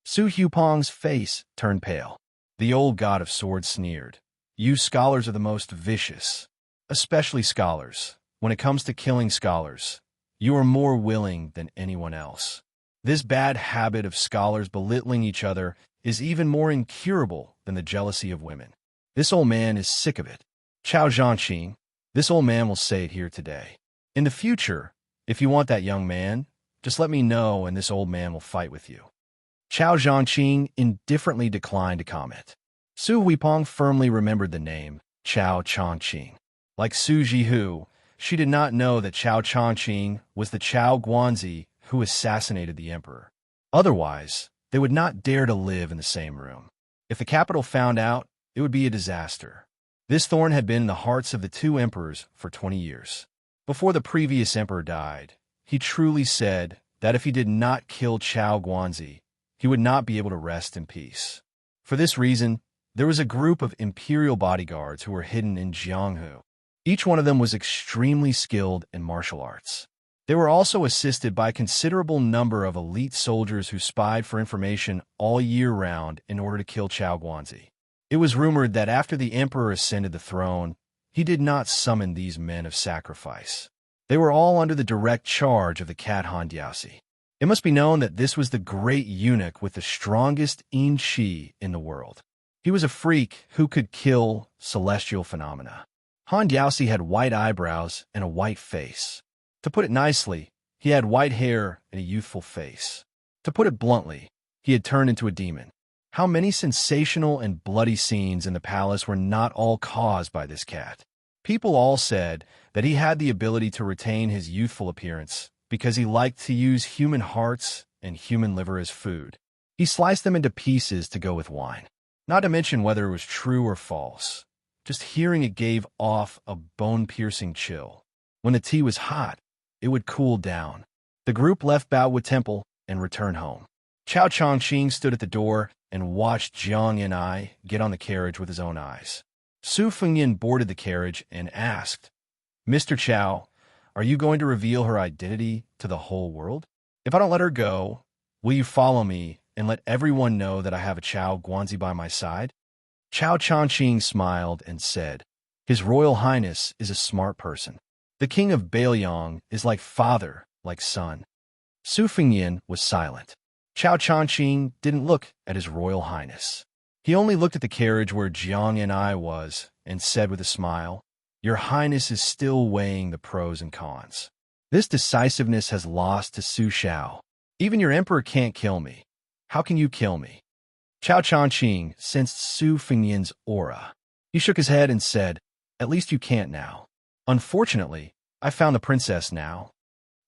Su Hupong's face turned pale. The old god of swords sneered, "You scholars are the most vicious, especially scholars. When it comes to killing scholars, you are more willing than anyone else. This bad habit of scholars belittling each other is even more incurable than the jealousy of women. This old man is sick of it. Chao Zhanqing, this old man will say it here today. In the future, if you want that young man, just let me know and this old man will fight with you." Chao Zhanqing indifferently declined to comment. Su Huipong firmly remembered the name, Chao Chongqing. Like Su Jihu, she did not know that Chao Chongqing was the Chao Guanzi who assassinated the emperor. Otherwise, they would not dare to live in the same room. If the capital found out, it would be a disaster. This thorn had been in the hearts of the two emperors for 20 years. Before the previous emperor died, he truly said that if he did not kill Chao Guanzi, he would not be able to rest in peace. For this reason, there was a group of imperial bodyguards who were hidden in Jianghu. Each one of them was extremely skilled in martial arts. They were also assisted by a considerable number of elite soldiers who spied for information all year round in order to kill Chao Guanzi. It was rumored that after the emperor ascended the throne, he did not summon these men of sacrifice. They were all under the direct charge of the cat Han Diaosi. It must be known that this was the great eunuch with the strongest yin qi in the world. He was a freak who could kill celestial phenomena. Han Diaosi had white eyebrows and a white face. To put it nicely, he had white hair and a youthful face. To put it bluntly, he had turned into a demon. How many sensational and bloody scenes in the palace were not all caused by this cat? People all said that he had the ability to retain his youthful appearance because he liked to use human hearts and human liver as food. He sliced them into pieces to go with wine. Not to mention whether it was true or false. Just hearing it gave off a bone-piercing chill. When the tea was hot, it would cool down. The group left Baowu Temple and returned home. Chao Chongqing stood at the door and watched Jiang Yan'ai get on the carriage with his own eyes. Su Fengyin boarded the carriage and asked, "Mr. Chao, are you going to reveal her identity to the whole world? If I don't let her go, will you follow me and let everyone know that I have a Chao Guanzi by my side?" Chao Chongqing smiled and said, "His Royal Highness is a smart person. The king of Bailiang is like father, like son." Su Fengyin was silent. Chao Chongqing didn't look at his Royal Highness. He only looked at the carriage where Jiang Yan'ai was and said with a smile, "Your Highness is still weighing the pros and cons. This decisiveness has lost to Su Shao. Even your emperor can't kill me. How can you kill me?" Chao Chongqing sensed Su Fengyin's aura. He shook his head and said, "At least you can't now. Unfortunately, I found the princess now."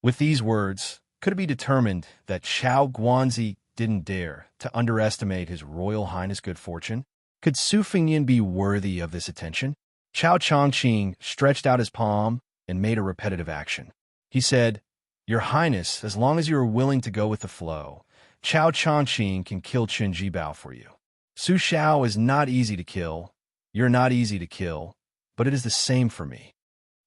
With these words, could it be determined that Chao Guanzi didn't dare to underestimate his Royal Highness' good fortune? Could Su Fengyin be worthy of this attention? Chao Chongqing stretched out his palm and made a repetitive action. He said, "Your Highness, as long as you are willing to go with the flow, Chao Chongqing can kill Qin Jibao for you. Su Xiao is not easy to kill. You're not easy to kill, but it is the same for me."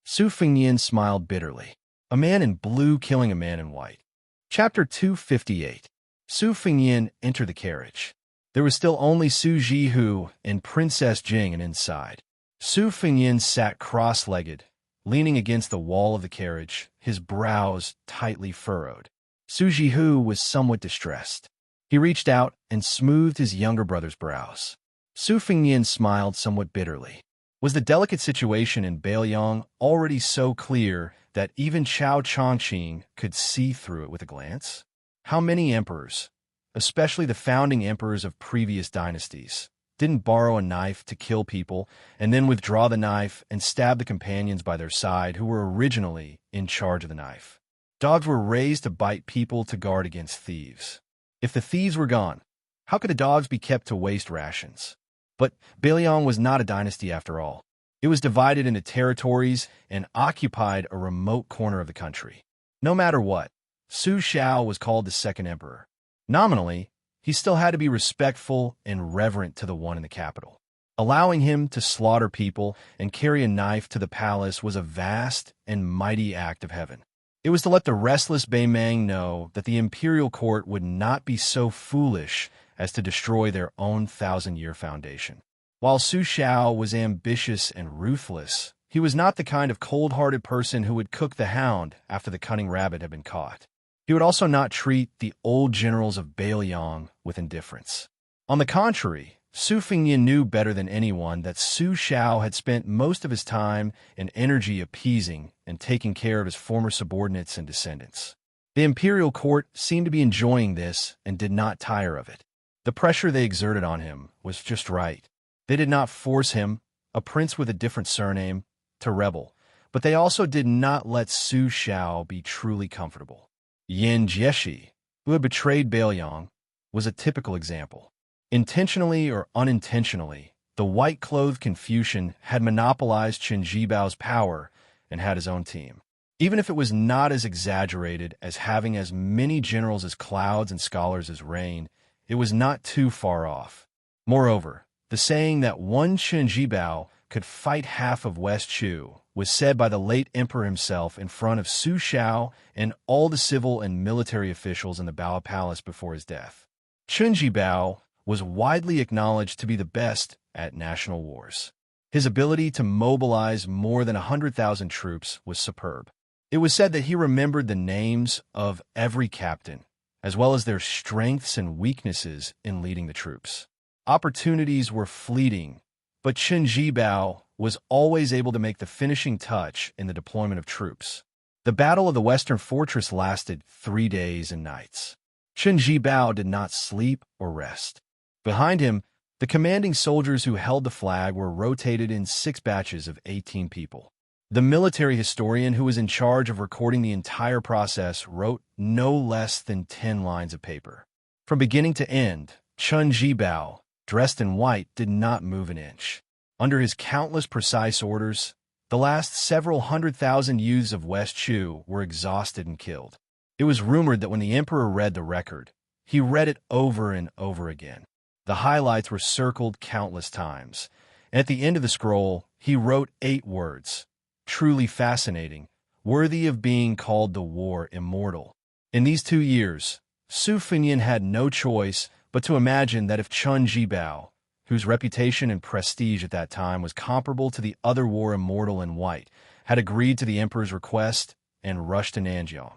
Su Fengnian smiled bitterly. A man in blue killing a man in white. Chapter 258. Su Fengnian entered the carriage. There was still only Su Jihu and Princess Jing inside. Su Fengnian sat cross-legged, leaning against the wall of the carriage, his brows tightly furrowed. Su Jihu was somewhat distressed. He reached out and smoothed his younger brother's brows. Su Fengnian smiled somewhat bitterly. Was the delicate situation in Beiliang already so clear that even Chao Chongqing could see through it with a glance? How many emperors, especially the founding emperors of previous dynasties, didn't borrow a knife to kill people and then withdraw the knife and stab the companions by their side who were originally in charge of the knife? Dogs were raised to bite people to guard against thieves. If the thieves were gone, how could the dogs be kept to waste rations? But Beiliang was not a dynasty after all. It was divided into territories and occupied a remote corner of the country. No matter what, Su Xiao was called the second emperor. Nominally, he still had to be respectful and reverent to the one in the capital. Allowing him to slaughter people and carry a knife to the palace was a vast and mighty act of heaven. It was to let the restless Beimang know that the imperial court would not be so foolish as to destroy their own 1,000-year foundation. While Su Xiao was ambitious and ruthless, he was not the kind of cold-hearted person who would cook the hound after the cunning rabbit had been caught. He would also not treat the old generals of Beiliang with indifference. On the contrary, Su Fengnian knew better than anyone that Su Xiao had spent most of his time and energy appeasing and taking care of his former subordinates and descendants. The imperial court seemed to be enjoying this and did not tire of it. The pressure they exerted on him was just right. They did not force him, a prince with a different surname, to rebel, but they also did not let Su Xiao be truly comfortable. Yin Jieshi, who had betrayed Beiliang, was a typical example. Intentionally or unintentionally, the white-clothed Confucian had monopolized Qin Jibao's power and had his own team. Even if it was not as exaggerated as having as many generals as clouds and scholars as rain, it was not too far off. Moreover, the saying that one Qin Jibao could fight half of West Chu was said by the late emperor himself in front of Su Xiao and all the civil and military officials in the Bao Palace before his death. Qin Jibao was widely acknowledged to be the best at national wars. His ability to mobilize more than 100,000 troops was superb. It was said that he remembered the names of every captain, as well as their strengths and weaknesses in leading the troops. Opportunities were fleeting, but Qin Jibao was always able to make the finishing touch in the deployment of troops. The Battle of the Western Fortress lasted 3 days and nights. Qin Jibao did not sleep or rest. Behind him, the commanding soldiers who held the flag were rotated in 6 batches of 18 people. The military historian who was in charge of recording the entire process wrote no less than 10 lines of paper. From beginning to end, Qin Jibao, dressed in white, did not move an inch. Under his countless precise orders, the last several 100,000 youths of West Chu were exhausted and killed. It was rumored that when the emperor read the record, he read it over and over again. The highlights were circled countless times, and at the end of the scroll, he wrote 8 words, truly fascinating, worthy of being called the war immortal. In these 2 years, Su Fengnian had no choice but to imagine that if Qin Jibao, whose reputation and prestige at that time was comparable to the other war immortal in white, had agreed to the emperor's request and rushed to Nanjiang,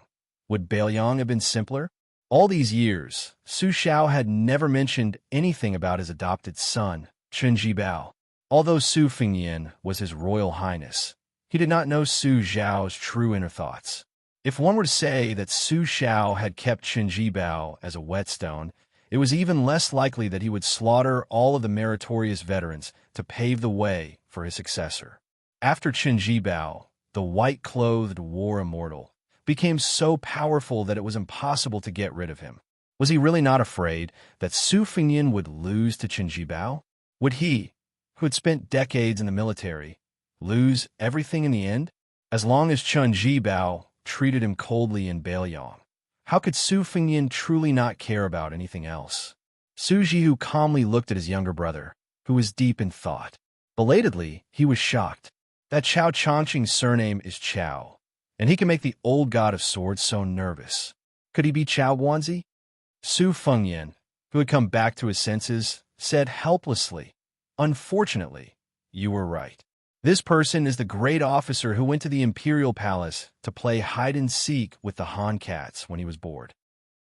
would Beiliang have been simpler? All these years, Su Xiao had never mentioned anything about his adopted son, Qin Jibao. Although Su Fengnian was his royal highness, he did not know Su Xiao's true inner thoughts. If one were to say that Su Xiao had kept Qin Jibao as a whetstone, it was even less likely that he would slaughter all of the meritorious veterans to pave the way for his successor. After Qin Jibao, the white-clothed war immortal, became so powerful that it was impossible to get rid of him. Was he really not afraid that Su Fengnian would lose to Qin Jibao? Would he, who had spent decades in the military, lose everything in the end? As long as Chun Jibao treated him coldly in Baiyang, how could Su Fengyan truly not care about anything else? Su Jihu calmly looked at his younger brother, who was deep in thought. Belatedly, he was shocked. That Chao Changqing's surname is Chao, and he can make the old god of swords so nervous. Could he be Chao Guanzi? Su Fengyan, who had come back to his senses, said helplessly, "Unfortunately, you were right. This person is the great officer who went to the imperial palace to play hide-and-seek with the Han cats when he was bored.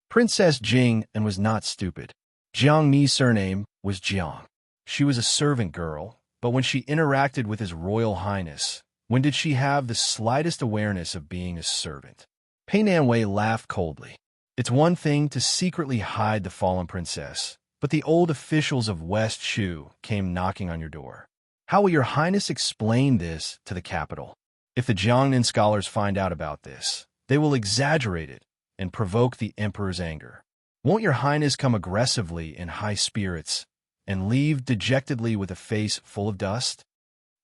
Princess Jing and was not stupid. Jiang Mi's surname was Jiang. She was a servant girl, but when she interacted with His Royal Highness, when did she have the slightest awareness of being a servant?" Pei Nanwei laughed coldly. It's one thing to secretly hide the fallen princess, but the old officials of West Shu came knocking on your door. How will your highness explain this to the capital? If the Jiangnan scholars find out about this, they will exaggerate it and provoke the emperor's anger. Won't your highness come aggressively in high spirits and leave dejectedly with a face full of dust?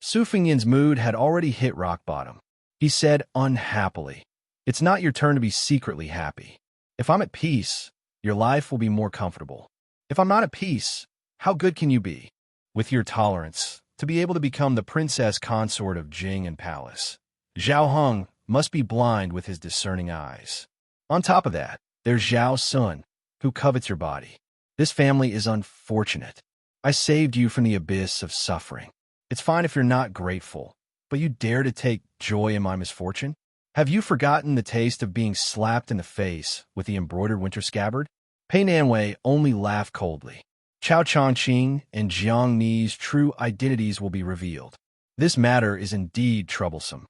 Su Fengyan's mood had already hit rock bottom. He said unhappily, "It's not your turn to be secretly happy. If I'm at peace, your life will be more comfortable. If I'm not at peace, how good can you be? With your tolerance, to be able to become the princess consort of Jing and Palace, Zhao Heng must be blind with his discerning eyes. On top of that, there's Zhao Sun, who covets your body. This family is unfortunate. I saved you from the abyss of suffering. It's fine if you're not grateful, but you dare to take joy in my misfortune? Have you forgotten the taste of being slapped in the face with the embroidered winter scabbard?" Pei Nanwei only laughed coldly. Chao Changqing and Jiang Mi's true identities will be revealed. This matter is indeed troublesome.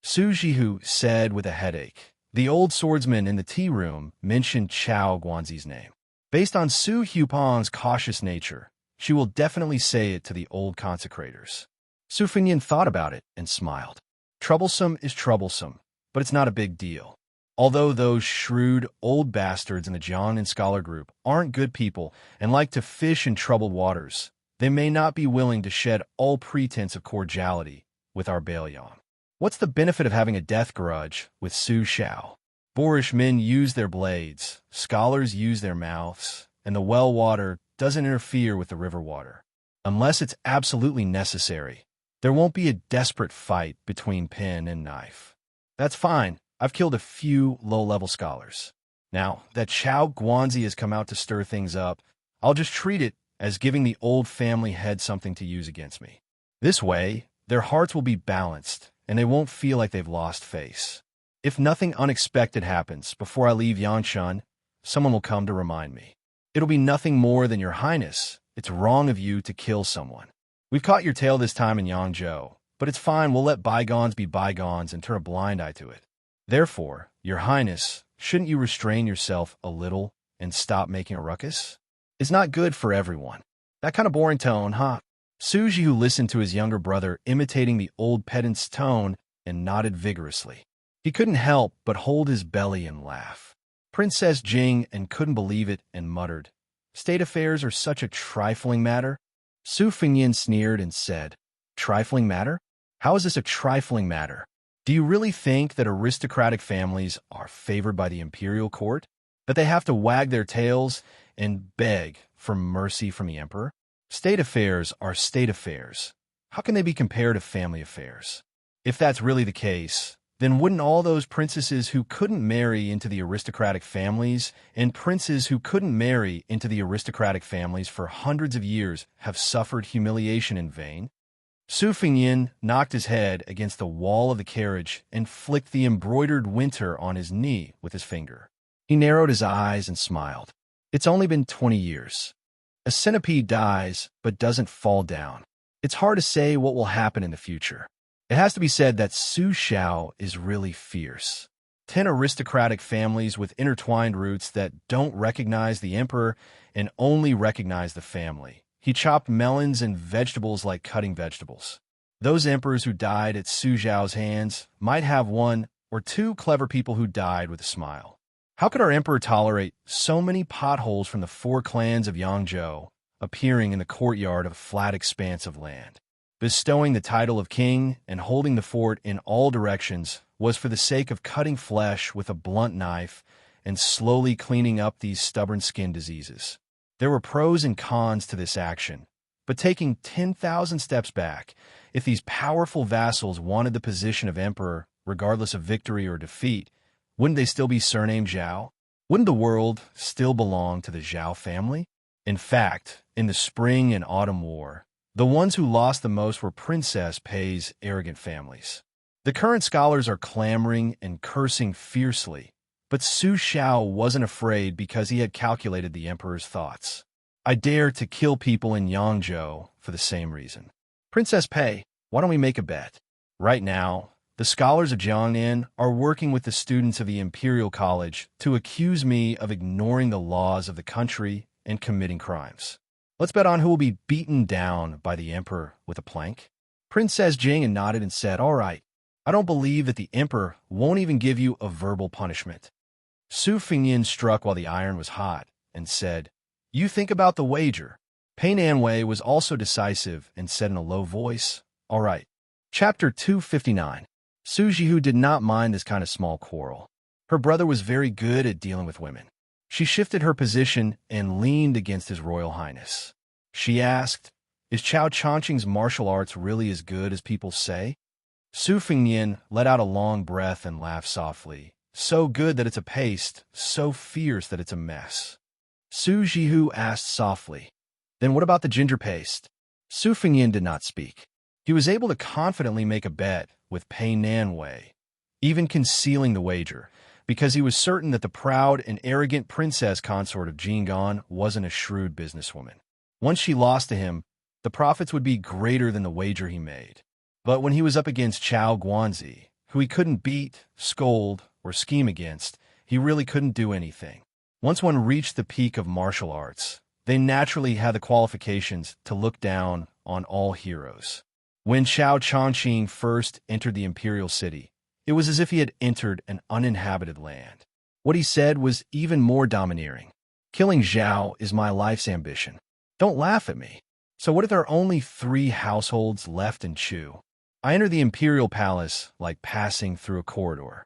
Su Jihu said with a headache. The old swordsman in the tea room mentioned Chao Guanzi's name. Based on Su Hupong's cautious nature, she will definitely say it to the old consecrators. Su Fengyan thought about it and smiled. Troublesome is troublesome, but it's not a big deal. Although those shrewd old bastards in the Jiangnan scholar group aren't good people and like to fish in troubled waters, they may not be willing to shed all pretense of cordiality with our Baiyang. What's the benefit of having a death grudge with Su Shao? Boorish men use their blades, scholars use their mouths, and the well water doesn't interfere with the river water. Unless it's absolutely necessary, there won't be a desperate fight between pen and knife. That's fine. I've killed a few low-level scholars. Now that Chao Guanzi has come out to stir things up, I'll just treat it as giving the old family head something to use against me. This way, their hearts will be balanced, and they won't feel like they've lost face. If nothing unexpected happens before I leave Yangshan, someone will come to remind me. It'll be nothing more than, Your Highness, it's wrong of you to kill someone. We've caught your tail this time in Yangzhou, but it's fine, we'll let bygones be bygones and turn a blind eye to it. Therefore, Your Highness, shouldn't you restrain yourself a little and stop making a ruckus? It's not good for everyone. That kind of boring tone, huh? Su Jihu listened to his younger brother imitating the old pedant's tone and nodded vigorously. He couldn't help but hold his belly and laugh. Princess Jing and couldn't believe it and muttered, "State affairs are such a trifling matter?" Su Fengyan sneered and said, "Trifling matter? How is this a trifling matter? Do you really think that aristocratic families are favored by the imperial court? That they have to wag their tails and beg for mercy from the emperor? State affairs are state affairs. How can they be compared to family affairs? If that's really the case, then wouldn't all those princesses who couldn't marry into the aristocratic families and princes who couldn't marry into the aristocratic families for hundreds of years have suffered humiliation in vain?" Su Fengyan knocked his head against the wall of the carriage and flicked the embroidered winter on his knee with his finger. He narrowed his eyes and smiled. It's only been 20 years. A centipede dies but doesn't fall down. It's hard to say what will happen in the future. It has to be said that Su Shao is really fierce. 10 aristocratic families with intertwined roots that don't recognize the emperor and only recognize the family. He chopped melons and vegetables like cutting vegetables. Those emperors who died at Su Zhao's hands might have 1 or 2 clever people who died with a smile. How could our emperor tolerate so many potholes from the 4 clans of Yangzhou appearing in the courtyard of a flat expanse of land? Bestowing the title of king and holding the fort in all directions was for the sake of cutting flesh with a blunt knife and slowly cleaning up these stubborn skin diseases. There were pros and cons to this action, but taking 10,000 steps back, if these powerful vassals wanted the position of emperor, regardless of victory or defeat, wouldn't they still be surnamed Zhao? Wouldn't the world still belong to the Zhao family? In fact, in the Spring and Autumn War, the ones who lost the most were Princess Pei's arrogant families. The current scholars are clamoring and cursing fiercely, but Su Xiao wasn't afraid because he had calculated the emperor's thoughts. I dare to kill people in Yangzhou for the same reason. Princess Pei, why don't we make a bet? Right now, the scholars of Jiangnan are working with the students of the Imperial College to accuse me of ignoring the laws of the country and committing crimes. Let's bet on who will be beaten down by the emperor with a plank. Princess Jing nodded and said, "All right. I don't believe that the emperor won't even give you a verbal punishment." Su Fengyin struck while the iron was hot and said, "You think about the wager." Pei Nanwei was also decisive and said in a low voice, "All right." Chapter 259. Su Jihu did not mind this kind of small quarrel. Her brother was very good at dealing with women. She shifted her position and leaned against His Royal Highness. She asked, "Is Chao Changqing's martial arts really as good as people say?" Su Fengyin let out a long breath and laughed softly. "So good that it's a paste, so fierce that it's a mess." Su Jihu asked softly, "Then what about the ginger paste?" Su Fengyin did not speak. He was able to confidently make a bet with Pei Nanwei, even concealing the wager, because he was certain that the proud and arrogant princess consort of Jing'an wasn't a shrewd businesswoman. Once she lost to him, the profits would be greater than the wager he made. But when he was up against Chao Guanzi, who he couldn't beat, scold, or scheme against, he really couldn't do anything. Once one reached the peak of martial arts, they naturally had the qualifications to look down on all heroes. When Chao Changqing first entered the imperial city, it was as if he had entered an uninhabited land. What he said was even more domineering. "Killing Zhao is my life's ambition. Don't laugh at me. So what if there are only 3 households left in Chu? I enter the imperial palace like passing through a corridor."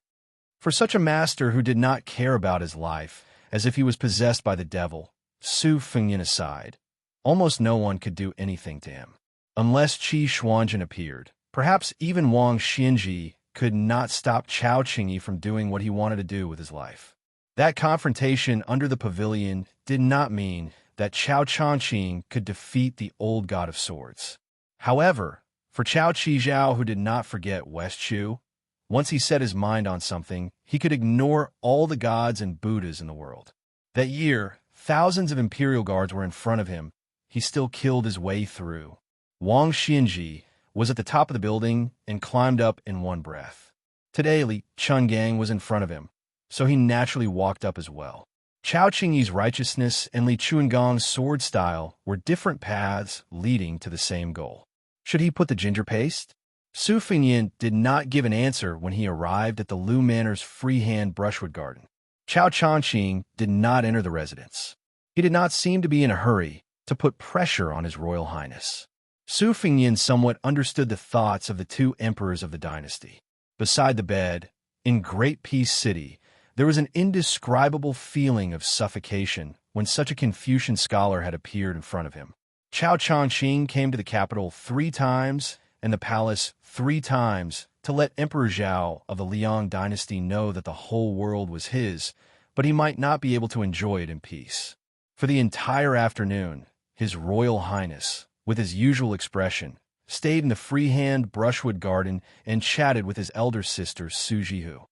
For such a master who did not care about his life, as if he was possessed by the devil, Su Fengyin aside, almost no one could do anything to him. Unless Qi Xuanzhen appeared, perhaps even Wang Xianji could not stop Chao Qingyi from doing what he wanted to do with his life. That confrontation under the pavilion did not mean that Chao Changqing could defeat the old god of swords. However, for Chao Qizhao, who did not forget West Chu, once he set his mind on something, he could ignore all the gods and Buddhas in the world. That year, thousands of imperial guards were in front of him. He still killed his way through. Wang Xianji was at the top of the building and climbed up in one breath. Today, Li Chungang was in front of him, so he naturally walked up as well. Chao Qingyi's righteousness and Li Chuangong's sword style were different paths leading to the same goal. Should he put the ginger paste? Su Fengyin did not give an answer when he arrived at the Lu Manor's freehand brushwood garden. Chao Changqing did not enter the residence. He did not seem to be in a hurry to put pressure on His Royal Highness. Su Fengyin somewhat understood the thoughts of the 2 emperors of the dynasty. Beside the bed, in Great Peace City, there was an indescribable feeling of suffocation when such a Confucian scholar had appeared in front of him. Chao Changqing came to the capital 3 times and the palace 3 times to let Emperor Zhao of the Liang dynasty know that the whole world was his, but he might not be able to enjoy it in peace. For the entire afternoon, His Royal Highness, with his usual expression, stayed in the freehand brushwood garden and chatted with his elder sister, Su Jihu.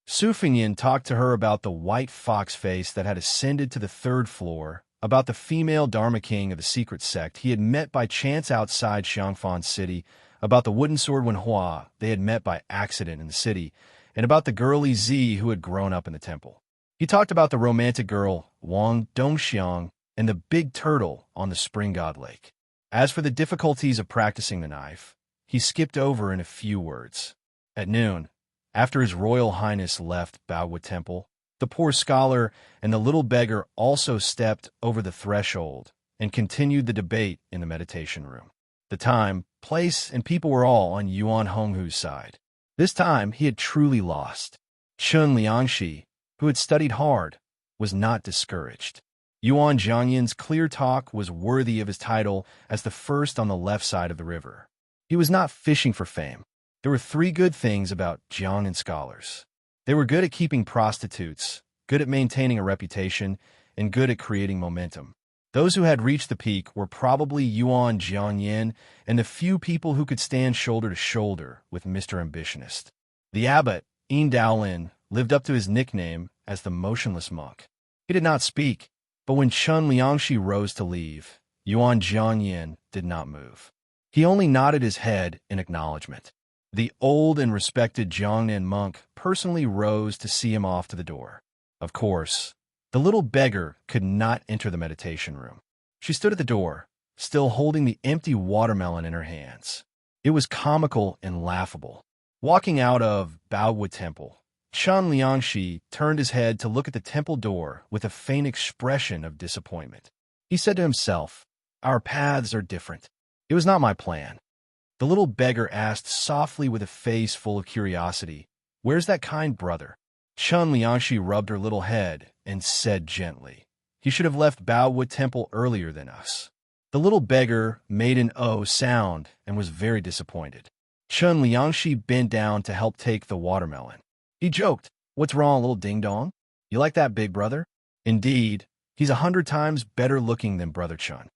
Su Fengyin talked to her about the white fox face that had ascended to the 3rd floor, about the female Dharma king of the secret sect he had met by chance outside Xiangfan City, about the wooden sword Wenhua they had met by accident in the city, and about the girly Zi who had grown up in the temple. He talked about the romantic girl Wang Dongxiang and the big turtle on the Spring God Lake. As for the difficulties of practicing the knife, he skipped over in a few words. At noon, after His Royal Highness left Baowu Temple, the poor scholar and the little beggar also stepped over the threshold and continued the debate in the meditation room. The time, place, and people were all on Yuan Honghu's side. This time, he had truly lost. Chun Liangxi, who had studied hard, was not discouraged. Yuan Zhangyan's clear talk was worthy of his title as the first on the left side of the river. He was not fishing for fame. There were three good things about Jiangnan scholars. They were good at keeping prostitutes, good at maintaining a reputation, and good at creating momentum. Those who had reached the peak were probably Yuan Jiangyan and the few people who could stand shoulder to shoulder with Mr. Ambitionist. The abbot, Yin Daolin, lived up to his nickname as the Motionless Monk. He did not speak, but when Chun Liangxi rose to leave, Yuan Jiangyan did not move. He only nodded his head in acknowledgement. The old and respected Jiangnan monk personally rose to see him off to the door. Of course, the little beggar could not enter the meditation room. She stood at the door, still holding the empty watermelon in her hands. It was comical and laughable. Walking out of Baowu Temple, Chun Liangxi turned his head to look at the temple door with a faint expression of disappointment. He said to himself, "Our paths are different. It was not my plan." The little beggar asked softly with a face full of curiosity, "Where's that kind brother?" Chun Liangxi rubbed her little head and said gently, "He should have left Baowu Temple earlier than us." The little beggar made an "oh" sound and was very disappointed. Chun Liangxi bent down to help take the watermelon. He joked, "What's wrong, little ding-dong? You like that big brother?" Indeed, he's 100 times better looking than Brother Chun.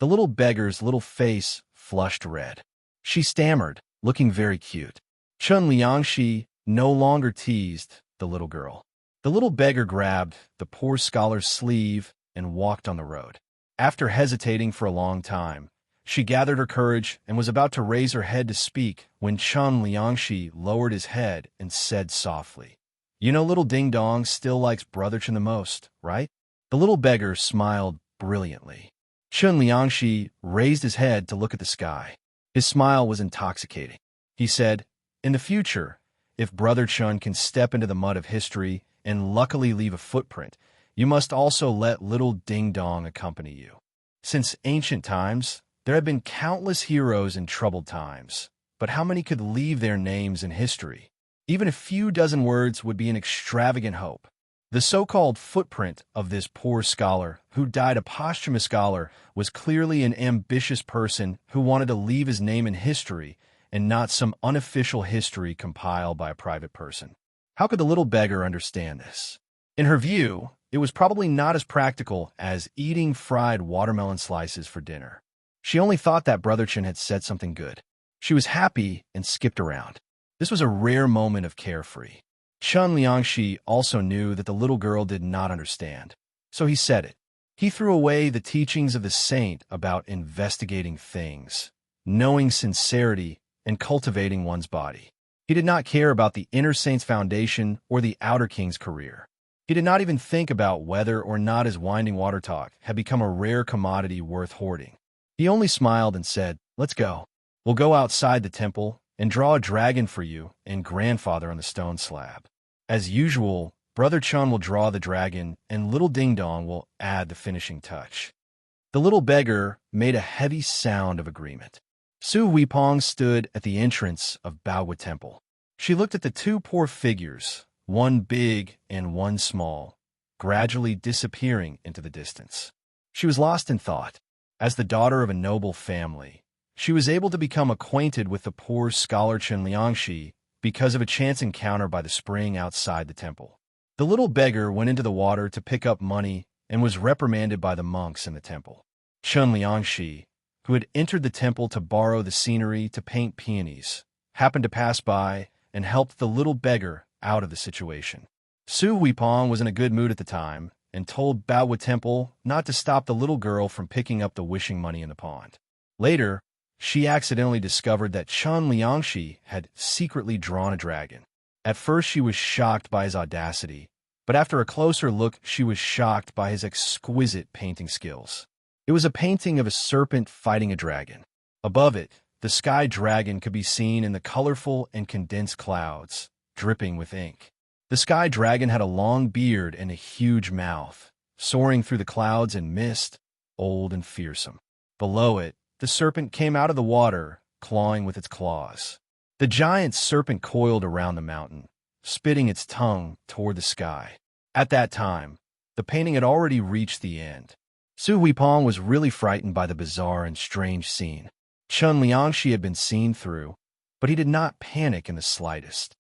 The little beggar's little face flushed red. She stammered, looking very cute. Chun Liangxi no longer teased the little girl. The little beggar grabbed the poor scholar's sleeve and walked on the road. After hesitating for a long time, she gathered her courage and was about to raise her head to speak when Chun Liangxi lowered his head and said softly, "You know little Ding Dong still likes Brother Chun the most, right?" The little beggar smiled brilliantly. Chun Liangxi raised his head to look at the sky. His smile was intoxicating. He said, "In the future, if Brother Chun can step into the mud of history and luckily leave a footprint, you must also let little Ding Dong accompany you." Since ancient times, there have been countless heroes in troubled times, but how many could leave their names in history? Even a few dozen words would be an extravagant hope. The so-called footprint of this poor scholar, who died a posthumous scholar, was clearly an ambitious person who wanted to leave his name in history and not some unofficial history compiled by a private person. How could the little beggar understand this? In her view, it was probably not as practical as eating fried watermelon slices for dinner. She only thought that Brother Chin had said something good. She was happy and skipped around. This was a rare moment of carefree. Chun Liangxi also knew that the little girl did not understand, so he said it. He threw away the teachings of the saint about investigating things, knowing sincerity, and cultivating one's body. He did not care about the inner saint's foundation or the outer king's career. He did not even think about whether or not his winding water talk had become a rare commodity worth hoarding. He only smiled and said, "Let's go. We'll go outside the temple and draw a dragon for you and grandfather on the stone slab. As usual, Brother Chun will draw the dragon and little Ding Dong will add the finishing touch." The little beggar made a heavy sound of agreement. Su Weipong stood at the entrance of Baowu Temple. She looked at the two poor figures, one big and one small, gradually disappearing into the distance. She was lost in thought. As the daughter of a noble family, she was able to become acquainted with the poor scholar Chun Liangxi because of a chance encounter by the spring outside the temple. The little beggar went into the water to pick up money and was reprimanded by the monks in the temple. Chun Liangxi, who had entered the temple to borrow the scenery to paint peonies, happened to pass by and helped the little beggar out of the situation. Su Weipong was in a good mood at the time and told Baowu Temple not to stop the little girl from picking up the wishing money in the pond. Later, she accidentally discovered that Chun Liangxi had secretly drawn a dragon. At first she was shocked by his audacity, but after a closer look she was shocked by his exquisite painting skills. It was a painting of a serpent fighting a dragon. Above it, the sky dragon could be seen in the colorful and condensed clouds, dripping with ink. The sky dragon had a long beard and a huge mouth, soaring through the clouds and mist, old and fearsome. Below it, the serpent came out of the water, clawing with its claws. The giant serpent coiled around the mountain, spitting its tongue toward the sky. At that time, the painting had already reached the end. Su Huipeng was really frightened by the bizarre and strange scene. Chen Liangxi had been seen through, but he did not panic in the slightest.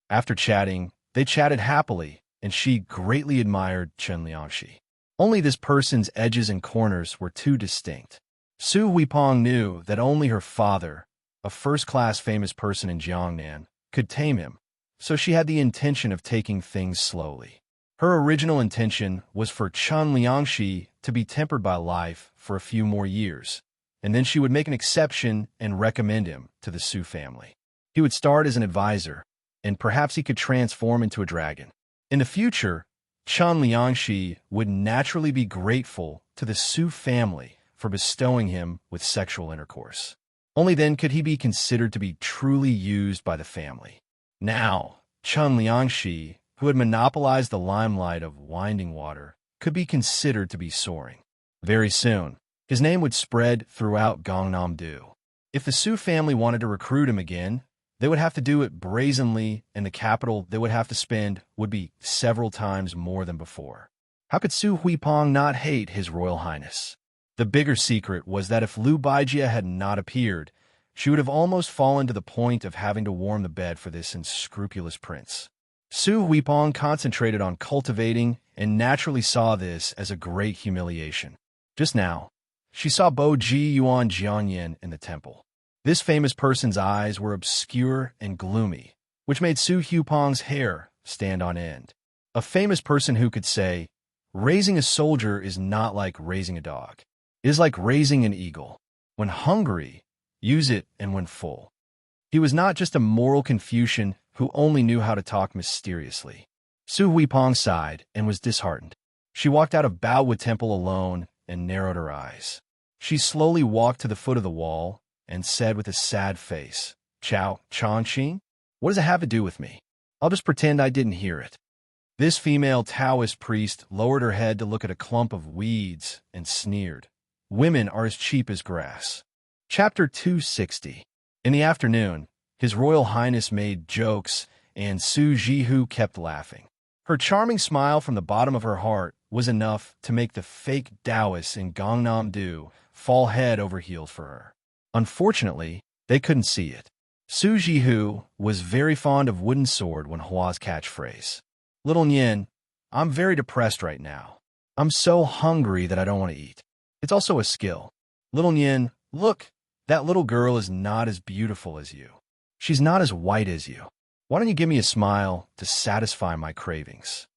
After chatting, they chatted happily, and she greatly admired Chen Liangxi. Only this person's edges and corners were too distinct. Su Huipeng knew that only her father, a first-class famous person in Jiangnan, could tame him, so she had the intention of taking things slowly. Her original intention was for Chen Liangxi to be tempered by life for a few more years, and then she would make an exception and recommend him to the Su family. He would start as an advisor, and perhaps he could transform into a dragon. In the future, Chen Liangxi would naturally be grateful to the Su family for bestowing him with sexual intercourse. Only then could he be considered to be truly used by the family. Now, Chen Liangxi, who had monopolized the limelight of Winding Water, could be considered to be soaring. Very soon, his name would spread throughout Gangnam-do. If the Su family wanted to recruit him again, they would have to do it brazenly, and the capital they would have to spend would be several times more than before. How could Su Huipeng not hate His Royal Highness? The bigger secret was that if Liu Baijia had not appeared, she would have almost fallen to the point of having to warm the bed for this unscrupulous prince. Su Huipeng concentrated on cultivating and naturally saw this as a great humiliation. Just now, she saw Bo Ji Yuan Jianyan in the temple. This famous person's eyes were obscure and gloomy, which made Su Huipeng's hair stand on end. A famous person who could say, "Raising a soldier is not like raising a dog. It is like raising an eagle. When hungry, use it, and when full." He was not just a moral Confucian who only knew how to talk mysteriously. Su Huipeng sighed and was disheartened. She walked out of Baowu Temple alone and narrowed her eyes. She slowly walked to the foot of the wall and said with a sad face, "Chao Changqing? What does it have to do with me? I'll just pretend I didn't hear it." This female Taoist priest lowered her head to look at a clump of weeds and sneered, "Women are as cheap as grass." Chapter 260. In the afternoon, His Royal Highness made jokes, and Su Jihu kept laughing. Her charming smile from the bottom of her heart was enough to make the fake Taoists in Gangnam-do fall head over heels for her. Unfortunately, they couldn't see it. Su Jihu was very fond of wooden sword when Hua's catchphrase. "Little Nian, I'm very depressed right now. I'm so hungry that I don't want to eat." It's also a skill. "Little Nian, look, that little girl is not as beautiful as you. She's not as white as you. Why don't you give me a smile to satisfy my cravings?"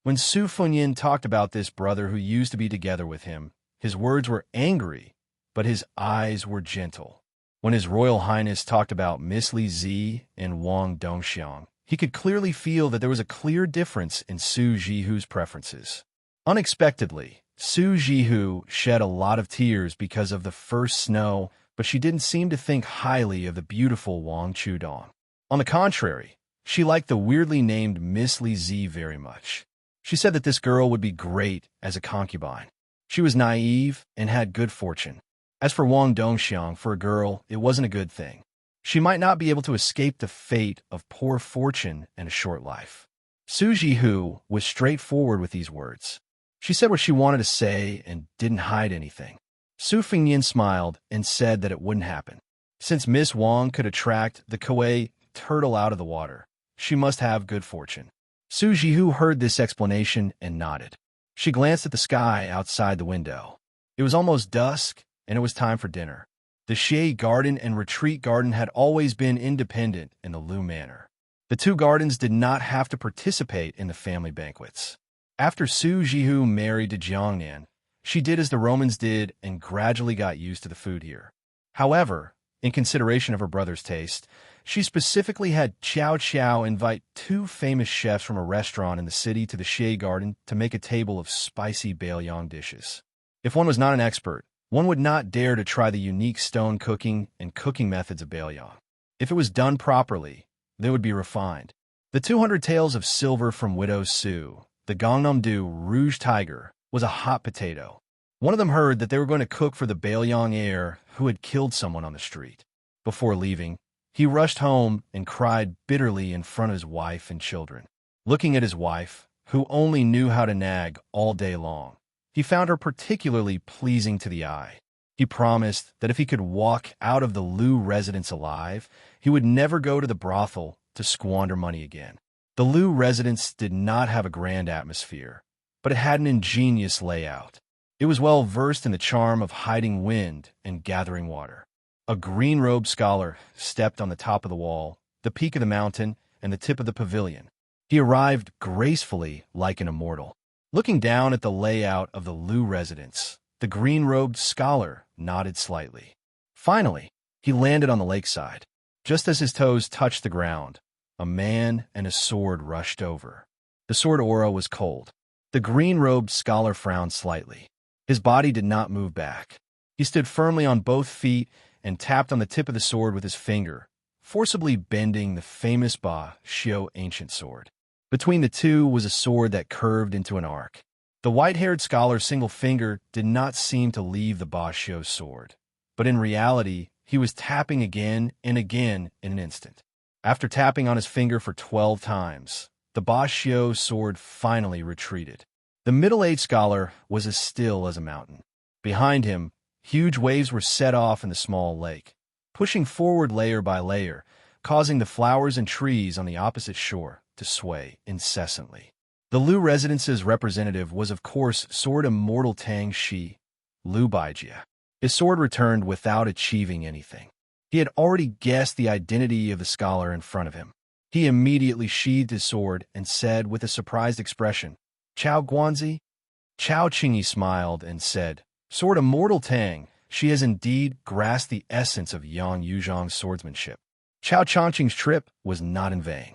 When Su Funyin talked about this brother who used to be together with him, his words were angry, but his eyes were gentle. When His Royal Highness talked about Miss Li Zi and Wang Dongxiang, he could clearly feel that there was a clear difference in Su Jihu's preferences. Unexpectedly, Su Jihu shed a lot of tears because of the first snow, but she didn't seem to think highly of the beautiful Wang Chudong. On the contrary, she liked the weirdly named Miss Li Zi very much. She said that this girl would be great as a concubine. She was naive and had good fortune. As for Wang Dongxiang, for a girl, it wasn't a good thing. She might not be able to escape the fate of poor fortune and a short life. Su Jihu was straightforward with these words. She said what she wanted to say and didn't hide anything. Su Fingyan smiled and said that it wouldn't happen. Since Miss Wang could attract the Kuei turtle out of the water, she must have good fortune. Su Jihu heard this explanation and nodded. She glanced at the sky outside the window. It was almost dusk, and it was time for dinner. The Shade Garden and Retreat Garden had always been independent in the Lu Manor. The two gardens did not have to participate in the family banquets. After Su Jihu married to Jiangnan, she did as the Romans did and gradually got used to the food here. However, in consideration of her brother's taste, she specifically had Chow Chow invite two famous chefs from a restaurant in the city to the Shade Garden to make a table of spicy Baoyang dishes. If one was not an expert, one would not dare to try the unique stone cooking and cooking methods of Baoyang. If it was done properly, they would be refined. The 200 taels of silver from Widow Su, the Gangnam-do Rouge Tiger, was a hot potato. One of them heard that they were going to cook for the Baelyang heir who had killed someone on the street. Before leaving, he rushed home and cried bitterly in front of his wife and children. Looking at his wife, who only knew how to nag all day long, he found her particularly pleasing to the eye. He promised that if he could walk out of the Lu residence alive, he would never go to the brothel to squander money again. The Lu residence did not have a grand atmosphere, but it had an ingenious layout. It was well versed in the charm of hiding wind and gathering water. A green-robed scholar stepped on the top of the wall, the peak of the mountain, and the tip of the pavilion. He arrived gracefully like an immortal. Looking down at the layout of the Lu residence, the green-robed scholar nodded slightly. Finally, he landed on the lakeside. Just as his toes touched the ground, a man and a sword rushed over. The sword aura was cold. The green-robed scholar frowned slightly. His body did not move back. He stood firmly on both feet and tapped on the tip of the sword with his finger, forcibly bending the famous Ba Xiu ancient sword. Between the two was a sword that curved into an arc. The white-haired scholar's single finger did not seem to leave the Ba Xiu sword, but in reality, he was tapping again and again in an instant. After tapping on his finger for 12 times, the Ba Xiu sword finally retreated. The middle-aged scholar was as still as a mountain. Behind him, huge waves were set off in the small lake, pushing forward layer by layer, causing the flowers and trees on the opposite shore to sway incessantly. The Lu residence's representative was, of course, Sword Immortal Tang Shi, Lu Baijia. His sword returned without achieving anything. He had already guessed the identity of the scholar in front of him. He immediately sheathed his sword and said with a surprised expression, "Chao Guanzi?" Chao Qingyi smiled and said, "Sword Immortal Tang, she has indeed grasped the essence of Yang Yuzhang's swordsmanship." Chao Changqing's trip was not in vain.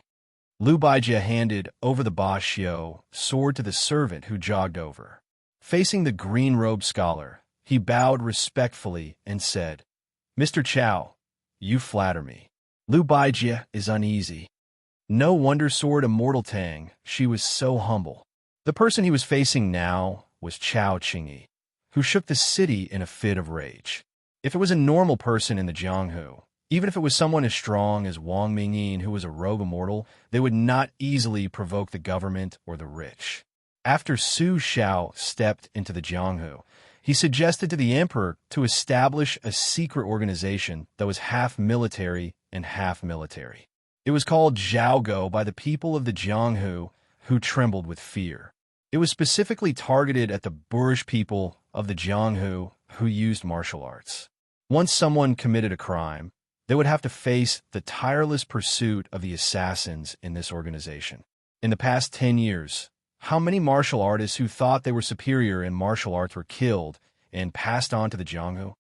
Lu Baijia handed over the Ba Xiu sword to the servant who jogged over. Facing the green-robed scholar, he bowed respectfully and said, "Mr. Chao, you flatter me." Lu Baijia is uneasy. No wonder Sword Immortal Tang, she was so humble. The person he was facing now was Chao Qingyi, who shook the city in a fit of rage. If it was a normal person in the Jianghu, even if it was someone as strong as Wang Mingyin, who was a rogue immortal, they would not easily provoke the government or the rich. After Su Xiao stepped into the Jianghu, he suggested to the emperor to establish a secret organization that was half military and half military. It was called Zhaogo by the people of the Jianghu, who trembled with fear. It was specifically targeted at the boorish people of the Jianghu who used martial arts. Once someone committed a crime, they would have to face the tireless pursuit of the assassins in this organization. In the past 10 years, how many martial artists who thought they were superior in martial arts were killed and passed on to the Jianghu?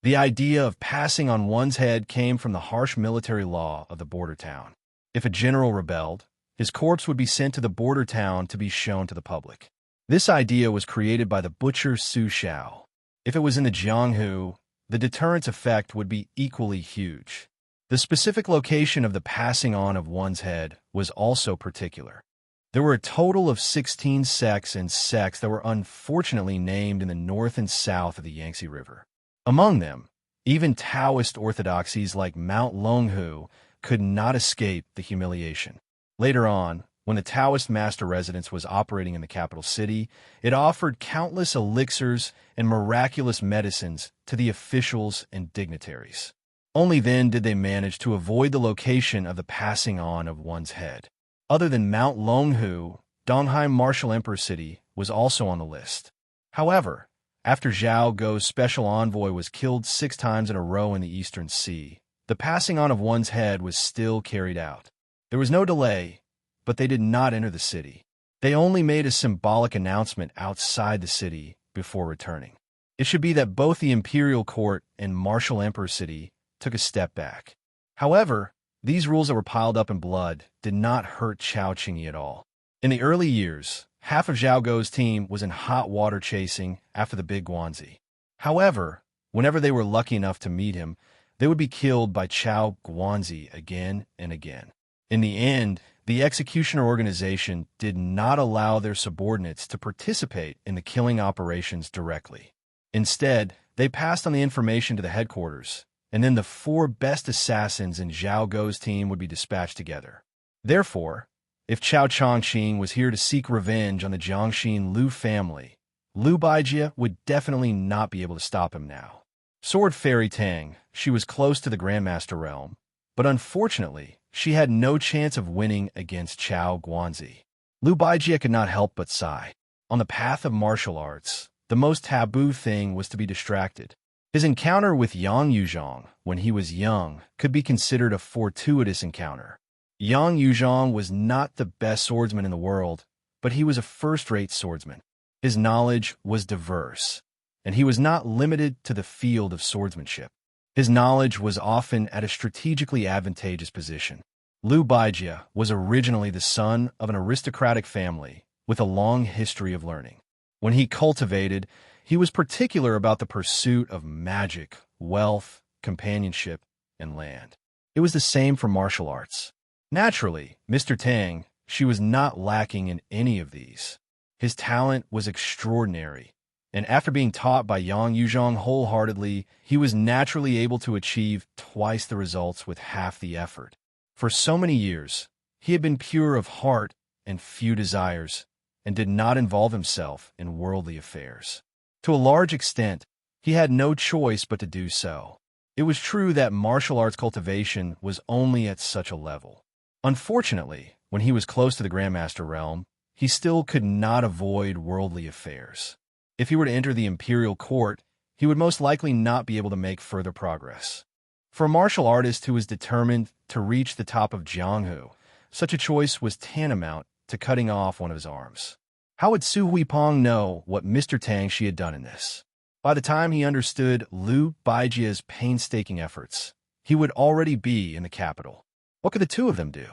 The idea of passing on one's head came from the harsh military law of the border town. If a general rebelled, his corpse would be sent to the border town to be shown to the public. This idea was created by the butcher Su Xiao. If it was in the Jianghu, the deterrence effect would be equally huge. The specific location of the passing on of one's head was also particular. There were a total of 16 sects and sects that were unfortunately named in the north and south of the Yangtze River. Among them, even Taoist orthodoxies like Mount Longhu could not escape the humiliation. Later on, when the Taoist master residence was operating in the capital city, it offered countless elixirs and miraculous medicines to the officials and dignitaries. Only then did they manage to avoid the location of the passing on of one's head. Other than Mount Longhu, Donghai Martial Emperor City was also on the list. However, after Zhao Go's special envoy was killed 6 times in a row in the Eastern Sea, the passing on of one's head was still carried out. There was no delay, but they did not enter the city. They only made a symbolic announcement outside the city before returning. It should be that both the imperial court and Martial Emperor City took a step back. However, these rules that were piled up in blood did not hurt Chao Qingyi at all. In the early years, half of Zhao Go's team was in hot water chasing after the big Guanzi. However, whenever they were lucky enough to meet him, they would be killed by Chao Guanzi again and again. In the end, The executioner organization did not allow their subordinates to participate in the killing operations directly. Instead, they passed on the information to the headquarters, and then the 4 best assassins in Zhao Guo's team would be dispatched together. Therefore, if Chao Chongqing was here to seek revenge on the Jiangxin Lu family, Lu Baijie would definitely not be able to stop him now. Sword Fairy Tang, she was close to the Grandmaster realm, but unfortunately, she had no chance of winning against Chao Guanzi. Lu Baijie could not help but sigh. On the path of martial arts, the most taboo thing was to be distracted. His encounter with Yang Yuzhong when he was young could be considered a fortuitous encounter. Yang Yuzhong was not the best swordsman in the world, but he was a first-rate swordsman. His knowledge was diverse, and he was not limited to the field of swordsmanship. His knowledge was often at a strategically advantageous position. Lu Baijie was originally the son of an aristocratic family with a long history of learning. When he cultivated, he was particular about the pursuit of magic, wealth, companionship, and land. It was the same for martial arts. Naturally, Mr. Tang, she was not lacking in any of these. His talent was extraordinary, and after being taught by Yang Yuzhong wholeheartedly, he was naturally able to achieve twice the results with half the effort. For so many years, he had been pure of heart and few desires, and did not involve himself in worldly affairs. To a large extent, he had no choice but to do so. It was true that martial arts cultivation was only at such a level. Unfortunately, when he was close to the Grandmaster realm, he still could not avoid worldly affairs. If he were to enter the imperial court, he would most likely not be able to make further progress. For a martial artist who was determined to reach the top of Jianghu, such a choice was tantamount to cutting off one of his arms. How would Su Huipeng know what Mr. Tang she had done in this? By the time he understood Lu Baijie's painstaking efforts, he would already be in the capital. What could the two of them do?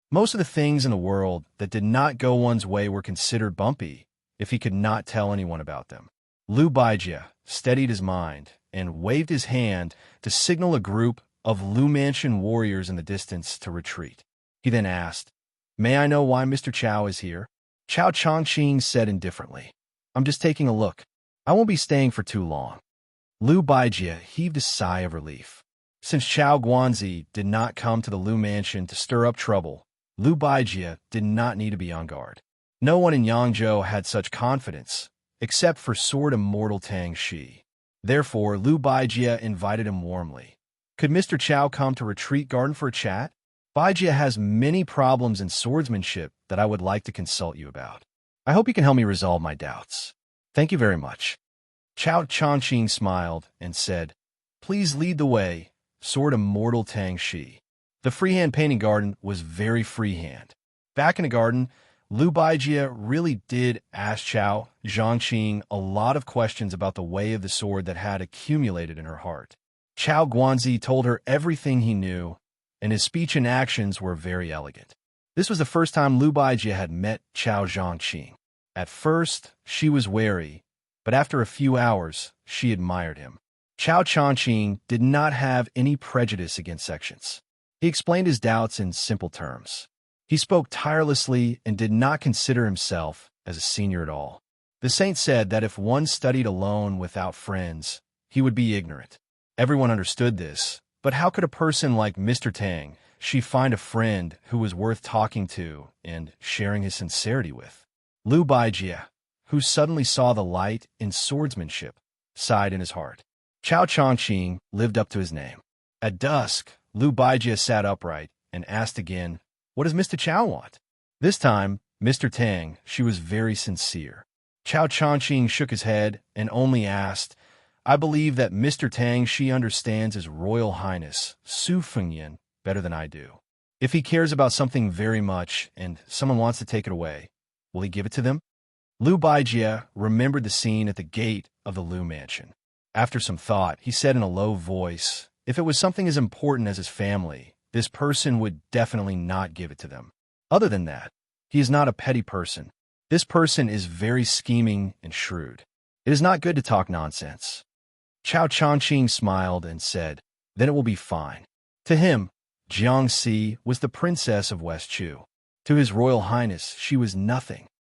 Most of the things in the world that did not go one's way were considered bumpy if he could not tell anyone about them. Lu Baijie steadied his mind and waved his hand to signal a group of Lu Mansion warriors in the distance to retreat. He then asked, "May I know why Mr. Chao is here?" Chao Chongqing said indifferently, "I'm just taking a look. I won't be staying for too long." Lu Baijie heaved a sigh of relief. Since Chao Guanzi did not come to the Lu Mansion to stir up trouble, Lu Baijie did not need to be on guard. No one in Yangzhou had such confidence, except for Sword Immortal Tang Shi. Therefore, Lu Baijie invited him warmly. "Could Mr. Chao come to Retreat Garden for a chat? Baijie has many problems in swordsmanship that I would like to consult you about. I hope you can help me resolve my doubts. Thank you very much." Chao Chongqing smiled and said, "Please lead the way, Sword Immortal Tang Shi." The freehand painting garden was very freehand. Back in the garden, Lu Baijie really did ask Chao Zhongqing a lot of questions about the way of the sword that had accumulated in her heart. Chao Guanzi told her everything he knew, and his speech and actions were very elegant. This was the first time Lu Baijie had met Chao Zhongqing. At first, she was wary, but after a few hours, she admired him. Chao Chongqing did not have any prejudice against sections. He explained his doubts in simple terms. He spoke tirelessly and did not consider himself as a senior at all. The saint said that if one studied alone without friends, he would be ignorant. Everyone understood this, but how could a person like Mr. Tang she find a friend who was worth talking to and sharing his sincerity with? Lu Baijie, who suddenly saw the light in swordsmanship, sighed in his heart. Chao Chongqing lived up to his name. At dusk, Lu Baijie sat upright and asked again, "What does Mr. Chao want?" This time, Mr. Tang, she was very sincere. Chao Chongqing shook his head and only asked, "I believe that Mr. Tang she understands His Royal Highness, Su Fengyan, better than I do. If he cares about something very much and someone wants to take it away, will he give it to them?" Lu Baijie remembered the scene at the gate of the Lu Mansion. After some thought, he said in a low voice, if it was something as important as his family, this person would definitely not give it to them. Other than that, he is not a petty person. This person is very scheming and shrewd. It is not good to talk nonsense. Chao Chongqing smiled and said, "Then it will be fine." To him, Jiangxi was the princess of West Chu. To His Royal Highness, she was nothing.